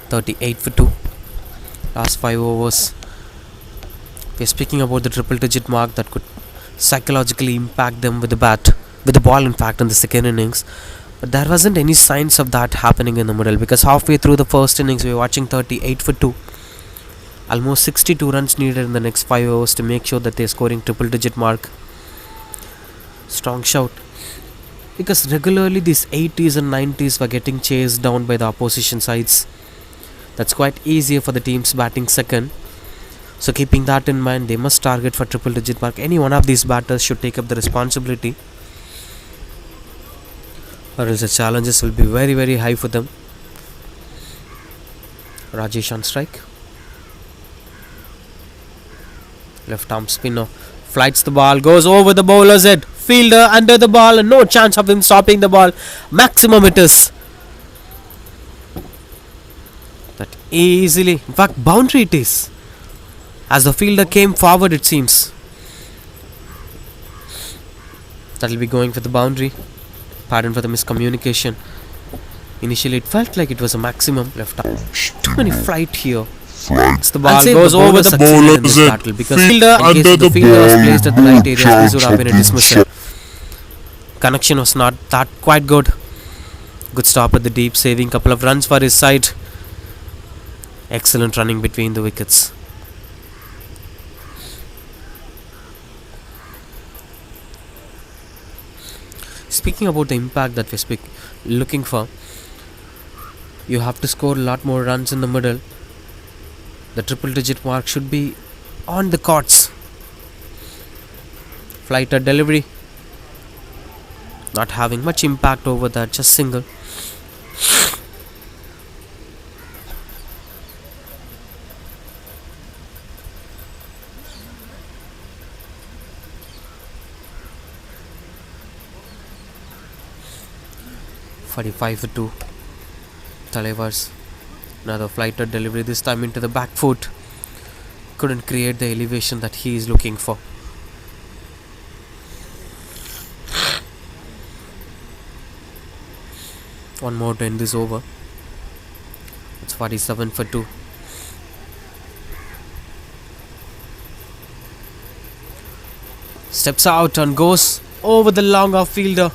$38 for 2. Last 5 overs. We're speaking about the triple digit mark that could psychologically impact them with the ball in fact in the second innings. But there wasn't any signs of that happening in the middle, because halfway through the first innings we were watching 38 for 2. Almost 62 runs needed in the next 5 overs to make sure that they're scoring triple digit mark. Strong shout. Because regularly these 80s and 90s were getting chased down by the opposition sides. That's quite easier for the teams batting second. So keeping that in mind, they must target for triple digit mark. Any one of these batters should take up the responsibility, or else the challenges will be very, very high for them. Rajesh on strike. Left arm spinner flights the ball, goes over the bowler's head. Fielder under the ball and no chance of him stopping the ball. Maximum it is. That easily, in fact boundary it is, as the fielder came forward it seems. That will be going for the boundary. Pardon for the miscommunication. Initially it felt like it was a maximum. Left arm. Too many flight here. It's the ball goes over the bowler in this battle, because fielder, in case the fielder was placed at the right area, this would have been a dismissal. Connection was not that quite good. Good stop at the deep, saving couple of runs for his side. Excellent running between the wickets. Speaking about the impact that we're looking for, you have to score a lot more runs in the middle. The triple digit mark should be on the cards. Flight or delivery, not having much impact over that, just single. $45 for 2. Talias. Another flight or delivery, this time into the back foot. Couldn't create the elevation that he is looking for. One more to end this over. It's 47 for 2. Steps out and goes over the long off fielder,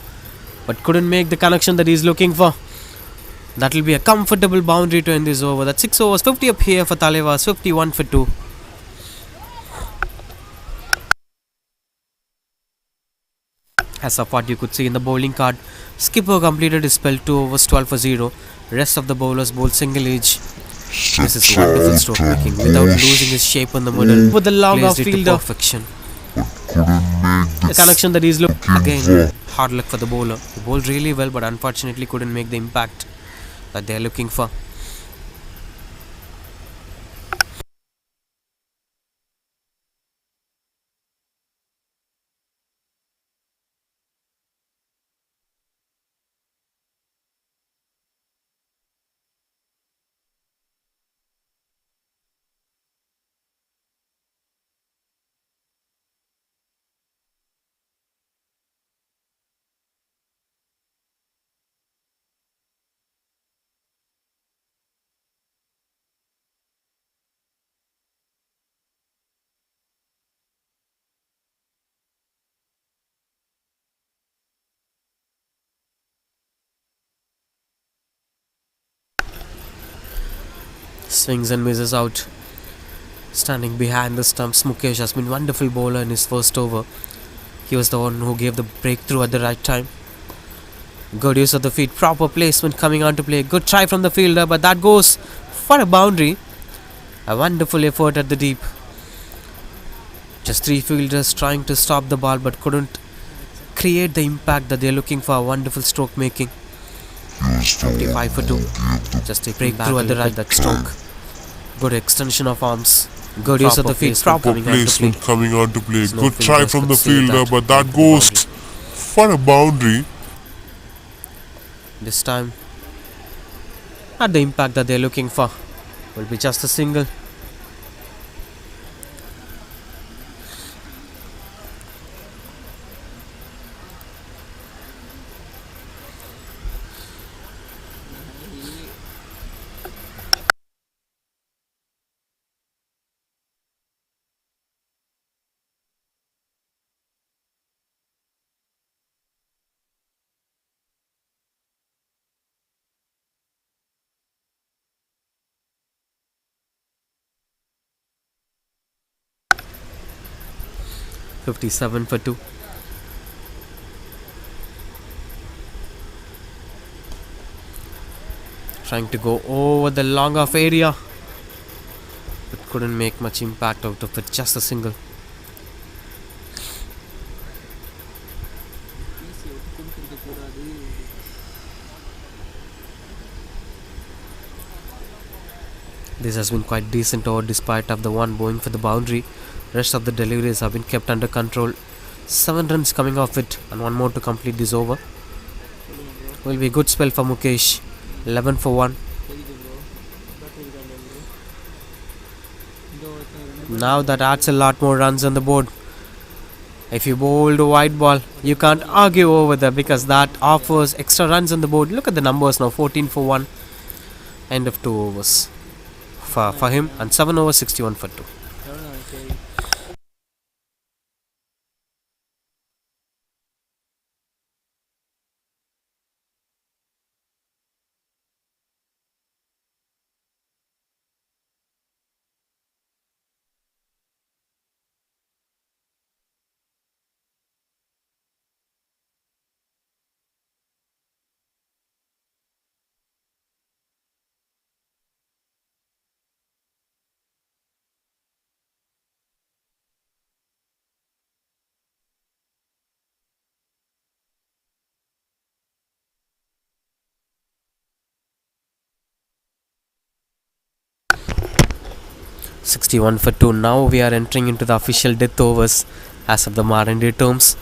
but couldn't make the connection that he's looking for. That will be a comfortable boundary to end this over. That's 6 overs, 50 up here for Talias, 51 for 2. As of what you could see in the bowling card, skipper completed his spell 2 overs, 12 for 0. Rest of the bowlers bowled single edge. This is wonderful stroke making without losing his shape in the middle. With the long off fielder, perfection. The connection that he's looking again. Hard luck for the bowler. He bowled really well, but unfortunately couldn't make the impact that they are looking for. swings and misses out. Standing behind the stumps, Mukesh has been wonderful bowler in his first over. He was the one who gave the breakthrough at the right time. Good use of the feet, proper placement coming on to play. Good try from the fielder, but that goes for a boundary. A wonderful effort at the deep. Just three fielders trying to stop the ball but couldn't create the impact that they're looking for. Wonderful stroke making. 55 for 2. Just a breakthrough at the right, that stroke. Good extension of arms. Good use of the feet, proper placement coming on to play. Good try from the fielder, but that goes for a boundary. This time, not the impact that they're looking for. Will be just a single. $57 for 2. Trying to go over the long off area, but couldn't make much impact out of it. Just a single. This has been quite decent over despite of the one going for the boundary. Rest of the deliveries have been kept under control. 7 runs coming off it and one more to complete this over. Will be a good spell for Mukesh. 11 for 1. Now that adds a lot more runs on the board. If you bowled a wide ball, you can't argue over that because that offers extra runs on the board. Look at the numbers now. 14 for 1. End of 2 overs for him, and 7 overs, 61 for 2. $61 for 2. Now we are entering into the official death overs as of the modern day terms.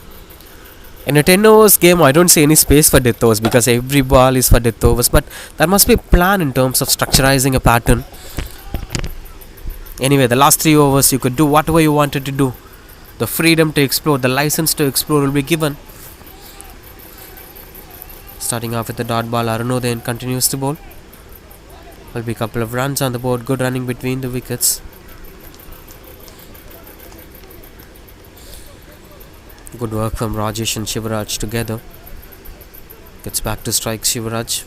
In a 10 overs game, I don't see any space for death overs because every ball is for death overs, but there must be a plan in terms of structurizing a pattern. Anyway, the last 3 overs you could do whatever you wanted to do. The freedom to explore, the license to explore will be given. Starting off with the dot ball, Aruno then continues to bowl. Will be a couple of runs on the board. Good running between the wickets. Good work from Rajesh and Shivaraj together. Gets back to strike Shivaraj.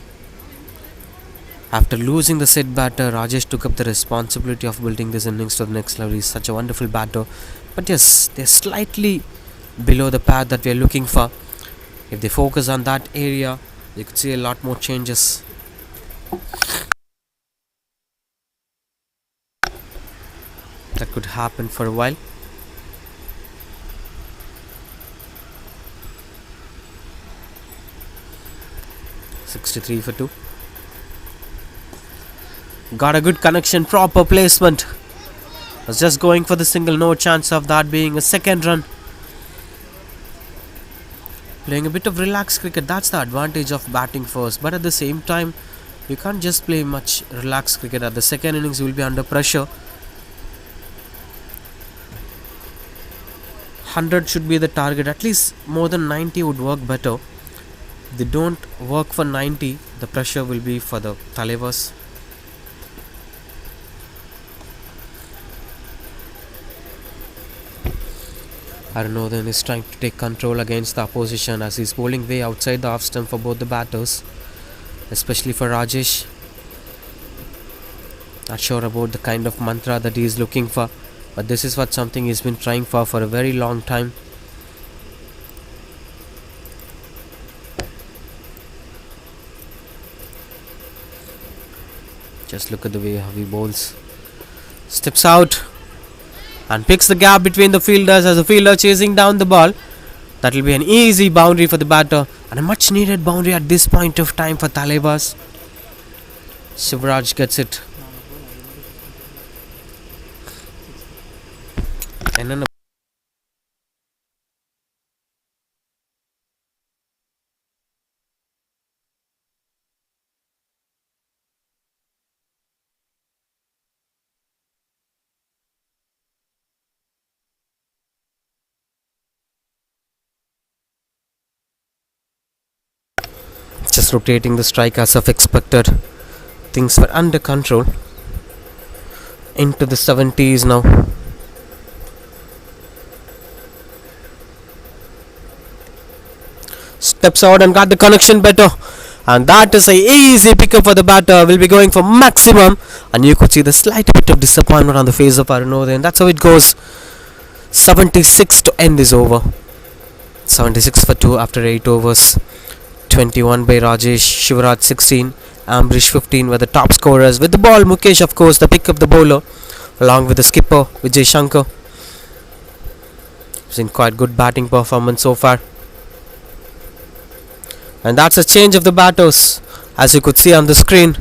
After losing the set batter, Rajesh took up the responsibility of building this innings to the next level. He's such a wonderful batter. But yes, they're slightly below the path that we're looking for. If they focus on that area, you could see a lot more changes. That could happen for a while. $63 for 2. Got a good connection, proper placement. Was just going for the single, no chance of that being a second run. Playing a bit of relaxed cricket, that's the advantage of batting first. But at the same time, you can't just play much relaxed cricket. At the second innings, you will be under pressure. 100 should be the target. At least more than 90 would work better. If they don't work for 90, the pressure will be for the Talias. Arunodhan is trying to take control against the opposition as he's bowling way outside the off stump for both the batters, especially for Rajesh. Not sure about the kind of mantra that he is looking for, but this is what something he's been trying for a very long time. Just look at the way how he bowls. Steps out and picks the gap between the fielders as the fielder chasing down the ball. That will be an easy boundary for the batter and a much needed boundary at this point of time for Talias. Shivraj gets it. And then just rotating the strike as of expected. Things were under control. Into the 70s now. Steps out and got the connection better. And that is a easy pickup for the batter. Will be going for maximum. And you could see the slight bit of disappointment on the face of Arunodhay. And that's how it goes. 76 to end this over. 76 for 2 after 8 overs. 21 by Rajesh, Shivraj 16, Ambrish 15 were the top scorers. With the ball, Mukesh, of course, the pick of the bowler, along with the skipper, Vijay Shankar. It's been quite good batting performance so far. And that's a change of the batters, as you could see on the screen.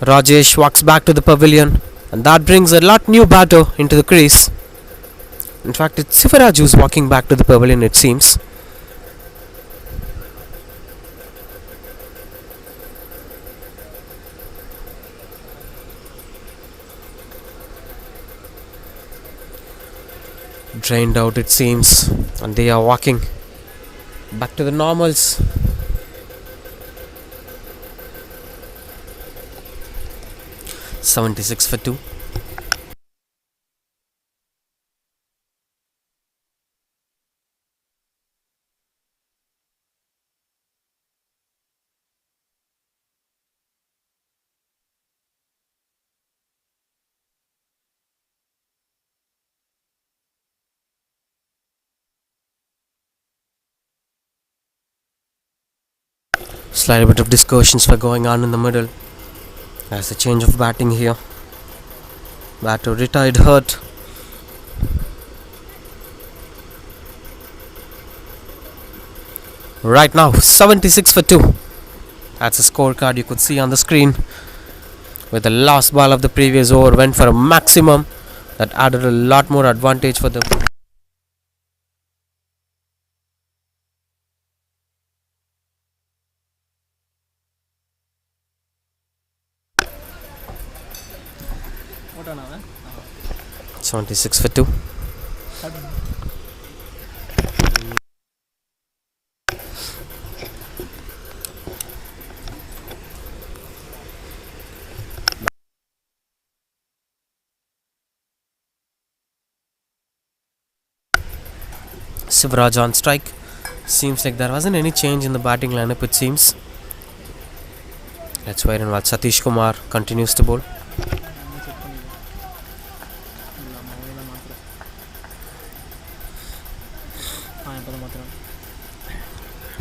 Rajesh walks back to the pavilion, and that brings a lot new batter into the crease. In fact, it's Shivraj who's walking back to the pavilion, it seems. Drained out, it seems, and they are walking back to the normals. $76 for 2. Slight bit of discussions were going on in the middle. There's a change of batting here. Batter retired hurt. Right now, 76 for 2. That's a scorecard you could see on the screen. With the last ball of the previous over went for a maximum. That added a lot more advantage for them. What on 76 for 2. Shivraj on strike. Seems like there wasn't any change in the batting lineup, it seems. Let's wait and watch. Satish Kumar continues to bowl.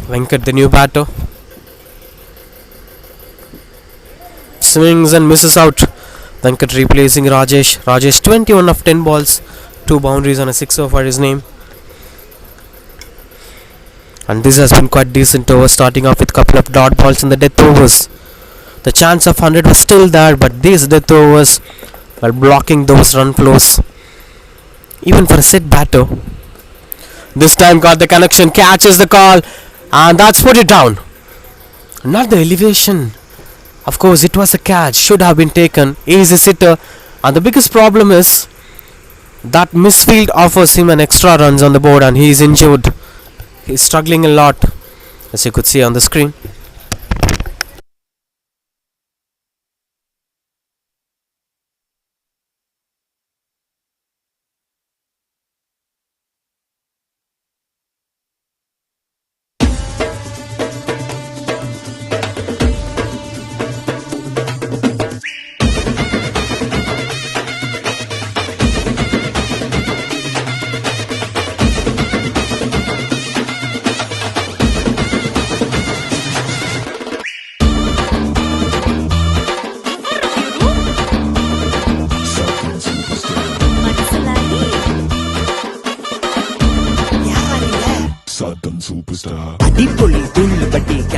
Venkat, the new batter. Swings and misses out. Venkat replacing Rajesh. Rajesh 21 of 10 balls. 2 boundaries and a 6 for his name. And this has been quite decent over, starting off with a couple of dot balls in the death overs. The chance of 100 was still there, but these death overs were blocking those run flows. Even for a set batter. This time got the connection, catches the call, and that's put it down. Not the elevation. Of course, it was a catch, should have been taken. Easy sitter. And the biggest problem is that misfield offers him an extra runs on the board, and he is injured. He's struggling a lot, as you could see on the screen.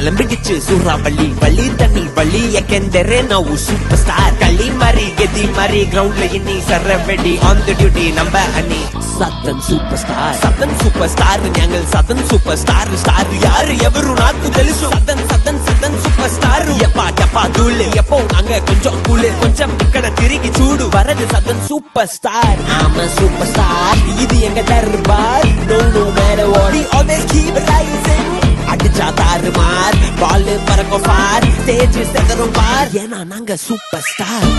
கிளம்பிடுச்சு சூறாவளி வள்ளி தண்ணி வள்ளி எக்கெண்டரே ನಾವು super star களி மாறி கெதி மாறி கிரவுண்ட்ல இன்னி சரவெடி on the duty நம்ம அண்ணி സദൻ സൂപ്പർ സ്റ്റാർ ഞങ്ങൾ സദൻ സൂപ്പർ സ്റ്റാർ സ്റ്റാർ யாரு ఎవరు నాకు తెలుసు సదన్ సూపర్ స్టార్ ఎప్పా ధూళి ఎప్పో నాంగ కొంచెం కూలే కొంచెం ఇక్కడ తిరిగి చూడు వరది సదన్ సూపర్ స్టార్ ఆమె సూపర్ స్టార్ ఇది எங்க Darbar no matter what we always keep rising அடிச்சா தாறுமார் பால் பறக்கும் பார் ஸ்டேஜ் செதறும் பார் ஏன்னா நாங்க super star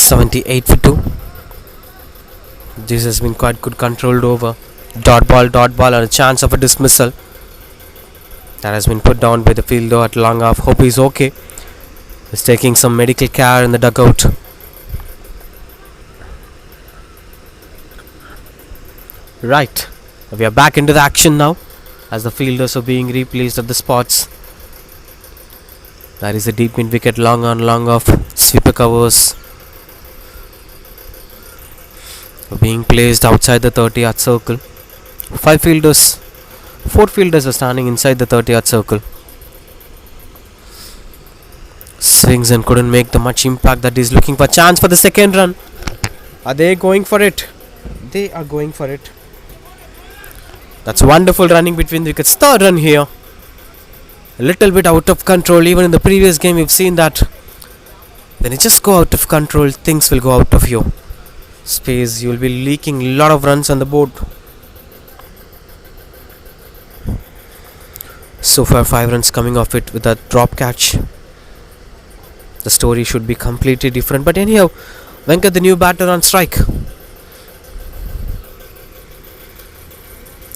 $78 for 2. This has been quite good controlled over. Dot ball and a chance of a dismissal. That has been put down by the fielder at long off. Hope he's okay. He's taking some medical care in the dugout. Right, we are back into the action now as the fielders are being replaced at the spots. That is a deep mid wicket, long on, long off. Sweeper covers being placed outside the 30-yard circle. 4 fielders are standing inside the 30-yard circle. Swings and couldn't make the much impact that he's looking for. Chance for the second run. Are they going for it? They are going for it. That's wonderful running between the wickets. Third run here. A little bit out of control. Even in the previous game we've seen that when you just go out of control, things will go out of you. Space, you will be leaking a lot of runs on the board. So far 5 runs coming off it with a drop catch. The story should be completely different, but anyhow, Venkat, the new batter, on strike.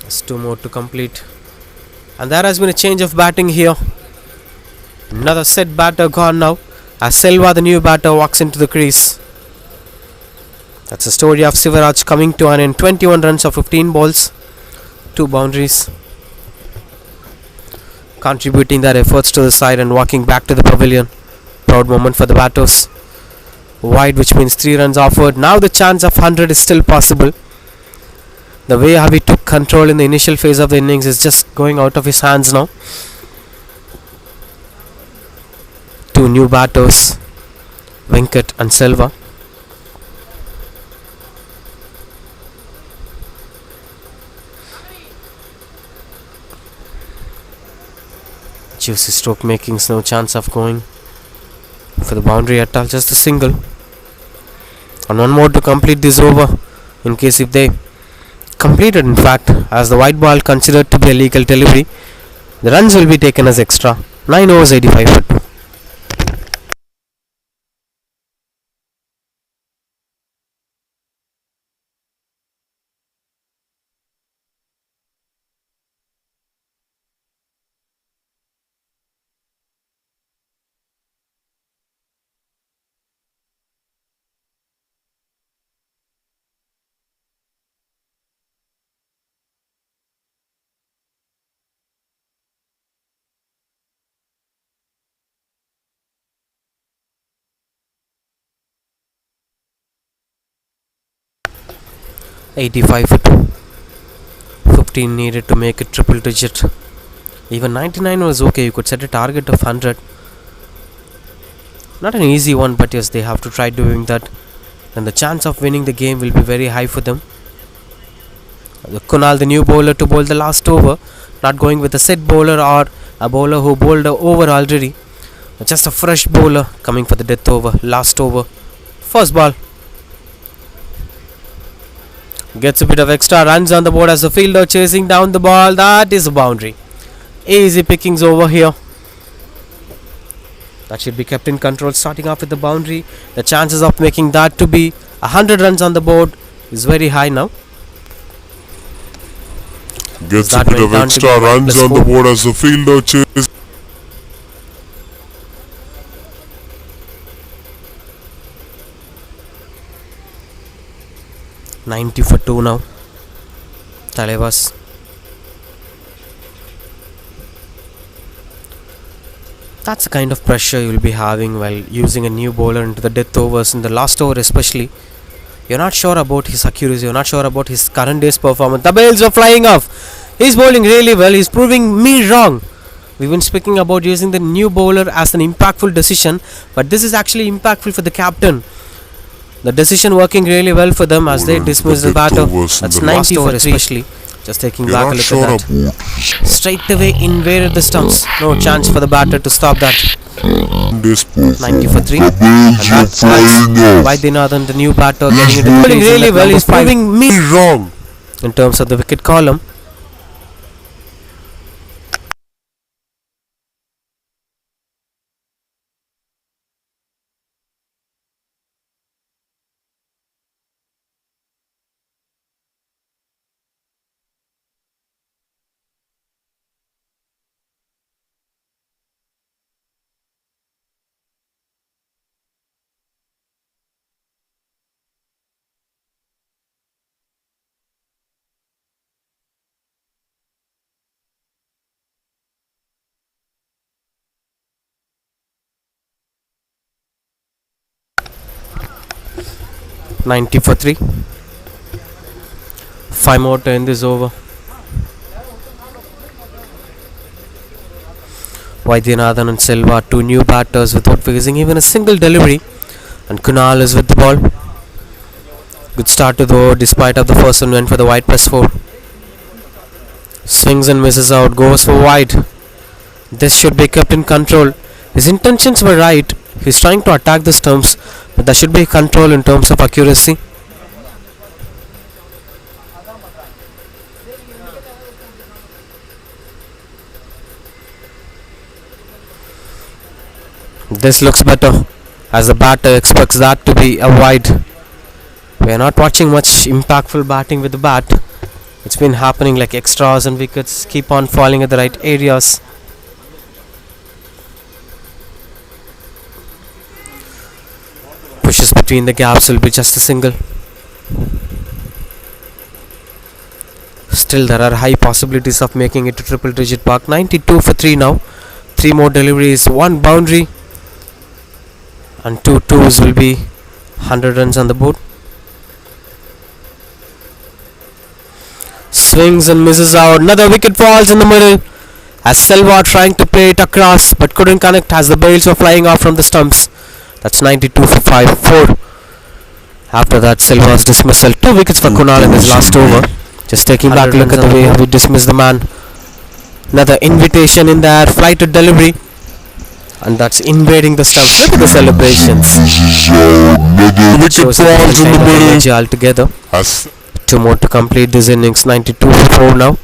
There's 2 more to complete, and there has been a change of batting here. Another set batter gone now as Selva, the new batter, walks into the crease. That's the story of Sivaraj coming to an end. 21 runs of 15 balls, 2 boundaries, contributing their efforts to the side and walking back to the pavilion. Proud moment for the batters. Wide, which means 3 runs offered. Now the chance of 100 is still possible. The way how he took control in the initial phase of the innings is just going out of his hands now. 2 new batters, Venkat and Selva. Juicy stroke makings, no chance of going for the boundary at all, just a single. And 1 more to complete this over, in case if they completed, in fact, as the white ball considered to be a legal delivery, the runs will be taken as extra. 9 overs, 85 for 2. $85 for 2. 15 needed to make it triple digit. Even 99 was okay. You could set a target of 100. Not an easy one, but yes, they have to try doing that. And the chance of winning the game will be very high for them. Kunal, the new bowler, to bowl the last over. Not going with a set bowler or a bowler who bowled over already. Just a fresh bowler coming for the death over. Last over. First ball. Gets a bit of extra runs on the board as the fielder chasing down the ball. That is a boundary. Easy pickings over here. That should be kept in control. Starting off with the boundary. The chances of making that to be 100 runs on the board is very high now. Gets a That bit went of down to extra be 1 runs plus on the 4. board as the fielder chases. $90 for 2 now. Talias. That's the kind of pressure you'll be having while using a new bowler into the death overs. In the last over especially, you're not sure about his accuracy, you're not sure about his current day's performance. The bails are flying off. He's bowling really well, he's proving me wrong. We've been speaking about using the new bowler as an impactful decision, but this is actually impactful for the captain. The decision working really well for them as they dismiss the batter. That's 90 for especially. Just taking back a look at that. Straight away invaded the stumps. No chance for the batter to stop that. 90 for 3. And that's Vaidyanathan, the new batter, getting into the crease really well. He's proving me wrong in terms of the wicket column. $90 for 3. 5 more to end this over. Vaidyanathan and Silva, 2 new batters without facing even a single delivery. And Kunal is with the ball. Good start to the over despite of the first one went for the wide plus 4. Swings and misses out, goes for wide. This should be kept in control. His intentions were right. He's trying to attack the stumps, but there should be control in terms of accuracy. This looks better as the batter expects that to be a wide. We are not watching much impactful batting with the bat. It's been happening like extras and wickets keep on falling at the right areas. Pushes between the gaps will be just a single. Still there are high possibilities of making it a triple digit mark. 92 for 3 now. 3 more deliveries, 1 boundary and 2 twos will be 100 runs on the board. Swings and misses out. Another wicket falls in the middle as Silva trying to play it across but couldn't connect as the bails were flying off from the stumps. That's 92 for 5-4. After that, Silva's dismissal. 2 wickets for Kunal in his last over. Just taking back a look at the way how he dismissed the man. Another invitation in there, flighted delivery. And that's invading the stumps. Look at the celebrations. Wicket falls in the middle. Altogether. 2 more to complete this innings. 92 for 4 now.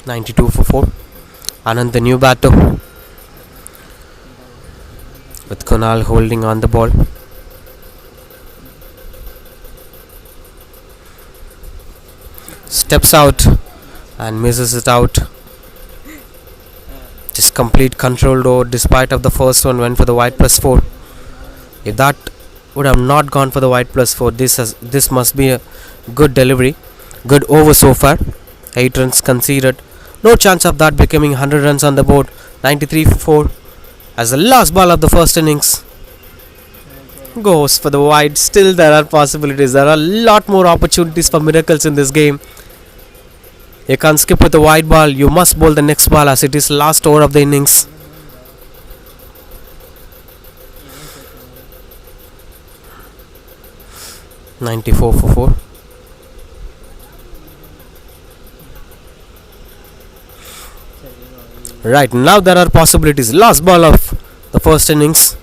$92 for 4. Anand, the new batter, with Kunal holding on the ball. Steps out and misses it out. Just complete controlled over despite of the first one went for the wide plus 4. If that would have not gone for the wide plus 4, this must be a good delivery. Good over so far. 8 runs conceded. No chance of that becoming 100 runs on the board. 93 for 4 as the last ball of the first innings goes for the wide. Still there are possibilities. There are a lot more opportunities for miracles in this game. You can't skip with the wide ball. You must bowl the next ball as it is last over of the innings. $94 for 4. Right, now there are possibilities. Last ball of the first innings.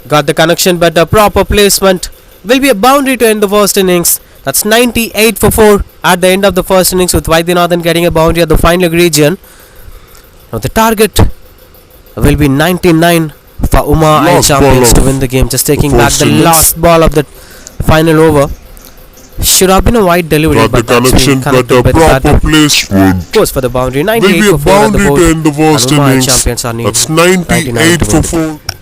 Got the connection, but a proper placement will be a boundary to end the first innings. That's 98 for 4 at the end of the first innings, with Vaidyanathan getting a boundary at the final region. Now the target will be 99 for Uma and Last ball Champions to of win the game. Just taking the back first the innings. last ball of the final over. Should have been a wide delivery, Got the but that's been connection, but connected a by the proper batter. placement Goes for the boundary. will 98 be a for 4 at the boundary board. to end the first And Uma and innings. Champions are needing That's 99 98 to for win the game. 4.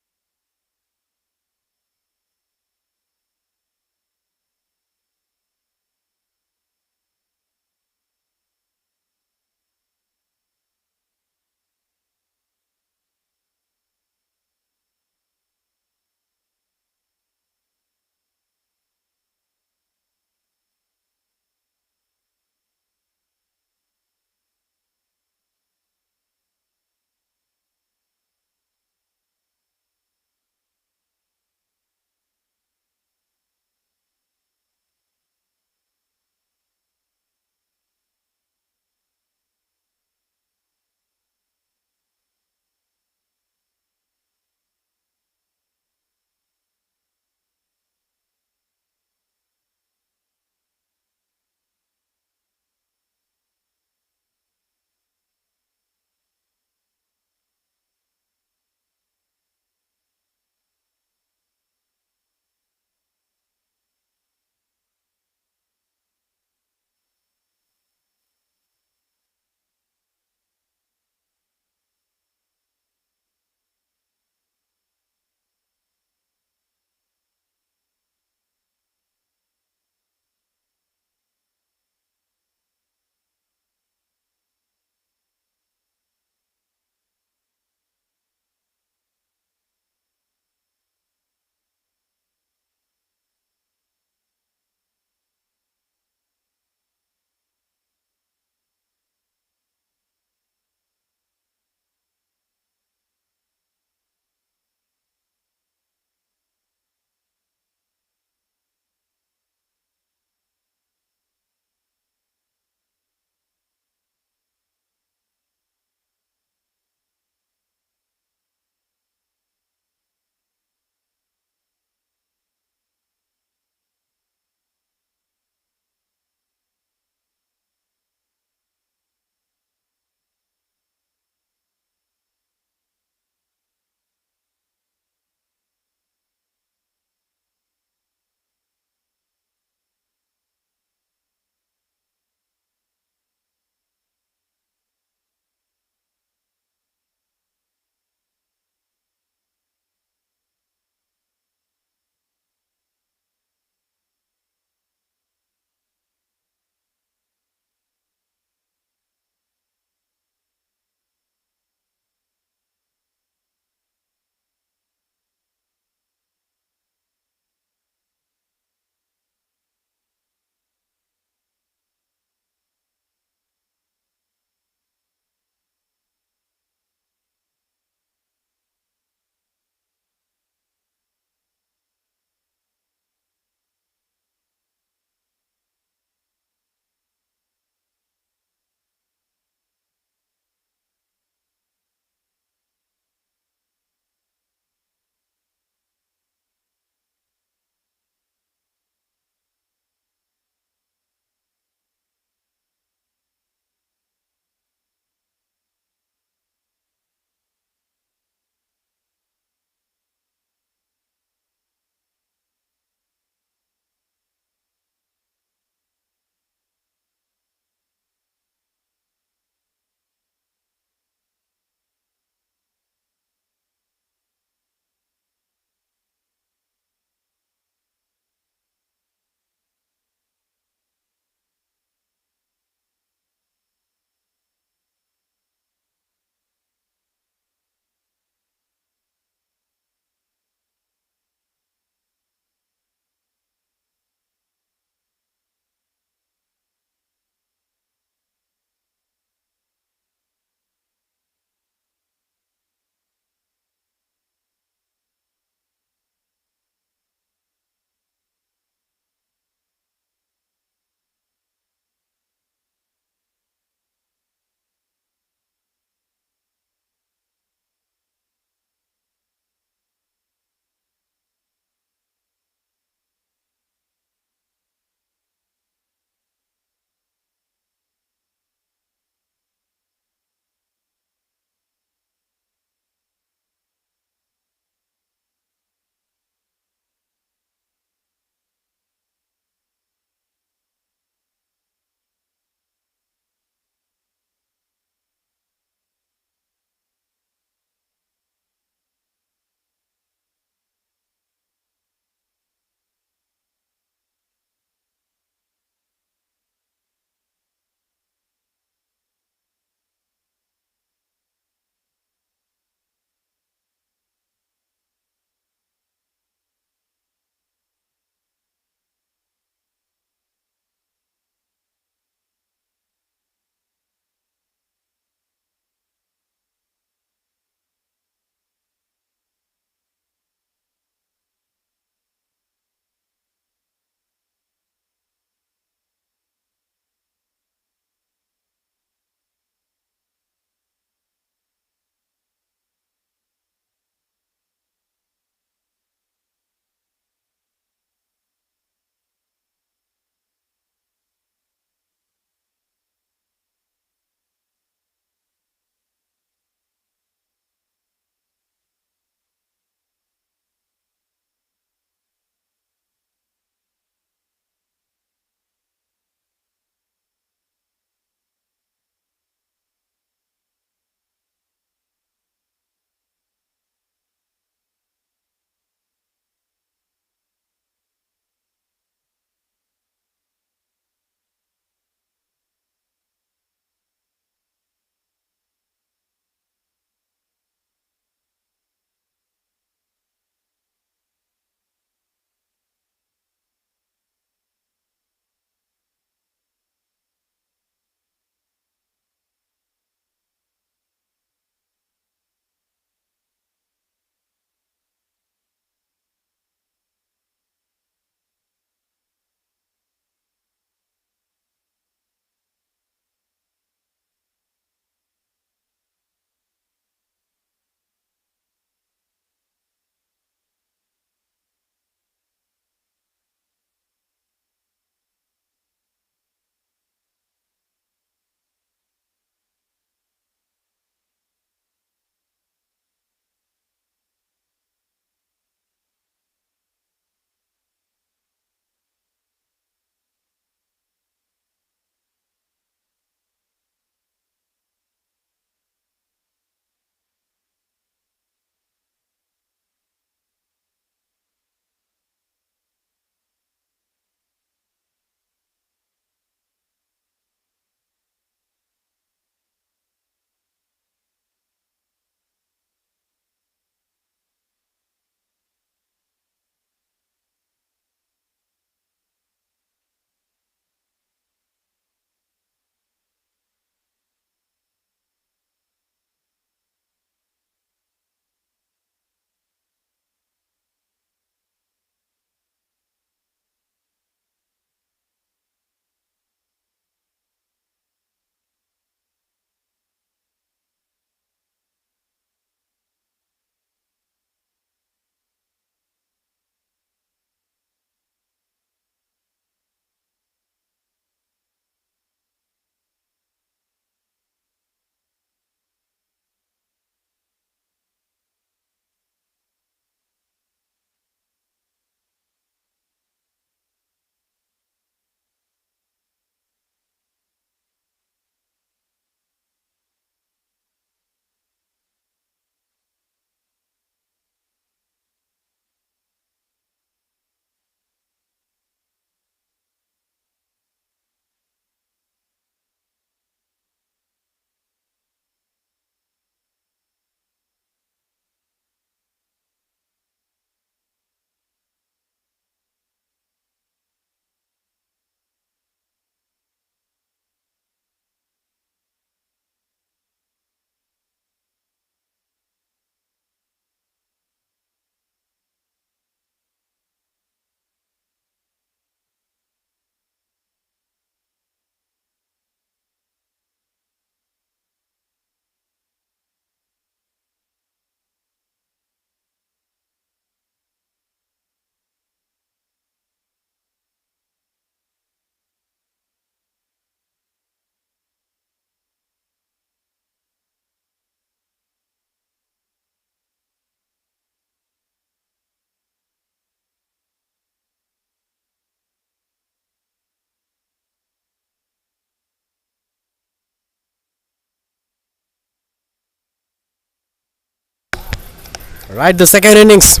Right, the second innings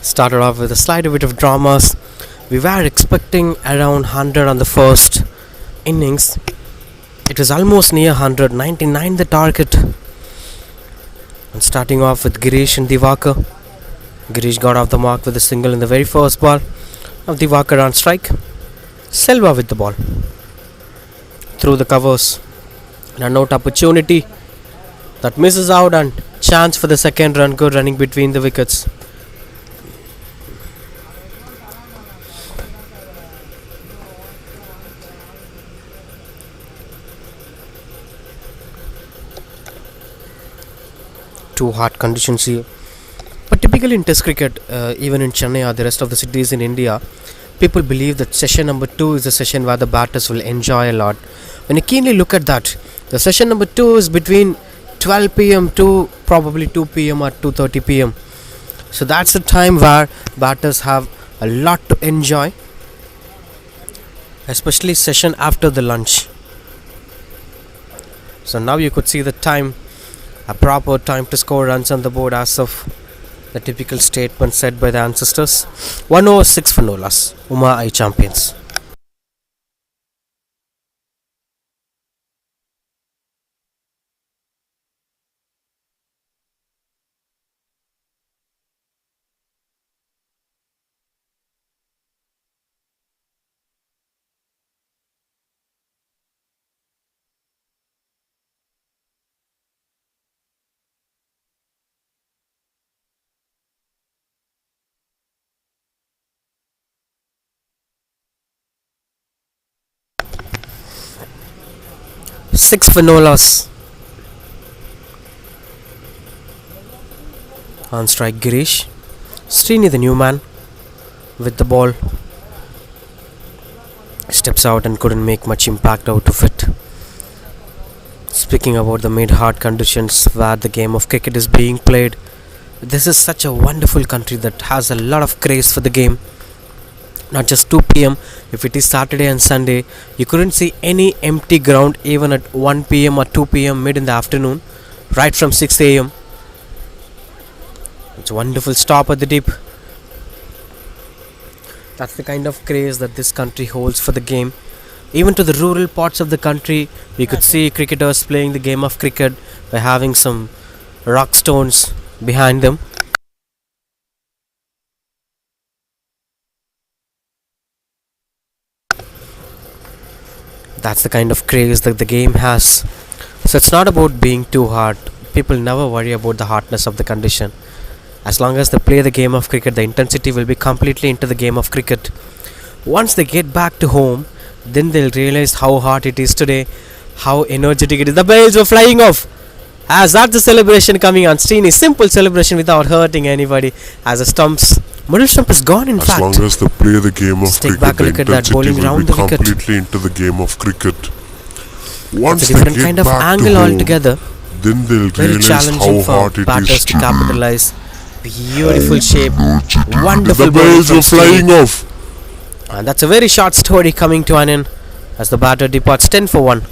started off with a slight bit of dramas. We were expecting around 100 on the first innings. It was almost near 100, 99 the target. And starting off with Girish and Divakar. Girish got off the mark with a single in the very first ball. Now Divakar on strike. Selva with the ball. Through the covers. And a note opportunity that misses out, and chance for the second run. Good running between the wickets. Two hard conditions here. But typically in Test cricket, even in Chennai or the rest of the cities in India, people believe that session number 2 is a session where the batters will enjoy a lot. When you keenly look at that, the session number 2 is between 12 pm to probably 2 pm or 2:30 pm. So that's the time where batters have a lot to enjoy, especially session after the lunch. So now you could see the time, a proper time to score runs on the board as of the typical statement said by the ancestors. 1 over 6 for no loss. Uma I champions. Six for no loss. On strike Girish. Srini the new man with the ball. Steps out and couldn't make much impact out of it. Speaking about the mid-hard conditions where the game of cricket is being played, this is such a wonderful country that has a lot of craze for the game. Not just 2 pm, if it is Saturday and Sunday, you couldn't see any empty ground even at 1 pm or 2 pm mid in the afternoon, right from 6 am. It's a wonderful stop at the deep. That's the kind of craze that this country holds for the game. Even to the rural parts of the country, we could see cricketers playing the game of cricket by having some rock stones behind them. That's the kind of craze that the game has. So it's not about being too hard. People never worry about the hardness of the condition. As long as they play the game of cricket, the intensity will be completely into the game of cricket. Once they get back to home, then they'll realize how hot it is today, how energetic it is. The bells were flying off. As that's the celebration coming on screen, a simple celebration without hurting anybody. As the middle stump is gone in As fact. long as they play the game of Take cricket, back a the look at that intensity bowling will round be the wicket. completely into the game of cricket. It's Once a they different get kind of back angle to home, altogether. then they'll Very realize challenging how for hard it is batters to to capitalize. Beautiful shape, The wonderful bells bowling are from flying Srini. off. And that's a very short story coming to an end as the batter departs 10 for 1.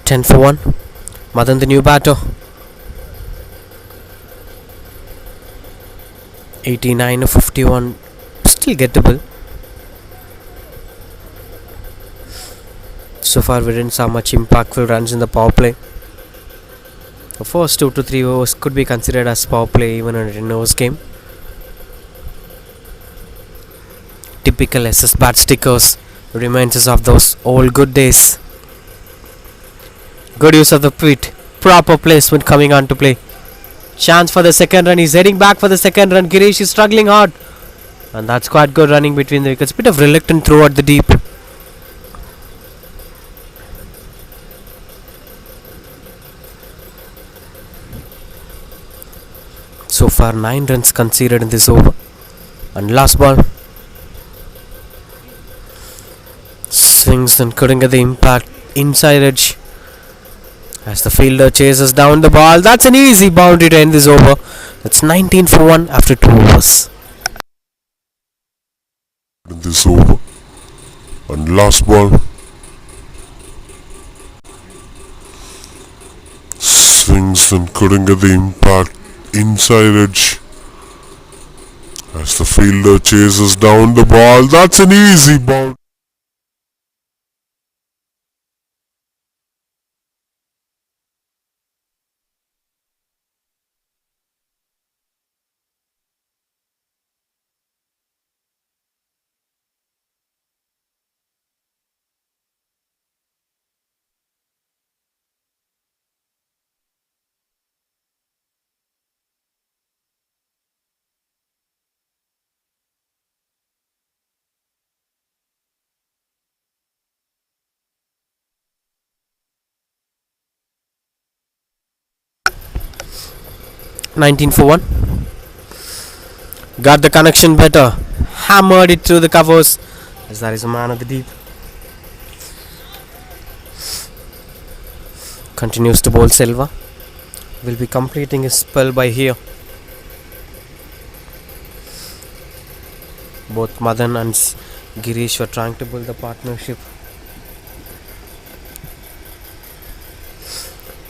Ten for 1. Madan the new batter. 89 of 51. Still gettable. So far, we didn't see much impactful runs in the power play. The first 2 to 3 overs could be considered as power play even in a 10 overs game. Typical SS bat stickers reminds us of those old good days. Good use of the feet, proper placement coming on to play. Chance for the second run. He's heading back for the second run. Girish is struggling hard, and that's quite good running between the wickets. Bit of reluctant throw at the deep. So far 9 runs conceded in this over. And last ball. Swings and couldn't get the impact. Inside edge. As the fielder chases down the ball. That's an easy boundary to end this over. That's 19 for 1 after 2 overs. In this over. And last ball. Swings and couldn't get the impact. Inside edge. As the fielder chases down the ball. That's an easy boundary. Nineteen for 1. Got the connection better. Hammered it through the covers. As that is a man at the deep. Continues to bowl Silva. Will be completing his spell by here. Both Madan and Girish were trying to build the partnership.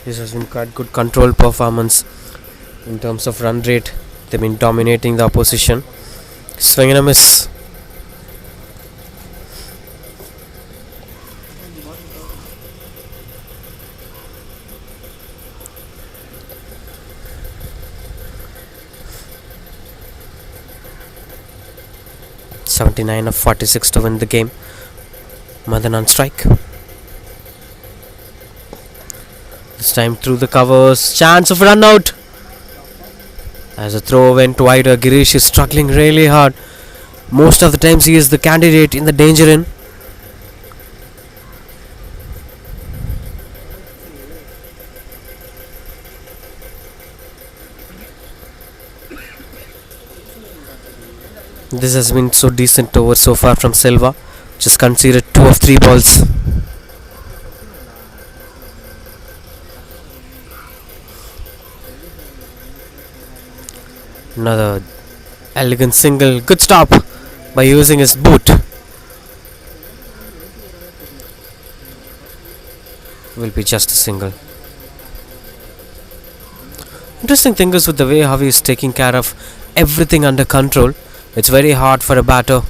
This has been quite good control performance in terms of run rate. They've been dominating the opposition. Swing and a miss. (79 of 46 to win the game. Madan on strike. This time through the covers. Chance of run out. As the throw went wider, Girish is struggling really hard. Most of the times he is the candidate in the danger in. This has been so decent over so far from Silva. Just conceded 2 of 3 balls. Another elegant single. Good stop by using his boot. Will be just a single. Interesting thing is with the way how he is taking care of everything under control. It's very hard for a batter,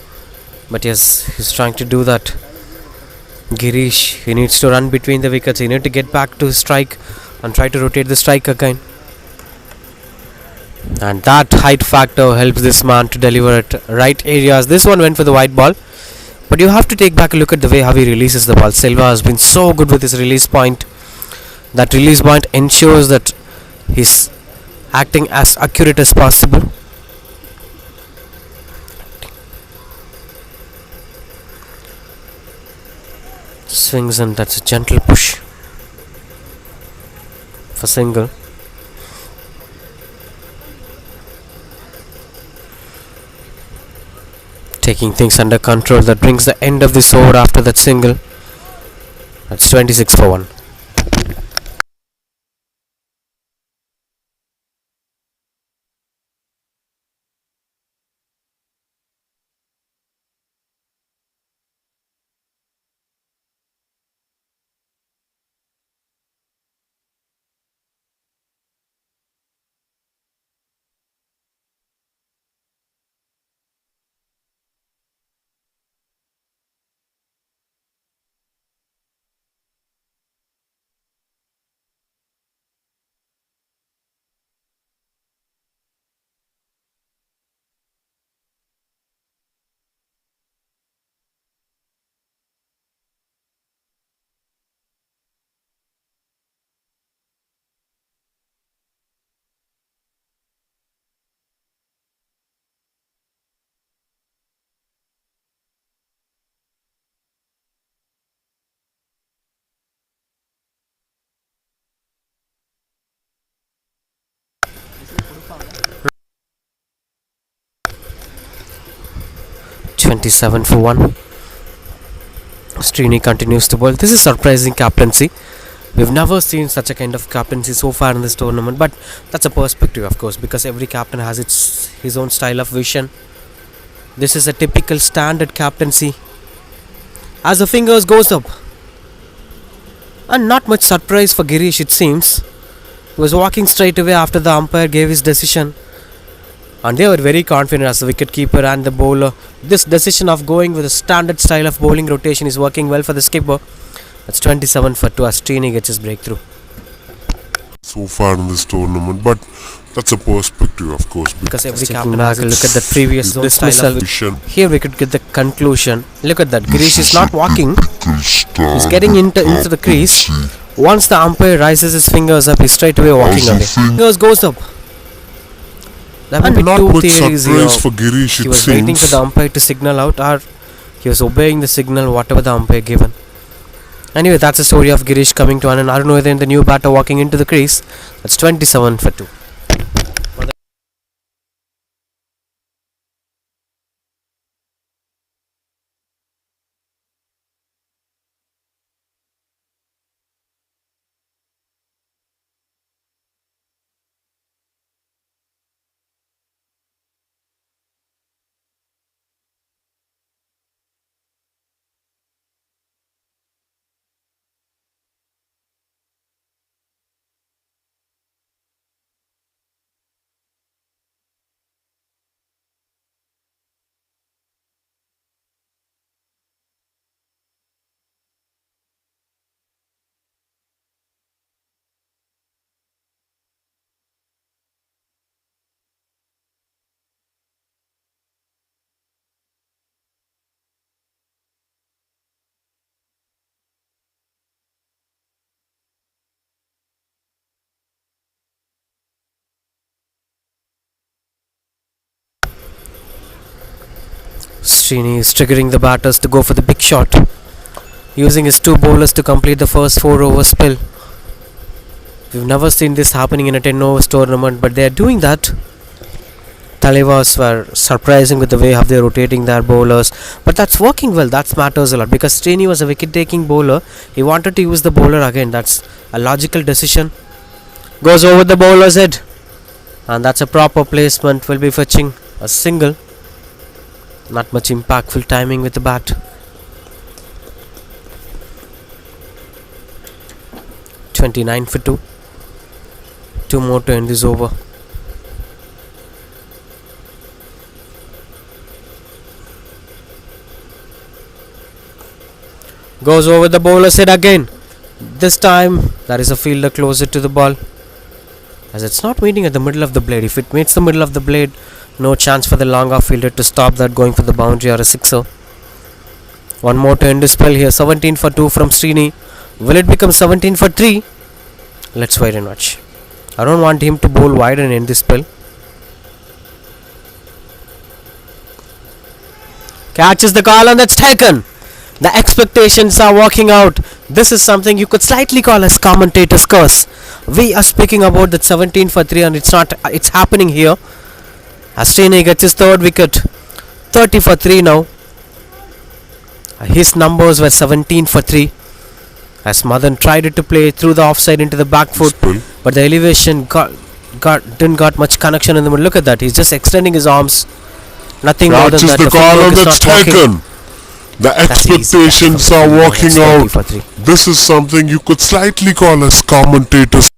but yes, he's trying to do that. Girish, he needs to run between the wickets. He needs to get back to his strike and try to rotate the strike again. And that height factor helps this man to deliver at right areas. This one went for the white ball, but you have to take back a look at the way how he releases the ball. Silva has been so good with his release point. That release point ensures that he's acting as accurate as possible. Swings, and that's a gentle push for single. Taking things under control. That brings the end of this over after that single. That's 26 for 1. 27 for 1. Srini continues to bowl. This is surprising captaincy. We've never seen such a kind of captaincy so far in this tournament, but that's a perspective, of course, because every captain has his own style of vision. This is a typical standard captaincy. As the fingers goes up, and not much surprise for Girish, it seems. He was walking straight away after the umpire gave his decision, and they were very confident as the wicketkeeper and the bowler. This decision of going with a standard style of bowling rotation is working well for the skipper. That's 27 for 2 as Srini gets his breakthrough. So far in this tournament, but that's a perspective, of course. Because every captain has a look at the previous dismissal. Here we could get the conclusion. Look at that. Girish is not walking. He's getting into the crease. Once the umpire rises his fingers up, he's straight away walking away. Fingers goes up. There will be two theories here. For Girish, he was waiting for the umpire to signal out, or he was obeying the signal whatever the umpire given. Anyway, that's the story of Girish coming to an end. Arunodhan, the new batter, walking into the crease. That's 27 for 2. Srini is triggering the batters to go for the big shot, using his two bowlers to complete the first 4-over spell. We've never seen this happening in a 10-overs tournament, but they are doing that. Talias were surprising with the way how they are rotating their bowlers, but that's working well. That matters a lot because Srini was a wicket-taking bowler. He wanted to use the bowler again. That's a logical decision. Goes over the bowler's head, and that's a proper placement. Will be fetching a single. Not much impactful timing with the bat. 29 for 2. 2 more to end this over. Goes over the bowler's head again. This time there is a fielder closer to the ball, as it's not meeting at the middle of the blade. If it meets the middle of the blade, no chance for the long off fielder to stop that going for the boundary or a sixer. One more to end the spell here. 17 for 2 from Srini. Will it become 17 for 3? Let's wait and watch. I don't want him to bowl wide and end this spell. Catches the call and that's taken. The expectations are working out. This is something you could slightly call as commentator's curse. We are speaking about that 17 for 3 and it's happening here. As Srini gets his third wicket. 30 for 3 now. His numbers were 17 for 3. As Madan tried to play through the offside into the back foot, but the elevation didn't got much connection in the middle. Look at that. He's just extending his arms. Nothing more than that. The call that's taken. The expectations are working out. This is something you could slightly call as commentators.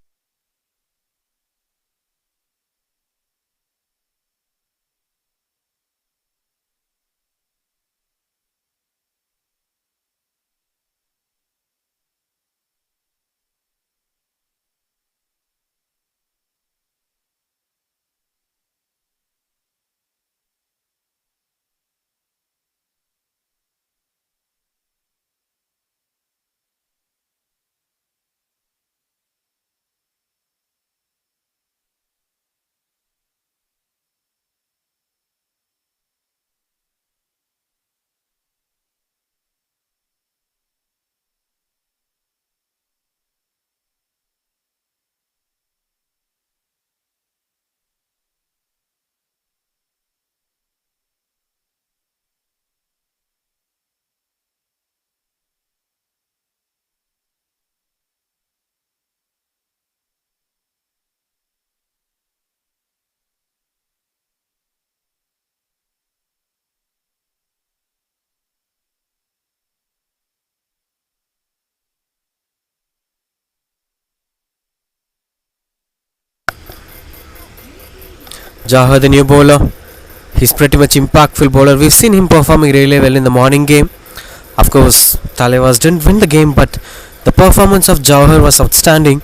Jawahar, the new bowler. He's pretty much impactful bowler. We've seen him performing really well in the morning game. Of course, Talias didn't win the game, but the performance of Jawahar was outstanding.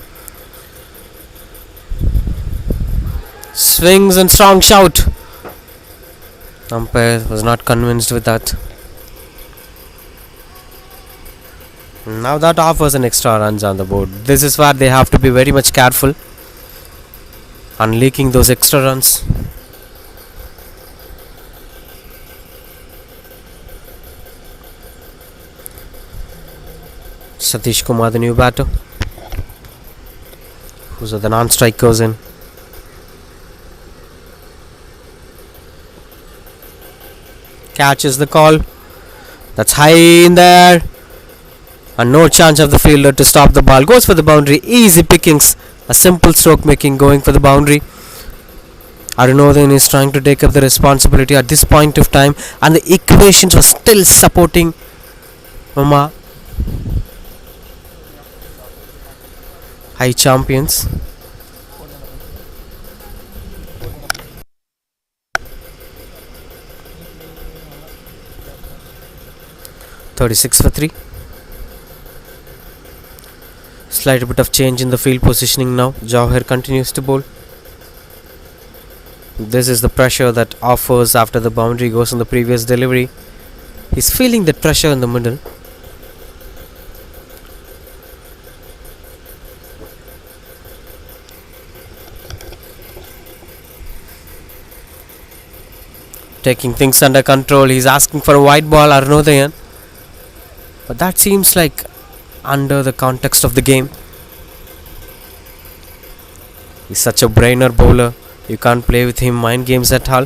Swings and strong shout. Umpire was not convinced with that. Now that offers an extra runs on the board. This is where they have to be very much careful on leaking those extra runs. Satish Kumar, the new batter, who's the non-strike goes in. Catches the call. That's high in there. And no chance of the fielder to stop the ball. Goes for the boundary. Easy pickings. A simple stroke making, going for the boundary. Arunodhan is trying to take up the responsibility at this point of time, and the equations were still supporting Mama. High champions. (36 for 3). Slight bit of change in the field positioning now. Jawahar continues to bowl. This is the pressure that offers after the boundary goes on the previous delivery. He's feeling that pressure in the middle. Taking things under control. He's asking for a wide ball, Arunodhan. But that seems like under the context of the game. He's such a brainer bowler. You can't play with him mind games at all.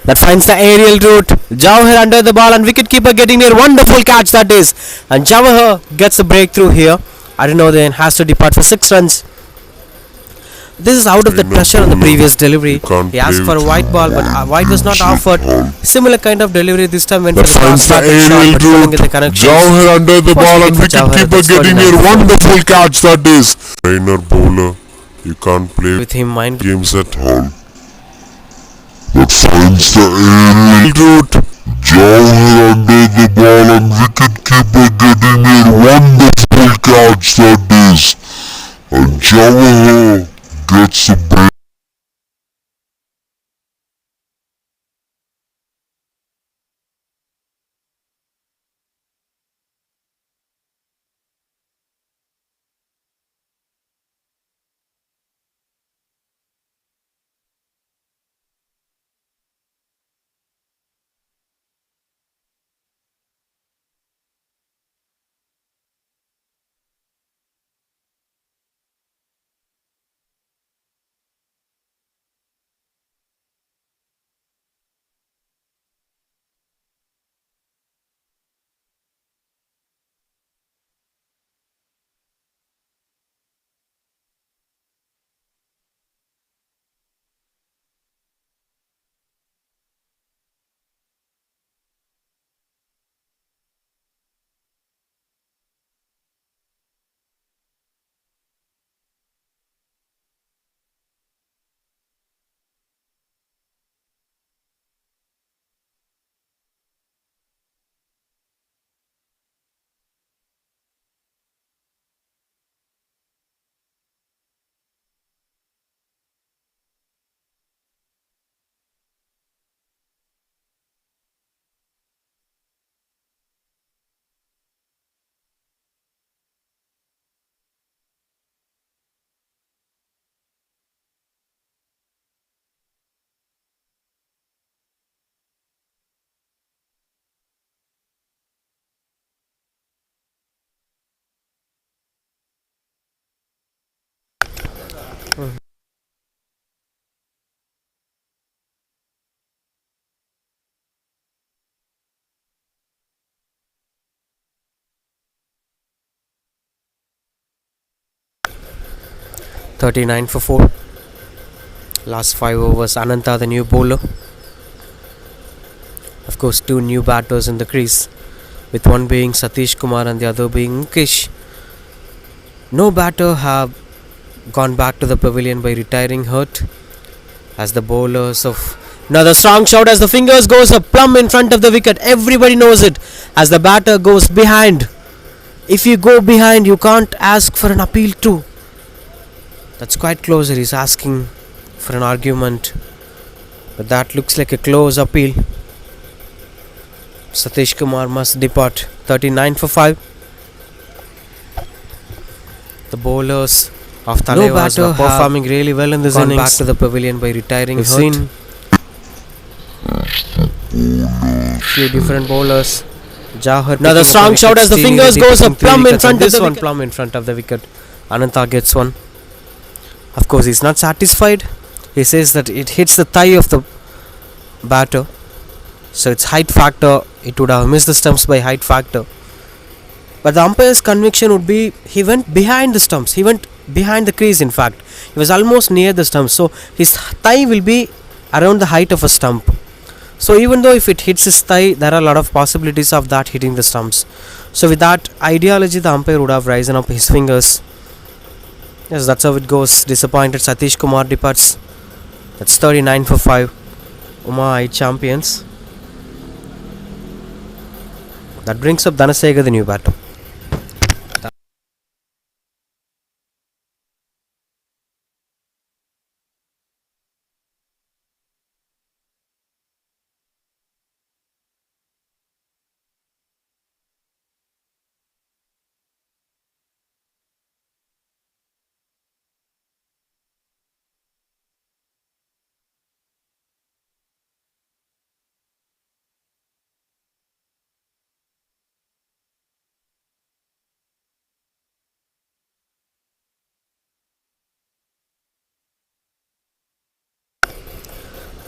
That finds the aerial route. Jawahar under the ball and wicketkeeper getting near. Wonderful catch that is. And Jawahar gets the breakthrough here. Arunodhan has to depart for 6 runs. This is out of the pressure on the previous delivery. He asked for a wide ball, but wide was not offered. Similar kind of delivery this time went for the finds the aerial route. Jawahar under the ball and wicketkeeper getting near. Wonderful catch that is. Trainer bowler, you can't play with him mind games at all. That finds the aerial route. Jawahar under the ball and wicketkeeper getting near. Wonderful catch that is. And Jawahar gets the break. (39 for 4). Last 5 overs. Ananta, the new bowler. Of course, 2 new batters in the crease, with one being Satish Kumar and the other being Mukesh. No batter have gone back to the pavilion by retiring hurt. as the bowlers of another strong shot as the fingers goes up plumb in front of the wicket. Everybody knows it as the batter goes behind. If you go behind, you can't ask for an appeal too. That's quite closer. He's asking for an argument, but that looks like a close appeal. Satish Kumar must depart. 39 for 5. The bowlers of Talias were performing really well in this innings. Back to the pavilion by retiring. We've seen few different bowlers. Jawhar another strong shot as the fingers goes up plumb in front of the wicket. Plumb in front of the wicket. Ananta gets one. Of course, he's not satisfied. He says that it hits the thigh of the batter, so it's height factor. It would have missed the stumps by height factor. But the umpire's conviction would be he went behind the stumps. He went behind the crease, in fact. He was almost near the stumps. So his thigh will be around the height of a stump. So even though if it hits his thigh, there are a lot of possibilities of that hitting the stumps. So with that ideology, the umpire would have risen up his fingers. Yes, that's how it goes. Disappointed Satish Kumar departs. That's 39 for 5. Uma champions. That brings up Dhanasega, the new batter.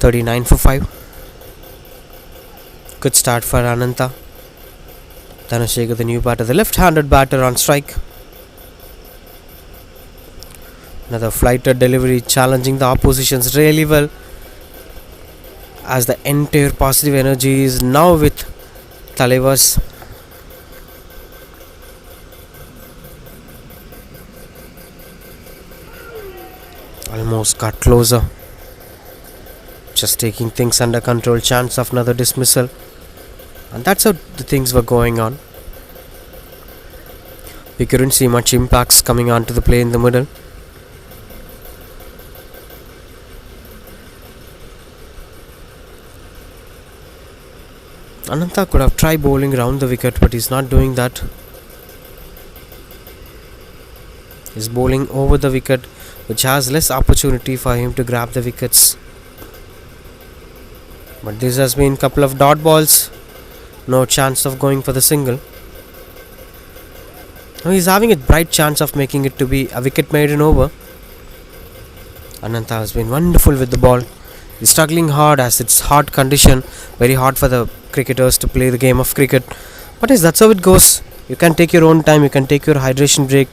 $39 for 5. Good start for Ananta. Dhanasega, the new batter, the left-handed batter on strike. Another flighted delivery challenging the oppositions really well, as the entire positive energy is now with Talias. Almost got closer. Just taking things under control. Chance of another dismissal. And that's how the things were going on. We couldn't see much impacts coming onto the play in the middle. Ananta could have tried bowling round the wicket, but he's not doing that. He's bowling over the wicket, which has less opportunity for him to grab the wickets. But this has been a couple of dot balls. No chance of going for the single. Now he's having a bright chance of making it to be a wicket maiden over. Ananta has been wonderful with the ball. He's struggling hard as it's hot condition. Very hard for the cricketers to play the game of cricket. But yes, that's how it goes. You can take your own time. You can take your hydration break.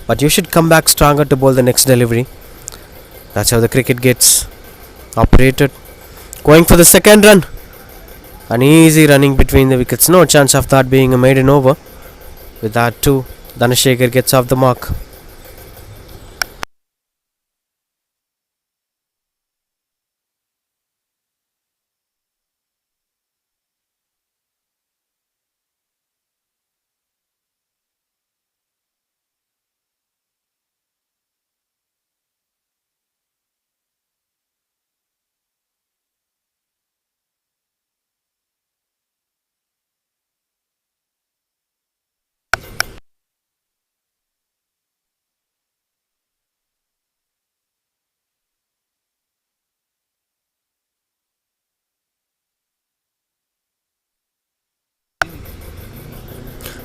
But you should come back stronger to bowl the next delivery. That's how the cricket gets operated. Going for the second run. An easy running between the wickets. No chance of that being a maiden over. With that too, Dhanashekhar gets off the mark.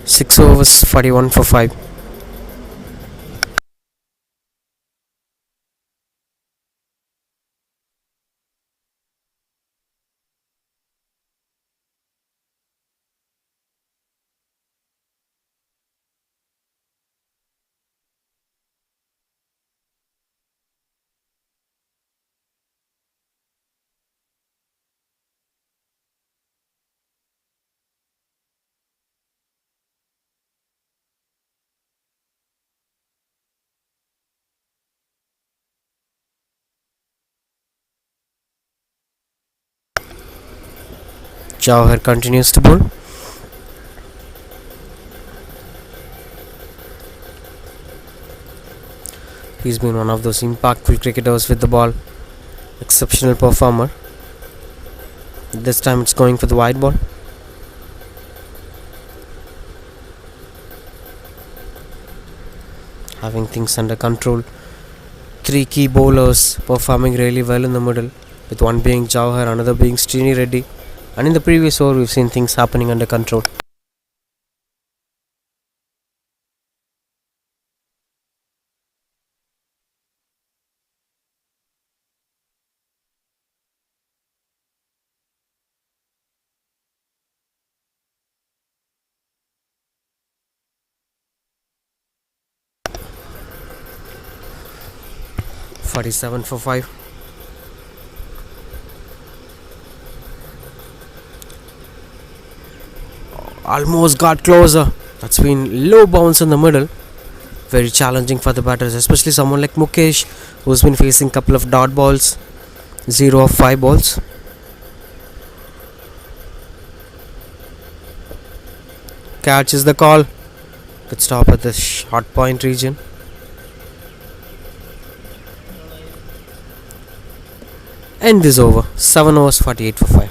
Six overs, 41 for 5. Jawhar continues to bowl. He's been one of those impactful cricketers with the ball. Exceptional performer. This time it's going for the wide ball. Having things under control. 3 key bowlers performing really well in the middle, with one being Jawhar, another being Srini Reddy. And in the previous over, we've seen things happening under control. "47 for 5. Almost got closer. That's been low bounce in the middle. Very challenging for the batters, especially someone like Mukesh, who's been facing a couple of dot balls, 0 of 5 balls. Catch is the call. Good stop at the short point region. End this over. 7 overs, 48 for 5.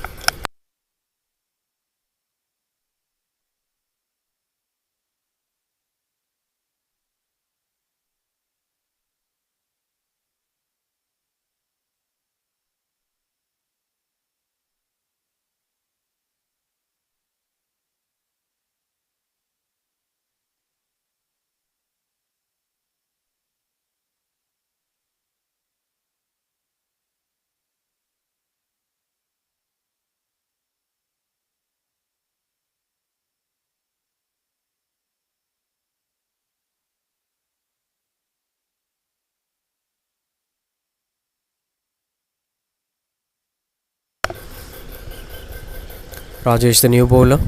Rajesh, the new bowler,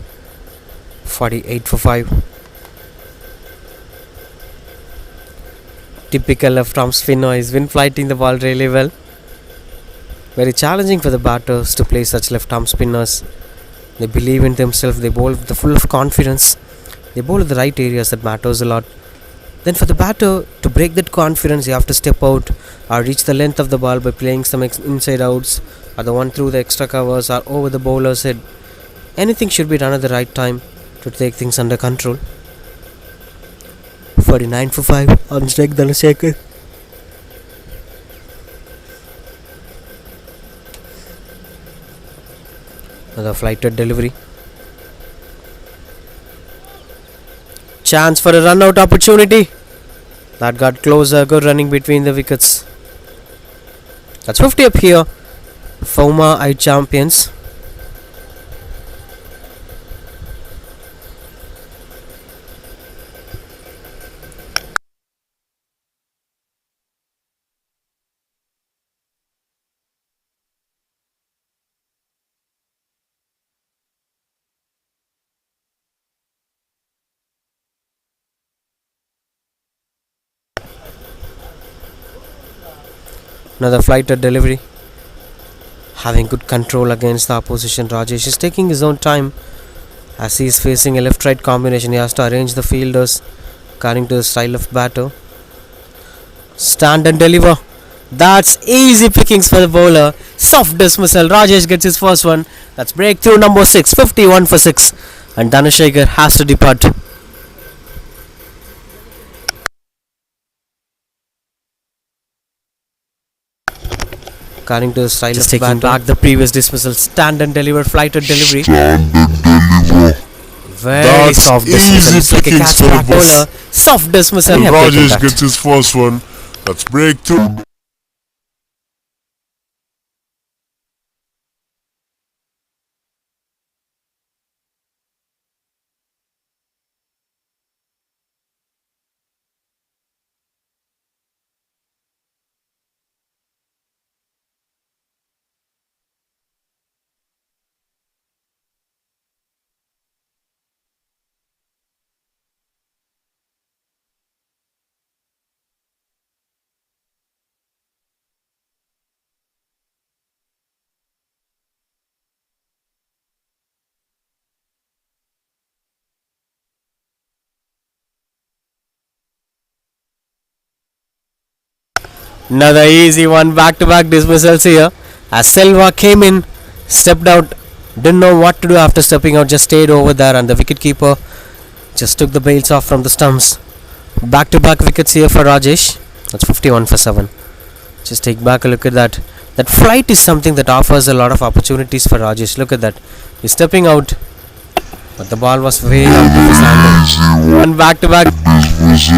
48 for 5. Typical left arm spinner. He's been flighting the ball really well. Very challenging for the batters to play such left arm spinners. They believe in themselves. They bowl with the full of confidence. They bowl at the right areas. That matters a lot. Then for the batter to break that confidence, you have to step out or reach the length of the ball by playing some inside outs, or the one through the extra covers, or over the bowler's head. Anything should be done at the right time to take things under control. 49 for 5 on strike Dhanashekhar. Another flighted delivery. Chance for a run out opportunity. That got closer. Good running between the wickets. That's 50 up here. Former I champions. Another flighted delivery. Having good control against the opposition. Rajesh is taking his own time as he is facing a left-right combination. He has to arrange the fielders according to the style of batter. Stand and deliver. That's easy pickings for the bowler. Soft dismissal. Rajesh gets his first one. That's breakthrough number 6. 51 for 6. And Dhanashekhar has to depart. According to the style of taking back the previous dismissal. Stand and deliver. Flighted delivery. Stand and deliver. Very That's soft dismissal. easy It's like a pickings catch for the back bowler. Soft dismissal. And Have taken Rajesh that. gets his first one. That's breakthrough. Another easy one, back-to-back dismissals here. As Silva came in, stepped out, didn't know what to do after stepping out, just stayed over there, and the wicketkeeper just took the bails off from the stumps. Back-to-back wickets here for Rajesh. That's 51 for 7. Just take back a look at that. That flight is something that offers a lot of opportunities for Rajesh. Look at that. He's stepping out, but the ball was way out of his hand. One back-to-back. Easy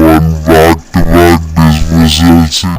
one, back-to-back dismissals.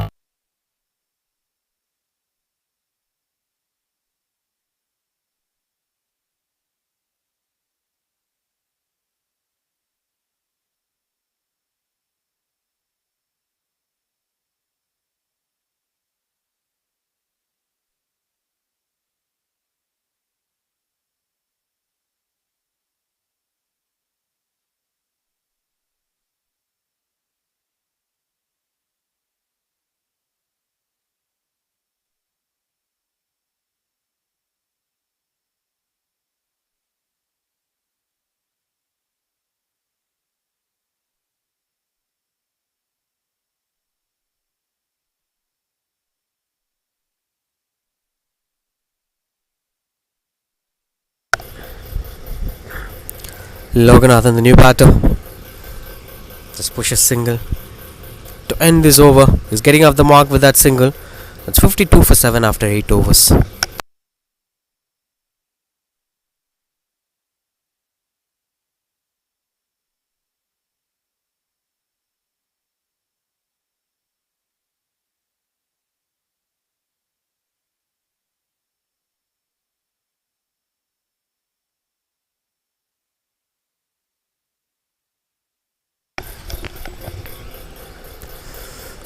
Loganathan, the new batter, just push a single to end this over. He's getting off the mark with that single. That's 52 for 7 after 8 overs.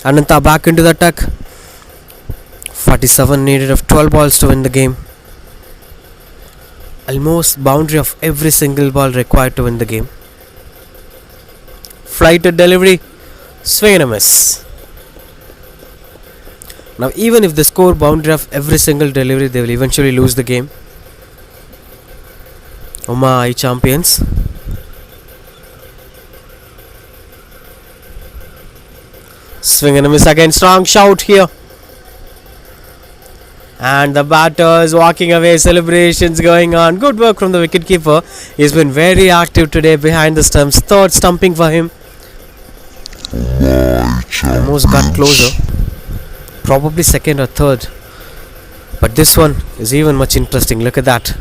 Ananta back into the attack. 47 needed of 12 balls to win the game. Almost boundary of every single ball required to win the game. Flighted delivery, swing and a miss. Now even if they score boundary of every single delivery, they will eventually lose the game. Oma champions. Swing and a miss again. Strong shout here. And the batter is walking away. Celebrations going on. Good work from the wicketkeeper. He's been very active today behind the stumps. Third stumping for him. Almost got closer. Probably second or third. But this one is even much interesting. Look at that.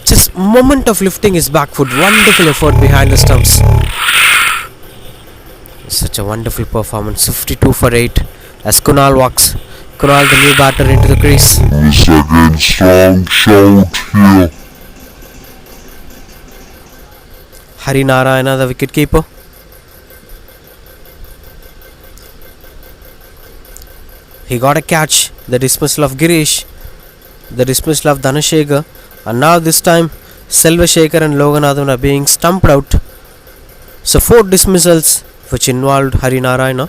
Just moment of lifting his back foot. Wonderful effort behind the stumps. Such a wonderful performance. 52 for 8 as Kunal walks. Kunal, the new batter, into the crease. This again, strong shout here. Hari Narayana, the wicketkeeper. He got a catch. The dismissal of Girish. The dismissal of Dhanashekhar. And now this time Selvashekhar and Loganathan are being stumped out. So 4 dismissals which involved Hari Narayana.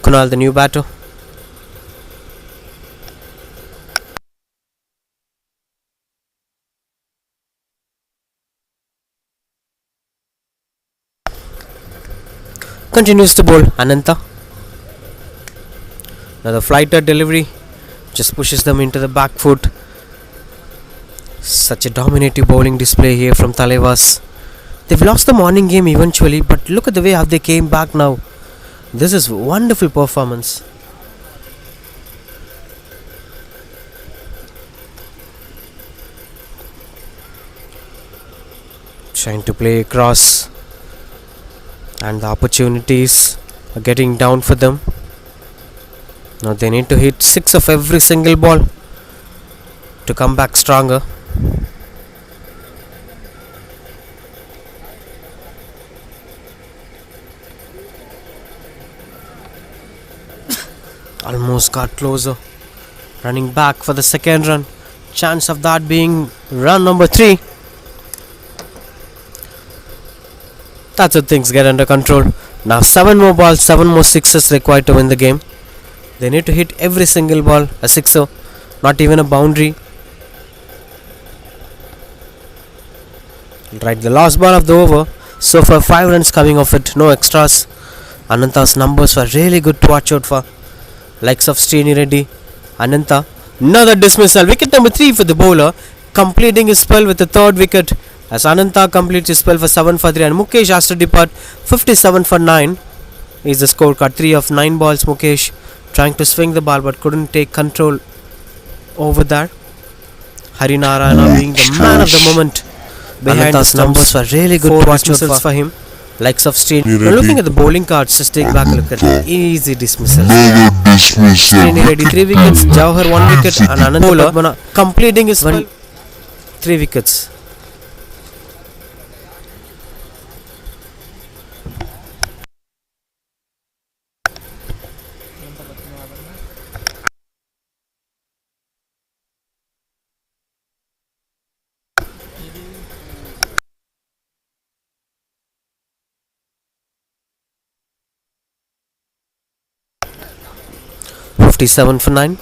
Kunal, the new batter. Continues to bowl Ananta. Now the flighter delivery just pushes them into the back foot. Such a dominative bowling display here from Talias. They've lost the morning game eventually, but look at the way how they came back now. This is wonderful performance. Trying to play across, and the opportunities are getting down for them. Now they need to hit 6 of every single ball. to come back stronger. Almost got closer. Running back for the second run. Chance of that being run number 3. That's how things get under control. Now 7 more balls, 7 more sixes required to win the game. They need to hit every single ball a sixer, not even a boundary. Right, the last ball of the over. So far 5 runs coming off it, no extras. Ananta's numbers were really good to watch out for. Likes of Srini Reddy. Ananta, another dismissal. Wicket number 3 for the bowler, completing his spell with the third wicket. As Ananta completes his spell for 7 for 3 and Mukesh has to depart 57 for 9 is the scorecard. 3 of 9 balls Mukesh trying to swing the ball but couldn't take control over that. Harinarayana being the man of the moment behind the numbers were really good dismissals for him. Likes of Srini. We're looking at the bowling cards, just take back a look at it. Easy dismissals. Srini Reddy 3 wickets, Jawahar 1 wicket and Ananta Padmana completing his 3 wickets. $57 for 9.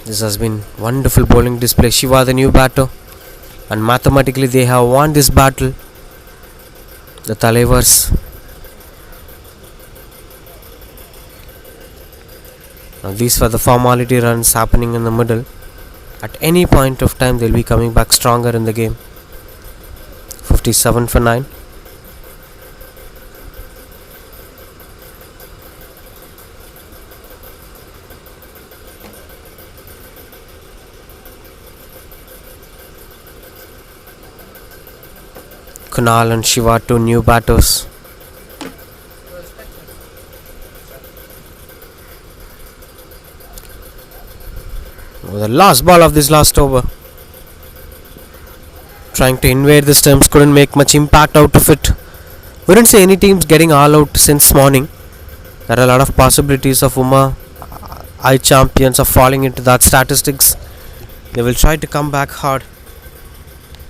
This has been wonderful bowling display. Shiva the new batter, and mathematically they have won this battle. The Talias. Now these were the formality runs happening in the middle. At any point of time they'll be coming back stronger in the game. 57 for 9. Kunal and Shiva, 2 new batters. The last ball of this last over. Trying to invade the stumps, couldn't make much impact out of it. We didn't see any teams getting all out since morning. There are a lot of possibilities of Uma I champions of falling into that statistics. They will try to come back hard.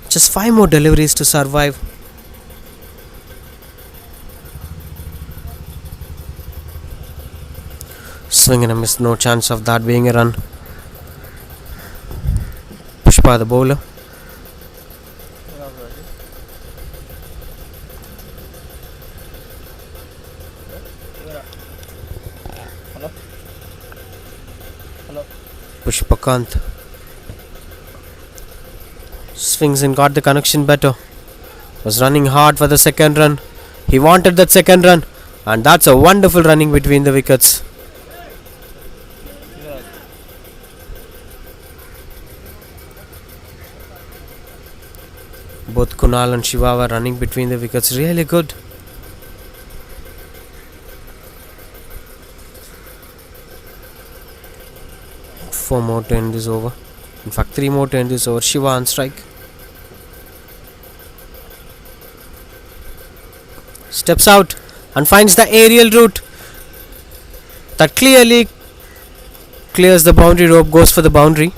Just 5 more deliveries to survive. Swing and a miss, no chance of that being a run. Pushpa the bowler. Pushpakant swings and got the connection better. Was running hard for the second run. He wanted that second run, and that's a wonderful running between the wickets. Both Kunal and Shiva were running between the wickets really good. Four more to end this over. In fact, 3 more to end this over. Shiva on strike. Steps out and finds the aerial route that clearly clears the boundary rope, goes for the boundary.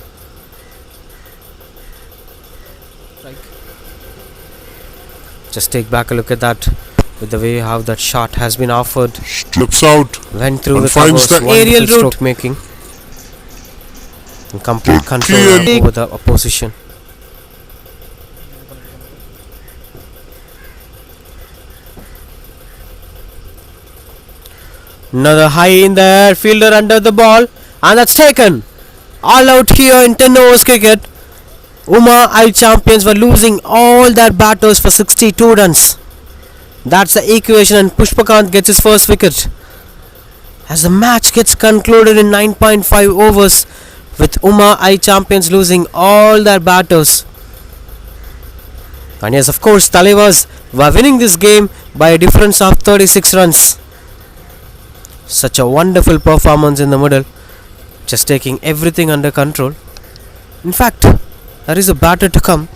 Just take back a look at that, with the way how that shot has been offered. Steps out. Went through and the finds covers. the Aerial stroke making. And complete control over the opposition. Another high in the air, fielder under the ball, and that's taken. All out here in 10 overs cricket. Uma I champions were losing all their batters for 62 runs. That's the equation, and Pushpakant gets his first wicket. As the match gets concluded in 9.5 overs, with Uma I champions losing all their batters. And yes, of course, Talias were winning this game by a difference of 36 runs. Such a wonderful performance in the middle, just taking everything under control. In fact, there is a batter to come.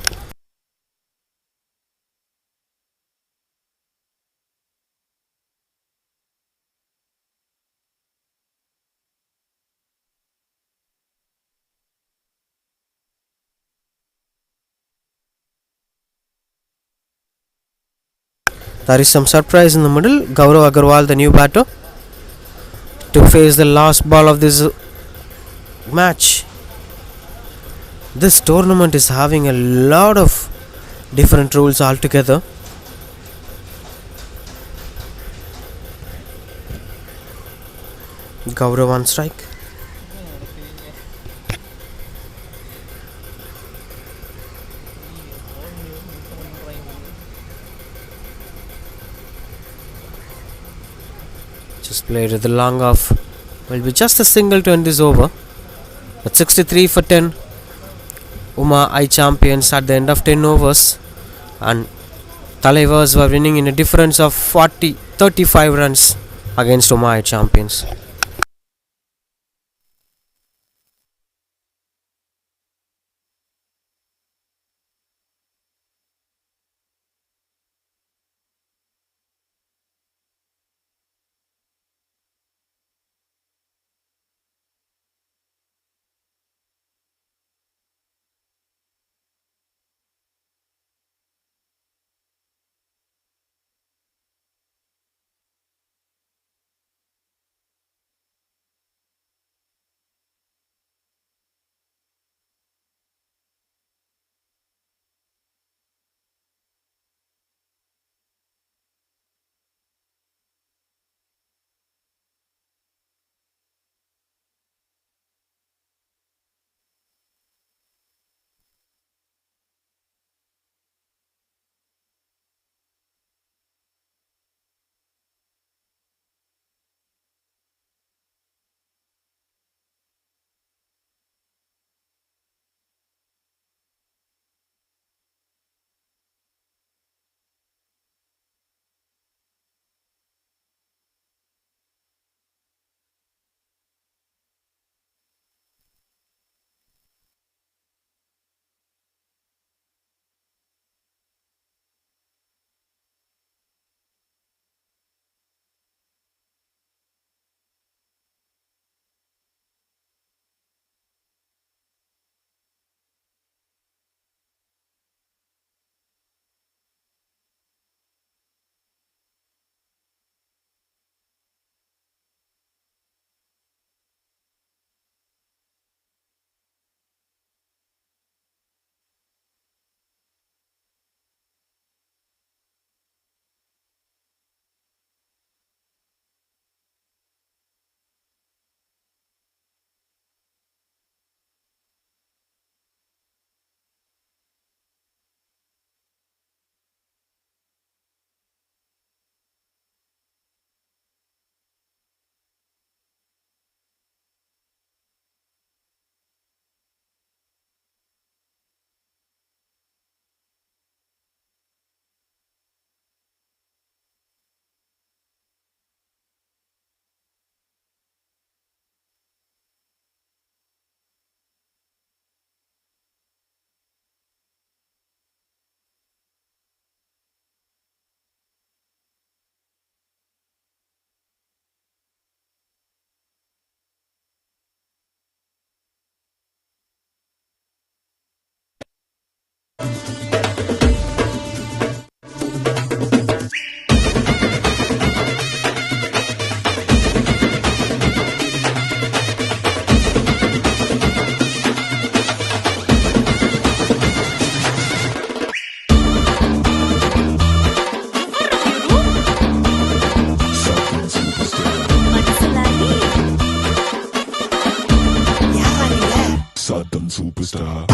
There is some surprise in the middle. Gaurav Agarwal, the new batter, to face the last ball of this match. This tournament is having a lot of different rules altogether. Gaurav on strike. Just played with the long off. Will be just a single to end this over. At 63 for 10. Uma I champions at the end of 10 overs. And Talias were winning in a difference of 35 runs against Uma I champions.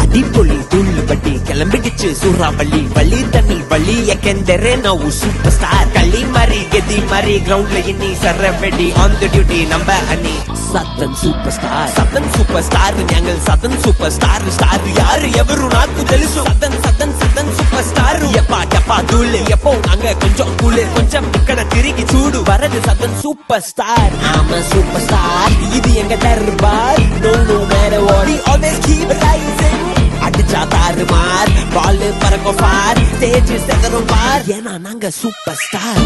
அடிப்பொலி தூள் பட்டி கிளம்பிடுச்சு சூறாவளி வழி தண்ணி வழி எக்கெந்தரே ನಾವು super star களி மாறி கெதி மாறி கிரவுண்ட்ல இன்னி சரவெடி ஆன் தி டியூட்டி நம்ம அணி சதன் சூப்பர் ஸ்டார் ഞങ്ങൾ సదన్ సూపర్ స్టార్ யாரு ఎవరు నాకు తెలుసు సదన్ సూపర్ స్టార్ ఎప్పా దూలే ఎప్పో நாங்க கொஞ்சம் கூலு கொஞ்சம் ఇక్కడ తిరిగి చూడు வரது Sadan super star I'm a superstar இது எங்க Darbar no matter what we always keep rising அடிச்சா தாறுமார் பால் பறக்கும் ஃபார் ஸ்டேஜ் செதறும் பார் ஏன்னா நாங்க சூப்பர் ஸ்டார்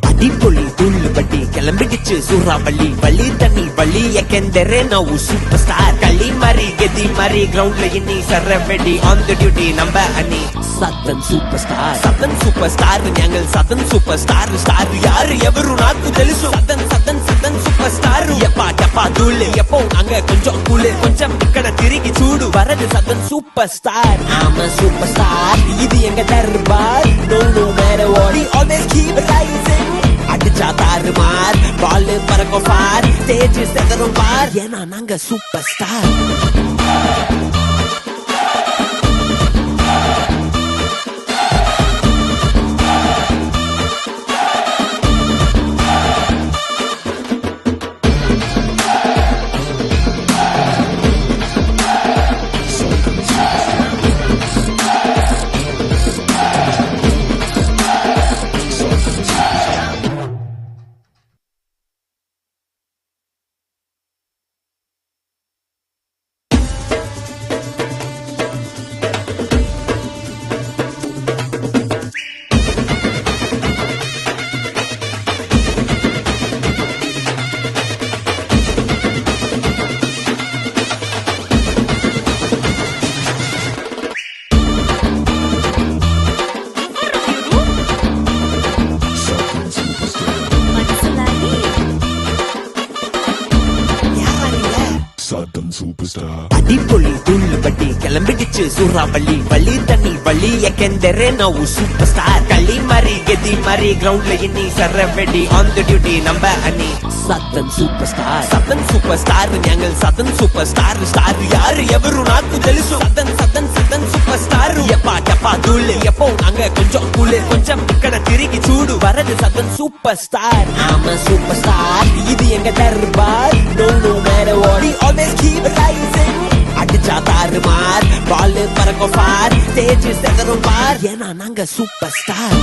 அடிப்பொலி துள்ளு பட்டி கிளம்பிடுச்சு சூறாவளி வழி தண்ணி வழி எக்கெந்தரே ನಾವು சூப்பர் ஸ்டார் களி மாறி கெதி மாறி கிரவுண்ட்ல இன்னி சரவெடி ஆன் தி டியூட்டி நம்ம அணி சதன் சூப்பர் ஸ்டார் ഞങ്ങൾ సదన్ సూపర్ స్టార్ யாரு ఎవరు నాకు తెలుసు సదన్ సూపర్ స్టార్ ఎప్పా దూలే ఎప్పో நாங்க கொஞ்சம் கூலு கொஞ்சம் ఇక్కడ తిరిగి చూడు வரது Sadan super star I'm a superstar இது எங்க Darbar no matter what we always keep rising அடிச்சா தாறுமார் பால் பறக்கும் ஃபார் ஸ்டேஜ் செதறும் பார் ஏன்னா நாங்க சூப்பர் ஸ்டார் அடிப்பொலி துள்ளு பட்டி கிளம்பிடுச்சு சூறாவளி வழி தண்ணி வழி எக்கெந்தரே ನಾವು சூப்பர் ஸ்டார் களி மாறி கெதி மாறி கிரவுண்ட்ல இன்னி சரவெடி ஆன் தி டியூட்டி நம்ம அணி சதன் சூப்பர் ஸ்டார் ഞങ്ങൾ సదన్ సూపర్ స్టార్ யாரு ఎవరు నాకు తెలుసు సదన్ సూపర్ స్టార్ ఎప్పా దూలే ఎప్పో நாங்க கொஞ்சம் கூலு கொஞ்சம் ఇక్కడ తిరిగి చూడు வரது Sadan super star I'm a superstar இது எங்க Darbar no matter what we always keep rising அடிச்சா தாறுமார் பால் பறக்கும் ஃபார் ஸ்டேஜ் செதறும் பார் ஏன்னா நாங்க சூப்பர் ஸ்டார்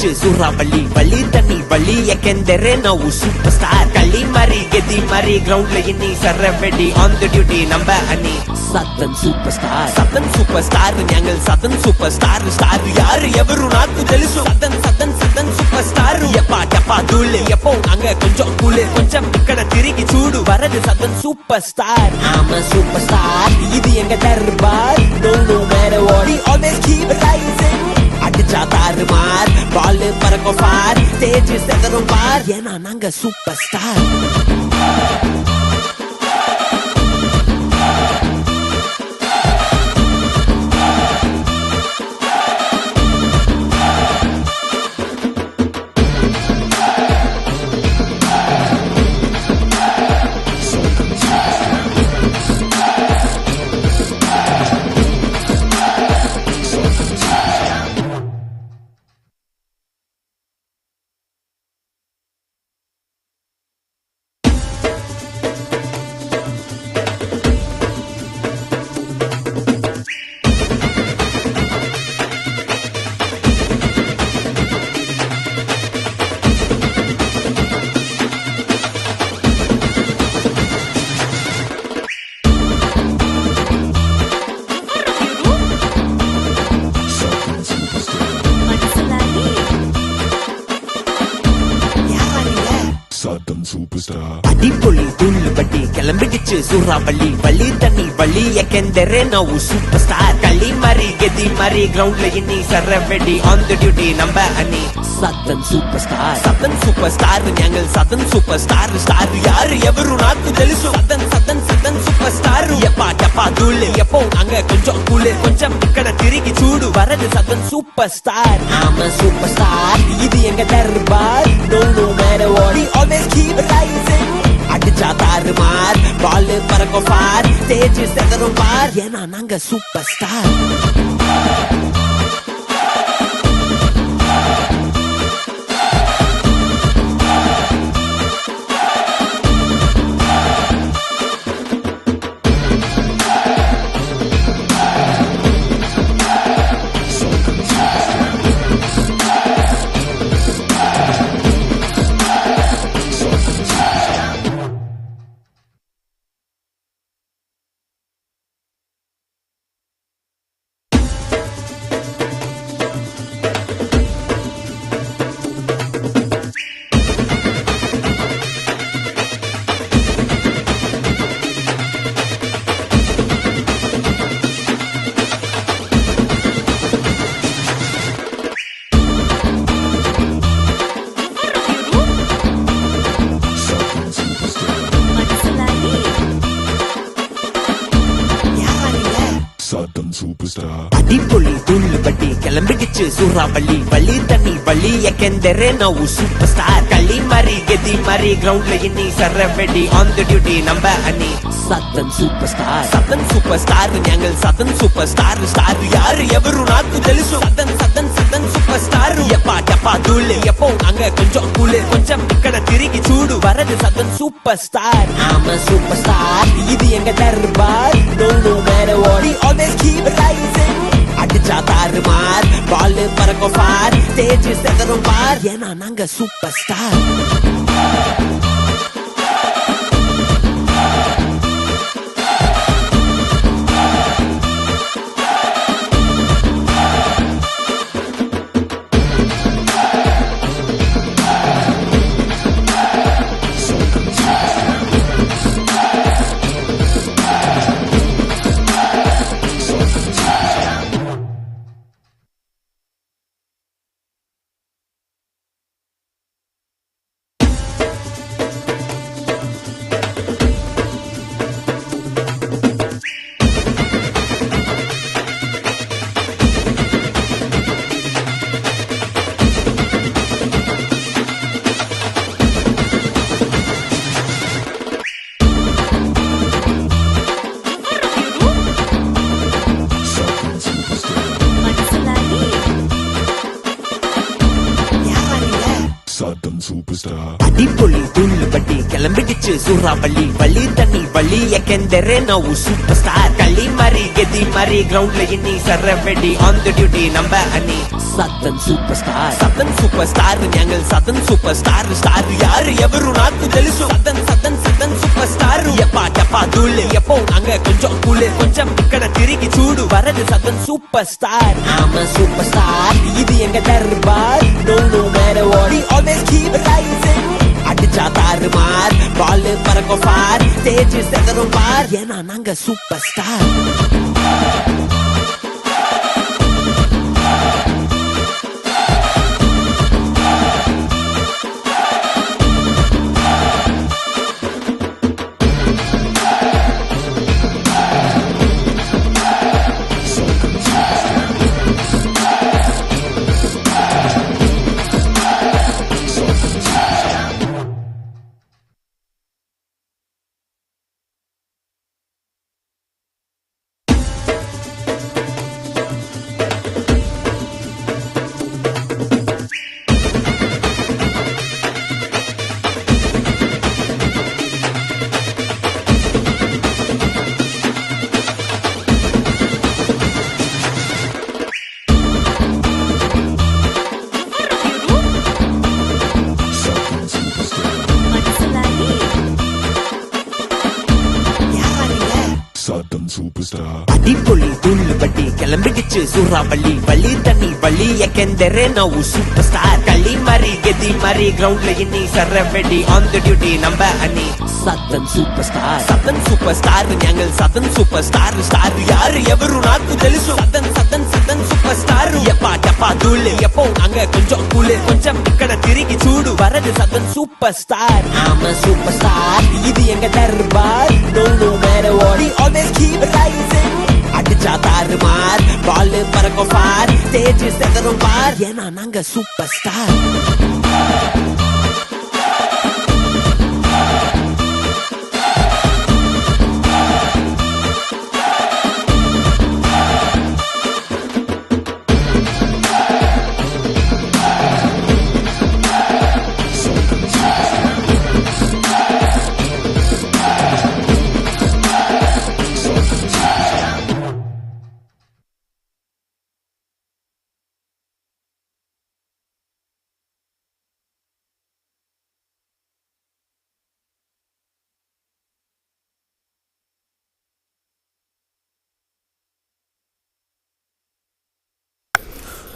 ಗಿಚ್ಚು ಸೂರಾವಳಿ ಬಳಿ ತನ್ನಿ ಬಳಿ ಯಾಕೆಂದರೆ ನಾವು ಸೂಪರ್ ಸ್ಟಾರ್ ಕಳ್ಳಿ ಮರಿ ಗೆದ್ದಿ ಮರಿ ಗ್ರೌಂಡ್ ಇನ್ನಿ ಸರವೆಡಿ ಆನ್ ದ ಡ್ಯೂಟಿ ನಂಬ ಅನ್ನಿ சத்தன் சூப்பர் ஸ்டார் ஞாங்கள் சத்தன் சூப்பர் ஸ்டார் யாரு எவரு நாக்கு தெலுசு சத்தன் சூப்பர் ஸ்டார் எப்பா தூளு எப்போ நாங்க கொஞ்சம் கூலு கொஞ்சம் ఇక్కడ తిరిగి చూడు வரது சத்தன் சூப்பர் ஸ்டார் ஆமா சூப்பர் ஸ்டார் இது எங்க Darbar no matter what we always keep rising அடிச்சா தாறுமார் பால் பறக்கும் ஃபார் ஸ்டேஜ் செதறும் பார் ஏன்னா நாங்க சூப்பர் ஸ்டார் அடிப்பொலி தூள் பட்டி கிளம்பிடுச்சு சூறாவளி வள்ளி தண்ணி வள்ளி ಯಾಕೆಂದರೆ ನಾವು சூப்பர் ஸ்டார் களி மரி கெதி மரி கிரவுண்ட்ல இன்னி சரவெடி ஆன் தி டியூட்டி நம்ப அன்னி சத்தன் சூப்பர் ஸ்டார் ஞாங்கள் சத்தன் சூப்பர் ஸ்டார் யாரு எவரு நாக்கு தெலுசு சத்தன் சூப்பர் ஸ்டார் எப்பா தூளு எப்போ நாங்க கொஞ்சம் கூலு கொஞ்சம் ఇక్కడ తిరిగి చూడు வரது சத்தன் சூப்பர் ஸ்டார் ஆமா சூப்பர் ஸ்டார் இது எங்க Darbar no matter what we always keep rising அடிச்சா தாறுமார் பால் பறக்கும் ஃபார் ஸ்டேஜ் செதறும் பார் ஏன்னா நாங்க சூப்பர் ஸ்டார் அடிப்பொலி தூள் பட்டி கிளம்பிடுச்சு சூறாவளி வள்ளி தண்ணி வள்ளி ಯಾಕೆಂದರೆ ನಾವು சூப்பர் ஸ்டார் களி மரி ಗೆದ್ದಿ மரி கிரவுண்ட்ல இன்னி சரவெடி ஆன் தி டியூட்டி நம்ப அன்னி சத்தன் சூப்பர் ஸ்டார் ஞாங்கள் சத்தன் சூப்பர் ஸ்டார் யாரு எவரு நாக்கு தெலுசு சத்தன் சூப்பர் ஸ்டார் எப்பா தூளு எப்போ நாங்க கொஞ்சம் கூலு கொஞ்சம் ఇక్కడ తిరిగి చూడు வரது சத்தன் சூப்பர் ஸ்டார் ஆமா சூப்பர் ஸ்டார் இது எங்க Darbar no matter what we always keep rising அடிச்சா தாறுமார் பால் பறக்கும் ஃபார் ஸ்டேஜ் செதறும் பார் ஏன்னா நாங்க சூப்பர் ஸ்டார் அடிப்பொலி துள்ளு பட்டி கிளம்பிடுச்சு சூறாவளி வள்ளி தண்ணி வள்ளி எக்கெந்தரே ನಾವು சூப்பர் ஸ்டார் களி மாறி கெதி மாறி கிரவுண்ட்ல இன்னி சரவெடி ஆன் தி டியூட்டி நம்ம அணி సదన్ సూపర్ స్టార్ ഞങ്ങൾ సదన్ సూపర్ స్టార్ யாரு ఎవరు నాకు తెలుసు సదన్ సూపర్ స్టార్ ఎప్పా ధూళి ఎప్పో అంగ కొంచెం కూలే కొంచెం ఇక్కడ తిరిగి చూడు వరది సదన్ సూపర్ స్టార్ ఆమ సూపర్ స్టార్ ఇది எங்க Darbar no matter what we always keep rising அடிச்சா தாறுமார் பால் பறக்கும் பார் ஸ்டேஜ் செதறும் பார் ஏன்னா நாங்க சூப்பர் ஸ்டார் அடிப்பொலி துள்ளு பட்டி கிளம்பிடுச்சு சூறாவளி வள்ளி தண்ணி வள்ளி எக்கெந்தரே ನಾವು சூப்பர் ஸ்டார் களி மாறி கெதி மாறி கிரவுண்ட்ல இன்னி சரவெடி ஆன் தி டியூட்டி நம்ம அணி సదన్ సూపర్ స్టార్ ഞങ്ങൾ సదన్ సూపర్ స్టార్ யாரு ఎవరు నాకు తెలుసు సదన్ సూపర్ స్టార్ ఎప్పా ధూళి ఎప్పో అంగ కొంచెం కూలే కొంచెం ఇక్కడ తిరిగి చూడు వరది సదన్ సూపర్ స్టార్ ఆమ సూపర్ స్టార్ ఇది எங்க Darbar no matter what we always keep rising அடிச்சா தாறுமார் பால் பறக்கும் பார் ஸ்டேஜ் செதறும் பார் ஏன்னா நாங்க super star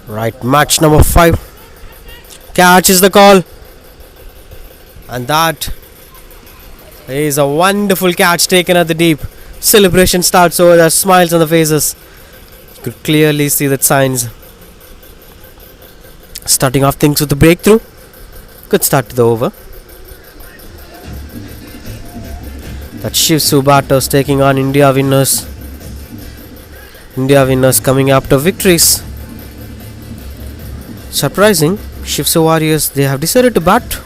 Right, match number 5. Catch is the call. And that is a wonderful catch taken at the deep. Celebration starts over. There are smiles on the faces. You could clearly see the signs. Starting off things with a breakthrough. Good start to the over. That Shipu Warriors taking on India winners. India winners coming after victories. Surprising, Shipu Warriors, they have decided to bat.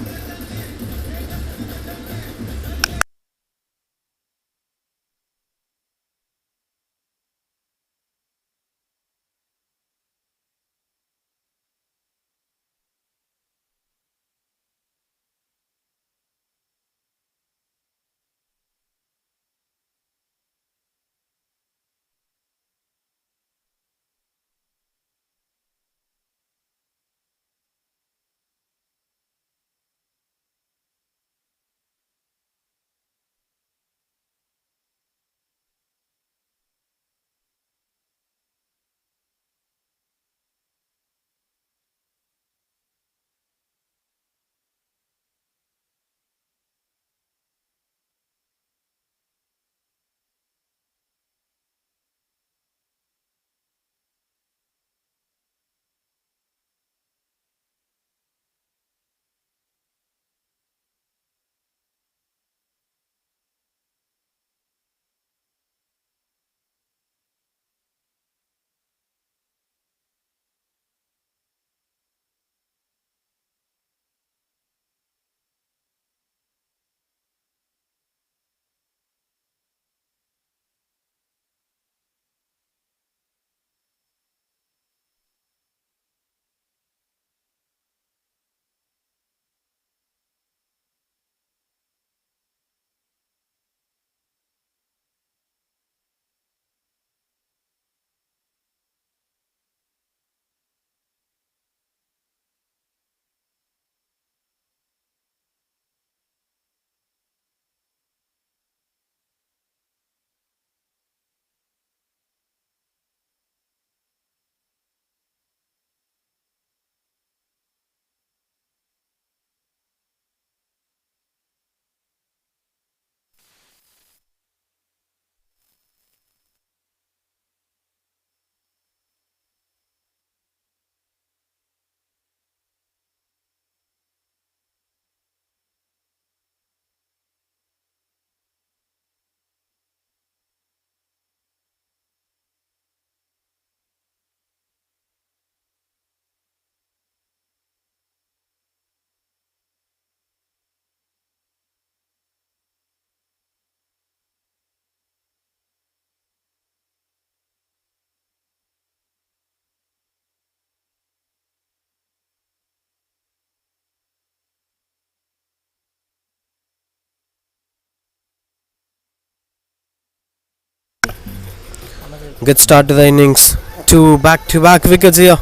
Good start to the innings. Two back-to-back wickets here.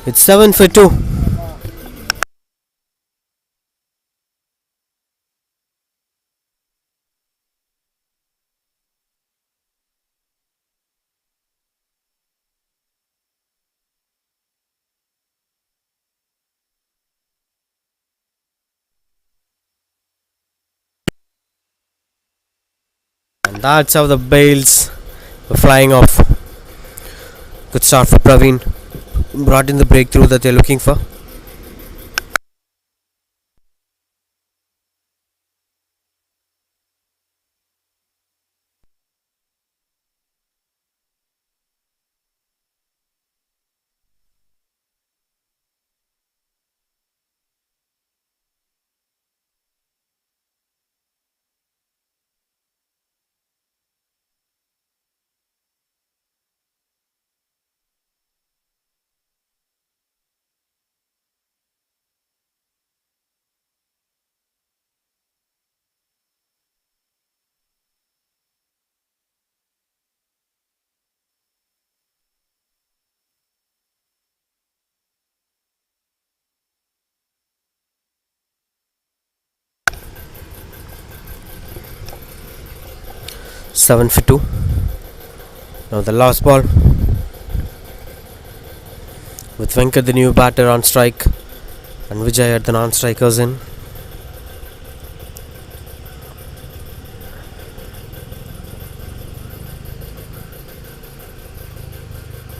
It's 7 for 2. And that's how the bails were flying off. Good start for Praveen. Brought in the breakthrough that they're looking for. Seven for 2. Now the last ball. With Venkat the new batter on strike and Vijay at the non-strikers in.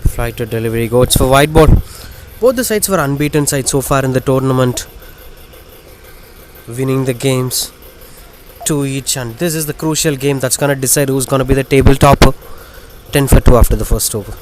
Fly to delivery goes for wide ball. Both the sides were unbeaten sides so far in the tournament, winning the games 2 each, and this is the crucial game that's going to decide who's going to be the table topper. 10 for 2 after the first over.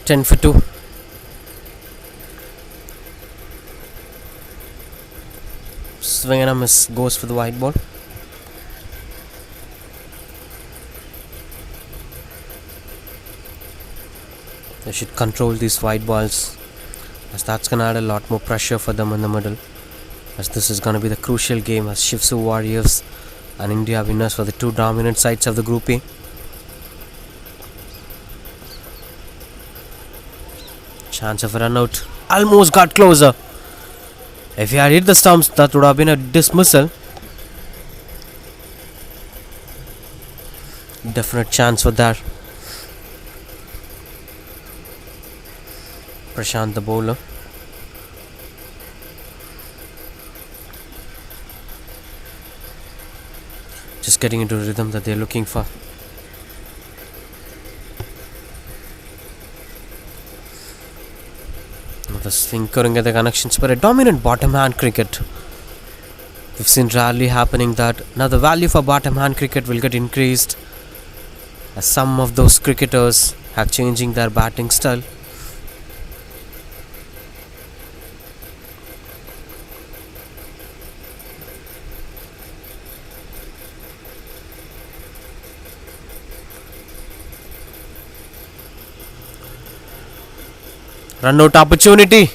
Ten for 2. Swing and a miss goes for the wide ball. They should control these wide balls, as that's going to add a lot more pressure for them in the middle, as this is going to be the crucial game as Shipu Warriors and India winners for the two dominant sides of the Group A. Chance of a run out. Almost got closer. If he had hit the stumps, that would have been a dismissal. Definite chance for that. Prashant the bowler. Just getting into a rhythm that they're looking for. The swing couldn't get the connections, but a dominant bottom hand cricket. We've seen rarely happening that. Now the value for bottom hand cricket will get increased as some of those cricketers have changing their batting style. Run out opportunity,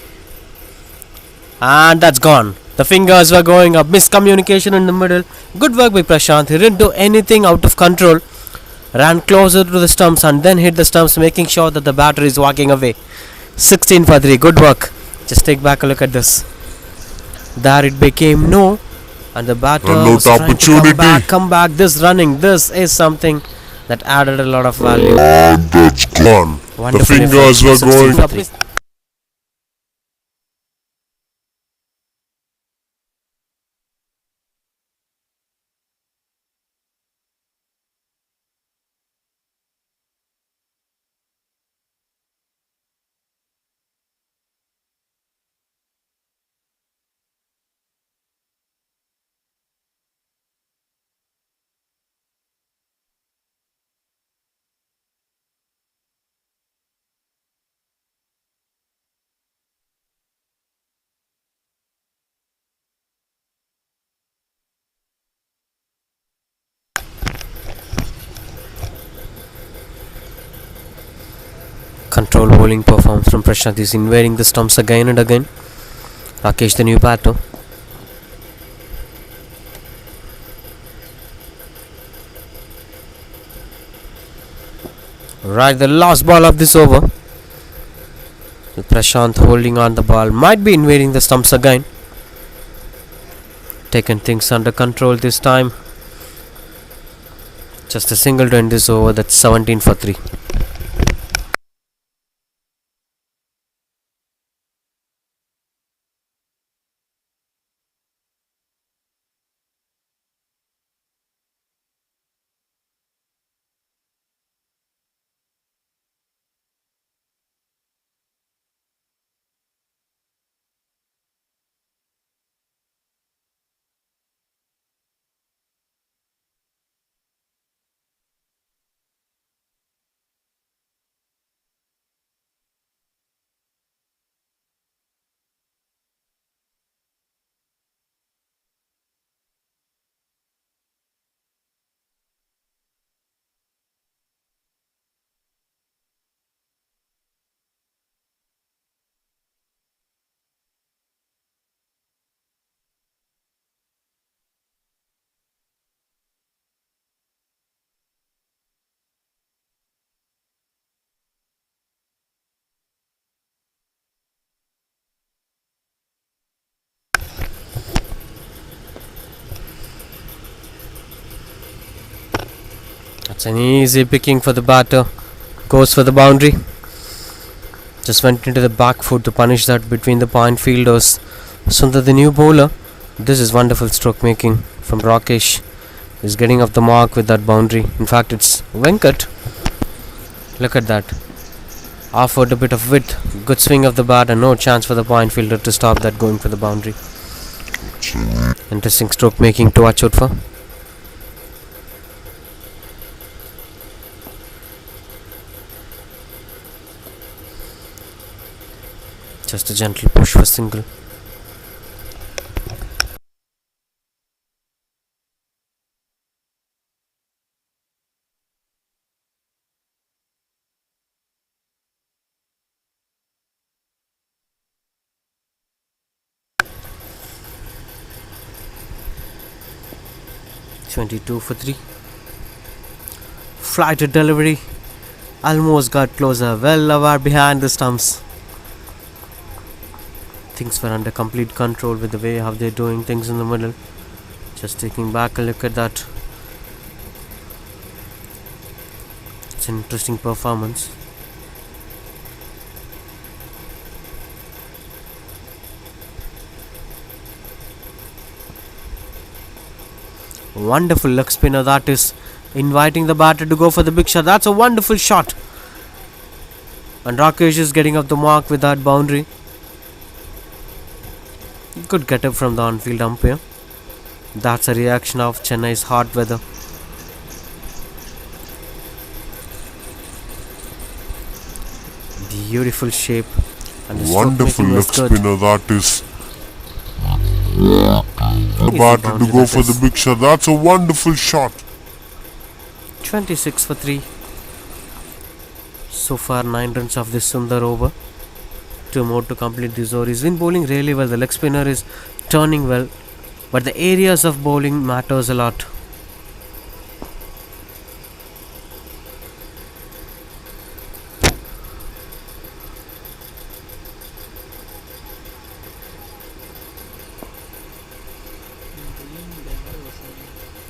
and that's gone. The fingers were going up. Miscommunication in the middle. Good work by Prashant. He didn't do anything out of control. Ran closer to the stumps and then hit the stumps, making sure that the batter is walking away. 16 for 3. Good work. Just take back a look at this. There it became no, and the batter was trying to come back. This running, this is something that added a lot of value. And that's gone. The fingers were going. Control bowling performance from Prashant. He's invading the stumps again and again. Rakesh, the new batter. Right, the last ball of this over. With Prashant holding on the ball. Might be invading the stumps again. Taking things under control this time. Just a single to end this over. That's 17 for 3. That's an easy picking for the batter. Goes for the boundary. Just went into the back foot to punish that between the point fielders. Sundar, the new bowler. This is wonderful stroke making from Rakesh. He's getting off the mark with that boundary. In fact, it's Venkat. Look at that. Offered a bit of width. Good swing of the bat and no chance for the point fielder to stop that going for the boundary. Interesting stroke making to watch out for. Just a gentle push for single. (22 for 3). Flighted delivery. Almost got closer. Well aware behind the stumps. Things were under complete control with the way how they're doing things in the middle. Just taking back a look at that. It's an interesting performance. Wonderful leg spinner that is, inviting the batter to go for the big shot. That's a wonderful shot. And Rakesh is getting up the mark with that boundary. Good get up from the on-field umpire. That's a reaction of Chennai's hot weather. Beautiful shape. And the Wonderful leg spinner that is. The batter to go for the big shot. That's a wonderful shot. 26 for 3. So far 9 runs of this Sundar over. 2 more to complete this over. He's been bowling really well. The leg spinner is turning well. But the areas of bowling matters a lot.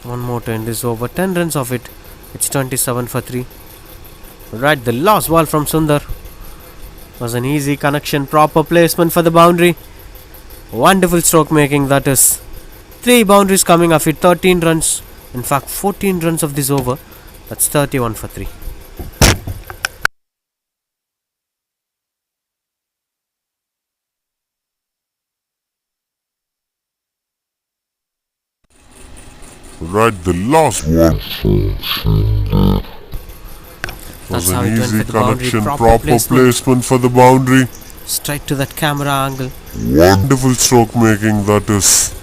One more to end this over. 10 runs of it. It's 27 for 3. Right, the last ball from Sundar was an easy connection, proper placement for the boundary. Wonderful stroke making that is. 3 boundaries coming off it, 13 runs. In fact, 14 runs of this over. That's 31 for 3. Right, the last one was an easy connection, proper placement for the boundary. Straight to that camera angle. Wonderful stroke making that is.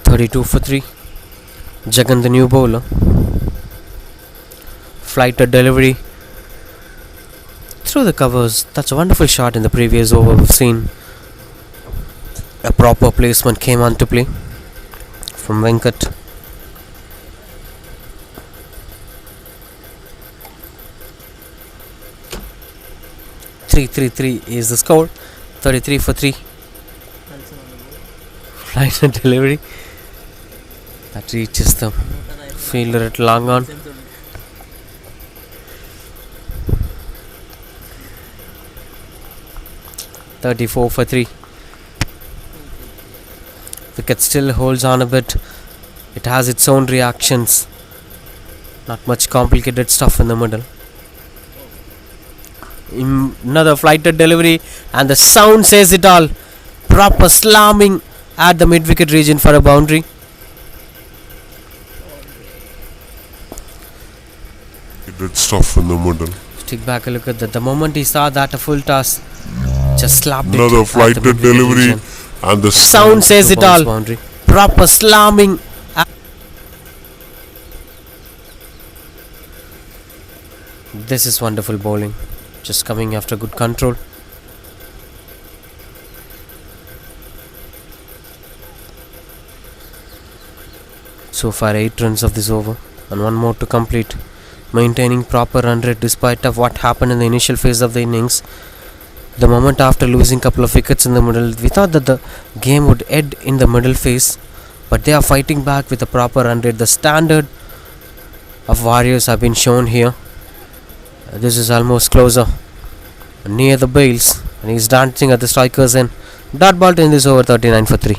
32 for 3. Jagan, the new bowler. Flighter delivery through the covers. That's a wonderful shot. In the previous over we've seen a proper placement came on to play from Venkat. Three is the score. 33 for 3. Flighter delivery that reaches the fielder at long on. .34 for 3. Wicket still holds on a bit. It has its own reactions. Not much complicated stuff in the middle. Another flighted delivery, and the sound says it all. Proper slamming at the mid-wicket region for a boundary. Did stuff in the middle. Take back a look at that. The moment he saw that, a full toss just slapped it. Another flighted delivery, region. and the Sound says it all. Boundary. Proper slamming. This is wonderful bowling. Just coming after good control. So far 8 runs of this over and one more to complete. Maintaining proper run rate despite of what happened in the initial phase of the innings. The moment after losing couple of wickets in the middle, we thought that the game would end in the middle phase, but they are fighting back with a proper run rate. The standard of Warriors have been shown here. This is almost closer, near the bails, and he's dancing at the strikers end. Dot ball to end this over. 39 for 3.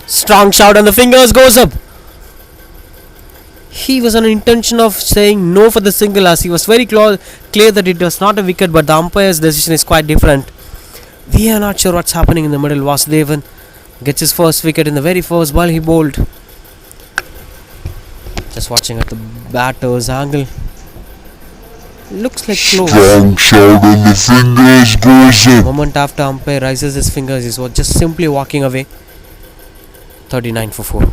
Strong shout and the fingers goes up. He was on intention of saying no for the single, as he was very clear that it was not a wicket, but the umpire's decision is quite different. We are not sure what's happening in the middle. Vasudevan gets his first wicket in the very first ball he bowled. Just watching at the batter's angle. Looks like close. Strong shout and the fingers goes up. Moment after umpire raises his fingers, he was just simply walking away. 39 for 4.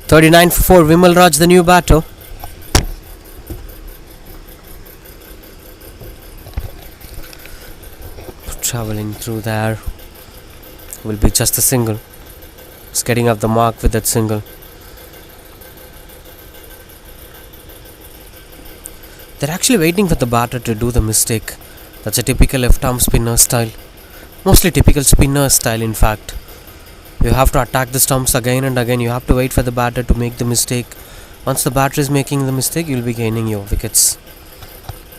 .39 for 4. Vimal Raj, the new batter. Travelling through there will be just a single. Just getting up the mark with that single. They're actually waiting for the batter to do the mistake. That's a typical left arm spinner style. Mostly typical spinner style, in fact. You have to attack the stumps again and again. You have to wait for the batter to make the mistake. Once the batter is making the mistake, you'll be gaining your wickets.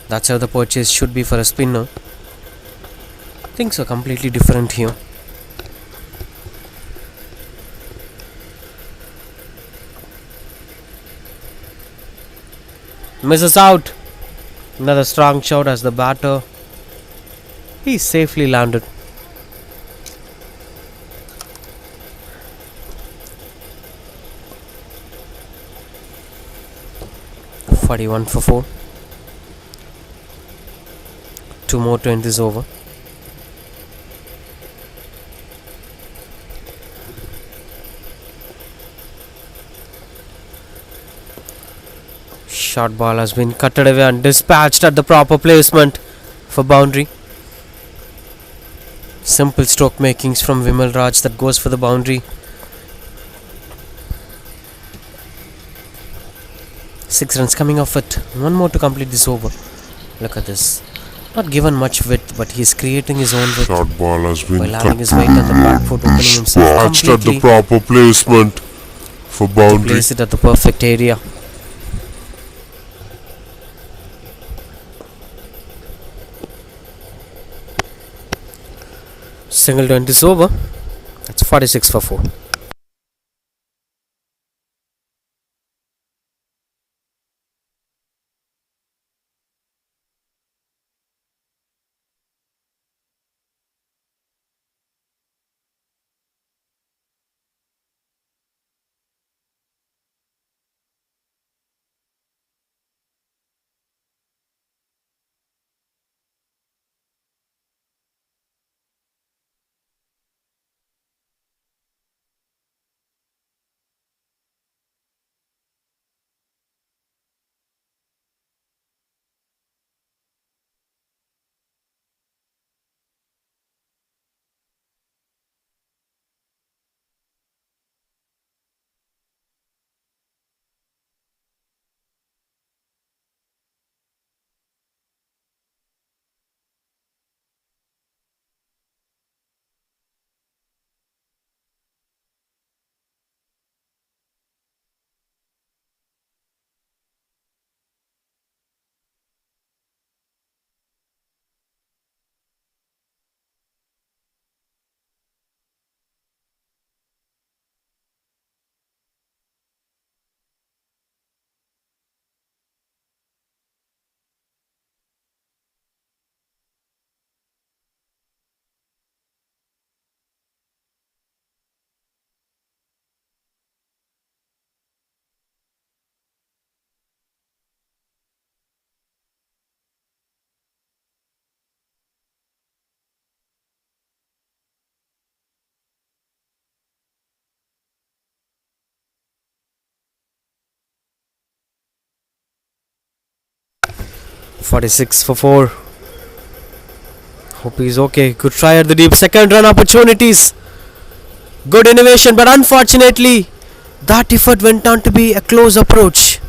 That's how the purchase should be for a spinner. Things are completely different here. Misses out. Another strong shot as the batter. He safely landed. (41 for 4). 2 more to end this over. Short ball has been cutted away and dispatched at the proper placement for boundary. Simple stroke makings from Vimal Raj that goes for the boundary. 6 runs coming off it. 1 more to complete this over. Look at this. Not given much width, but he's creating his own width. Short ball has been while having his weight at the back foot, opening himself dispatched at the completely proper placement for to boundary. place it at the perfect area. Single to end this over. That's 46 for 4. (46 for 4). Hope he's okay. Good try at the deep. Second run opportunities. Good innovation, but unfortunately, that effort went on to be a close approach.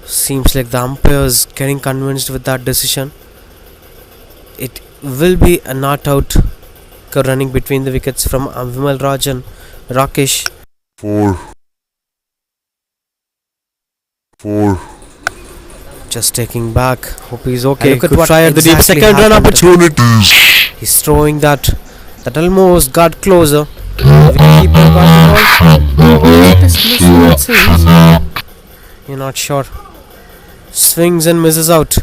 Seems like the umpire's getting convinced with that decision. It will be a not out running between the wickets from Vimal Raj and Rakesh. 4. Just taking back. Hope he's okay. Look at Good what try at the deep. exactly Second run happened. opportunity. He's throwing that almost got closer. The wicketkeeper got the ball. What is missing, it seems. You're not sure. Swings and misses out.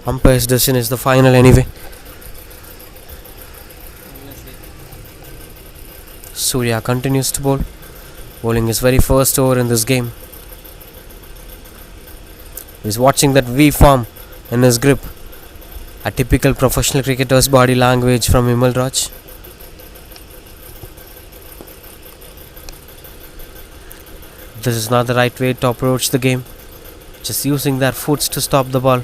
Umpire's decision is the final anyway. Surya continues to bowl, bowling his very first over in this game. He's watching that V form in his grip. A typical professional cricketer's body language from Vimal Raj. This is not the right way to approach the game. Just using their foots to stop the ball.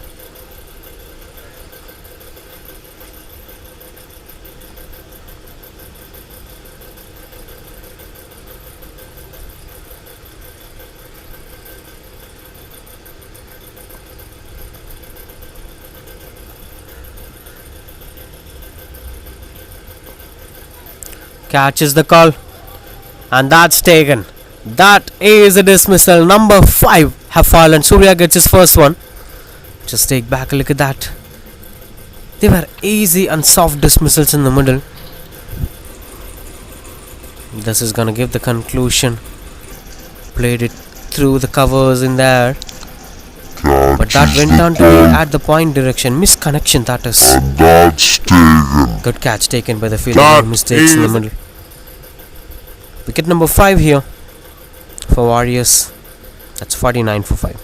Catches the call. And that's taken. That is a dismissal. Number 5 have fallen. Surya gets his first one. Just take back a look at that. They were easy and soft dismissals in the middle. This is gonna give the conclusion. Played it through the covers in there. But that went down to be at the point direction. Misconnection, that is. And that's taken. Good catch taken by the fielder. No mistakes in the middle. Wicket number 5 here for Warriors. That's 49 for 5.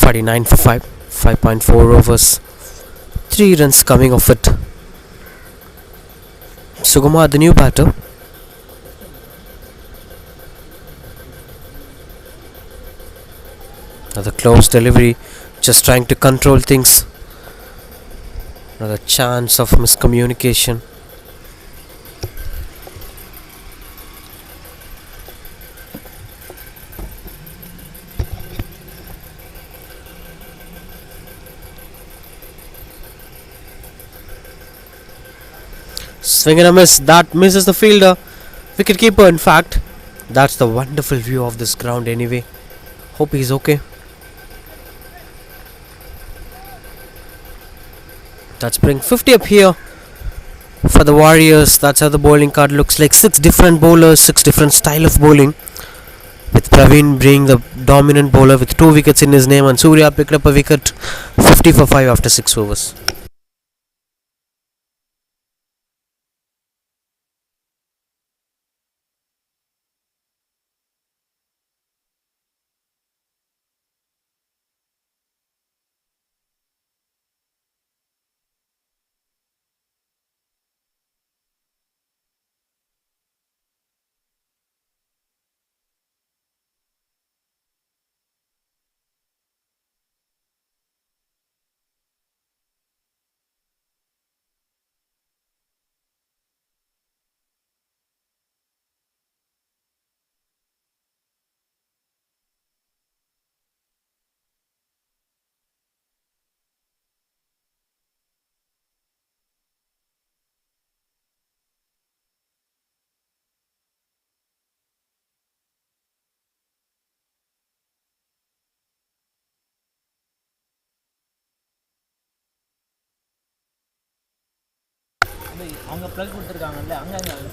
$49 for 5. 5.4 overs. 3 runs coming off it. Sukumar, the new batter. Another close delivery. Just trying to control things. Another chance of miscommunication. Swing and a miss. That misses the fielder. Wicket keeper, in fact. That's the wonderful view of this ground anyway. Hope he's okay. That's bring 50 up here for the Warriors. That's how the bowling card looks like. 6 different bowlers, 6 different style of bowling. With Praveen being the dominant bowler with 2 wickets in his name, and Surya picked up a wicket. 50 for 5 after 6 overs.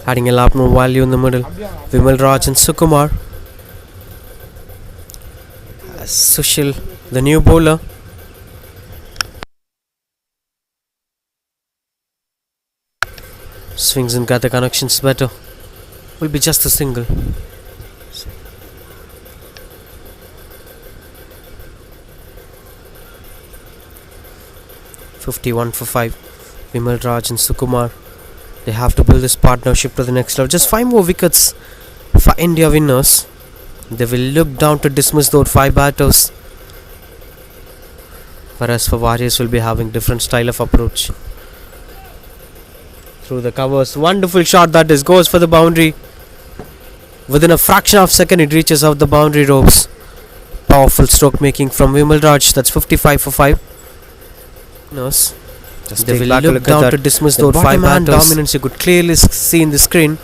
Adding a lot more value in the middle. Vimal Raj and Sukumar. Sushil, the new bowler. Swings and got the connections better. Will be just a single. $51 for 5. Vimal Raj and Sukumar. They have to build this partnership to the next level. Just 5 more wickets for India winners. They will look down to dismiss those 5 batters. Whereas for Warriors will be having different style of approach. Through the covers. Wonderful shot that is. Goes for the boundary. Within a fraction of a second it reaches out the boundary ropes. Powerful stroke making from Vimal Raj. That's 55 for 5. Yes. Just they will look down to dismiss those 5 batters. Dominance you could clearly see in the screen.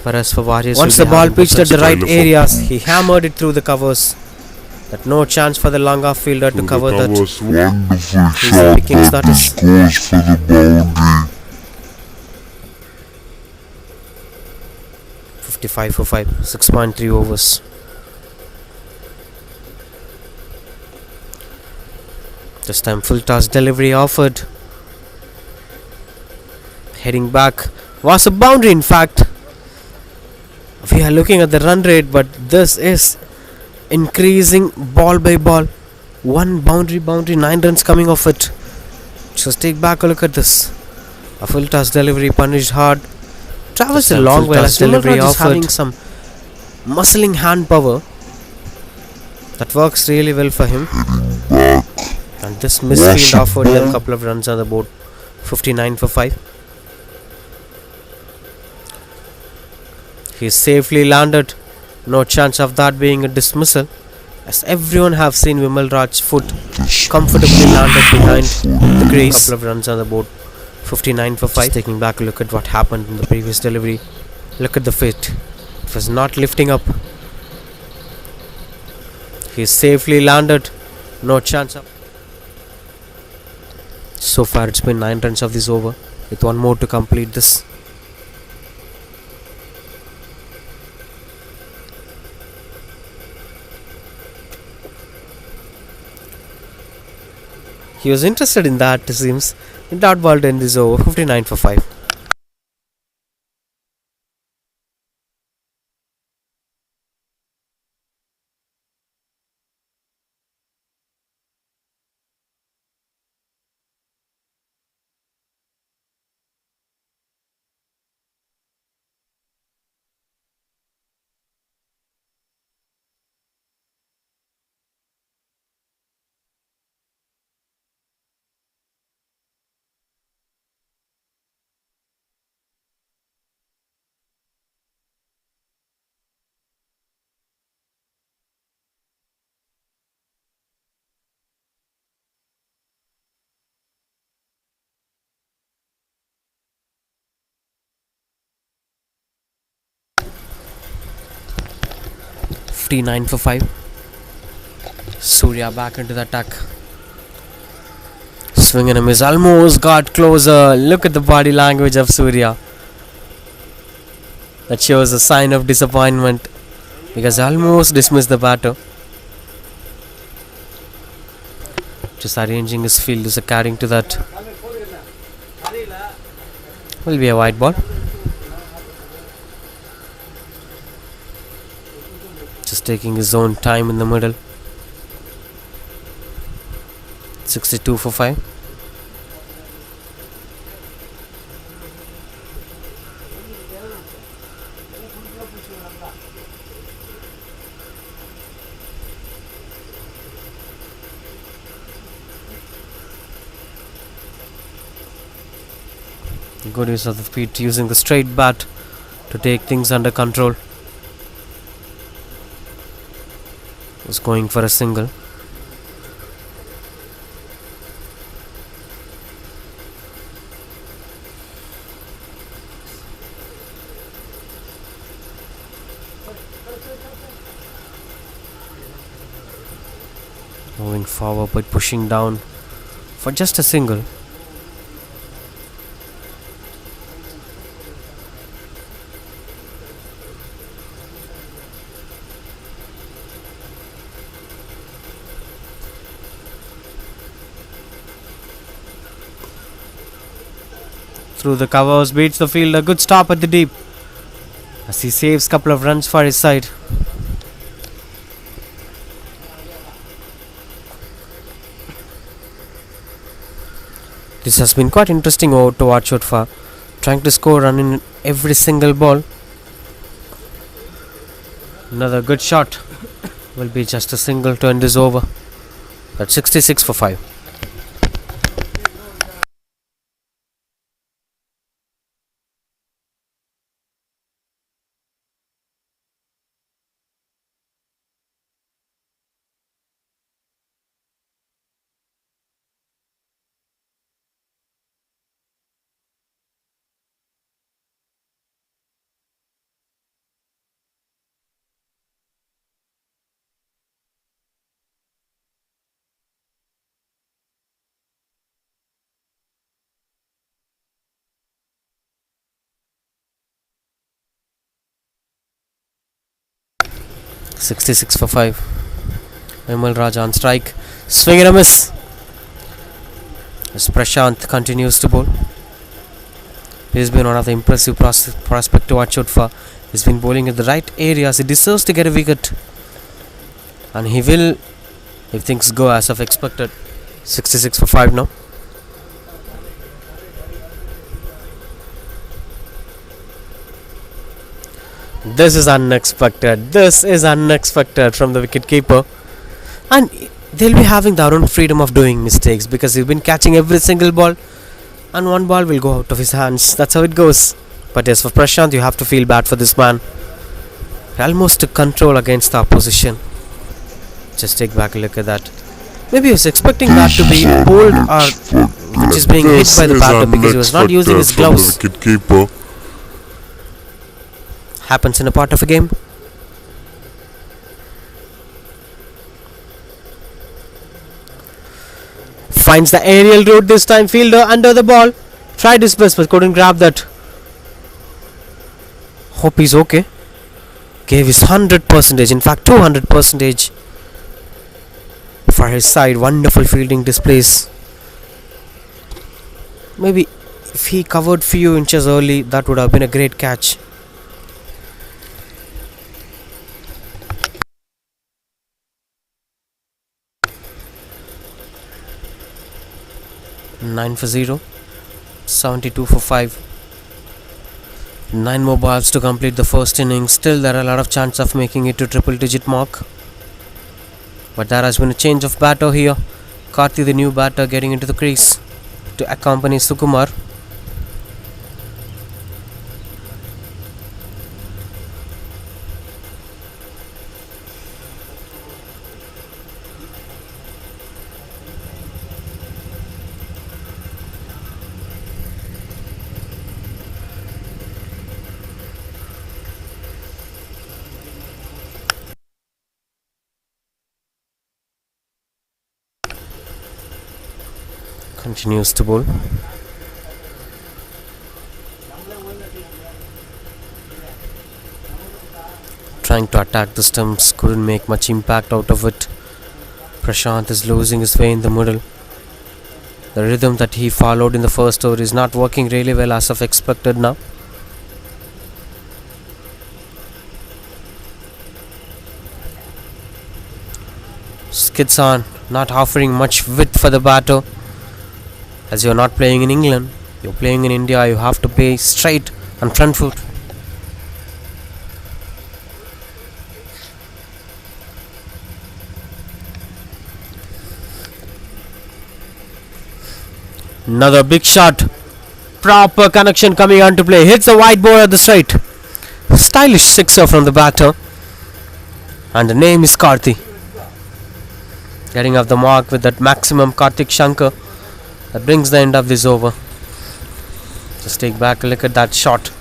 Whereas for Warriors, once the ball pitched at the right areas, he hammered it through the covers. But no chance for the long off fielder to cover that. Wonderful shot pickings, that is goes for the boundary. 55 for 5, 6.3 overs. This time full toss delivery offered. Heading back was a boundary. In fact, we are looking at the run rate, but this is increasing ball by ball. One boundary, 9 runs coming off it. Just take back a look at this. A full toss delivery punished hard. Travels a long way as delivery offered. Having some muscling hand power that works really well for him. And this misfield offered him a couple of runs on the board. 59 for 5. He safely landed. No chance of that being a dismissal, as everyone have seen Vimal Raj's foot comfortably landed behind the crease. Couple of runs on the board. 59 for 5. Just taking back a look at what happened in the previous delivery. Look at the fit. It was not lifting up. He safely landed. No chance of. So far it's been 9 runs of this over, with one more to complete this. He was interested in that, it seems. Dot ball to end this over. 59 for 5. .59 for 5. Surya back into the attack. Swing and a miss. Almost got closer. Look at the body language of Surya. That shows a sign of disappointment, because almost dismissed the batter. Just arranging his field is carrying to that. Will be a wide ball. Just taking his own time in the middle. 62 for 5. Good use of the feet, using the straight bat to take things under control. Was going for a single. Moving forward but pushing down for just a single. Through the covers, beats the field. A good stop at the deep, as he saves a couple of runs for his side. This has been quite interesting over to watch out for. Trying to score run in every single ball. Another good shot. Will be just a single to end this over. That's 66 for 5. .66 for 5. Vimal Raj on strike. Swing and a miss, as Prashant continues to bowl. He's been one of the impressive prospect to watch out for. He's been bowling at the right areas. He deserves to get a wicket. And he will if things go as of expected. 66 for 5 now. This is unexpected. This is unexpected from the wicketkeeper. And they'll be having their own freedom of doing mistakes because he's been catching every single ball and one ball will go out of his hands. That's how it goes. But yes, for Prashant, you have to feel bad for this man. Almost took control against the opposition. Just take back a look at that. Maybe he was expecting that to be pulled or which is being hit by the batter because he was not using his gloves. Happens in a part of a game. Finds the aerial route this time. Fielder under the ball. Tried his best but couldn't grab that. Hope he's okay. Gave his 100%, in fact 200% for his side. Wonderful fielding displays. Maybe if he covered few inches early, that would have been a great catch. Nine for 0. 72 for 5. 9 more balls to complete the first innings. Still there are a lot of chance of making it to triple digit mark. But there has been a change of batter here. Karthi, the new batter, getting into the crease to accompany Sukumar. Continues to bowl. Trying to attack the stumps, couldn't make much impact out of it. Prashant is losing his way in the middle. The rhythm that he followed in the first over is not working really well as of expected now. Skids on, not offering much width for the batter. As you're not playing in England, you're playing in India, you have to play straight and front foot. Another big shot. Proper connection coming on to play. Hits a wide ball at the straight. Stylish sixer from the batter. And the name is Karthi. Getting off the mark with that maximum Karthik Shankar. That brings the end of this over. Just take back a look at that shot.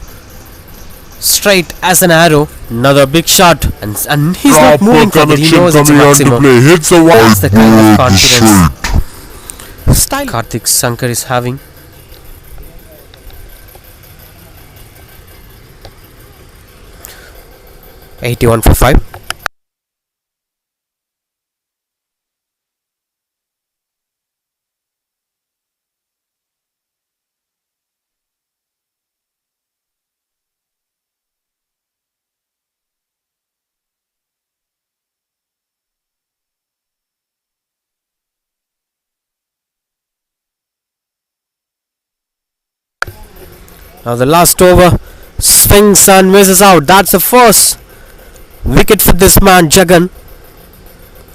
Straight as an arrow. Another big shot. And he's not moving from it. He knows it's a maximum. That's the kind of confidence style Karthik Shankar is having. $81 for 5. Now the last over, swings and misses out. That's the first wicket for this man, Jagan.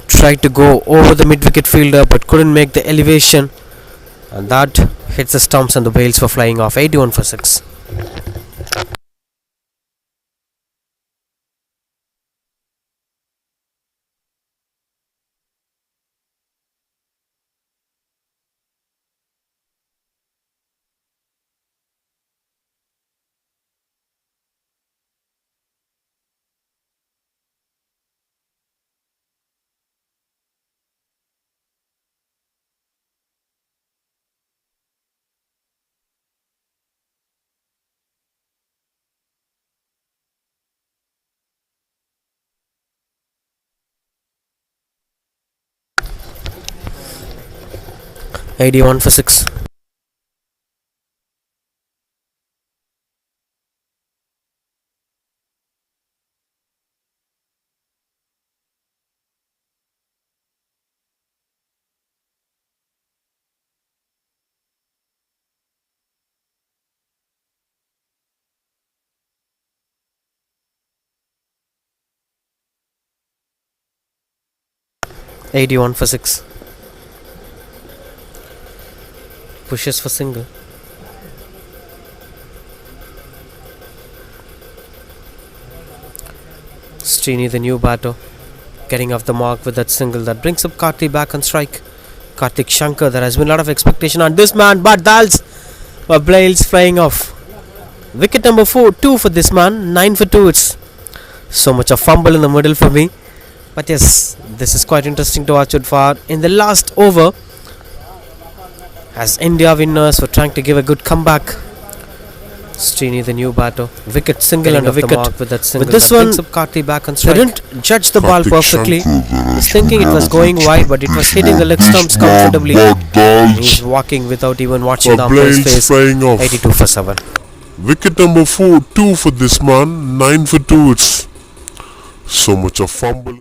Tried to go over the mid-wicket fielder but couldn't make the elevation. And that hits the stumps and the bails for flying off. 81 for 6. $81 for 6. 81 for 6. Pushes for single. Srini, the new batter, getting off the mark with that single that brings up Karthi back on strike. Karthik Shankar, there has been a lot of expectation on this man, but Dals Blails flying off. Wicket number 2 for this man, 9 for 2. It's so much a fumble in the middle for me. But yes, this is quite interesting to watch it for in the last over. As India winners were trying to give a good comeback. Srini, the new batter, wicket single and a wicket with that single. With this one, Karthi back on strike. They didn't judge the ball perfectly. I was thinking it was going wide, but it was hitting the leg stumps comfortably. He's walking without even watching the umpire's face. 82 for 7. Wicket number 2 for this man, 9 for 2. It's so much a fumble.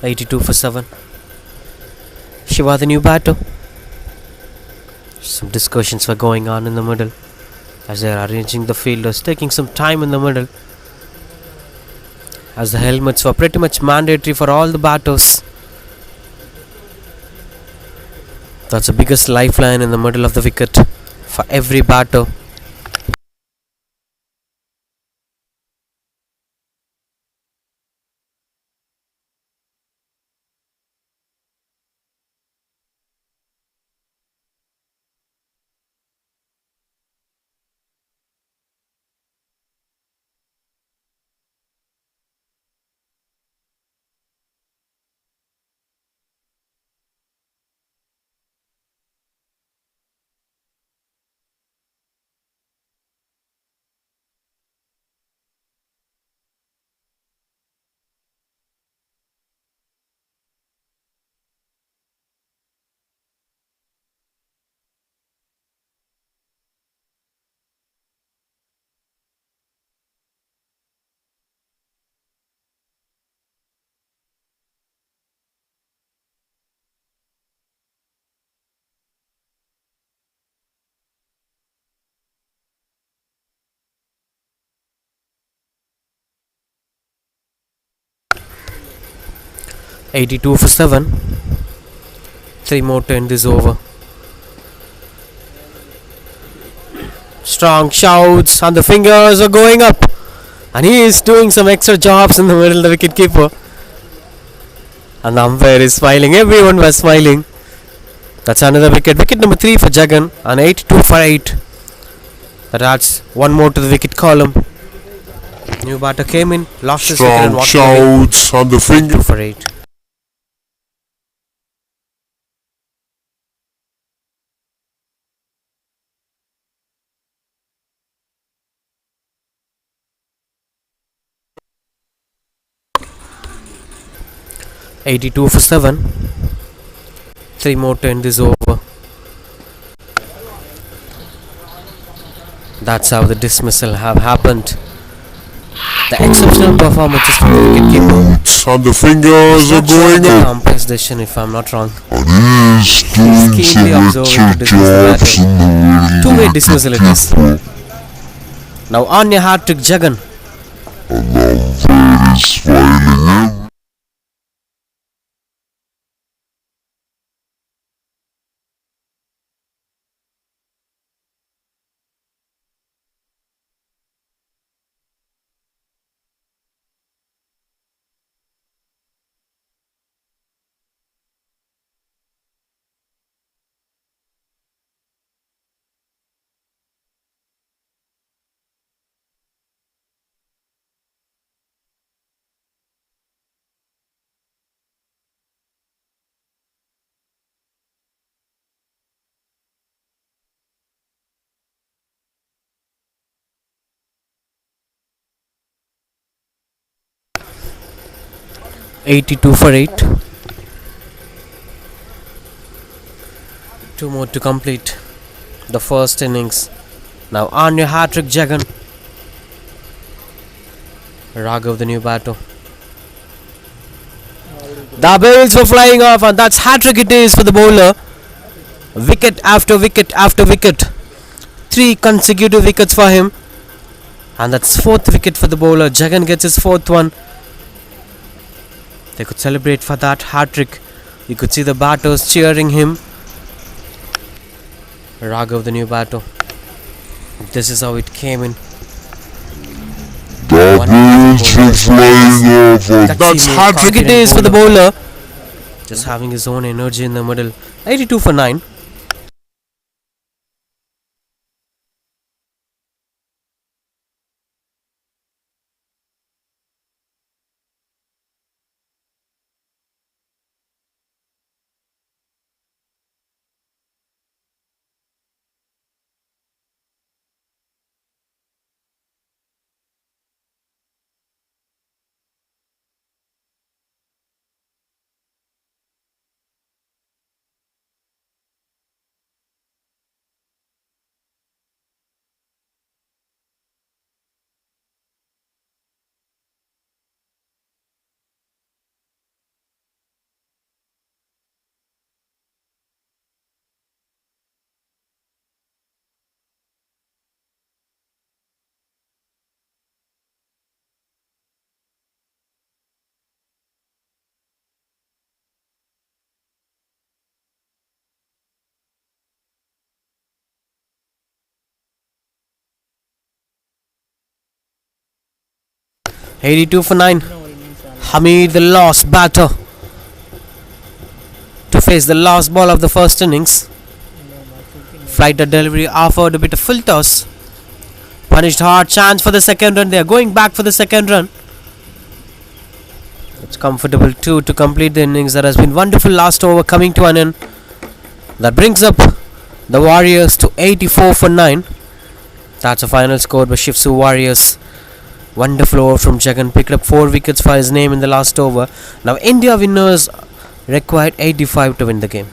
$82 for 7. Shiva, the new batter. Some discussions were going on in the middle as they are arranging the fielders, taking some time in the middle as the helmets were pretty much mandatory for all the batters. That's the biggest lifeline in the middle of the wicket for every batter. $82 for 7. 3 more to end this over. Strong shouts and the fingers are going up. And he is doing some extra jobs in the middle, the wicket keeper. And the umpire is smiling. Everyone was smiling. That's another wicket. Wicket number 3 for Jagan. And 82 for 8. That adds one more to the wicket column. New batter came in, lost his wicket and walked away. Shouts on the finger. 2 for 8. $82 for 7. 3 more to end this over. That's how the dismissal have happened. The exceptional performances from the wicketkeeper. On the fingers are going The up. umpire's decision, if I'm not wrong. And he is doing Keenly some observing extra to dismiss jobs in the middle. Two-way dismissal it is. Now on your hat-trick, Jagan. And the umpire is smiling. 82 for 8. Two more to complete the first innings. Now on your hat-trick, Jagan. Raghav, the new batter. The bails were flying off, and that's hat-trick it is for the bowler. Wicket after wicket after wicket. 3 consecutive wickets for him. And that's 4th wicket for the bowler. Jagan gets his 4th one. They could celebrate for that hat-trick. You could see the batters cheering him. Raghav, the new batter. This is how it came in. The wheels were flying over. That's hat-trick It is for the bowler. Just having his own energy in the middle. 82 for 9. $82 for 9. Hamid, the last batter, to face the last ball of the first innings. Flighter delivery offered a bit of full toss. Punished hard, chance for the second run. They are going back for the second run. It's comfortable too to complete the innings. There has been wonderful last over coming to an end. That brings up the Warriors to 84 for 9. That's a final score by Shipu Warriors. Wonderful over from Jagan. Picked up 4 wickets for his name in the last over. Now India winners required 85 to win the game.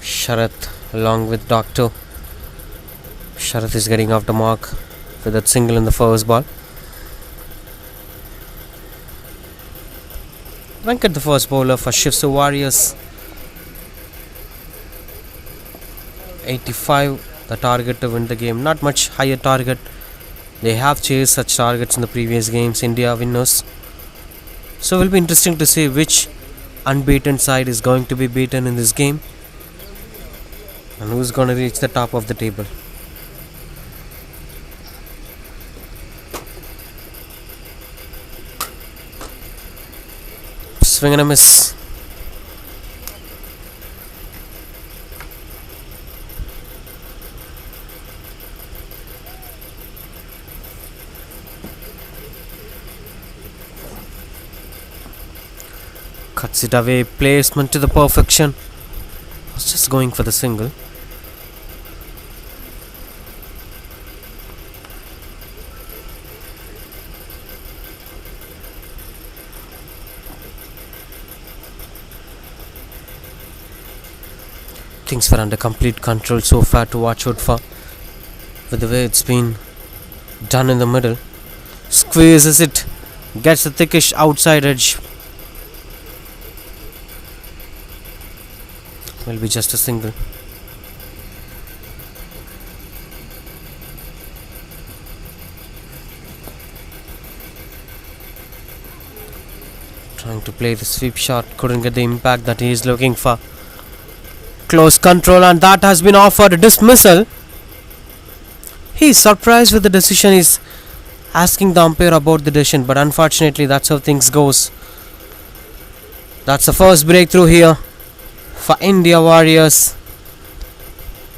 Sharath along with Doctor. Sharath is getting off the mark with that single in the first ball. Venkat, the first bowler for Shipu Warriors. 85, the target to win the game. Not much higher target. They have chased such targets in the previous games. India winners. So it will be interesting to see which unbeaten side is going to be beaten in this game and who's going to reach the top of the table. Swing and a miss. Cuts it away. Placement to the perfection. Was just going for the single. Things were under complete control so far to watch out for. With the way it's been done in the middle. Squeezes it. Gets the thickish outside edge. Will be just a single. Trying to play the sweep shot. Couldn't get the impact that he is looking for. Close control, and that has been offered a dismissal. He is surprised with the decision. He's asking the umpire about the decision, but unfortunately that's how things goes. That's the first breakthrough here for India Warriors.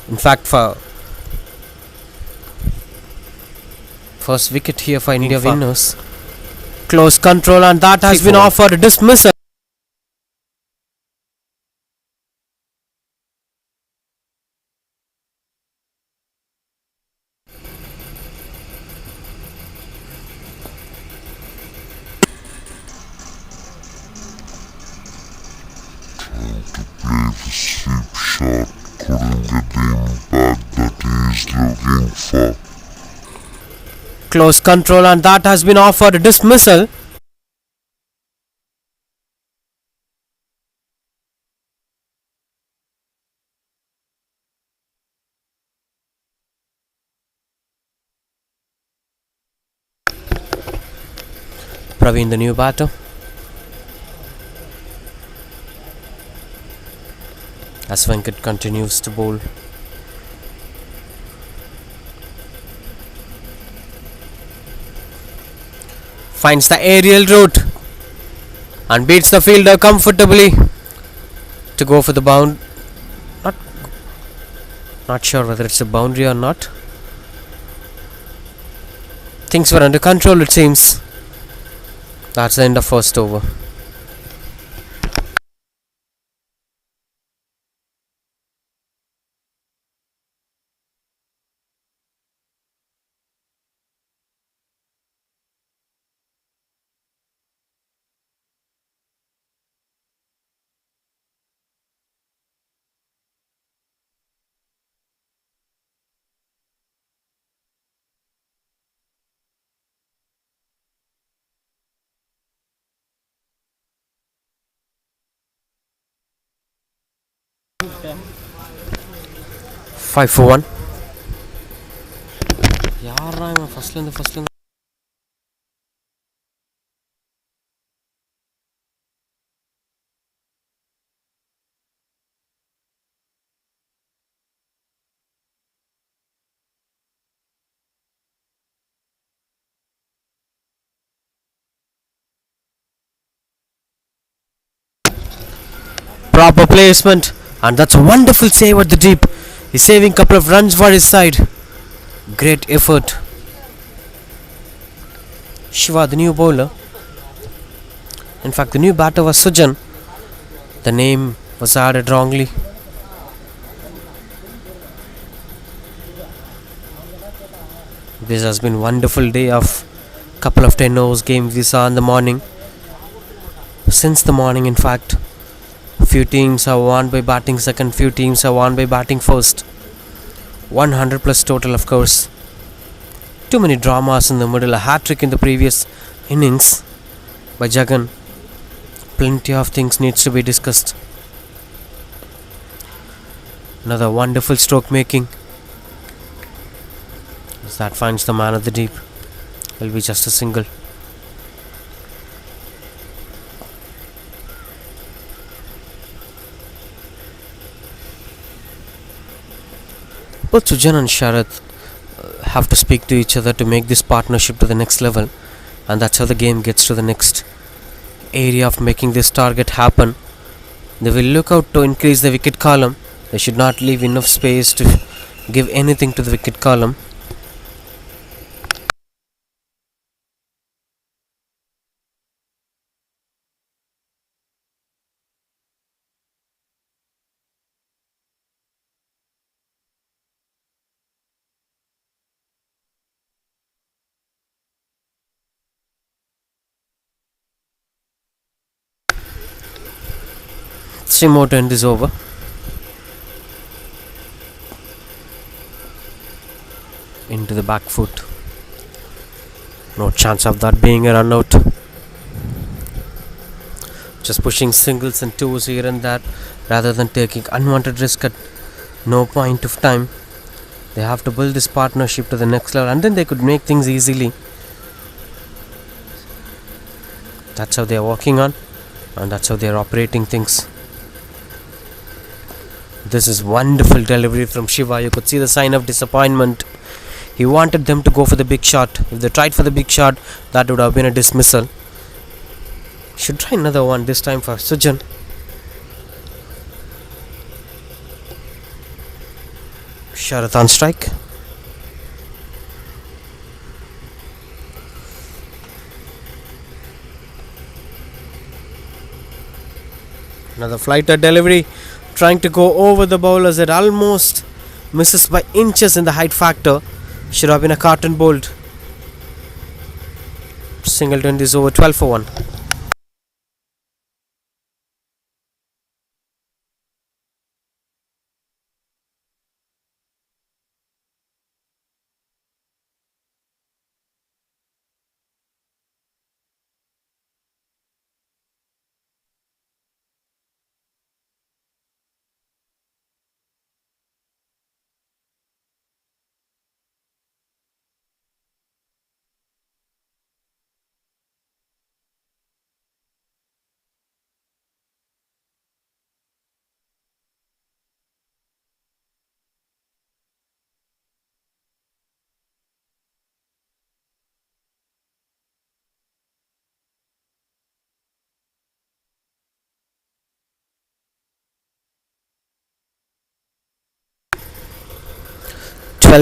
In fact, for first wicket here for India winners. Close control, and that has been offered a dismissal. Play the sweep shot, couldn't get the impact that he is looking for. Close control, and that has been offered a dismissal. Praveen, the new batter. As Venkat continues to bowl. Finds the aerial route and beats the fielder comfortably to go for the bound. Not sure whether it's a boundary or not. Things were under control, it seems. That's the end of first over. Five for one. First line. Proper placement, and that's a wonderful save at the deep. He's saving a couple of runs for his side. Great effort. Shiva, the new bowler. In fact, the new batter was Sujan. The name was added wrongly. This has been a wonderful day of Couple of 10 overs game we saw in the morning. Since the morning, in fact, few teams have won by batting second, few teams have won by batting first. 100 plus total, of course. Too many dramas in the middle. A hat-trick in the previous innings by Jagan. Plenty of things needs to be discussed. Another wonderful stroke making. As that finds the man at the deep. Will be just a single. Both Sujan and Sharath have to speak to each other to make this partnership to the next level, and that's how the game gets to the next area of making this target happen. They will look out to increase the wicket column. They should not leave enough space to give anything to the wicket column. Three more to end this over. Into the back foot. No chance of that being a run out. Just pushing singles and twos here and there rather than taking unwanted risk at no point of time. They have to build this partnership to the next level, and then they could make things easily. That's how they are working on, and that's how they are operating things. This is wonderful delivery from Shiva. You could see the sign of disappointment. He wanted them to go for the big shot. If they tried for the big shot, that would have been a dismissal. Should try another one, this time for Sujan. Sharath on strike. Another flighter delivery. Trying to go over the bowlers. It almost misses by inches in the height factor. Should have been a carton bowled. Singleton is over. 12 for 1.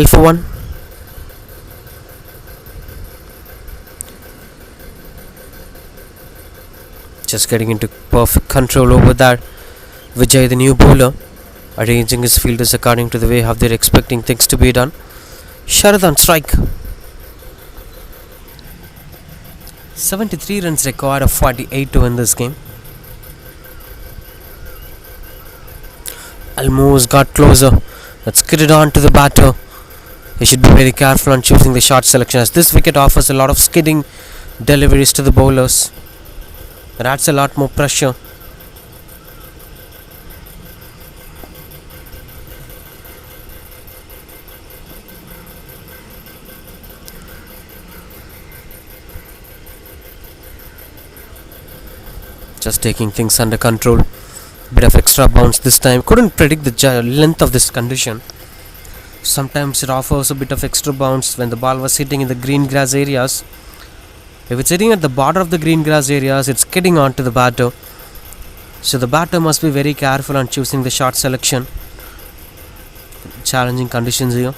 For 1. Just getting into perfect control over that. Vijay, the new bowler, arranging his fielders according to the way how they're expecting things to be done. Sharath on strike. 73 runs required of 48 to win this game. Almost got closer. Let's get it on to the batter. He should be very careful on choosing the shot selection, as this wicket offers a lot of skidding deliveries to the bowlers. That adds a lot more pressure. Just taking things under control. Bit of extra bounce this time. Couldn't predict the length of this condition. Sometimes it offers a bit of extra bounce when the ball was hitting in the green grass areas. If it's hitting at the border of the green grass areas, it's getting onto the batter. So the batter must be very careful on choosing the shot selection. Challenging conditions here.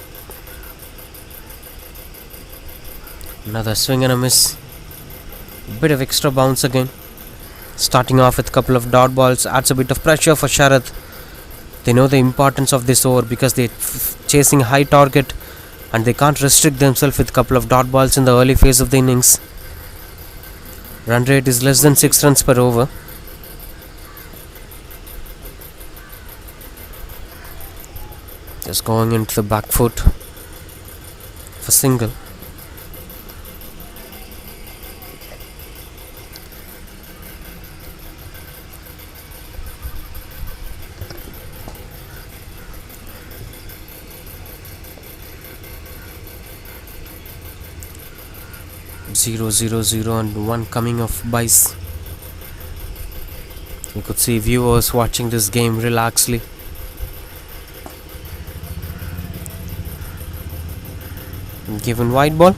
Another swing and a miss. Bit of extra bounce again. Starting off with a couple of dot balls adds a bit of pressure for Sharath. They know the importance of this over because they're chasing high target and they can't restrict themselves with a couple of dot balls in the early phase of the innings. Run rate is less than 6 runs per over. Just going into the back foot for single. Zero, zero, zero, and one coming of buys. You could see viewers watching this game relaxedly. Given wide ball.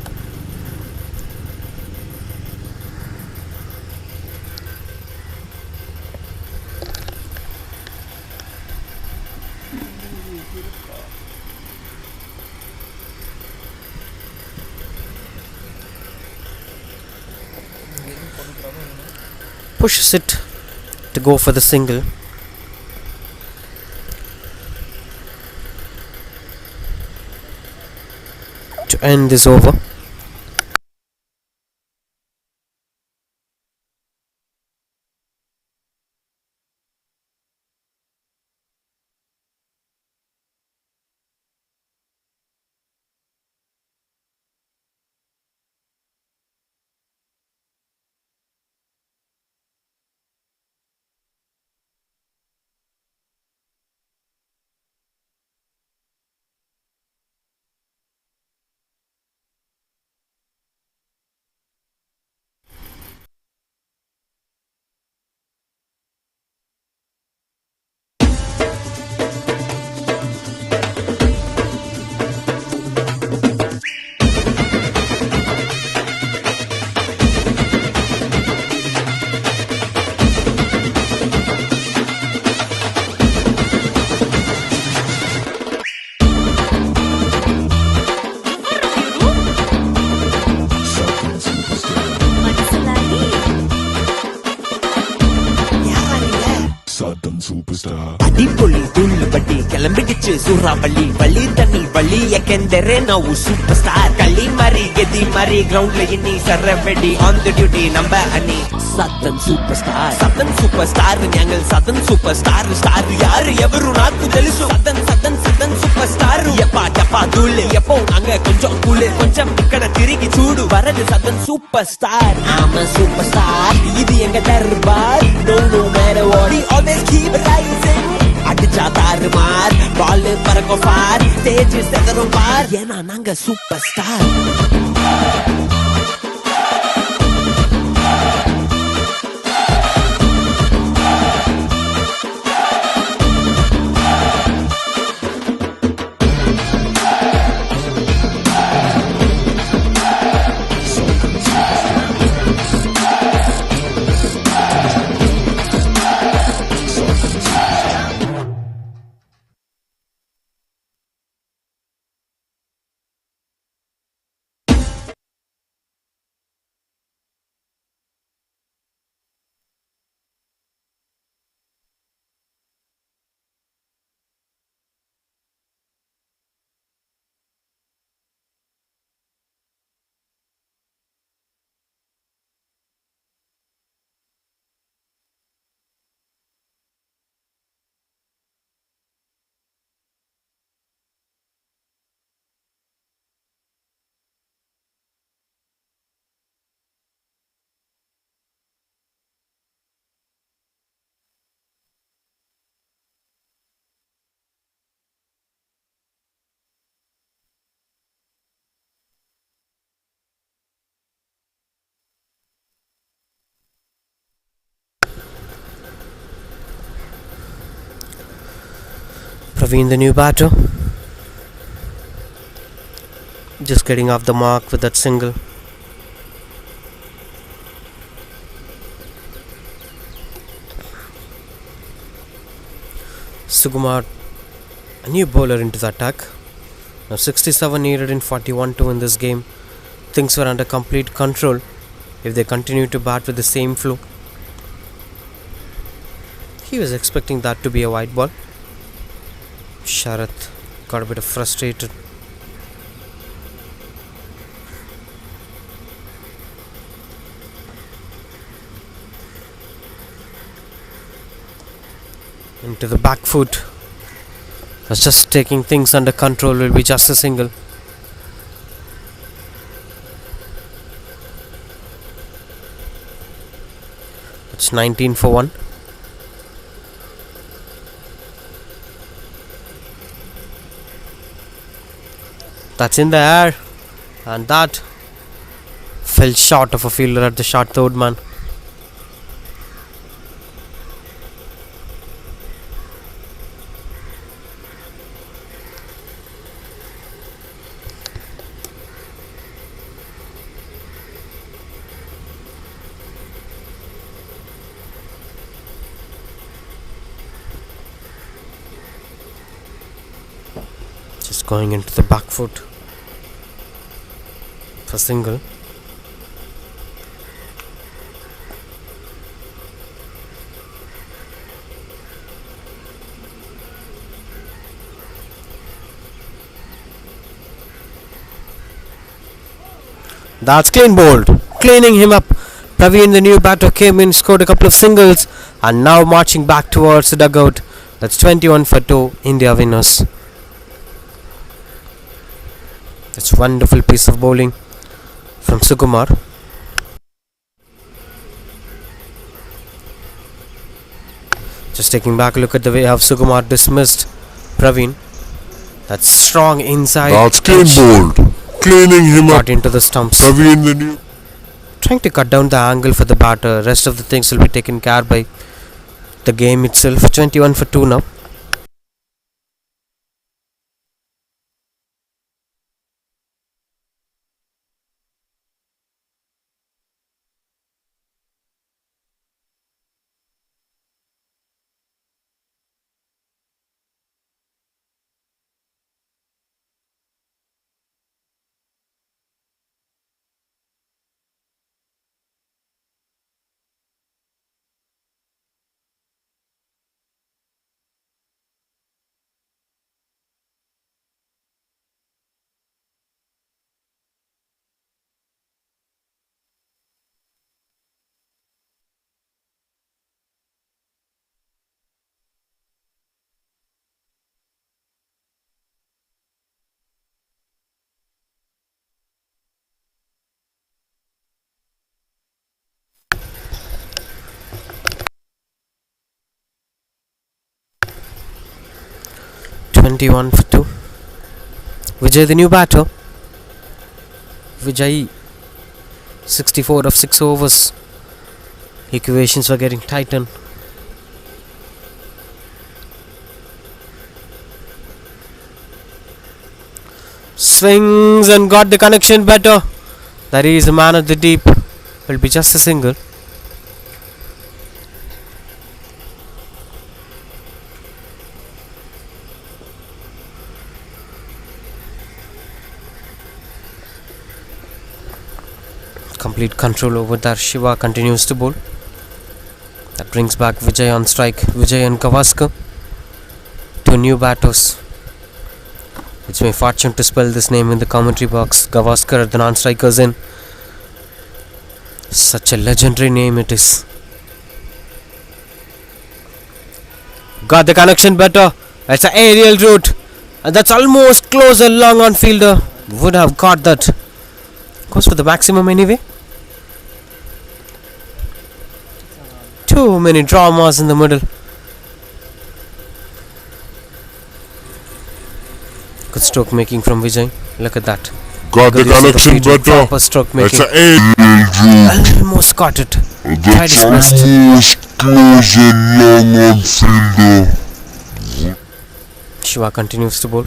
Pushes it to go for the single. To end this over. அடிப்பொலி துள்ளுபட்டி கிளம்பிடுச்சு சூறாவளி வழி தண்ணி வழி எக்கெந்தரே ನಾವು super star களி மாறி கெதி மாறி கிரவுண்ட்ல இன்னி சரவெடி ஆன் தி டியூட்டி நம்ம அணி సదన్ సూపర్ స్టార్ ഞങ്ങൾ సదన్ సూపర్ స్టార్ స్టార్ யாரு ఎవరు నాకు తెలుసు సదన్ సదన్ సదన్ సూపర్ స్టార్ ఎప్పా ధూళి ఎప్పో நாங்க கொஞ்சம் கூலு கொஞ்சம் ఇక్కడ తిరిగి చూడు வரது Sadan super star I'm a superstar இது எங்க Darbar no matter what we always keep rising அடிச்சா தாறுமார் பால் பறக்கும் ஃபார் ஸ்டேஜ் செதறும் பார் ஏன்னா நாங்க super star Praveen, the new batter, just getting off the mark with that single. Sukumar, a new bowler into the attack. Now 67 needed in 41 to win this game. Things were under complete control if they continue to bat with the same flow. He was expecting that to be a wide ball. Sharath got a bit frustrated. into the back foot. Was just taking things under control. Will be just a single. It's 19 for 1. That's in the air, and that fell short of a fielder at the short third man. Just going into the back foot for single. That's clean bowled. Cleaning him up. Praveen, the new batter, came in, scored a couple of singles, and now marching back towards the dugout. That's 21 for 2. India winners. That's a wonderful piece of bowling from Sukumar. Just taking back a look at the way how Sukumar dismissed Praveen. That's strong inside. That's clean bowled. Cleaning him up. Got into the stumps. Praveen the new. Trying to cut down the angle for the batter. Rest of the things will be taken care by the game itself. 21 for 2 now. (21 for 2). Vijay, the new batter. Vijay, 64 of 6 overs. Equations were getting tightened. Swings and got the connection better. That is a man at the deep. Will be just a single. Complete control over there. Shiva continues to bowl. That brings back Vijay on strike. Vijay and Gavaskar, two new batters. It's my fortune to spell this name in the commentary box. Gavaskar at the non-strikers in. Such a legendary name it is. Got the connection better. It's an aerial route, and that's almost close and long on fielder. Would have got that. Goes for the maximum anyway. Too many dramas in the middle. Good stroke making from Vijay. Look at that. Got the connection better. Proper stroke making. It's a Almost got it. That's almost close and long on fielder. Shiva continues to bowl.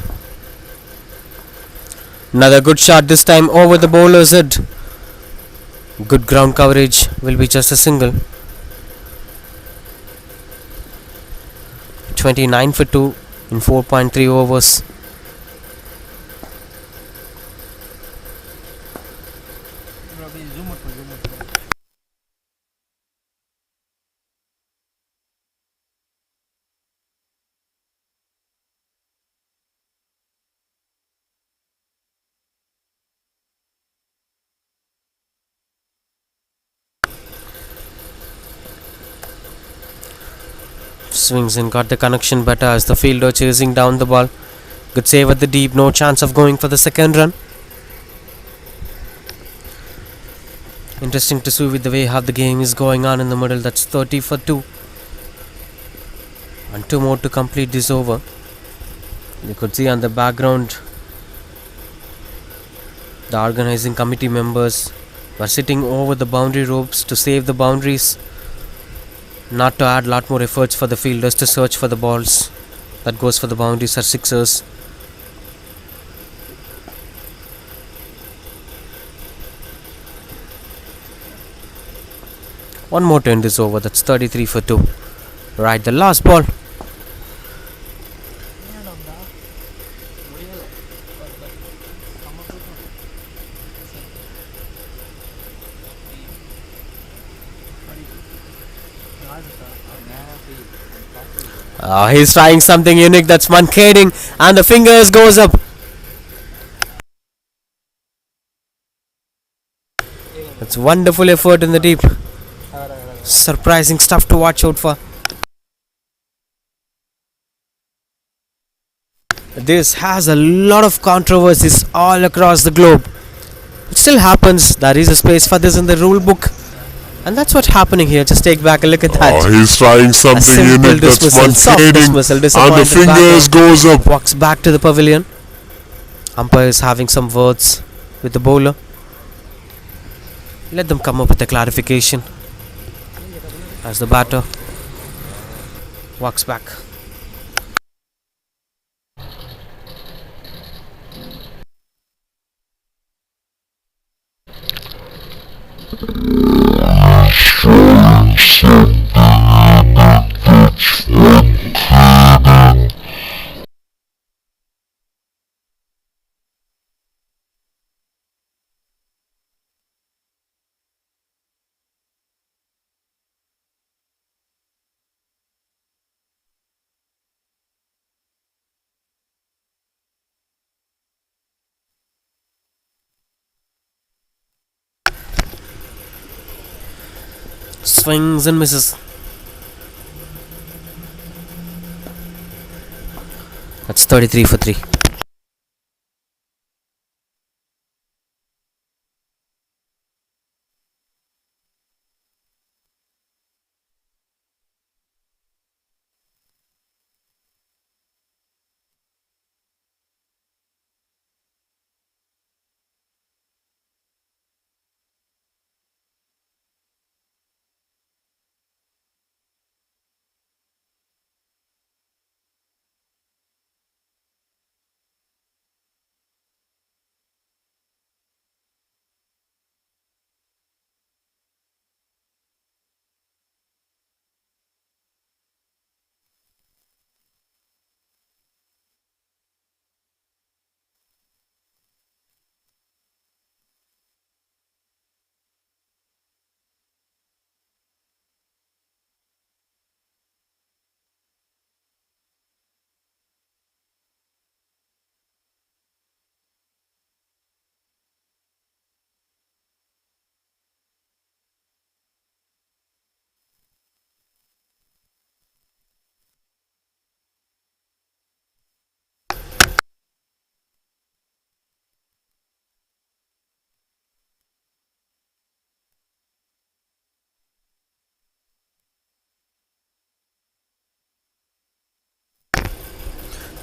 Another good shot, this time over the bowler's head. Good ground coverage. Will be just a single. 29 for 2 in 4.3 overs. Swings in, got the connection better as the fielder chasing down the ball. Good save at the deep, no chance of going for the second run. Interesting to see with the way how the game is going on in the middle. That's 30 for 2. And 2 more to complete this over. You could see on the background the organizing committee members were sitting over the boundary ropes to save the boundaries, not to add lot more efforts for the fielders to search for the balls that goes for the boundaries or sixers. One more to end this over. That's 33 for 2. Right, the last ball. He's trying something unique. That's mankading, and the fingers goes up. That's wonderful effort in the deep. Surprising stuff to watch out for. This has a lot of controversies all across the globe. It still happens. There is a space for this in the rule book, and that's what's happening here. Just take back a look at that. He's trying something unique. That's mankading, and the fingers goes up. Walks back to the pavilion. Umpire is having some words with the bowler. Let them come up with a clarification as the batter walks back. Swings and misses. That's 33 for 3.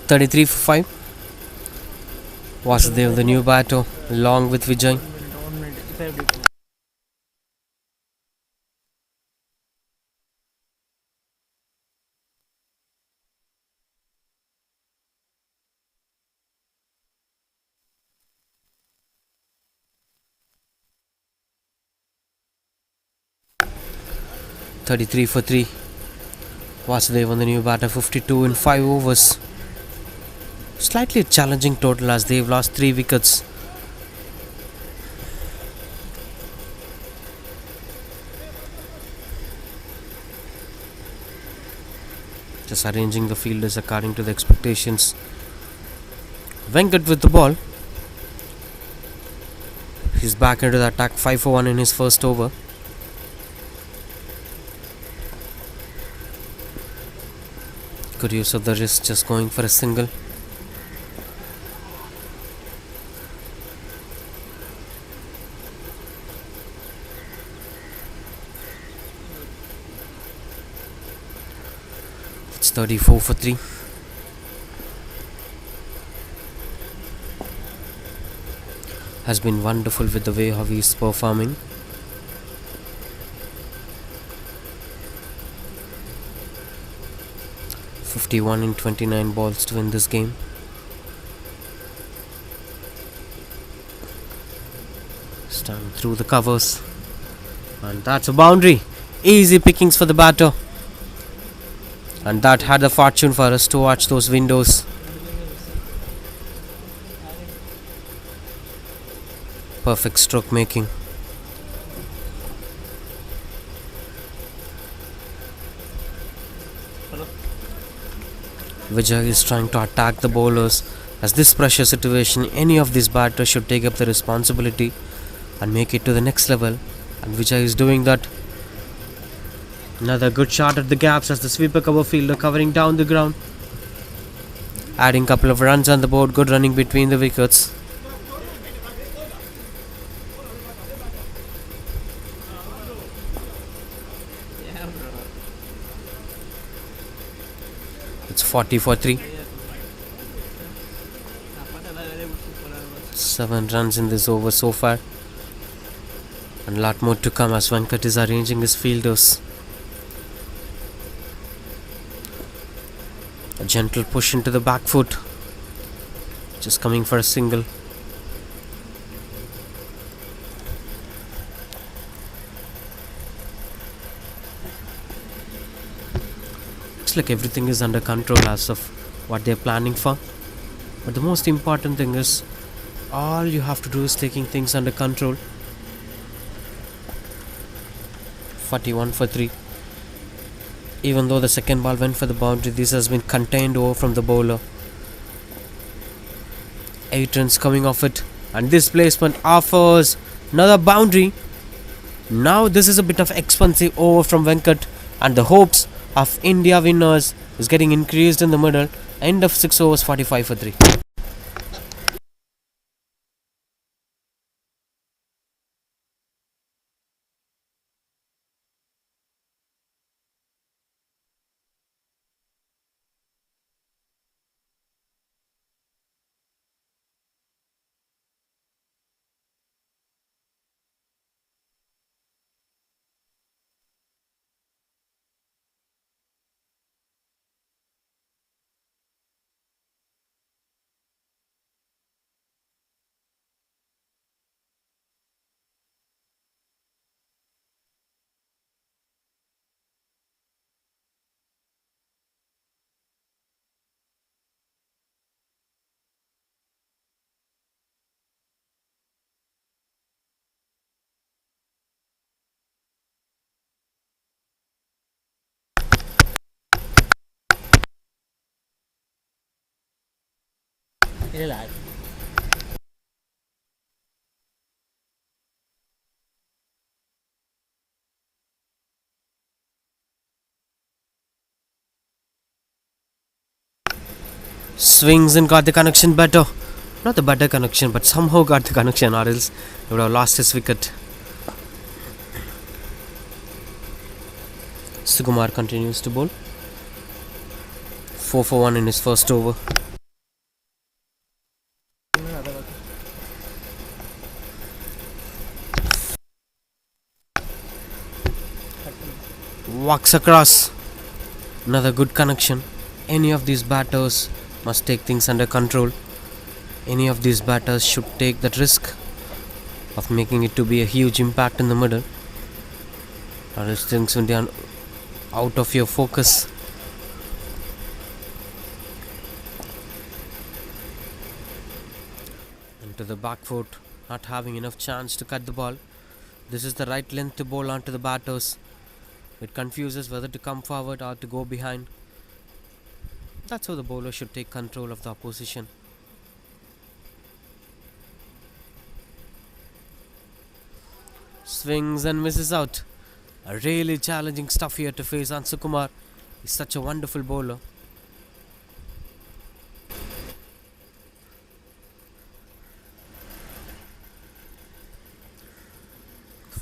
$33 for 5. Vasudev, the new batter, along with Vijay. $33 for 3. Vasudev on the new batter, 52 in 5 overs. Slightly challenging total as they've lost 3 wickets. Just arranging the fielders according to the expectations. Venkat with the ball. He's back into the attack, 5 for 1 in his first over. Good use of the wrist, just going for a single. It's 34 for 3. Has been wonderful with the way how he's performing. (51 in 29 balls to win this game. Stand through the covers, and that's a boundary. Easy pickings for the batter, and that had the fortune for us to watch those windows. Perfect stroke making. Vijay is trying to attack the bowlers. As this pressure situation, any of these batters should take up the responsibility and make it to the next level, and Vijay is doing that. Another good shot at the gaps as the sweeper cover fielder covering down the ground, adding couple of runs on the board. Good running between the wickets. It's 40 for 3. 7 runs in this over so far, and a lot more to come as Venkat is arranging his fielders. A gentle push into the back foot, just coming for a single. Looks like everything is under control as of what they're planning for, but the most important thing is all you have to do is taking things under control. 41 for 3. Even though the second ball went for the boundary, this has been contained over from the bowler. 8 runs coming off it, and this placement offers another boundary. Now this is a bit of expensive over from Venkat, and the hopes of India winners is getting increased in the middle. End of 6 overs, 45 for 3. Swings and got the connection better. Not the better connection, but somehow got the connection, or else he would have lost his wicket. Sukumar continues to bowl. 4 for 1 in his first over. Walks across. Another good connection. Any of these batters must take things under control. Any of these batters should take that risk of making it to be a huge impact in the middle, or else things will be out of your focus. Into the back foot, not having enough chance to cut the ball. This is the right length to bowl onto the batters. It confuses whether to come forward or to go behind. That's how the bowler should take control of the opposition. Swings and misses out. A really challenging stuff here to face on Sukumar. He's such a wonderful bowler.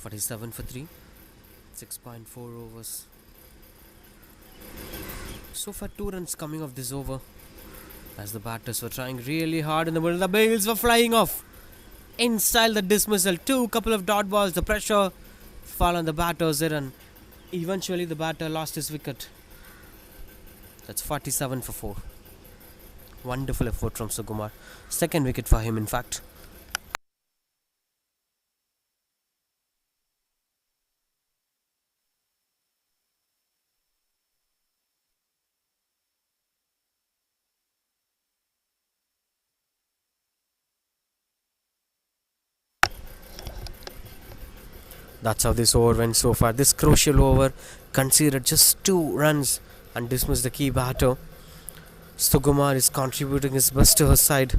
47 for 3. 6.4 overs. So far 2 runs coming off this over, as the batters were trying really hard in the middle. The bails were flying off. In style the dismissal. Couple of dot balls. The pressure fell on the batter's head, and eventually the batter lost his wicket. That's 47 for 4. Wonderful effort from Sukumar. Second wicket for him, in fact. That's how this over went so far. This crucial over conceded just 2 runs and dismissed the key batter. Sukumar is contributing his best to her side.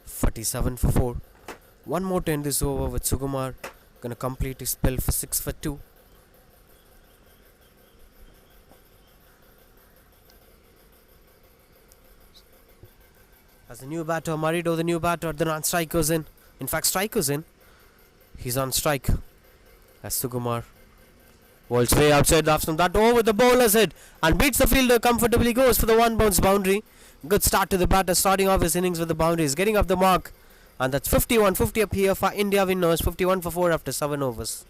.47 for 4. One more to end this over, with Sukumar gonna complete his spell for 6 for 2. As the new batter, Marido, the new batter, the non-striker's in. In fact, striker's in. He's on strike. As Sukumar rolls way outside the off stump. That over the bowler's head and beats the fielder comfortably. Goes for the 1 bounce boundary. Good start to the batter, starting off his innings with the boundaries, getting up the mark. And that's 51-50 up here for India winners. 51 for 4 after 7 overs.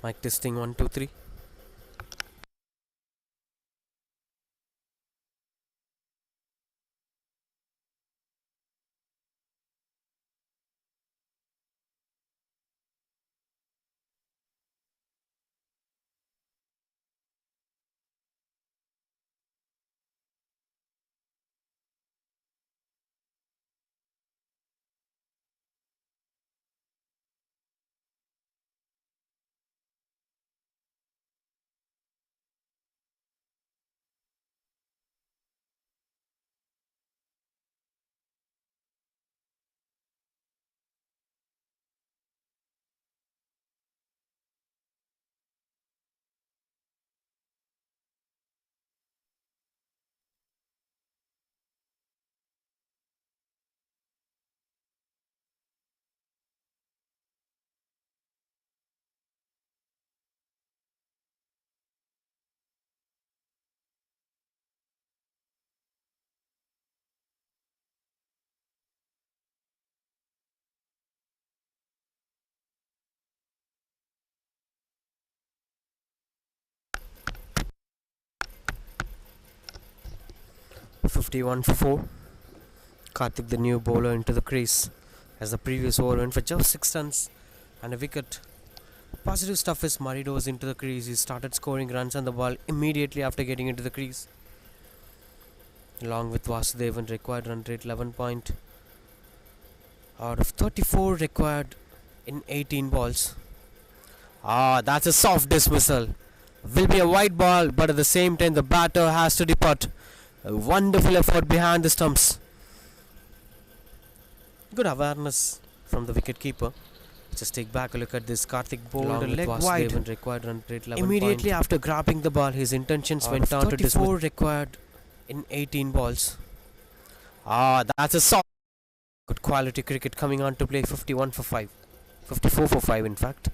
Mic testing 1 2 3. .51 for 4. Karthik, the new bowler, into the crease, as the previous over went for just 6 runs and a wicket. Positive stuff is Marido was into the crease. He started scoring runs on the ball immediately after getting into the crease. Along with Vasudevan, required run rate 11 point out of 34 required in 18 balls. That's a soft dismissal. Will be a white ball, but at the same time the batter has to depart. A wonderful effort behind the stumps. Good awareness from the wicket keeper. Just take back a look at this. Karthik bowled a leg wide. Required run rate 11 immediately point. After grabbing the ball, his intentions went down to 34 required in 18 balls. That's a soft. Good quality cricket coming on to play. 51 for 5. 54 for 5 in fact.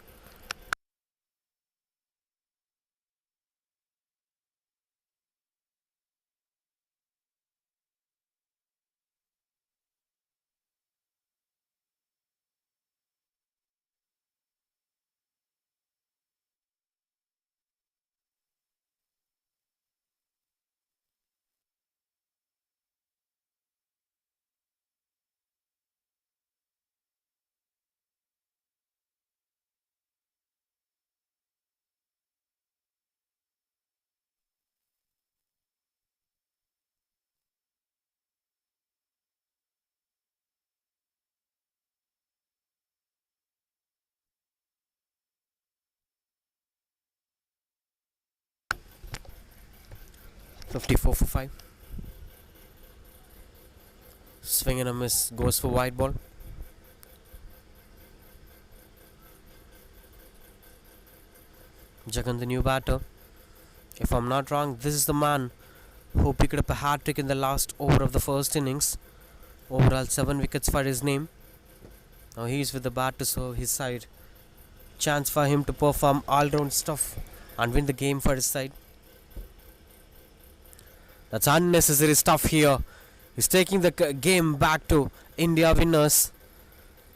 54 for 5. Swing and a miss, goes for wide ball. Jagan, the new batter. If I'm not wrong, this is the man who picked up a hat-trick in the last over of the first innings. Overall 7 wickets for his name. Now he's with the bat to serve his side. Chance for him to perform all-round stuff and win the game for his side. That's unnecessary stuff here. He's taking the game back to India winners.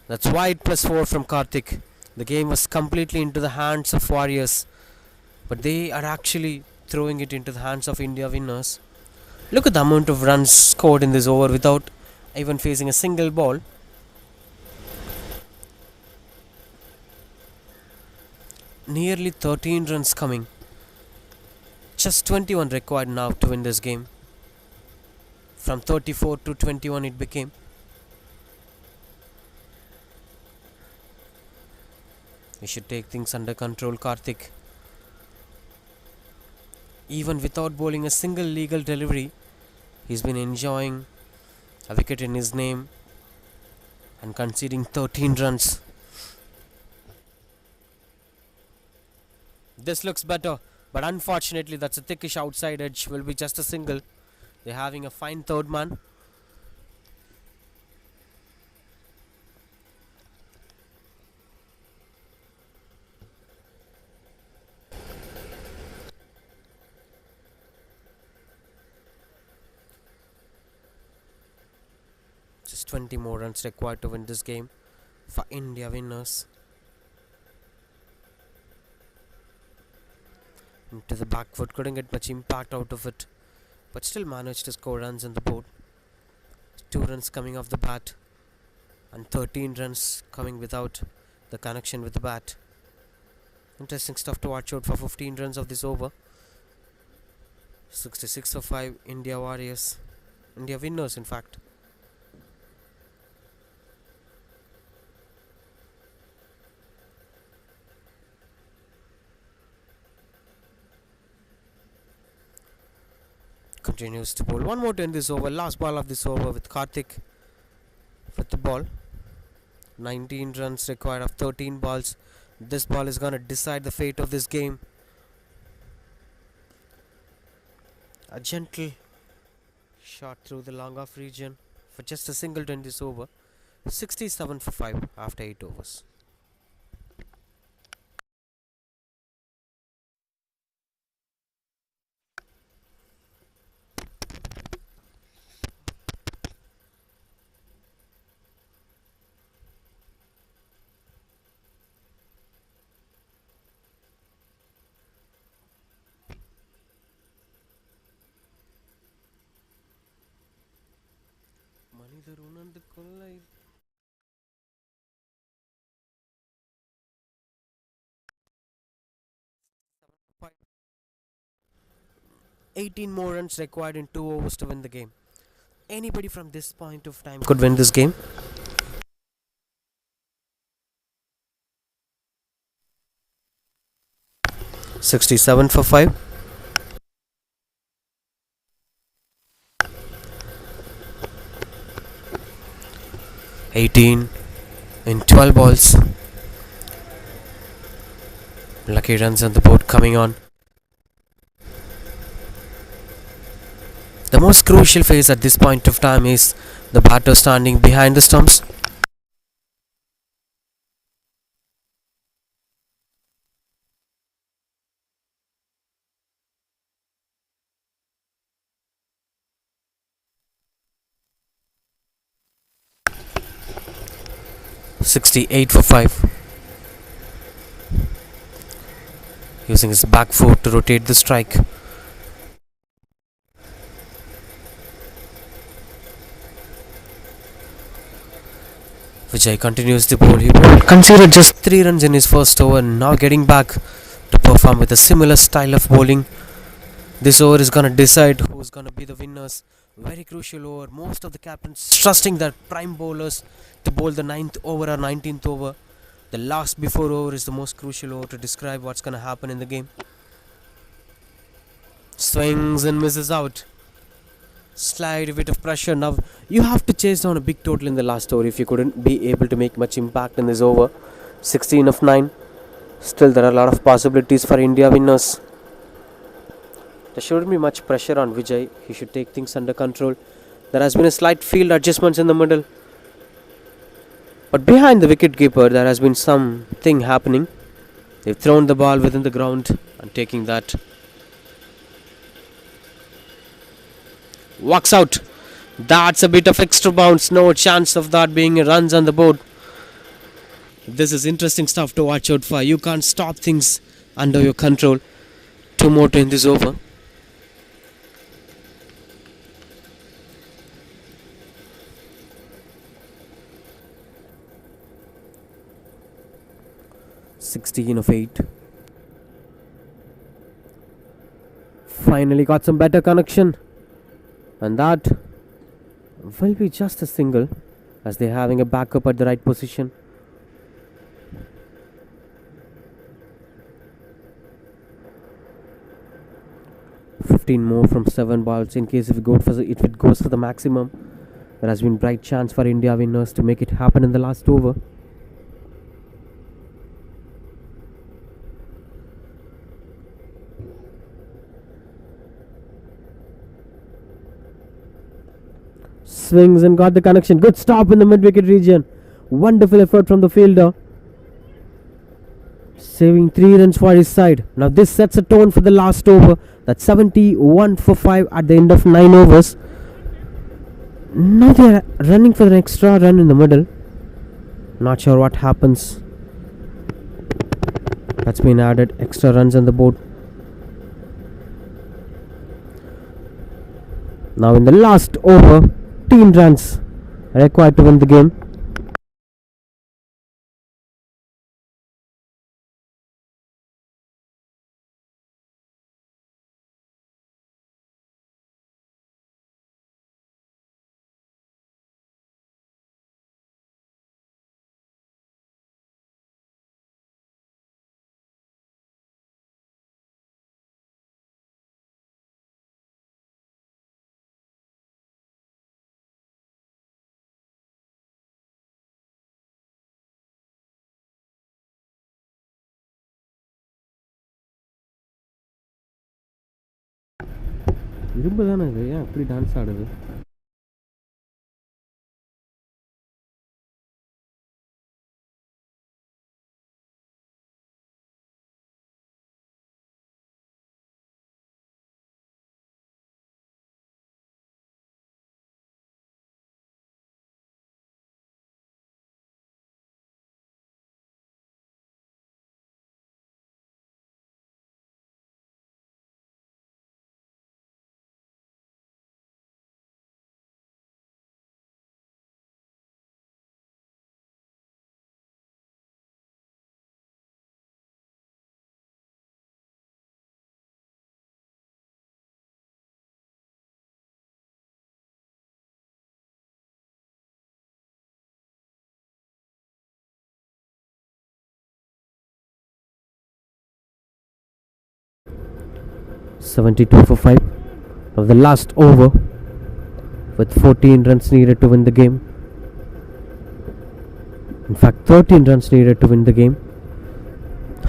That's wide +4 from Karthik. The game was completely into the hands of Warriors, but they are actually throwing it into the hands of India winners. Look at the amount of runs scored in this over without even facing a single ball. Nearly 13 runs coming. Just 21 required now to win this game. From 34 to 21 it became. We should take things under control, Karthik. Even without bowling a single legal delivery, he's been enjoying a wicket in his name and conceding 13 runs. This looks better, but unfortunately that's a thickish outside edge. Will be just a single. They're having a fine third man. Just 20 more runs required to win this game for India winners. Into the back foot, couldn't get much impact out of it, but still managed to score runs on the board. 2 runs coming off the bat and 13 runs coming without the connection with the bat. Interesting stuff to watch out for 15 runs of this over. 66 for 5 India Warriors. India winners in fact. Continues to bowl. One more to end this over. Last ball of this over with Karthik with the ball. 19 runs required of 13 balls. This ball is going to decide the fate of this game. A gentle shot through the long off region for just a single to end this over. 67 for 5 after 8 overs. மனிதர் உணர்ந்து கொள்ள 18 more runs required in 2 overs to win the game. Anybody from this point of time could win this game. $67 for 5. $18 in 12 balls. Lucky runs on the board coming on. The most crucial phase at this point of time is the batter standing behind the stumps. $68 for 5. Using his back foot to rotate the strike. Vijay continues the ball. He conceded just 3 runs in his first over, now getting back to perform with a similar style of bowling. This over is going to decide who's going to be the winners. Very crucial over. Most of the captains trusting their prime bowlers to bowl the 9th over or 19th over. The last before over is the most crucial over to describe what's going to happen in the game. Swings and misses out. Slight bit of pressure. Now you have to chase down a big total in the last over if you couldn't be able to make much impact in this over. 16 of 9. Still there are a lot of possibilities for India winners. There shouldn't be much pressure on Vijay. He should take things under control. There has been a slight field adjustments in the middle. But behind the wicketkeeper there has been something happening. They've thrown the ball within the ground and taking that. Walks out. That's a bit of extra bounce. No chance of that being runs on the board. This is interesting stuff to watch out for. You can't stop things under your control. 2 more to end this over. (16 of 8). Finally got some better connection. And that will be just a single as they're having a backup at the right position. (15 more from 7 balls in case if it goes for the maximum. There has been bright chance for India winners to make it happen in the last over. Swings and got the connection. Good stop in the mid-wicket region. Wonderful effort from the fielder. Saving 3 runs for his side. Now this sets a tone for the last over. That's 71 for 5 at the end of 9 overs. Now they are running for an extra run in the middle. Not sure what happens. That's been added. Extra runs on the board. Now in the last over, 10 runs required to win the game. இரும்பு தானே இது ஏன் இப்படி dance ஆடுது (72 for 5 of the last over with 14 runs needed to win the game. In fact 13 runs needed to win the game.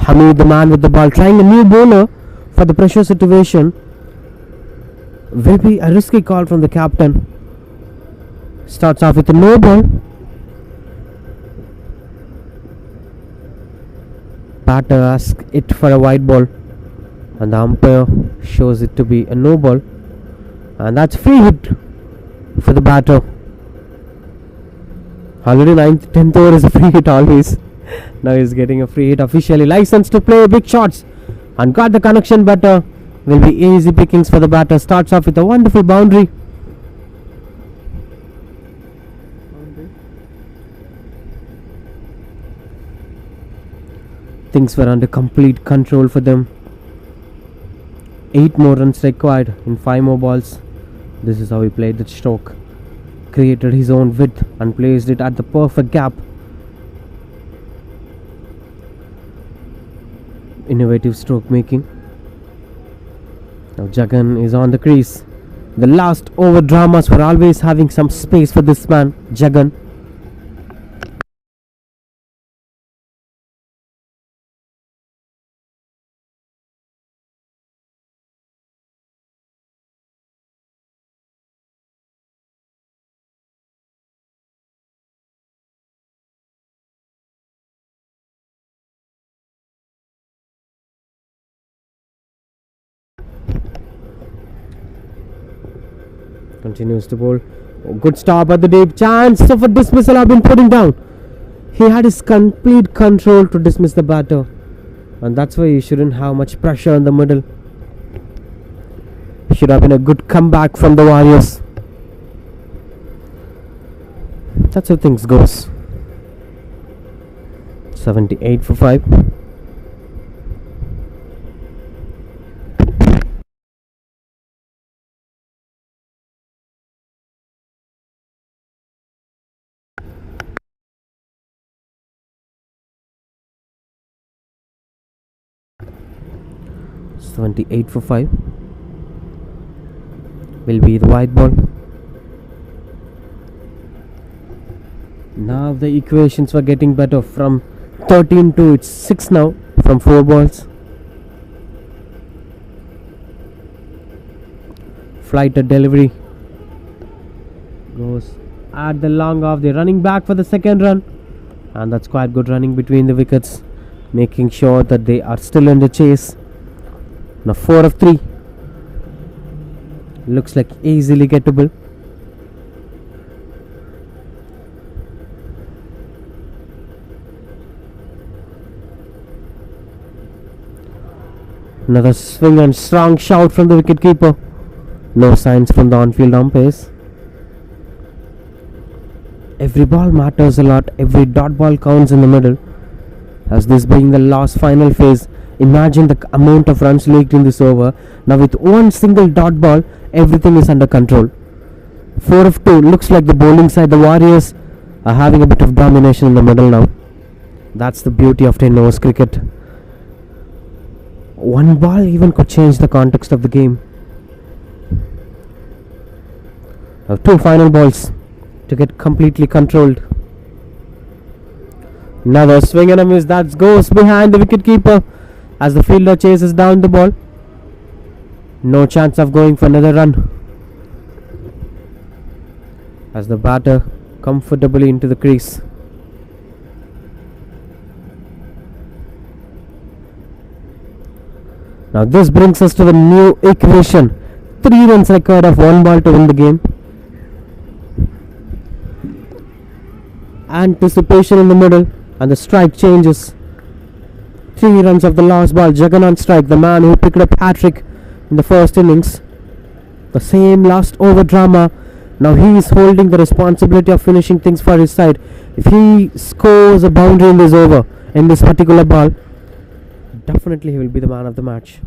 Hamid, the man with the ball, trying a new bowler for the pressure situation. Will be a risky call from the captain. Starts off with a no ball. Batter asks it for a wide ball and the umpire shows it to be a no ball, and that's free hit for the batter. Already 9th 10th over is a free hit always. Now he's getting a free hit officially. Licensed to play big shots and got the connection better. Will be easy pickings for the batter. Starts off with a wonderful boundary. Things were under complete control for them. 8 more runs required in 5 more balls. This is how he played the stroke. Created his own width and placed it at the perfect gap. Innovative stroke making. Now Jagan is on the crease. The last over dramas were always having some space for this man, Jagan. Continues to bowl. Oh, good stop at the deep. Chance of a dismissal have been putting down. He had his complete control to dismiss the batter. And that's why he shouldn't have much pressure in the middle. Should have been a good comeback from the Warriors. That's how things goes. 78 for 5. $78 for 5 will be the white ball. Now the equations were getting better. From 13 to it's 6 now from 4 balls. Flight at delivery goes at the long off. They're running back for the second run, and that's quite good running between the wickets, making sure that they are still in the chase. Now 4 of 3. Looks like easily gettable. Another swing and strong shout from the wicketkeeper. No signs from the on-field umpires. Every ball matters a lot. Every dot ball counts in the middle. As this being the last final phase, imagine the amount of runs leaked in this over. Now with one single dot ball, everything is under control. 4 of 2. Looks like the bowling side, the Warriors, are having a bit of domination in the middle now. That's the beauty of 10 overs cricket. One ball even could change the context of the game. Now 2 final balls to get completely controlled. Another swing and a miss that goes behind the wicketkeeper as the fielder chases down the ball. No chance of going for another run as the batter comfortably into the crease. Now this brings us to the new equation. 3 runs required of 1 ball to win the game. Anticipation in the middle, and the strike changes. 3 runs of the last ball. Jagan on strike, the man who picked up hat-trick in the first innings. The same last over drama. Now he is holding the responsibility of finishing things for his side. If he scores a boundary in this over, in this particular ball, definitely he will be the man of the match.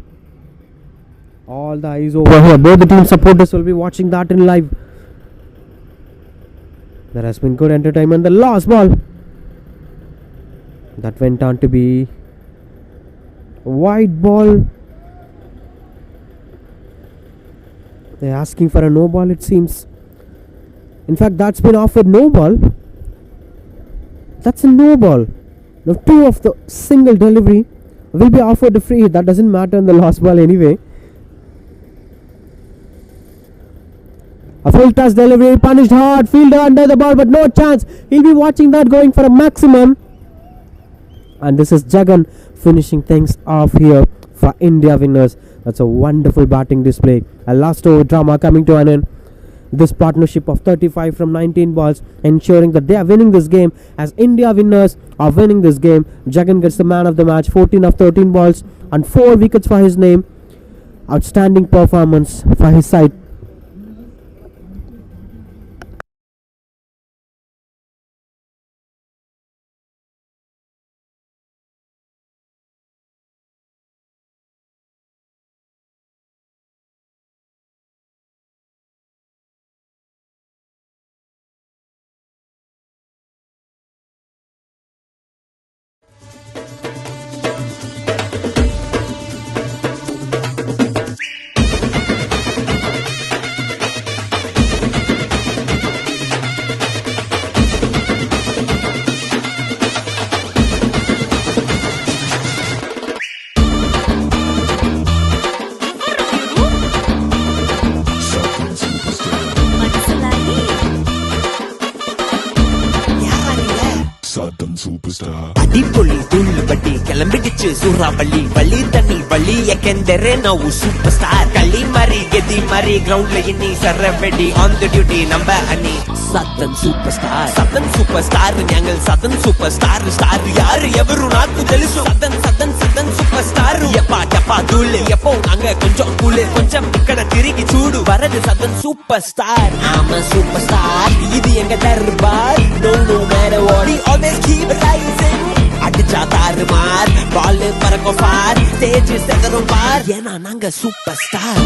All the eyes over here. Both the team supporters will be watching that in live. There has been good entertainment. The last ball that went on to be a white ball. They're asking for a no ball, it seems. In fact, that's been offered no ball. That's a no ball. Now 2 of the single delivery will be offered a free hit. That doesn't matter in the last ball anyway. A full toss delivery, punished hard, fielder under the ball, but no chance. He'll be watching that, going for a maximum. And this is Jagan finishing things off here for India winners. That's a wonderful batting display. A last over drama coming to an end. This partnership of 35 from 19 balls, ensuring that they are winning this game. As India winners are winning this game, Jagan gets the man of the match. 14 of 13 balls and 4 wickets for his name. Outstanding performance for his side. ಗಿಚ್ಚು ಸೂರಾವಳಿ ಬಳಿ ತನ್ನಿ ಬಳಿ ಯಾಕೆಂದರೆ ನಾವು super star ಕಳಿ ಮರಿ ಗೆದಿ ಮರಿ ground లో ఇన్ని సర్రవెడి ఆన్ ది డ్యూటీ నంబర్ అని సదన్ సూపర్ స్టార్ ഞങ്ങൾ సదన్ సూపర్ స్టార్ యారు ఎవరు నాకు తెలుసు సదన్ సూపర్ స్టార్ ఎప్పా దూళ్ళే ఎప్పో అంగ కొంచెం కూలే కొంచెం ఇక్కడ తిరిగి చూడు వరది సదన్ సూపర్ స్టార్ ఆమ సూపర్ స్టార్ ఇది Enga Darbar no matter what we always keep rising அடிச்சா தாறுமார் பால் பறக்கும் பார் ஸ்டேஜ் செதறும் பார் ஏன்னா நாங்க சூப்பர் ஸ்டார்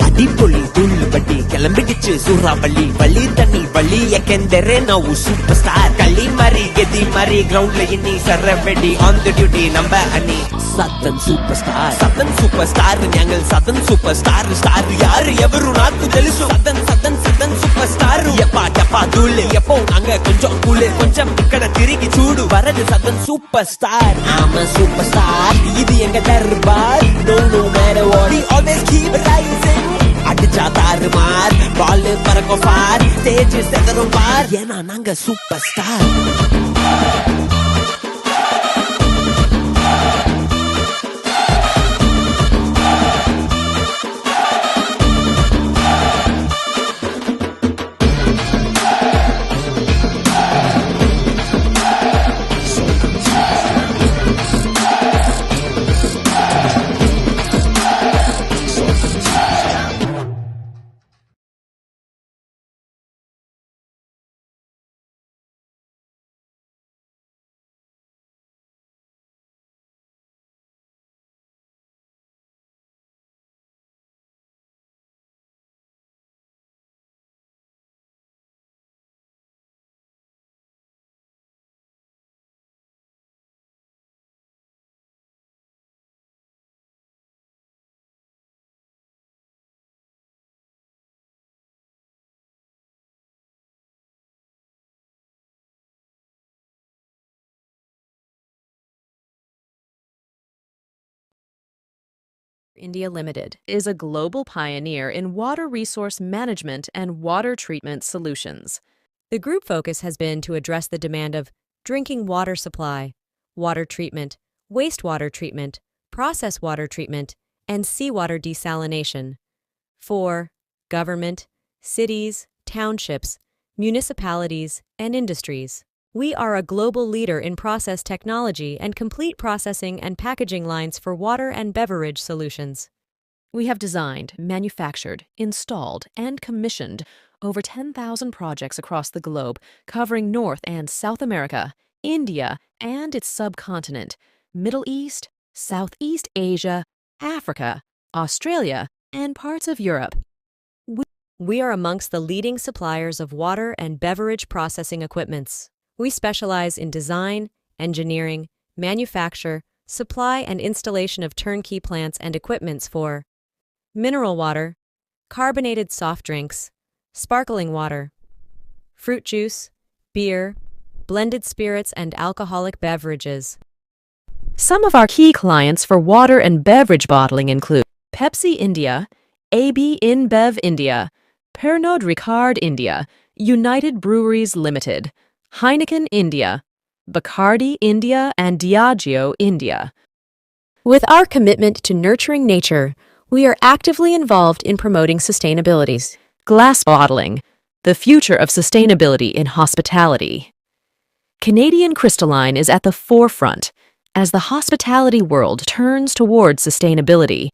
ಅಡಿಪೊಳಿ ಧೂಳ್ ಬಡ್ಡಿ ಕೆಳಂಬಿಗಿಚ್ಚು ಸೂರಾವಳಿ ಬಳಿ ತನ್ನಿ ಬಳಿ ಯಾಕೆಂದರೆ ನಾವು ಸೂಪರ್ ಸ್ಟಾರ್ ಕಳಿ ಮರಿ ಗೆದಿ ಮರಿ ಗ್ರೌಂಡ್ లో ఇన్ని సర్రవెడి ఆన్ ది డ్యూటీ నంబర్ అని సదన్ సూపర్ స్టార్ ഞങ്ങൾ సదన్ సూపర్ స్టార్ యారు ఎవరు నాకు తెలుసు సదన్ సూపర్ స్టార్ ఎప్పా దూళ్ళే ఎప్పో అంగ కొంచెం కూలే కొంచెం ఇక్కడ తిరిగి చూడు వరది సదన్ సూపర్ స్టార్ ఆమ సూపర్ స్టార్ ఇది Enga Darbar no matter what we always keep rising அடிச்சா தாறுமார் பால் பறக்கும் பார் ஸ்டேஜ் செதறும் பார் ஏன்னா நாங்க super star India Limited is a global pioneer in water resource management and water treatment solutions. The group focus has been to address the demand of drinking water supply, water treatment, wastewater treatment, process water treatment, and seawater desalination for government, cities, townships, municipalities, and industries. We are a global leader in process technology and complete processing and packaging lines for water and beverage solutions. We have designed, manufactured, installed, and commissioned over 10,000 projects across the globe, covering North and South America, India and its subcontinent, Middle East, Southeast Asia, Africa, Australia, and parts of Europe. We are amongst the leading suppliers of water and beverage processing equipments. We specialize in design, engineering, manufacture, supply, and installation of turnkey plants and equipments for mineral water, carbonated soft drinks, sparkling water, fruit juice, beer, blended spirits, and alcoholic beverages. Some of our key clients for water and beverage bottling include Pepsi India, AB InBev India, Pernod Ricard India, United Breweries Limited, Heineken India, Bacardi India, and Diageo India. With our commitment to nurturing nature, we are actively involved in promoting sustainability. Glass bottling, the future of sustainability in hospitality. Canadian Crystalline is at the forefront, As the hospitality world turns towards sustainability,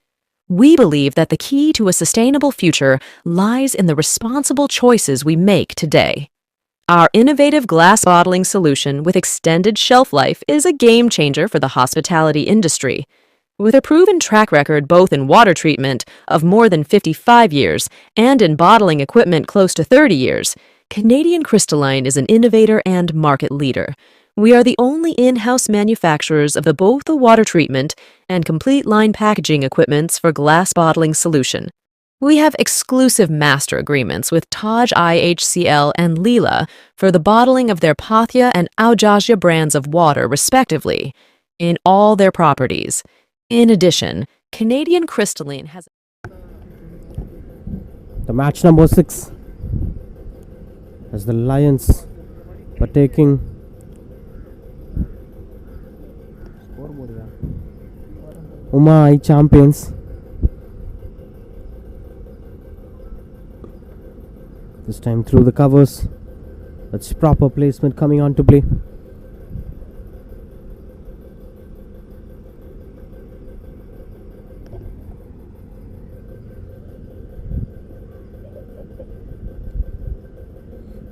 we believe that the key to a sustainable future lies in the responsible choices we make today. Our innovative glass bottling solution with extended shelf life is a game changer for the hospitality industry. With a proven track record both in water treatment of more than 55 years and in bottling equipment close to 30 years, Canadian Crystalline is an innovator and market leader. We are the only in-house manufacturers of both the water treatment and complete line packaging equipments for glass bottling solution. We have exclusive master agreements with Taj IHCL and Leela for the bottling of their Pathya and Aujaja brands of water, respectively, in all their properties. In addition, Canadian Crystalline has The match number 6 as the Lions were taking Umai champions. This time through the covers. That's proper placement coming on to play.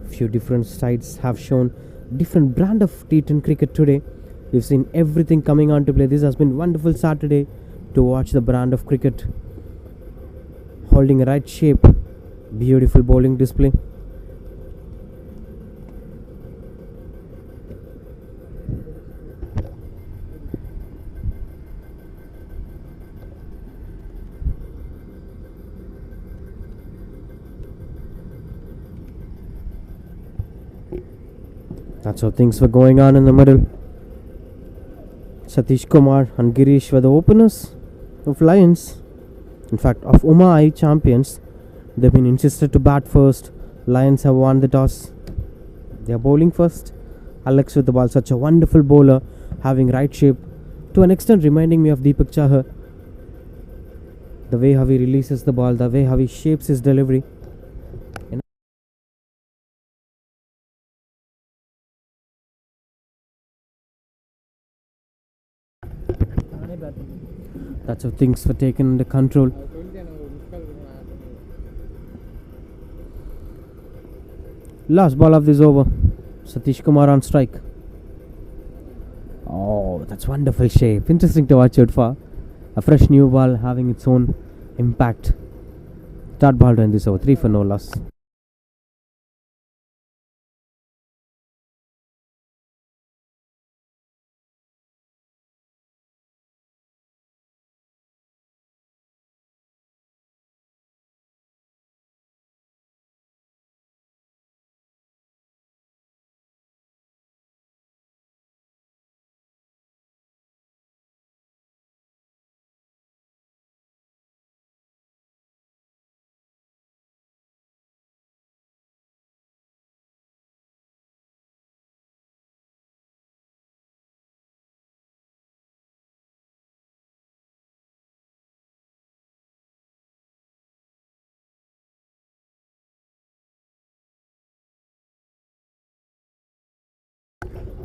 Few different sides have shown different brand of T10 cricket today. We've seen everything coming on to play. This has been wonderful Saturday to watch the brand of cricket holding a right shape. Beautiful bowling display. That's how things were going on in the middle. Satish Kumar and Girish were the openers of Lions. In fact, of Umai champions. They've been insisted to bat first. Lions have won the toss. They are bowling first. Alex with the ball, such a wonderful bowler, having right shape, to an extent reminding me of Deepak Chahar. The way how he releases the ball, the way how he shapes his delivery. That's how things were taken under control. Last ball of this over. Satish Kumar on strike. Oh, that's wonderful shape. Interesting to watch out for. A fresh new ball having its own impact. Third ball to end this over. 3 for no loss.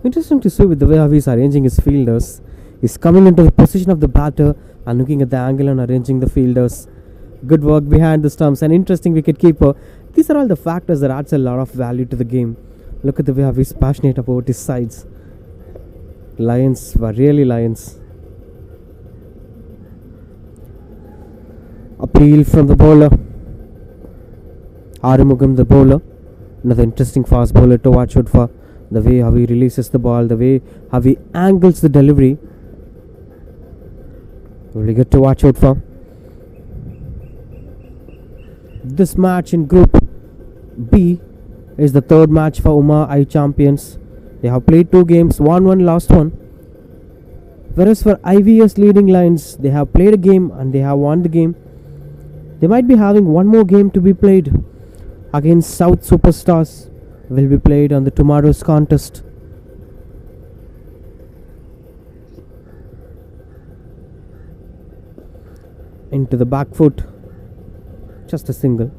Interesting to see with the way how he's arranging his fielders. He's coming into the position of the batter and looking at the angle and arranging the fielders. Good work behind the stumps. An interesting wicket keeper. These are all the factors that adds a lot of value to the game. Look at the way how he's passionate about his sides. Lions were really Lions. Appeal from the bowler. Arumugam the bowler. Another interesting fast bowler to watch out for. The way how he releases the ball, the way how he angles the delivery. Really good to watch out for. This match in Group B is the third match for Umai champions. They have played 2 games, won 1, lost 1. Whereas for IVS leading Lions, they have played a game and they have won the game. They might be having one more game to be played against South Superstars. Will be played on the tomorrow's contest. Into the back foot. Just a single.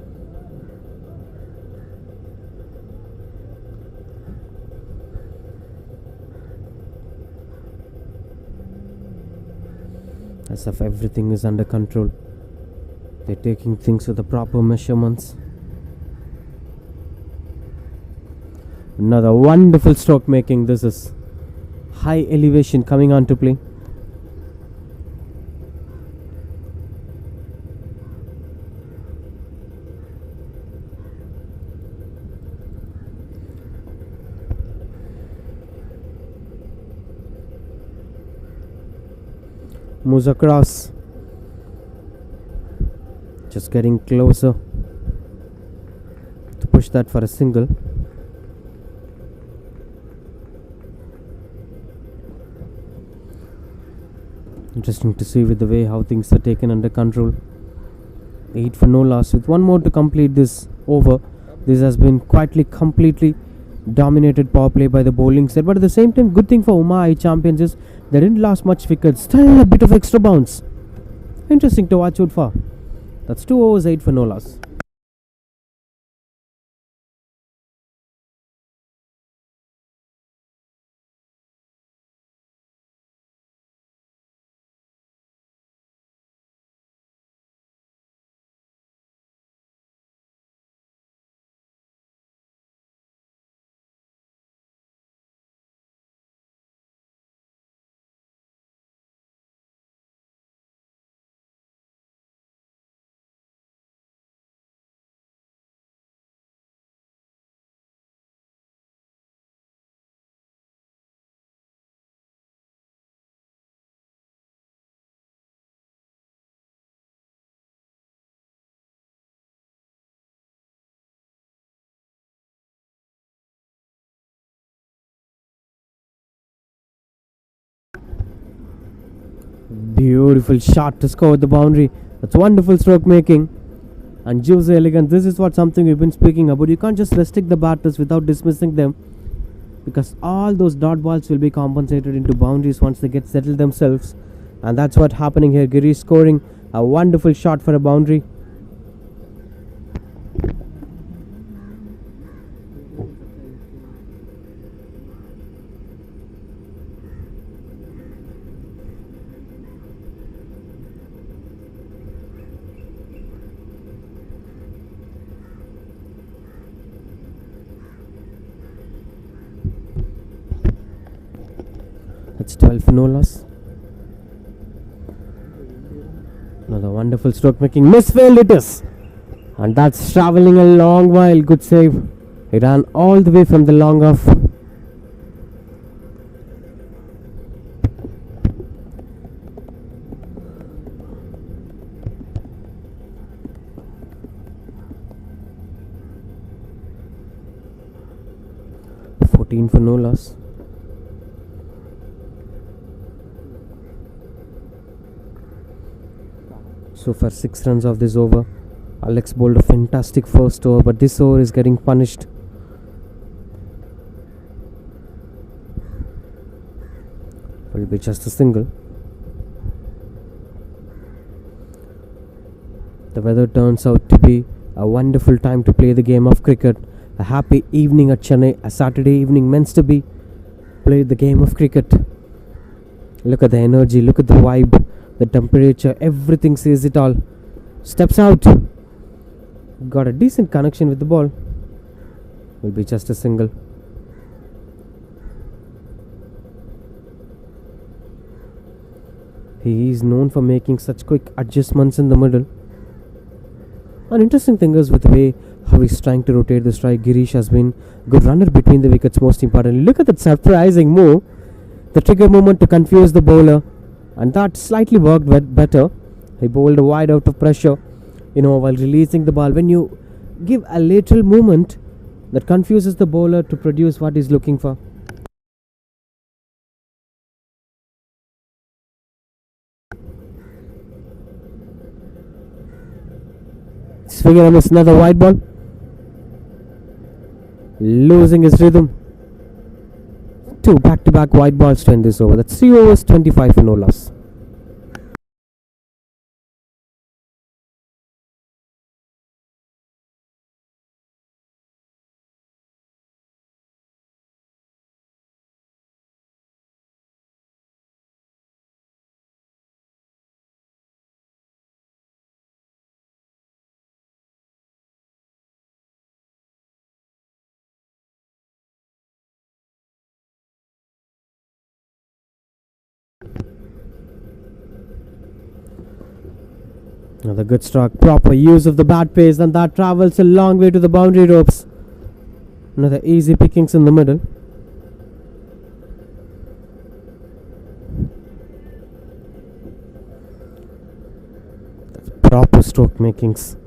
as if everything is under control. They're taking things with the proper measurements. Another wonderful stroke making. This is high elevation coming on to play. Moves across. Just getting closer to push that for a single. Interesting to see with the way how things are taken under control. 8 for no loss with one more to complete this over. This has been completely dominated power play by the bowling set, but at the same time, good thing for Umai champions is they didn't lose much wickets. Still a bit of extra bounce. Interesting to watch out for. That's 2 overs, 8 for no loss. Beautiful shot to score the boundary. That's wonderful stroke making and juicy elegance. This is what something we've been speaking about. You can't just restrict the batters without dismissing them, because all those dot balls will be compensated into boundaries once they get settled themselves, and that's what's happening here. Girish scoring a wonderful shot for a boundary. That's 12 for no loss. Another wonderful stroke making. Misfield it is. And that's travelling a long while. Good save. He ran all the way from the long off. For no loss. So far 6 runs of this over. Alex bowled a fantastic first over, but this over is getting punished. Will be just a single. The weather turns out to be a wonderful time to play the game of cricket. A happy evening at Chennai. A Saturday evening meant to be played the game of cricket. Look at the energy, look at the vibe, the temperature, everything says it all. Steps out. Got a decent connection with the ball. Will be just a single. He is known for making such quick adjustments in the middle. An interesting thing is with the way how he's trying to rotate the strike. Girish has been good runner between the wickets, most importantly. Look at that surprising move. The trigger movement to confuse the bowler, and that slightly worked better. He bowled wide out of pressure, while releasing the ball. When you give a lateral movement, that confuses the bowler to produce what he's looking for. Swinging on this, another wide ball. Losing his rhythm. 2 back-to-back wide balls to end this over. That's 3 overs, 25 for no loss. Another good stroke, proper use of the bat pace, and that travels a long way to the boundary ropes. Another easy pickings in the middle. That's proper stroke makings.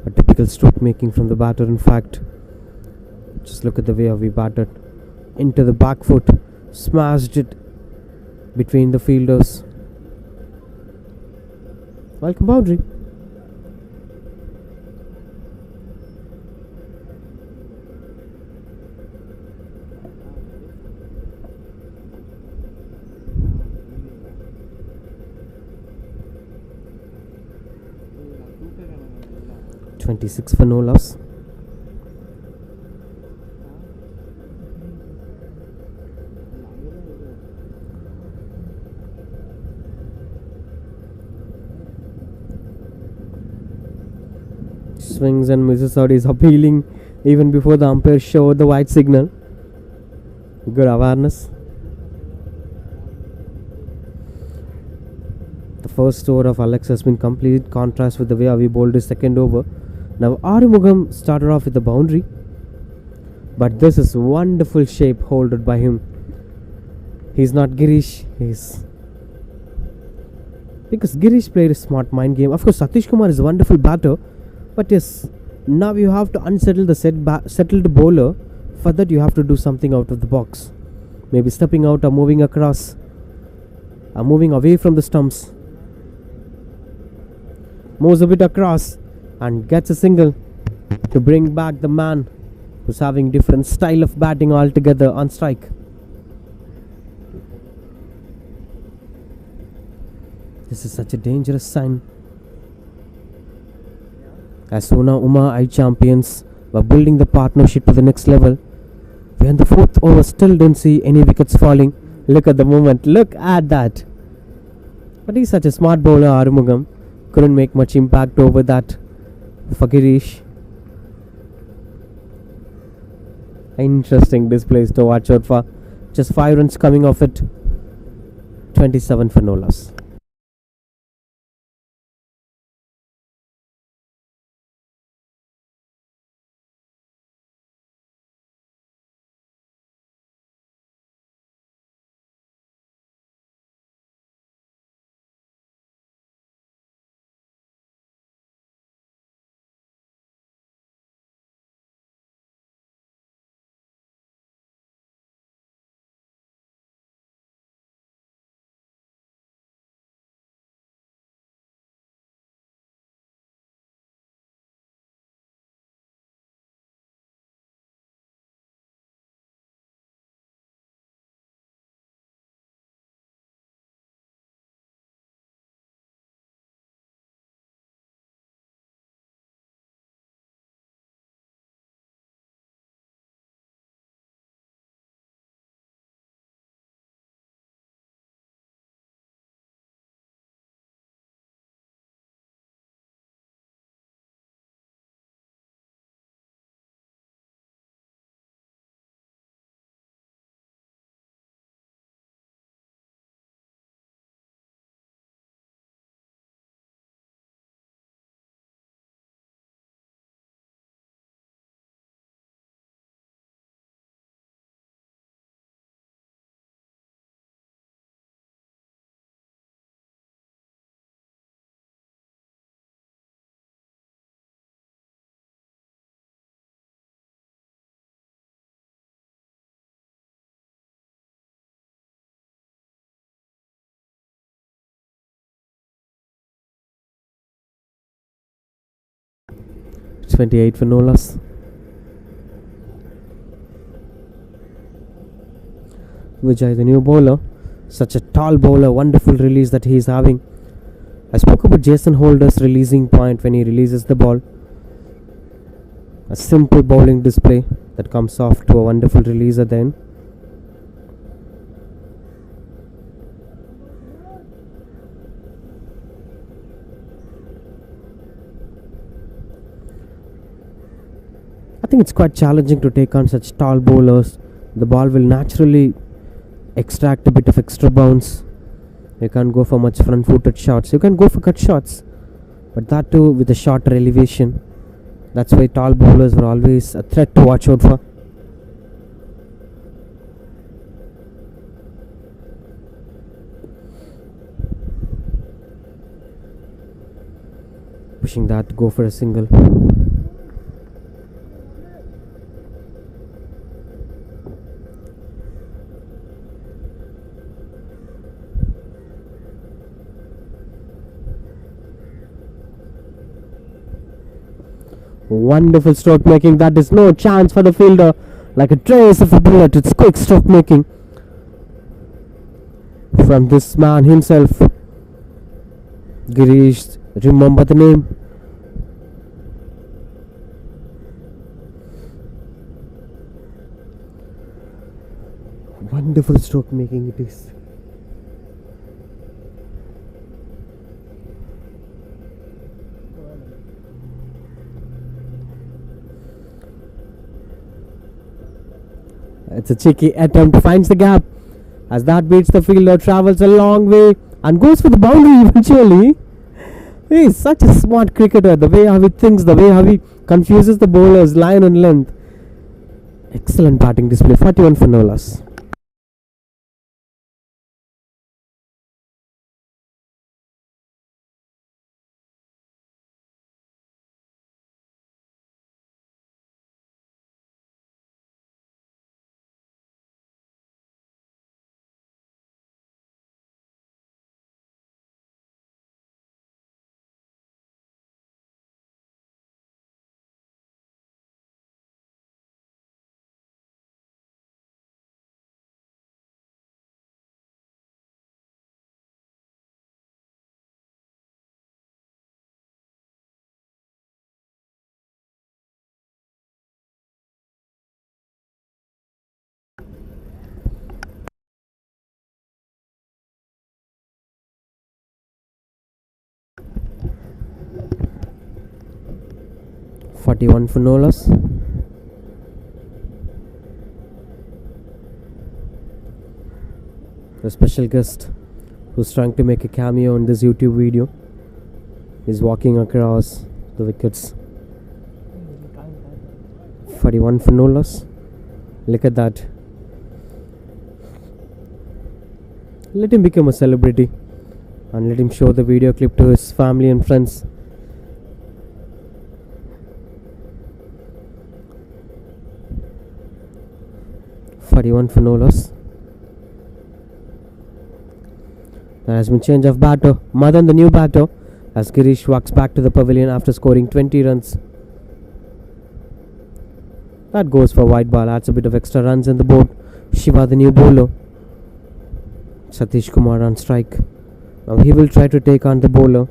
A typical stroke making from the batter, in fact. Just look at the way how we batted. Into the back foot, smashed it between the fielders. Welcome boundary. .26 for no loss. Swings and misses out is appealing even before the umpire showed the white signal. Good awareness. The first over of Alex has been complete contrast with the way we bowled his second over. Now Arumugam started off with the boundary, but this is wonderful shape holded by him. He's not Girish, because Girish played a smart mind game. Of course, Satish Kumar is a wonderful batter, but yes, now you have to unsettle the settled bowler. For that, you have to do something out of the box. Maybe stepping out or moving across, or moving away from the stumps. Moves a bit across and gets a single to bring back the man who's having different style of batting altogether on strike. This is such a dangerous sign. As Sona Uma I champions were building the partnership to the next level, we in the fourth over still didn't see any wickets falling. Look at the moment, look at that. But he's such a smart bowler, Arumugam. Couldn't make much impact over that for Girish. Interesting displays to watch out for. Just 5 runs coming off it. 27 for no loss. It's 28 for no loss. Vijay, the new bowler, such a tall bowler, wonderful release that he is having. I spoke about Jason Holder's releasing point when he releases the ball. A simple bowling display that comes off to a wonderful release at the end. I think it's quite challenging to take on such tall bowlers. The ball will naturally extract a bit of extra bounce. You can't go for much front-footed shots. You can go for cut shots, but that too with a shorter elevation. That's why tall bowlers were always a threat to watch out for. Pushing that to go for a single. Wonderful stroke making. That is no chance for the fielder. Like a trace of a bullet, it's quick stroke making from this man himself. Girish, remember the name. Wonderful stroke making it is. It's a cheeky attempt, finds the gap as that beats the fielder, travels a long way and goes for the boundary eventually. He is such a smart cricketer, the way how he thinks, the way how he confuses the bowlers line and length. Excellent batting display, 41 for no loss. .41 for no loss. The special guest who's trying to make a cameo in this YouTube video is walking across the wickets. 41 for no loss. Look at that. Let him become a celebrity and let him show the video clip to his family and friends. .41 for no loss. There has been change of batter. Madan the new batter as Girish walks back to the pavilion after scoring 20 runs. That goes for wide ball, adds a bit of extra runs in the board. Shiva the new bowler. Satish Kumar on strike. Now he will try to take on the bowler.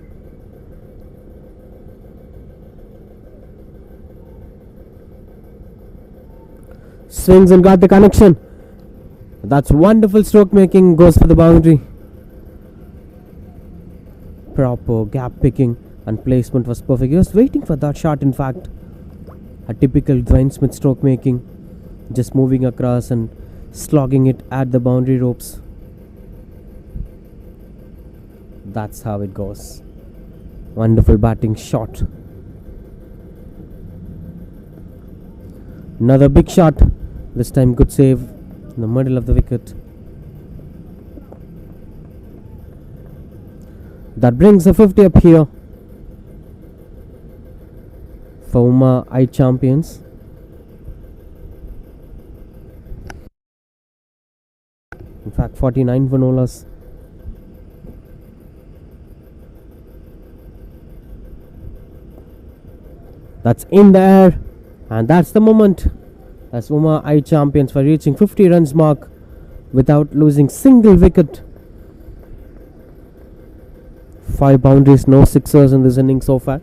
Swings and got the connection. That's wonderful stroke making, goes for the boundary. Proper gap picking and placement was perfect. He was waiting for that shot, in fact. A typical Dwayne Smith stroke making. Just moving across and slogging it at the boundary ropes. That's how it goes. Wonderful batting shot. Another big shot. This time good save in the middle of the wicket. That brings a 50 up here for Uma I champions. In fact 49 for no loss. That's in the air, and that's the moment as Uma I champions for reaching 50 runs mark without losing single wicket. 5 boundaries, no sixers in this inning so far.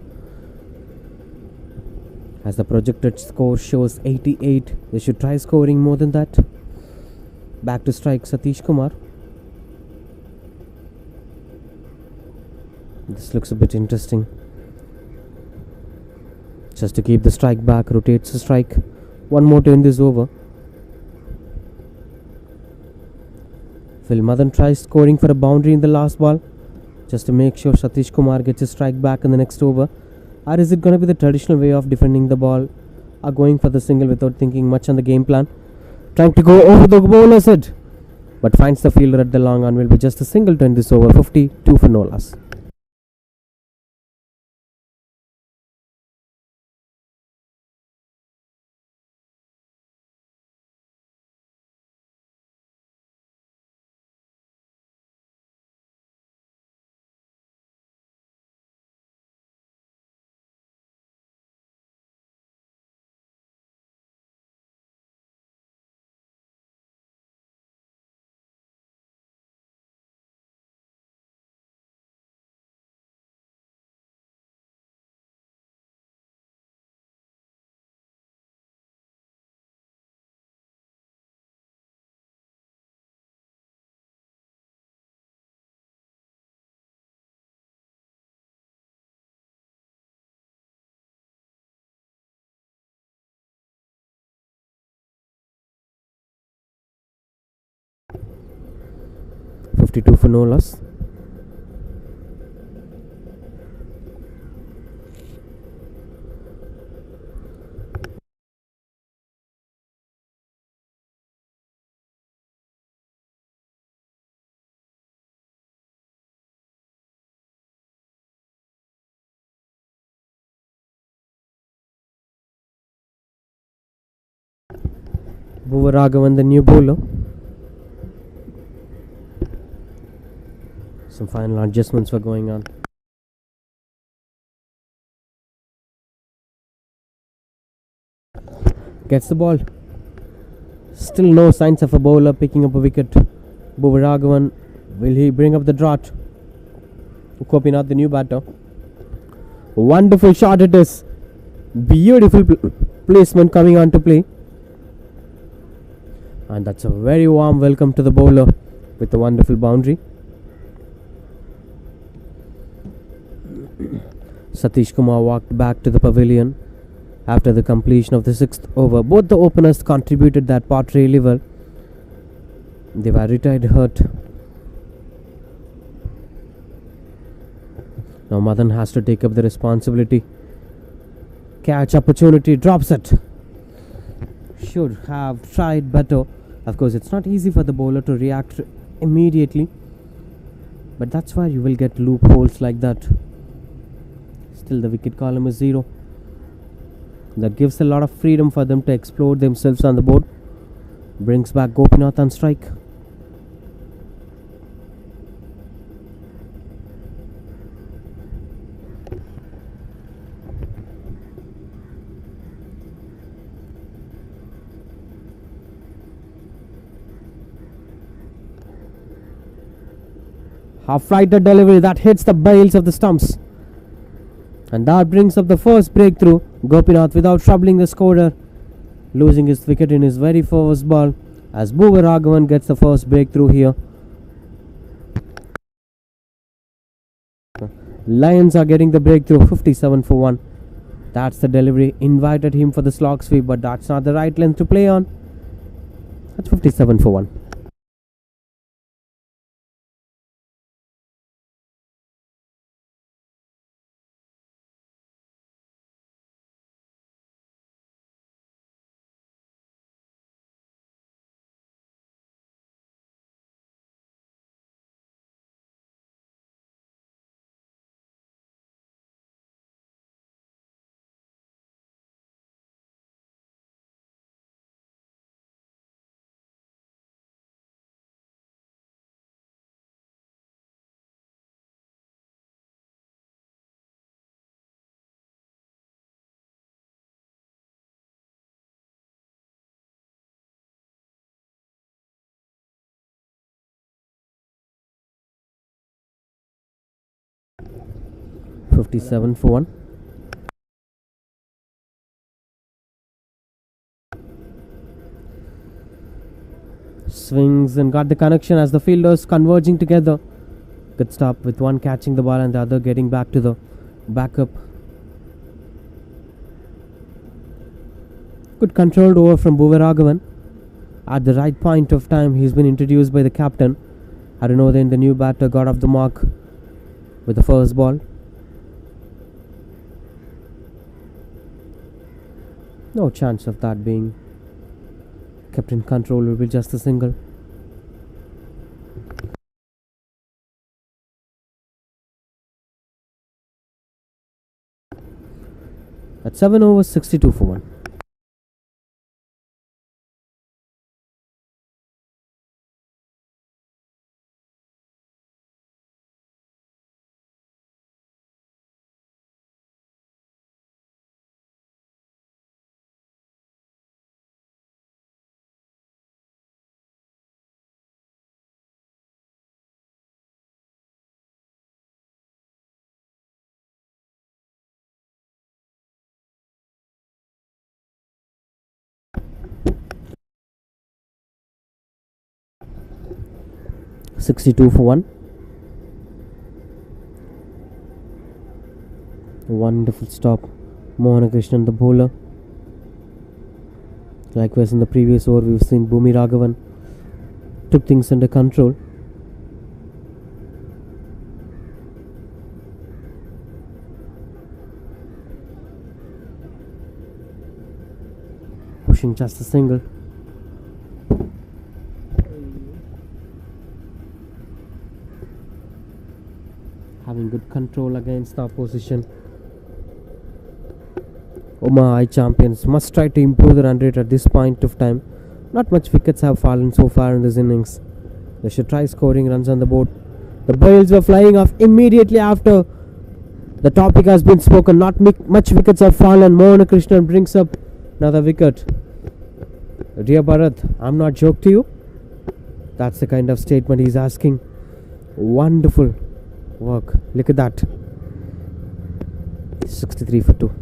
As the projected score shows 88, they should try scoring more than that. Back to strike Satish Kumar. This looks a bit interesting. Just to keep the strike back, rotates the strike. One more to end this over. Phil Madan tries scoring for a boundary in the last ball. just to make sure Satish Kumar gets his strike back in the next over. Or is it going to be the traditional way of defending the ball, or going for the single without thinking much on the game plan? Trying to go over the bowler's head, but finds the fielder at the long on. Will be just a single to end this over. 52 for no loss. $52 for no loss. Bhuvaragavan, the new bowler. Some final adjustments were going on. Gets the ball. Still no signs of a bowler picking up a wicket. Bhuvaragavan, will he bring up the drought? Gopinath, the new batter. Wonderful shot it is. Beautiful placement coming on to play. And that's a very warm welcome to the bowler with a wonderful boundary. Satish Kumar walked back to the pavilion after the completion of the 6th over. Both the openers contributed that part really well. They were retired hurt. Now Madan has to take up the responsibility. Catch opportunity, drops it. Should have tried better. Of course, it's not easy for the bowler to react immediately, but that's why you will get loopholes like that. Still, the wicket column is 0. That gives a lot of freedom for them to explore themselves on the board. Brings back Gopinath on strike. Half-righted delivery that hits the bails of the stumps. And that brings up the first breakthrough. Gopinath without troubling the scorer, losing his wicket in his very first ball, as Bhuvaragavan gets the first breakthrough here. Lions are getting the breakthrough. 57 for 1. That's the delivery. Invited him for the slog sweep, but that's not the right length to play on. That's 57 for 1. $57 for 1. Swings and got the connection as the fielders converging together. Good stop with one catching the ball and the other getting back to the backup. Good controlled over from Bhuvaragavan. At the right point of time, he's been introduced by the captain. Harinodhan, the new batter, got off the mark. with the first ball. No chance of that being kept in control. Will be just a single. At 7 overs, 62 for 1. $62 for 1. Wonderful stop. Mohan Krishnan, the bowler. Likewise, in the previous over, we've seen Bhumi Raghavan took things under control. Pushing just a single. Having good control against the opposition. High champions must try to improve the run rate at this point of time. Not much wickets have fallen so far in this innings. They should try scoring runs on the board. The bowls were flying off immediately after the topic has been spoken. Not much wickets have fallen. Mohan Krishnan brings up another wicket. Dear Bharat, I'm not joking to you. That's the kind of statement he's asking. Wonderful work. Look at that. 63 for 2.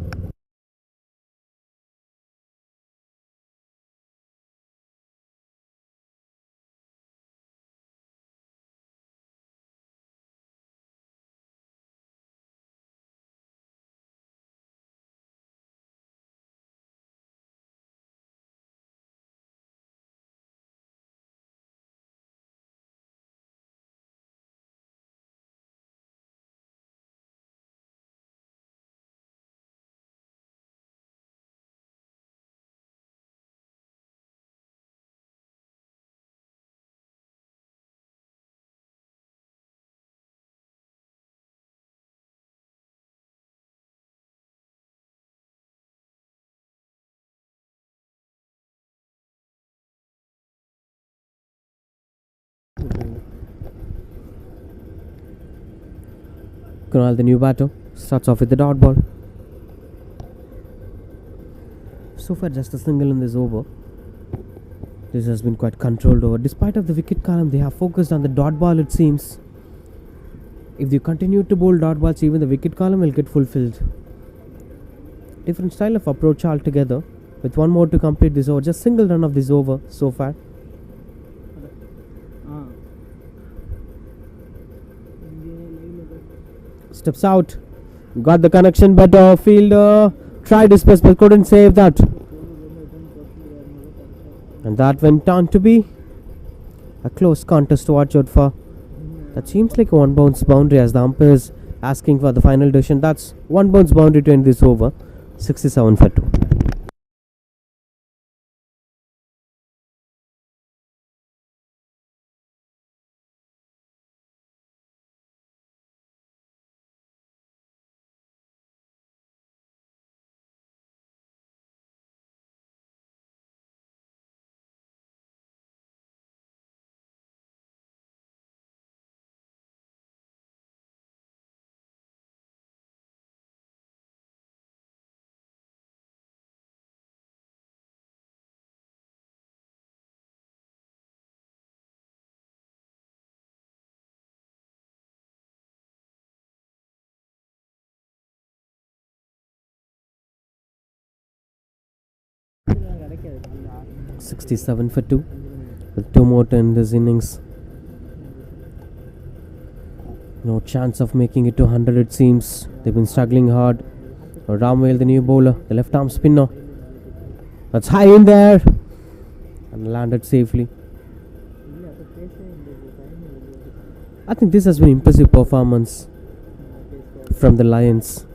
Kunal, the new batter, starts off with the dot ball. So far, just a single in this over. This has been quite controlled over. Despite of the wicket column, they have focused on the dot ball, it seems. If they continue to bowl dot balls, even the wicket column will get fulfilled. Different style of approach altogether. With one more to complete this over. Just single run of this over so far. Steps out. Got the connection better. Fielder tried his best but couldn't save that. And that went on to be a close contest to watch out for. That seems like a one bounce boundary as the umpire is asking for the final decision. That's one bounce boundary to end this over. 67 for 2. $67 for 2 with 2 more to end this innings. No chance of making it to 100, it seems. They've been struggling hard. Ramwell, the new bowler, the left arm spinner. That's high in there and landed safely. I think this has been impressive performance from the Lions.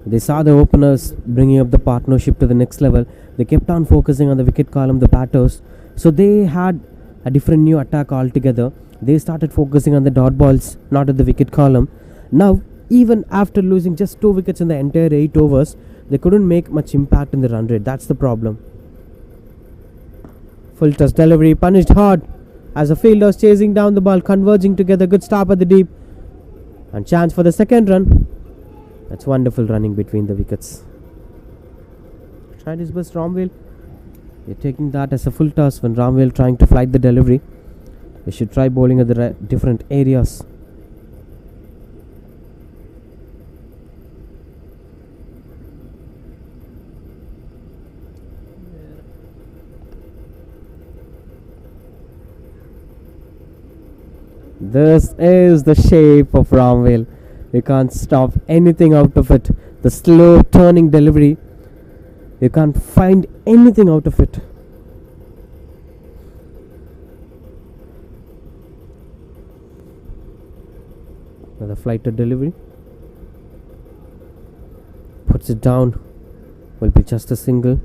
They saw the openers bringing up the partnership to the next level. They kept on focusing on the wicket column, the batters. So they had a different new attack altogether. They started focusing on the dot balls, not at the wicket column. Now, even after losing just 2 wickets in the entire 8 overs, they couldn't make much impact in the run rate. That's the problem. Full toss delivery, punished hard as the fielders chasing down the ball, converging together. Good stop at the deep. And chance for the second run. That's wonderful running between the wickets. Tried his best, Ramwell. They're taking that as a full toss when Ramwell trying to flight the delivery. They should try bowling at the different areas. This is the shape of Ramwell. You can't stop anything out of it. The slow turning delivery, you can't find anything out of it. Another flighted delivery. Puts it down. Will be just a single.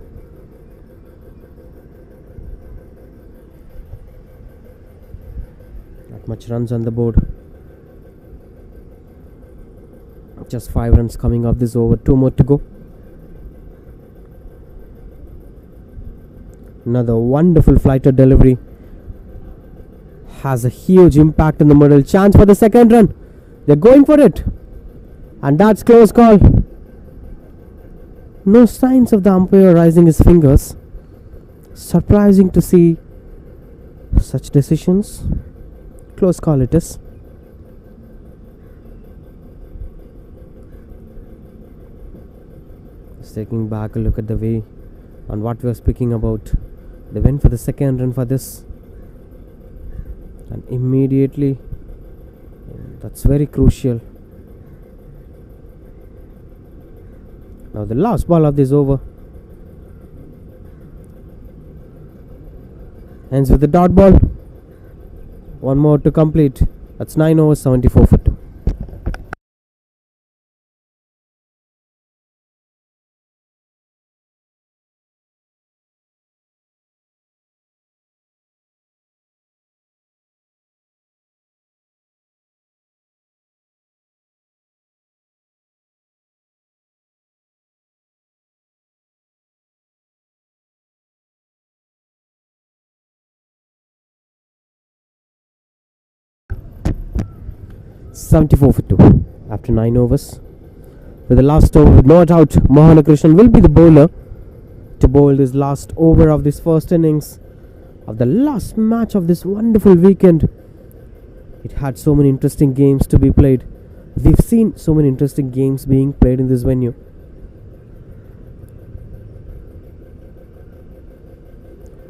Not much runs on the board. Just 5 runs coming off this over. 2 more to go. Another wonderful flighted delivery. Has a huge impact in the middle. Chance for the second run. They're going for it. And that's close call. No signs of the umpire raising his fingers. Surprising to see such decisions. Close call it is. Just taking back a look at the way on what we were speaking about. They went for the second run for this. And immediately, that's very crucial. Now the last ball of this over ends with the dot ball. 1 more to complete. That's 9 overs, 74 for 2. $74 for 2 after 9 overs. With the last over, no doubt Mohanakrishnan will be the bowler to bowl this last over of this first innings of the last match of this wonderful weekend. It had so many interesting games to be played. We've seen so many interesting games being played in this venue.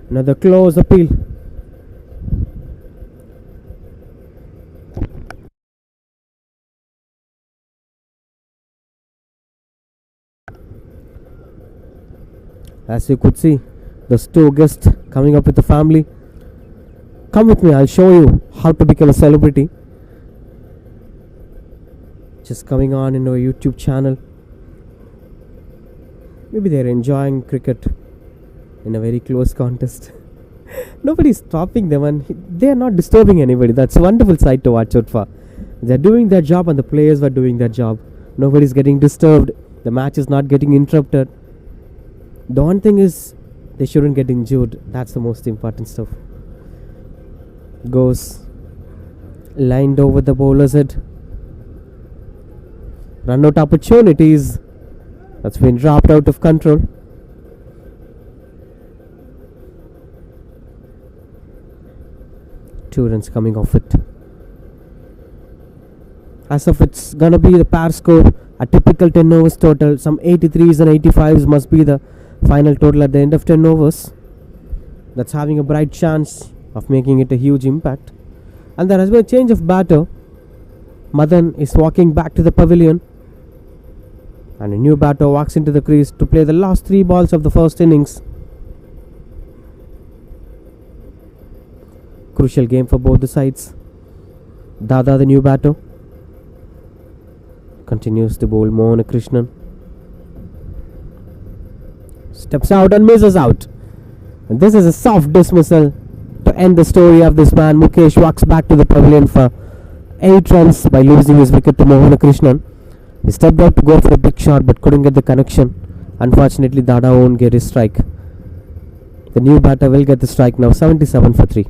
Another close appeal. As you could see, there's 2 guests coming up with the family. Come with me, I'll show you how to become a celebrity. Just coming on in our YouTube channel. Maybe they're enjoying cricket in a very close contest. Nobody's stopping them and they're not disturbing anybody. That's a wonderful sight to watch out for. They're doing their job and the players were doing their job. Nobody's getting disturbed. The match is not getting interrupted. The one thing is they shouldn't get injured. That's the most important stuff. Goes lined over the bowler's head. Run out opportunities. That's been dropped out of control. Two runs coming off it. As of it's gonna be the par score, a typical 10 overs total. Some 83s and 85s must be the final total at the end of 10 overs. That's having a bright chance of making it a huge impact. And there has been a change of batter. Madan is walking back to the pavilion. And a new batter walks into the crease to play the last 3 balls of the first innings. Crucial game for both the sides. Dada, the new batter, continues to bowl Mohan Krishnan. Steps out and misses out. And this is a soft dismissal to end the story of this man. Mukesh walks back to the pavilion for 8 runs by losing his wicket to Mohan Krishnan. He stepped out to go for a big shot but couldn't get the connection. Unfortunately, Dada won't get his strike. The new batter will get the strike now. 77 for 3.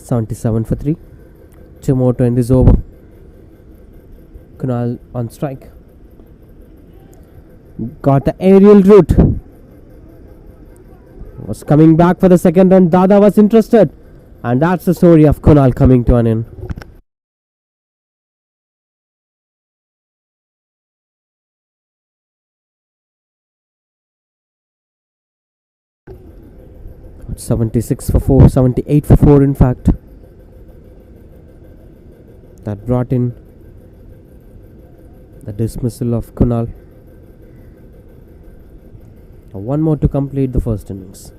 "77 for 3. 2 more to end this over. Kunal on strike. Got the aerial route. Was coming back for the second run. Dada was interested. And that's the story of Kunal coming to an end. Got 76 for 4. 78 for 4 in fact. That brought in the dismissal of Kunal. One more to complete the first innings.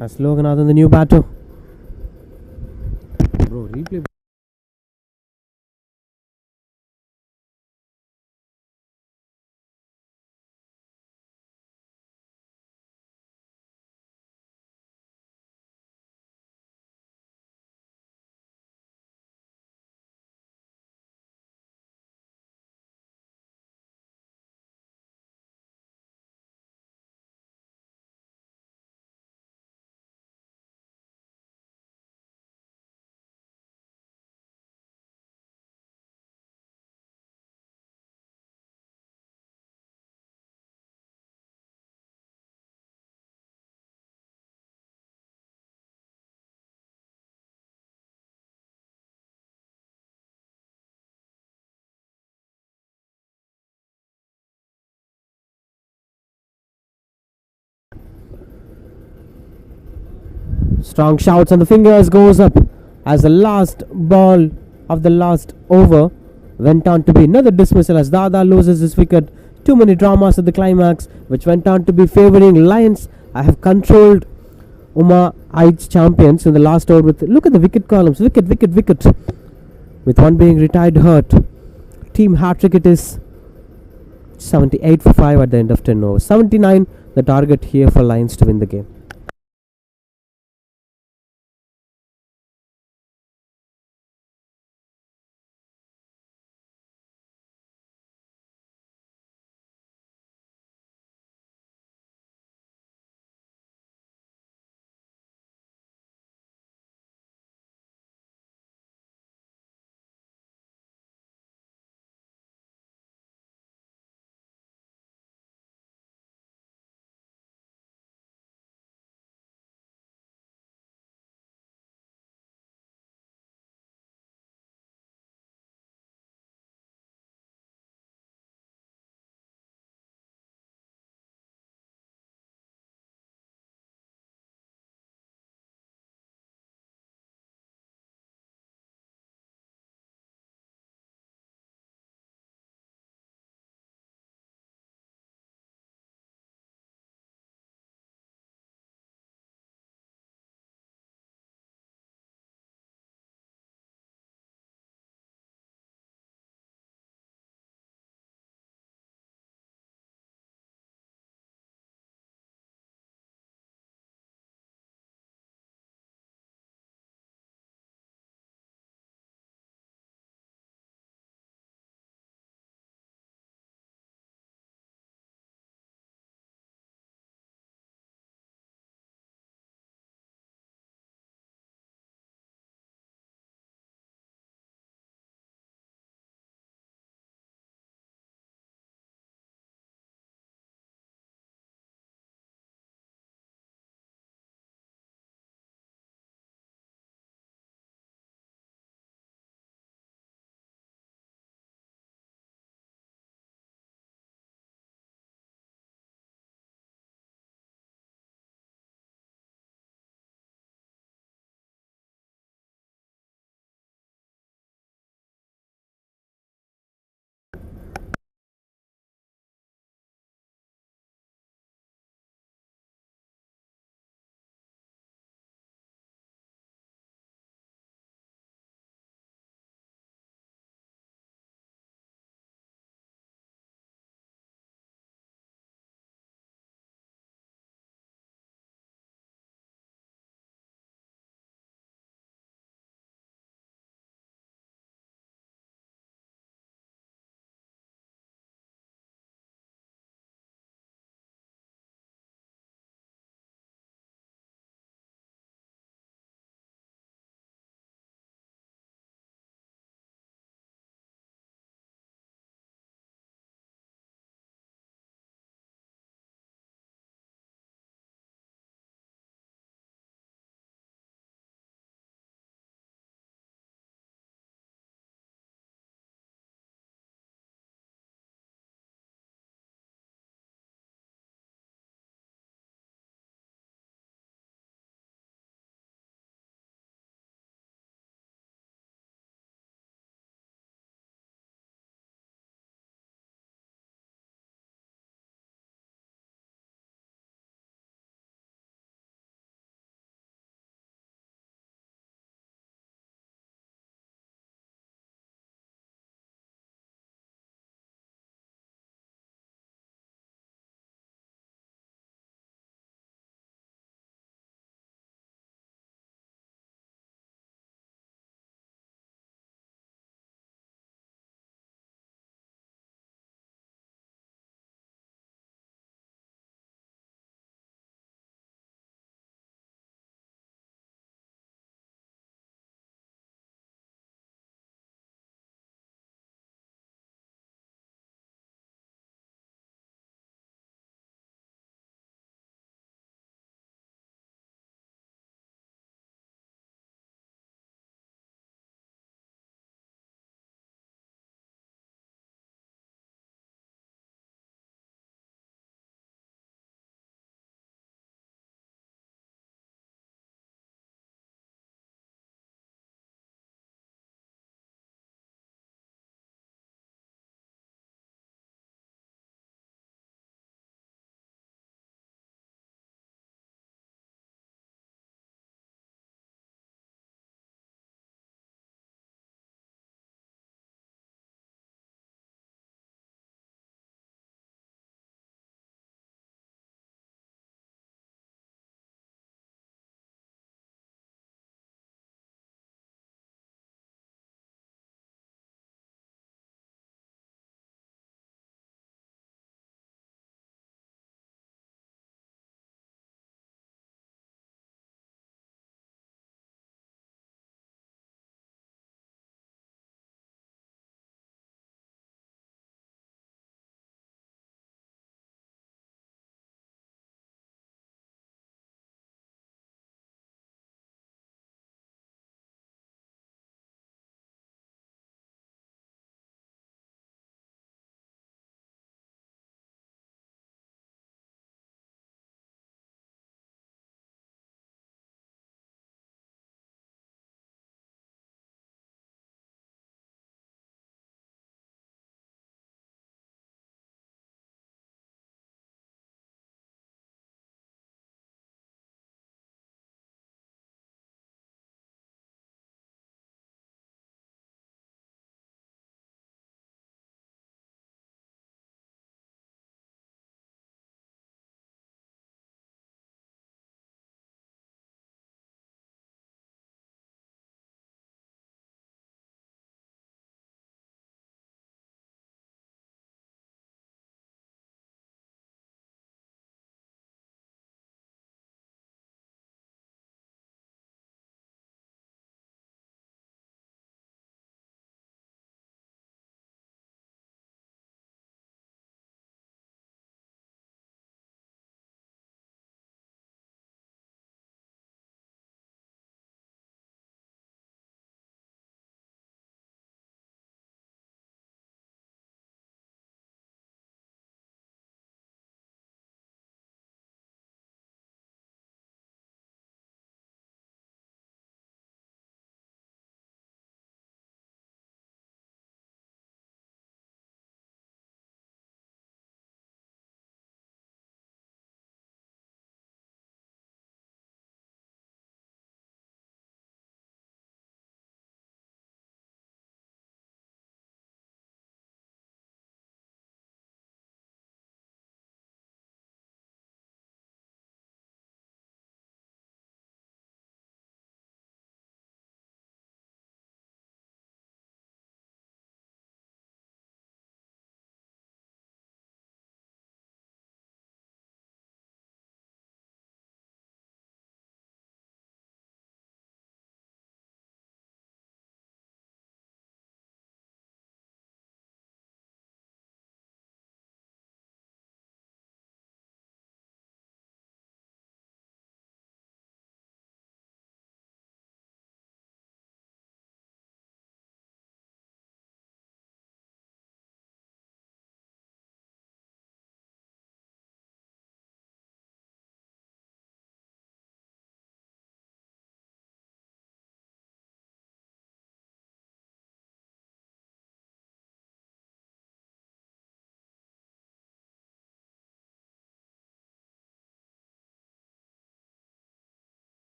As Loganathan, the new batter. Bro, replay. Strong shouts and the fingers goes up as the last ball of the last over went on to be another dismissal as Dada loses his wicket. Too many dramas at the climax, which went on to be favouring Lions. I have controlled Uma Heights champions in the last over with, look at the wicket columns, wicket, with one being retired hurt. Team hat-trick it is. 78 for 5 at the end of 10 overs. 79 the target here for Lions to win the game.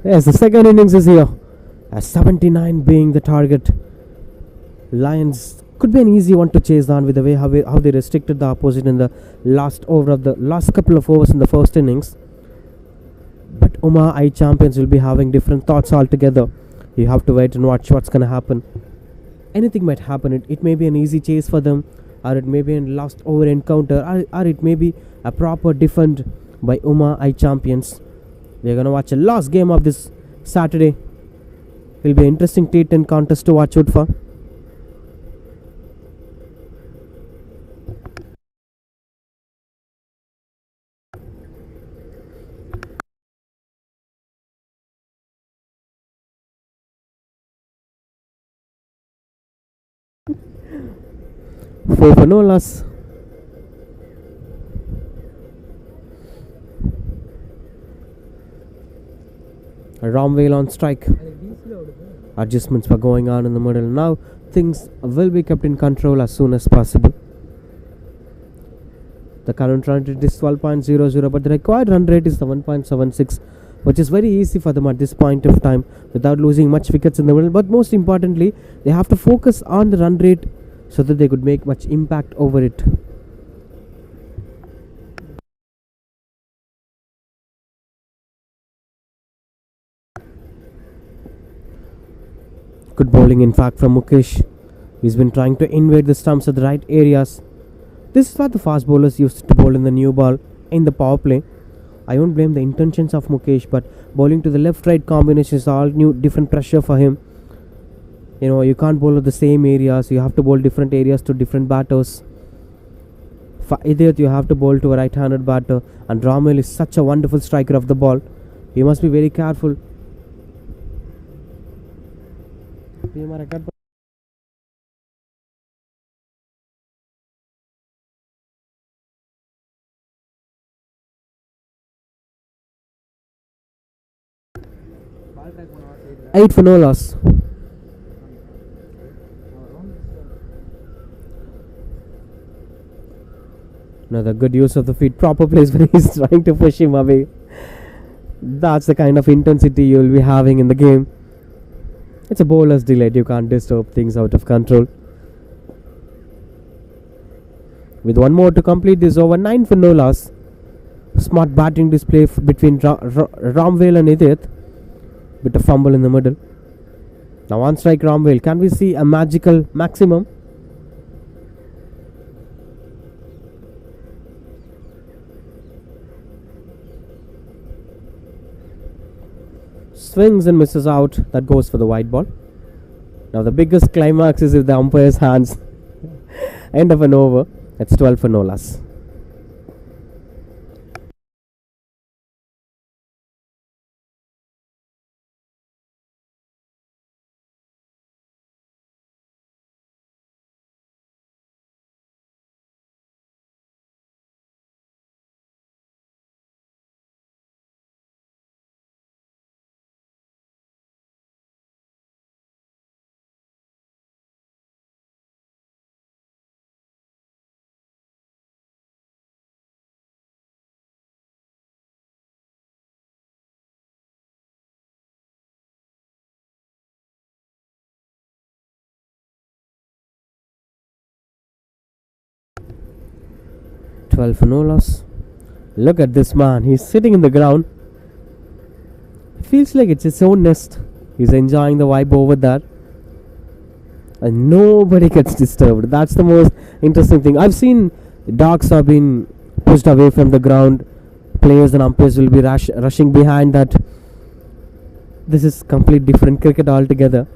Yes, the second innings is here. 79 being the target. Lions could be an easy one to chase on with the way how they restricted the opposition in the last couple of overs in the first innings. But Uma I champions will be having different thoughts altogether. You have to wait and watch what's gonna happen. Anything might happen. It may be an easy chase for them, or it may be a last over encounter, or it may be a proper defend by Uma I champions. We're gonna watch a last game of this Saturday. Will be an interesting T10 contest to watch out for. Four for no loss. Ramwell on strike. Adjustments were going on in the middle. Now things will be kept in control as soon as possible. The current run rate is 12.00, but the required run rate is 7.76, which is very easy for them at this point of time without losing much wickets in the middle. But most importantly, they have to focus on the run rate so that they could make much impact over it. Good bowling in fact from Mukesh. He's been trying to invade the stumps at the right areas. This is what the fast bowlers used to bowl in the new ball in the power play. I won't blame the intentions of Mukesh, but bowling to the left-right combination is all new, different pressure for him. You know, you can't bowl at the same areas. You have to bowl different areas to different batters. For Idiot, you have to bowl to a right-handed batter, and Ramel is such a wonderful striker of the ball. You must be very careful. Eight for no loss. Another good use of the feet. Proper place when he's trying to push him away. That's the kind of intensity you'll be having in the game. It's a bowler's delight. You can't disturb things out of control. With one more to complete this over, 9 for no loss. Smart batting display between Ramwell and Idiot. Bit of fumble in the middle. Now on strike Ramwell. Can we see a magical maximum? Swings and misses out. That goes for the white ball. Now the biggest climax is with the umpire's hands. End of an over. It's 12 for no loss. For no loss. Look at this man. He's sitting in the ground. Feels like it's his own nest. He's enjoying the vibe over there. And nobody gets disturbed. That's the most interesting thing. I've seen dogs have been pushed away from the ground. Players and umpires will be rushing behind that. This is complete different cricket altogether.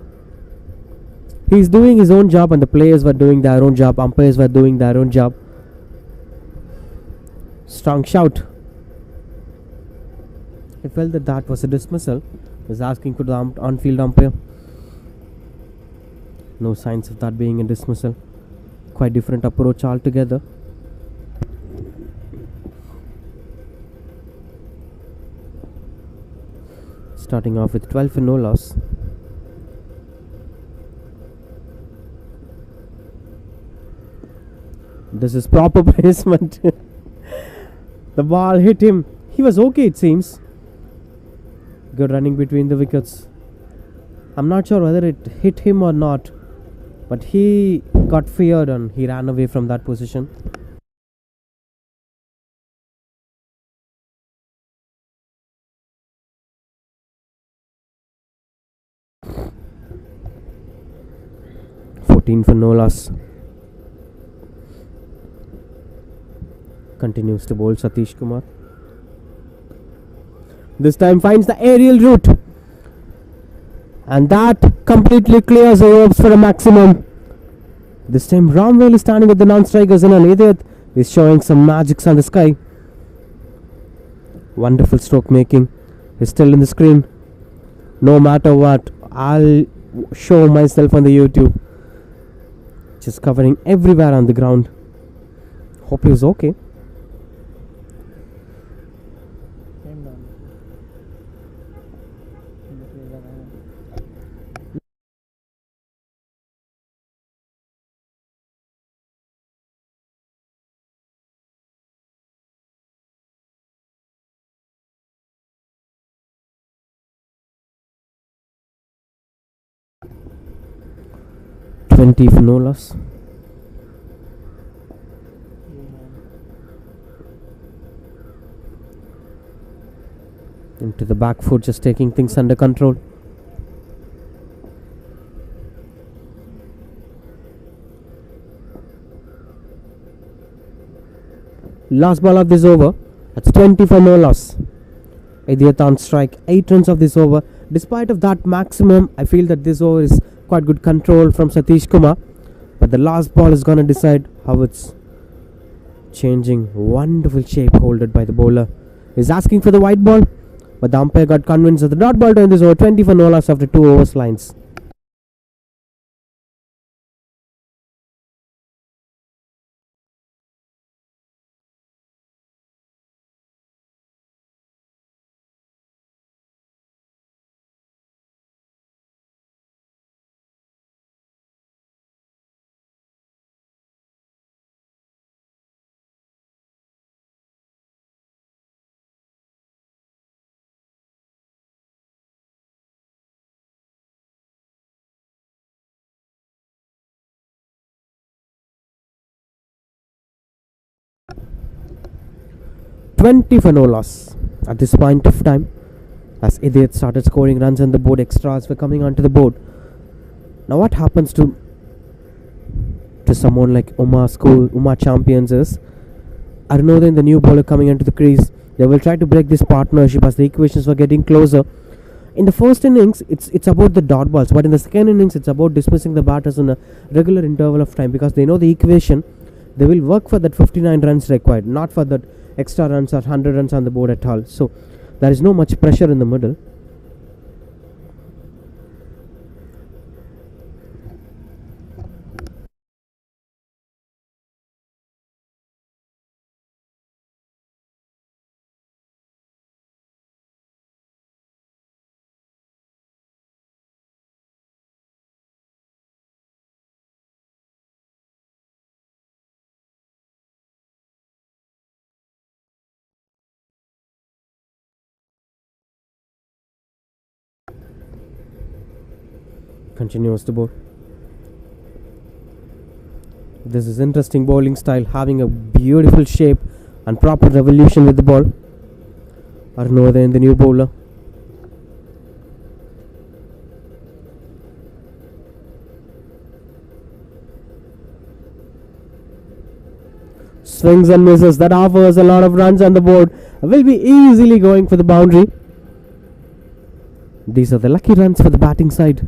He's doing his own job and the players were doing their own job. Umpires were doing their own job. Strong shout. I felt that was a dismissal. He was asking to the on-field umpire. No signs of that being a dismissal. Quite different approach altogether. Starting off with 12 for no loss. This is proper placement. The ball hit him. He was okay, it seems. Good running between the wickets. I'm not sure whether it hit him or not, but he got feared and he ran away from that position. For no loss. Continues to bowl Satish Kumar. This time finds the aerial route, and that completely clears the ropes for a maximum. This time Ramwell is standing with the non-strikers in an idiot is showing some magics on the sky. Wonderful stroke making is still in the screen. No matter what, I'll show myself on the YouTube. Just covering everywhere on the ground. Hope he was okay. Came down. In the field around. $20 for no loss. Into the back foot, just taking things under control. Last ball of this over. That's 20 for no loss. Idiot on strike. 8 runs of this over. Despite of that maximum, I feel that this over is quite good control from Satish Kumar. But the last ball is going to decide how it's changing. Wonderful shape holded by the bowler. He's asking for the white ball, but the umpire got convinced of the dot ball to end this over. 20 for no loss after 2 overs lines. $20 for no loss at this point of time, as Idiot started scoring runs on the board. Extras were coming onto the board. Now what happens to someone like Uma Champions is Arnodin, the new bowler coming into the crease. They will try to break this partnership as the equations were getting closer. In the first innings, it's about the dot balls, but in the second innings, it's about dismissing the batters in a regular interval of time, because they know the equation. They will work for that 59 runs required, not for that extra runs or 100 runs on the board at all. So there is no much pressure in the middle. Continues to bowl. This is interesting bowling style, having a beautiful shape and proper revolution with the ball. Arnodin, the new bowler. Swings and misses, that offers a lot of runs on the board. Will be easily going for the boundary. These are the lucky runs for the batting side.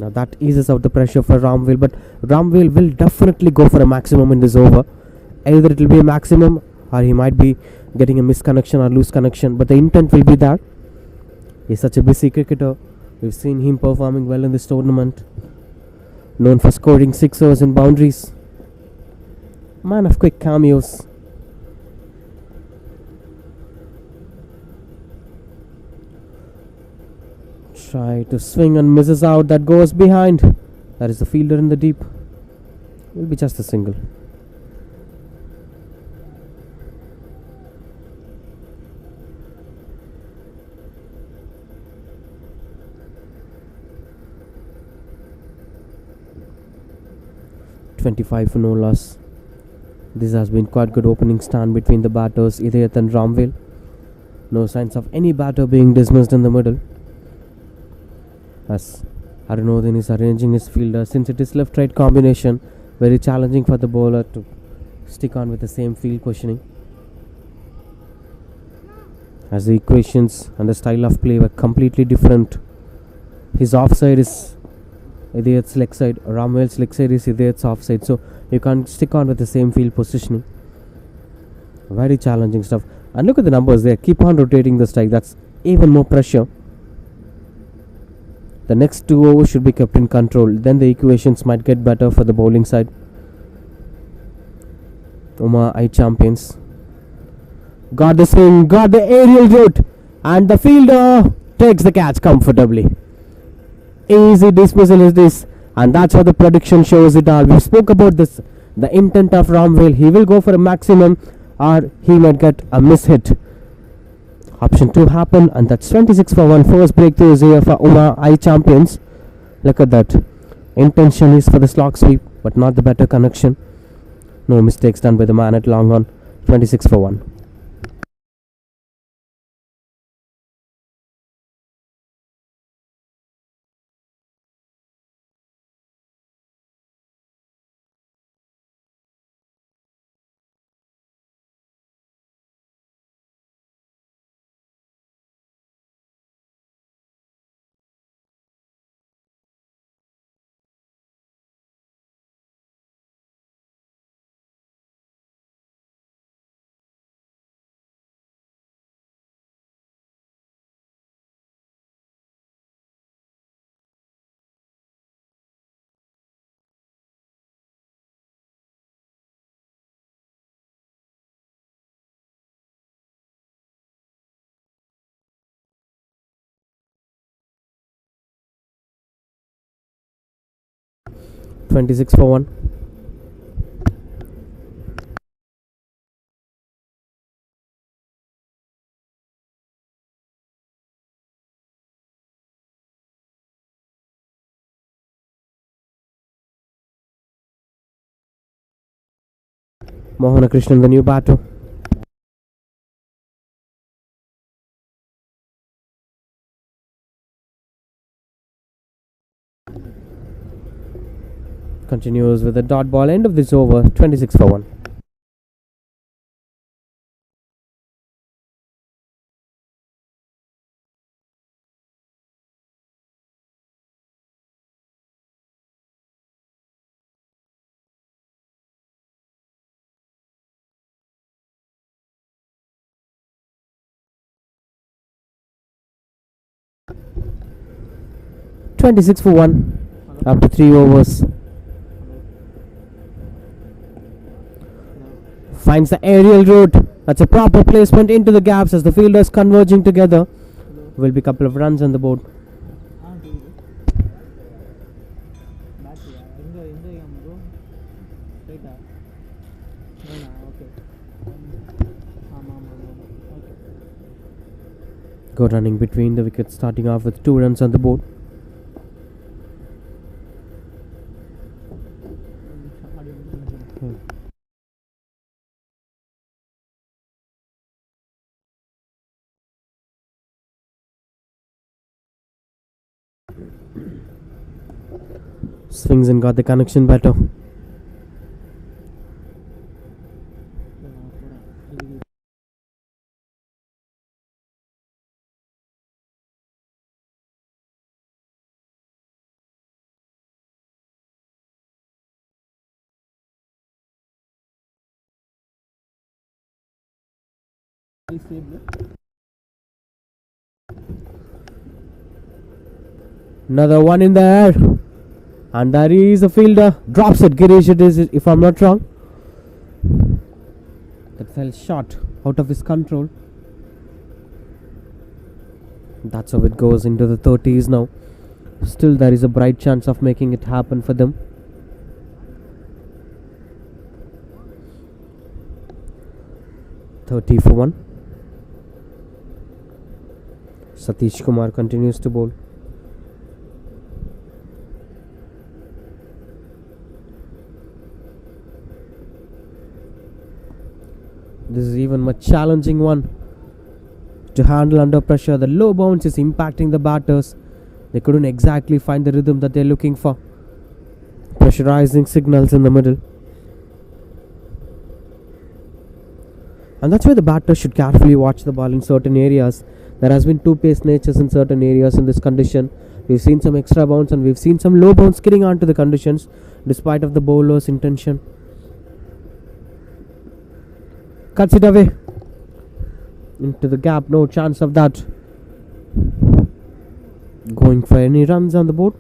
Now that eases out the pressure for Ramwell, but Ramwell will definitely go for a maximum in this over. Either it will be a maximum, or he might be getting a misconnection or loose connection, but the intent will be that. He's such a busy cricketer. We've seen him performing well in this tournament. Known for scoring sixers and boundaries. Man of quick cameos. Try to swing and misses out. That goes behind. That is the fielder in the deep. Will be just a single. 25 for no loss. This has been quite good opening stand between the batters Idayat and Ramville. No signs of any batter being dismissed in the middle, as Arunodhan is arranging his fielder. Since it is left-right combination, very challenging for the bowler to stick on with the same field positioning, as the equations and the style of play were completely different. His offside is Idayat's leg side, Ramville's leg side is Idayat's offside, so you can't stick on with the same field positioning. Very challenging stuff. And look at the numbers there. Keep on rotating the strike. That's even more pressure. The next 2 overs should be kept in control. Then the equations might get better for the bowling side. Uma I champions. Got the swing, got the aerial route, and the fielder takes the catch comfortably. Easy dismissal is this, and that's how the prediction shows it all. We spoke about this, the intent of Ramville. He will go for a maximum, or he might get a miss hit. Option 2 happened, and that's 26 for 1. First breakthrough is here for Uma I champions. Look at that. Intention is for the slog sweep, but not the better connection. No mistakes done by the man at long on. 26 for 1. $26 for 1. Mohana Krishnan, the new batter. Continues with a dot ball. End of this over. 26 for 1. $26 for 1. After 3 overs. Finds the aerial route. That's a proper placement into the gaps as the fielders converging together. Will be a couple of runs on the board. Go running between the wickets, starting off with 2 runs on the board. Swings and got the connection better. Another one in the air. And there is a fielder. Drops it. Girish it is, if I'm not wrong. That fell short. Out of his control. That's how it goes into the 30s now. Still there is a bright chance of making it happen for them. $30 for 1. Satish Kumar continues to bowl. This is even much challenging one to handle under pressure. The low bounce is impacting the batters. They couldn't exactly find the rhythm that they're looking for. Pressurizing signals in the middle. And that's why the batter should carefully watch the ball in certain areas. There has been two pace natures in certain areas in this condition. We've seen some extra bounce and we've seen some low bounce getting onto the conditions despite of the bowler's intention. Cuts it away into the gap. No chance of that. Going for any runs on the board.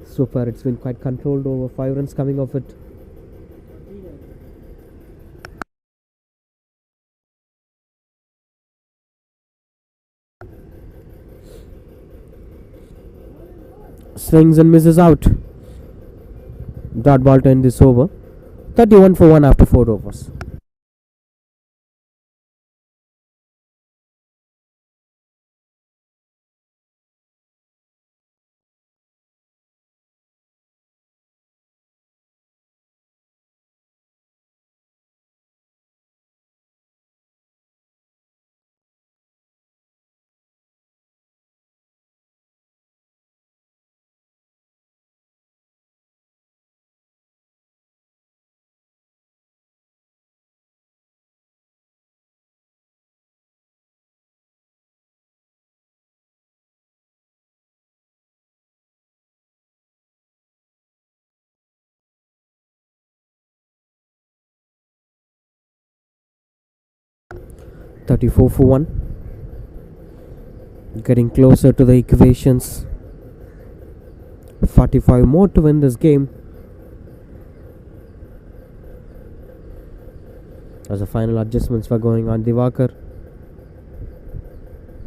So far it's been quite controlled, over 5 runs coming off it. Swings and misses out. Dot ball to end this over. 31 for 1 after 4 overs. $34 for 1. Getting closer to the equations. 45 more to win this game. As the final adjustments were going on, Divakar,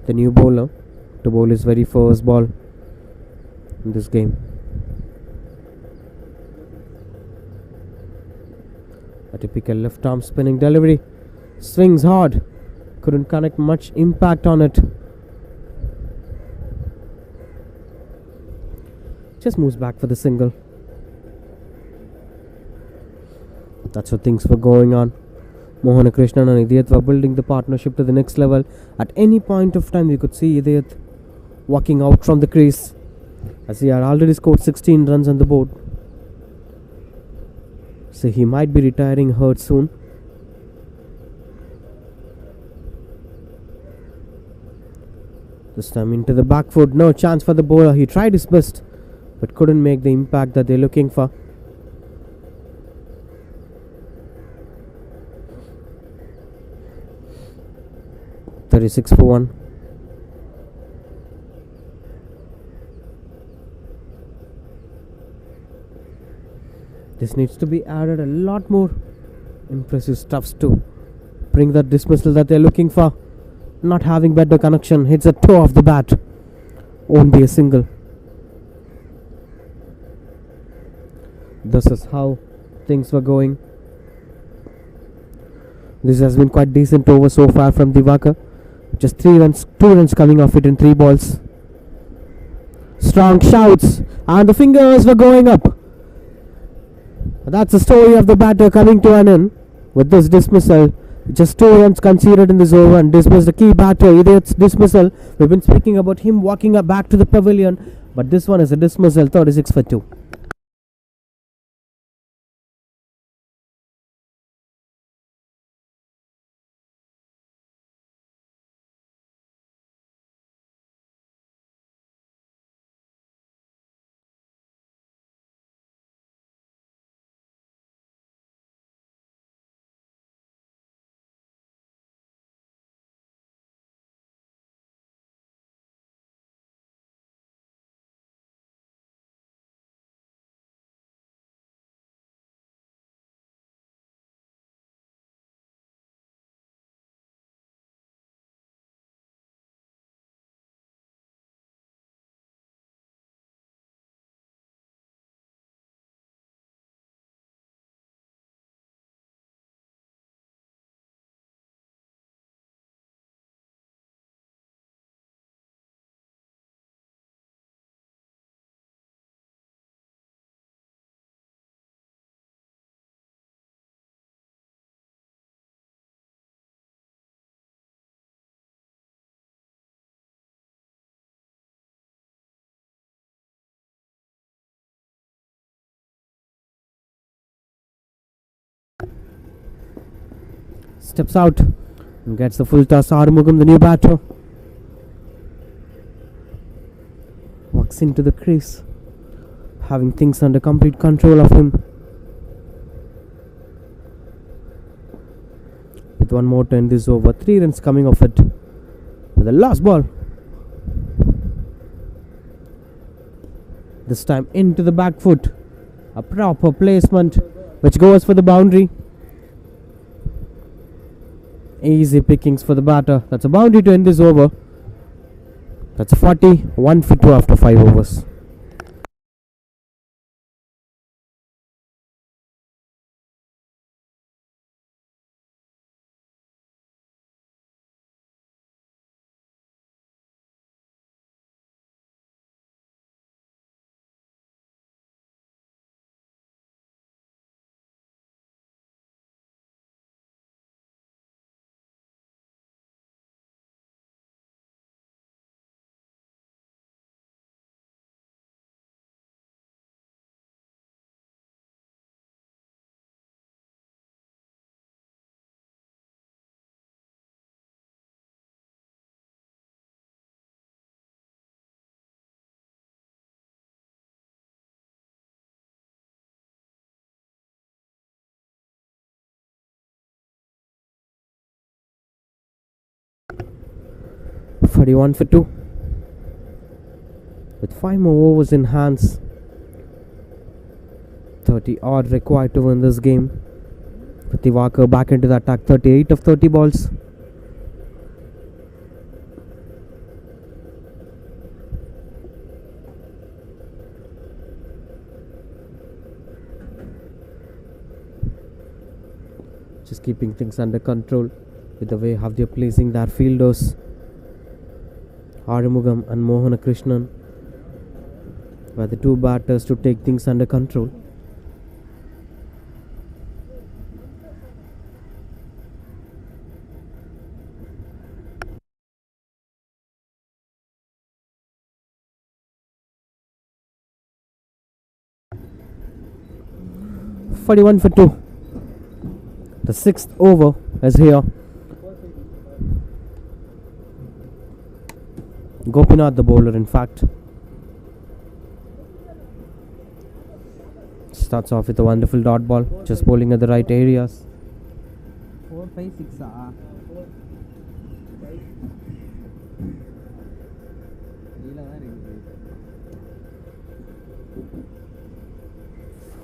the new bowler, to bowl his very first ball in this game. A typical left arm spinning delivery. Swings hard. Couldn't connect much impact on it. Just moves back for the single. That's how things were going on. Mohana Krishnan and Idiyat were building the partnership to the next level. At any point of time, we could see Idiyat walking out from the crease, as he had already scored 16 runs on the board. So he might be retiring hurt soon. This time into the back foot. No chance for the bowler. He tried his best, but couldn't make the impact that they're looking for. $36 for 1. This needs to be added a lot more impressive stuffs to bring that dismissal that they're looking for. Not having better connection. Hits a toe off the bat. Won't be a single. This is how things were going. This has been quite decent over so far from Divakar. Just 3 runs, 2 runs coming off it in 3 balls. Strong shouts, and the fingers were going up. That's the story of the batter coming to an end with this dismissal. Just 2 runs conceded in this over and dismissed the key batter. Idiyat's dismissal. We've been speaking about him walking up back to the pavilion, but this one is a dismissal. 36 for 2. Steps out and gets the full toss. Arumugam, the new batter, walks into the crease, having things under complete control of him. With one more to end this over, 3 runs coming off it with the last ball. This time into the back foot, a proper placement which goes for the boundary. Easy pickings for the batter. That's a boundary to end this over. That's a 40, 1 for 2 after 5 overs. One for 2. With 5 more overs in hands, 30 odd required to win this game. Prithivakar back into the attack, 38 of 30 balls. Just keeping things under control with the way how they're placing their fielders. Arumugam and Mohana Krishnan were the 2 batters to take things under control. "41 for 2. The 6th over is here. Gopinath, the bowler, in fact, starts off with a wonderful dot ball, just bowling at the right areas. 4, 5, 6.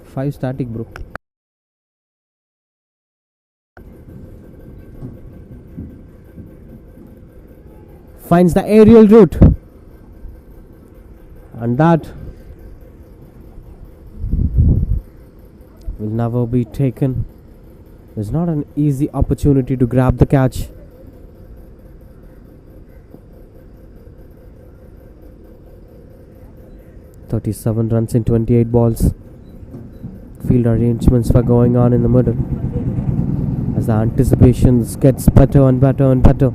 5 static, bro. Finds the aerial route, and that will never be taken. It's not an easy opportunity to grab the catch. "37 runs in 28 balls. Field arrangements were going on in the middle as the anticipations gets better and better and better.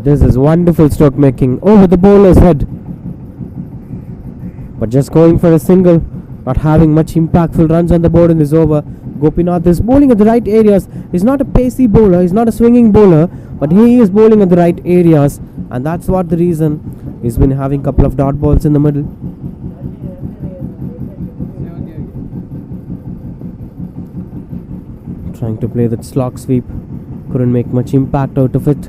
This is wonderful stroke making over the bowler's head, but just going for a single, not having much impactful runs on the board in this over. Gopinath is bowling at the right areas. He's not a pacey bowler, he's not a swinging bowler, but he is bowling at the right areas, and that's what the reason he's been having a couple of dot balls in the middle. Trying to play that slog sweep, couldn't make much impact out of it.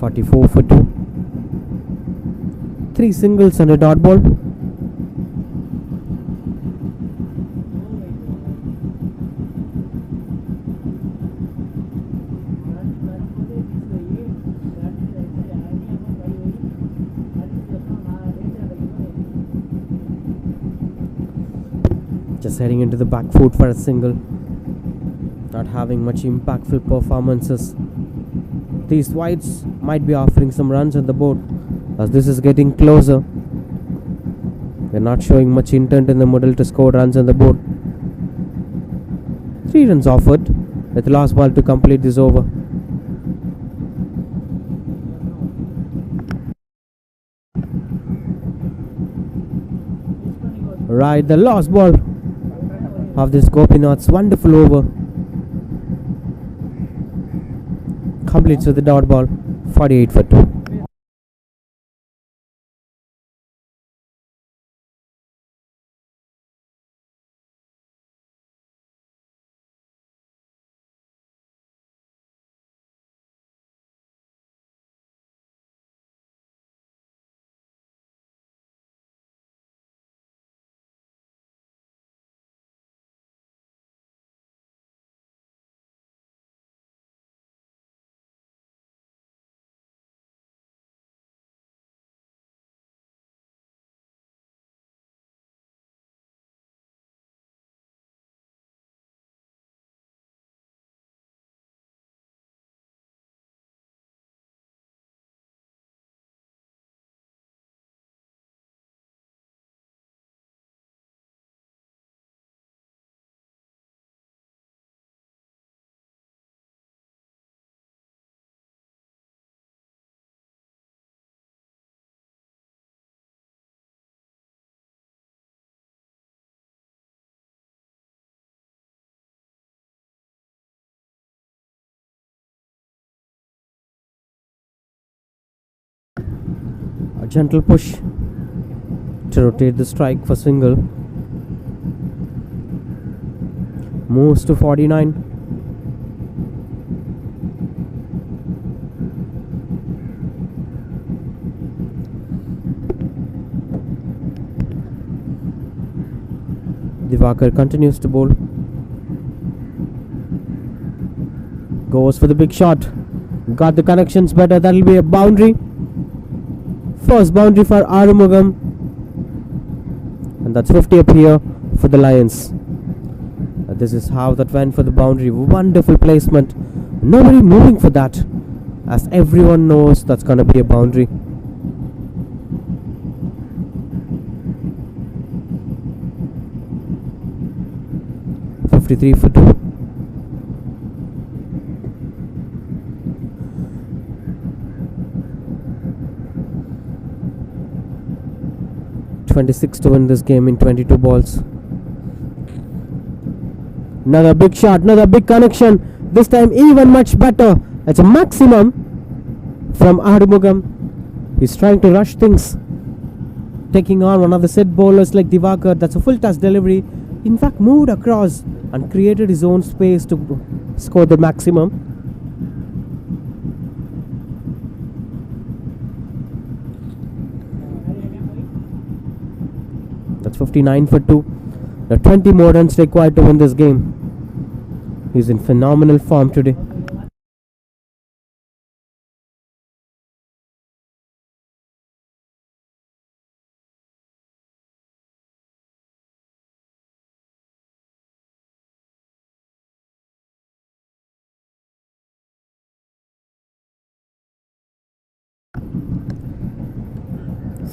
"44 for 2. 3 singles and a dot ball. Just heading into the back foot for a single. Not having much impactful performances. These wides might be offering some runs on the board as this is getting closer. They're not showing much intent in the middle to score runs on the board. 3 runs offered with the last ball to complete this over. Right, the last ball of this Gopinath's wonderful over completes with the dot ball, 48 for 2. A gentle push to rotate the strike for single. Moves to 49. Divakar continues to bowl. Goes for the big shot. Got the connections better. That'll be a boundary. First boundary for Arumugam. And that's 50 up here for the Lions. This is how that went for the boundary. Wonderful placement. Nobody moving for that, as everyone knows that's gonna be a boundary. .53 for 2. .26 to win this game in 22 balls. Another big shot, another big connection. This time even much better. It's a maximum from Arumugam. He's trying to rush things, taking on one of the set bowlers like Divakar. That's a full toss delivery. In fact, moved across and created his own space to score the maximum. That's 59 for 2. There are 20 more runs required to win this game. He's in phenomenal form today.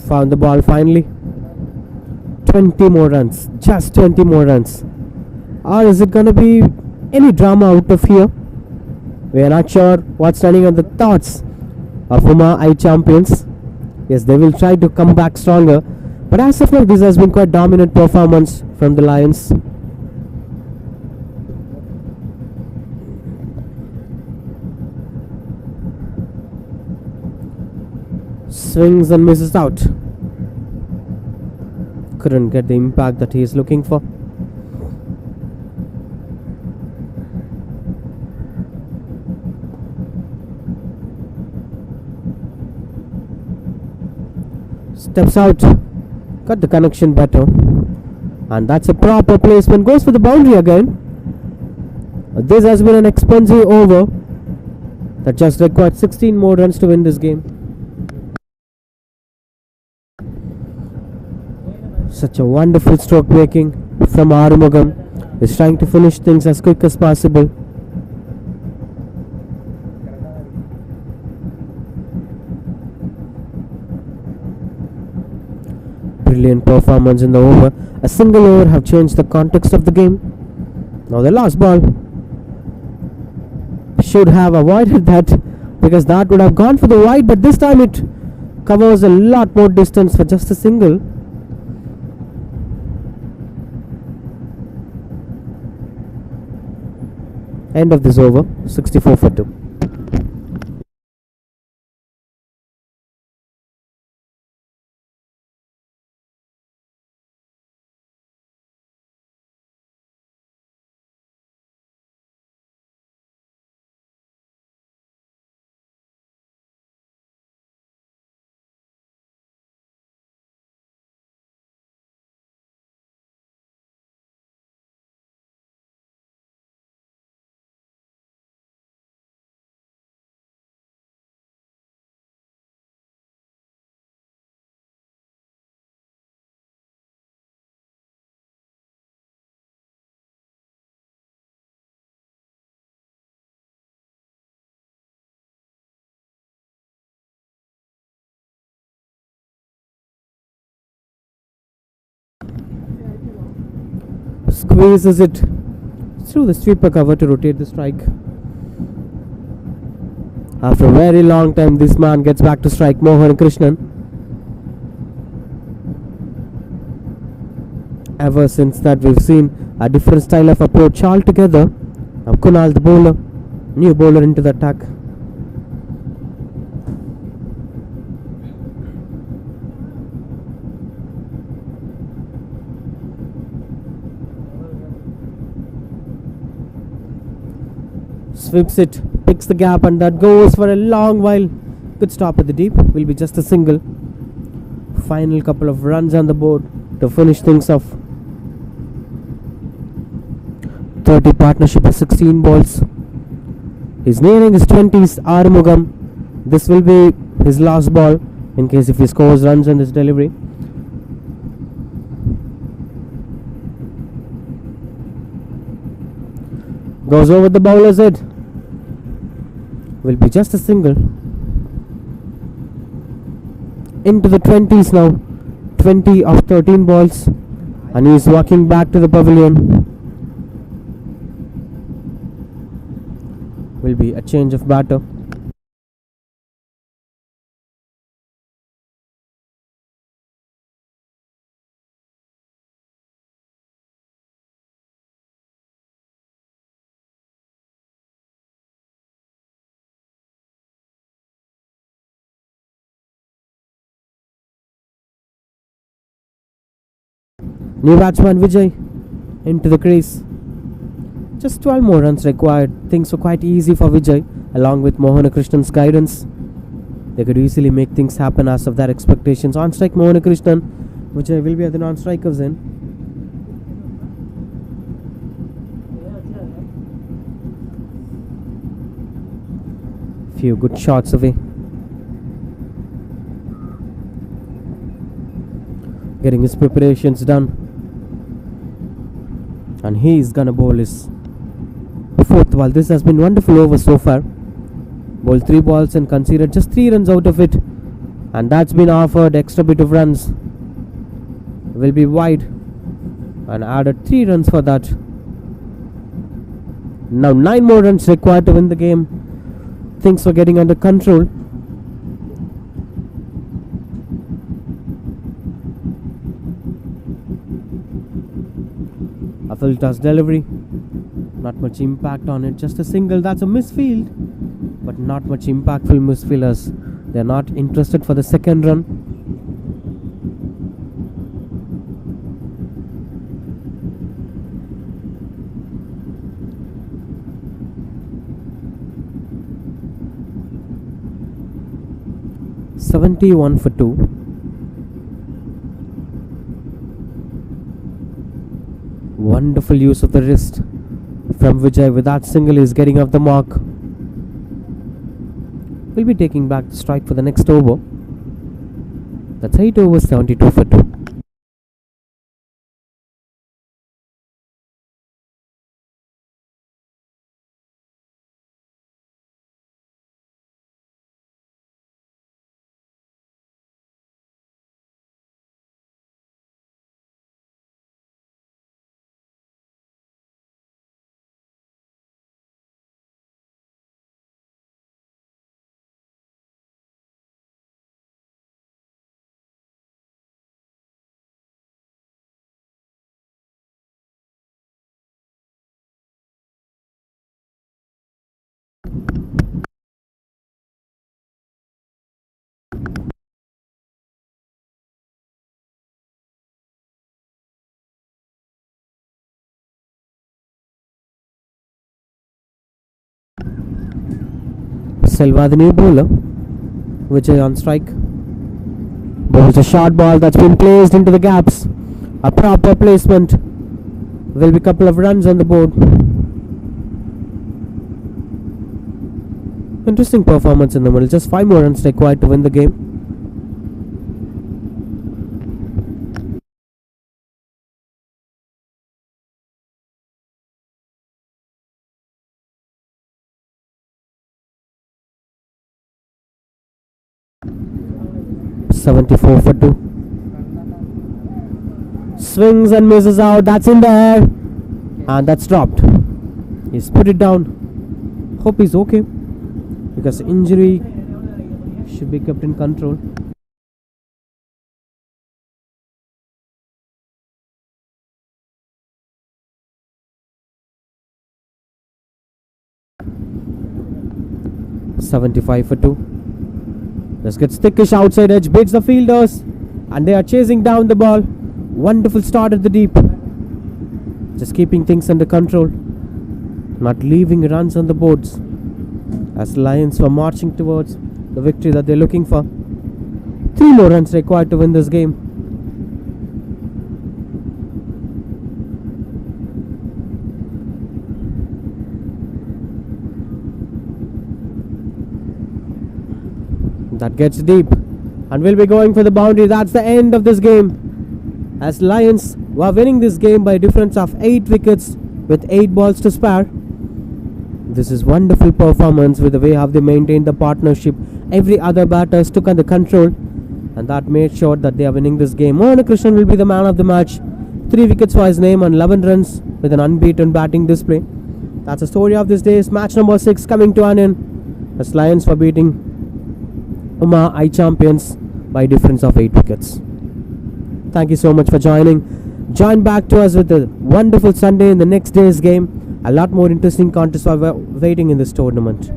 Found the ball finally. 20 more runs. Just 20 more runs. Or is it gonna be any drama out of here? We are not sure what's running on the thoughts of Huma I champions. Yes, they will try to come back stronger. But as of now, this has been quite dominant performance from the Lions. Swings and misses out. Couldn't get the impact that he is looking for. Steps out, got the connection better, and that's a proper placement. Goes for the boundary again. This has been an expensive over that just required 16 more runs to win this game. Such a wonderful stroke breaking from Arumugam. He's trying to finish things as quick as possible. Brilliant performance in the over. A single over have changed the context of the game. Now the last ball should have avoided that, because that would have gone for the wide, but this time it covers a lot more distance for just a single. End of this over, 64 for 2. Squeezes it through the sweeper cover to rotate the strike. After a very long time, this man gets back to strike. Mohan Krishnan. Ever since that, we've seen a different style of approach altogether. Now Kunal, the bowler, new bowler into the attack. Sweeps it, picks the gap, and that goes for a long while. Good stop at the deep. Will be just a single. Final couple of runs on the board to finish things off. 30 partnership of 16 balls. His nearing his 20s, Arumugam. This will be his last ball in case if he scores runs on this delivery. Goes over the bowler's head. Will be just a single. Into the 20s now. 20 of 13 balls. And he is walking back to the pavilion. Will be a change of batter. New batsman Vijay into the crease. Just 12 more runs required. Things were quite easy for Vijay, along with Mohana Krishnan's guidance. They could easily make things happen as of their expectations. On strike Mohana Krishnan. Vijay will be at the non-strikers in. Few good shots away. Getting his preparations done. And he is gonna bowl his fourth ball. This has been wonderful over so far. Bowled 3 balls and conceded just 3 runs out of it. And that's been offered extra bit of runs. Will be wide. And added 3 runs for that. Now 9 more runs required to win the game. Things were getting under control. A full toss delivery. Not much impact on it. Just a single. That's a misfield. But not much impactful misfielders. They're not interested for the second run. $71 for 2. Wonderful use of the wrist from Vijay. With that single, he is getting off the mark. We'll be taking back the strike for the next over. That's 8 overs, 72 for 2. Silva, the new bowler, Vijay on strike. Bowls a short ball that's been placed into the gaps. A proper placement. Will be a couple of runs on the board. Interesting performance in the middle. Just 5 more runs required to win the game. .74 for 2. Swings and misses out. That's in the air. And that's dropped. He's put it down. Hope he's okay, because injury should be kept in control. .75 for 2. This gets thickish outside edge, beats the fielders, and they are chasing down the ball. Wonderful start at the deep. Just keeping things under control, not leaving runs on the boards, as Lions were marching towards the victory that they're looking for. 3 more runs required to win this game. That gets deep and will be going for the boundary. That's the end of this game, as Lions were winning this game by a difference of 8 wickets with 8 balls to spare. This is wonderful performance with the way how they maintained the partnership. Every other batters took on the control, and that made sure that they are winning this game. Mohan Krishnan will be the man of the match. 3 wickets for his name and 11 runs with an unbeaten batting display. That's the story of this day's match number 6 coming to an end, as Lions were beating Uma I champions by a difference of 8 wickets. Thank you so much for joining. Join back to us with a wonderful Sunday in the next day's game. A lot more interesting contests are waiting in this tournament.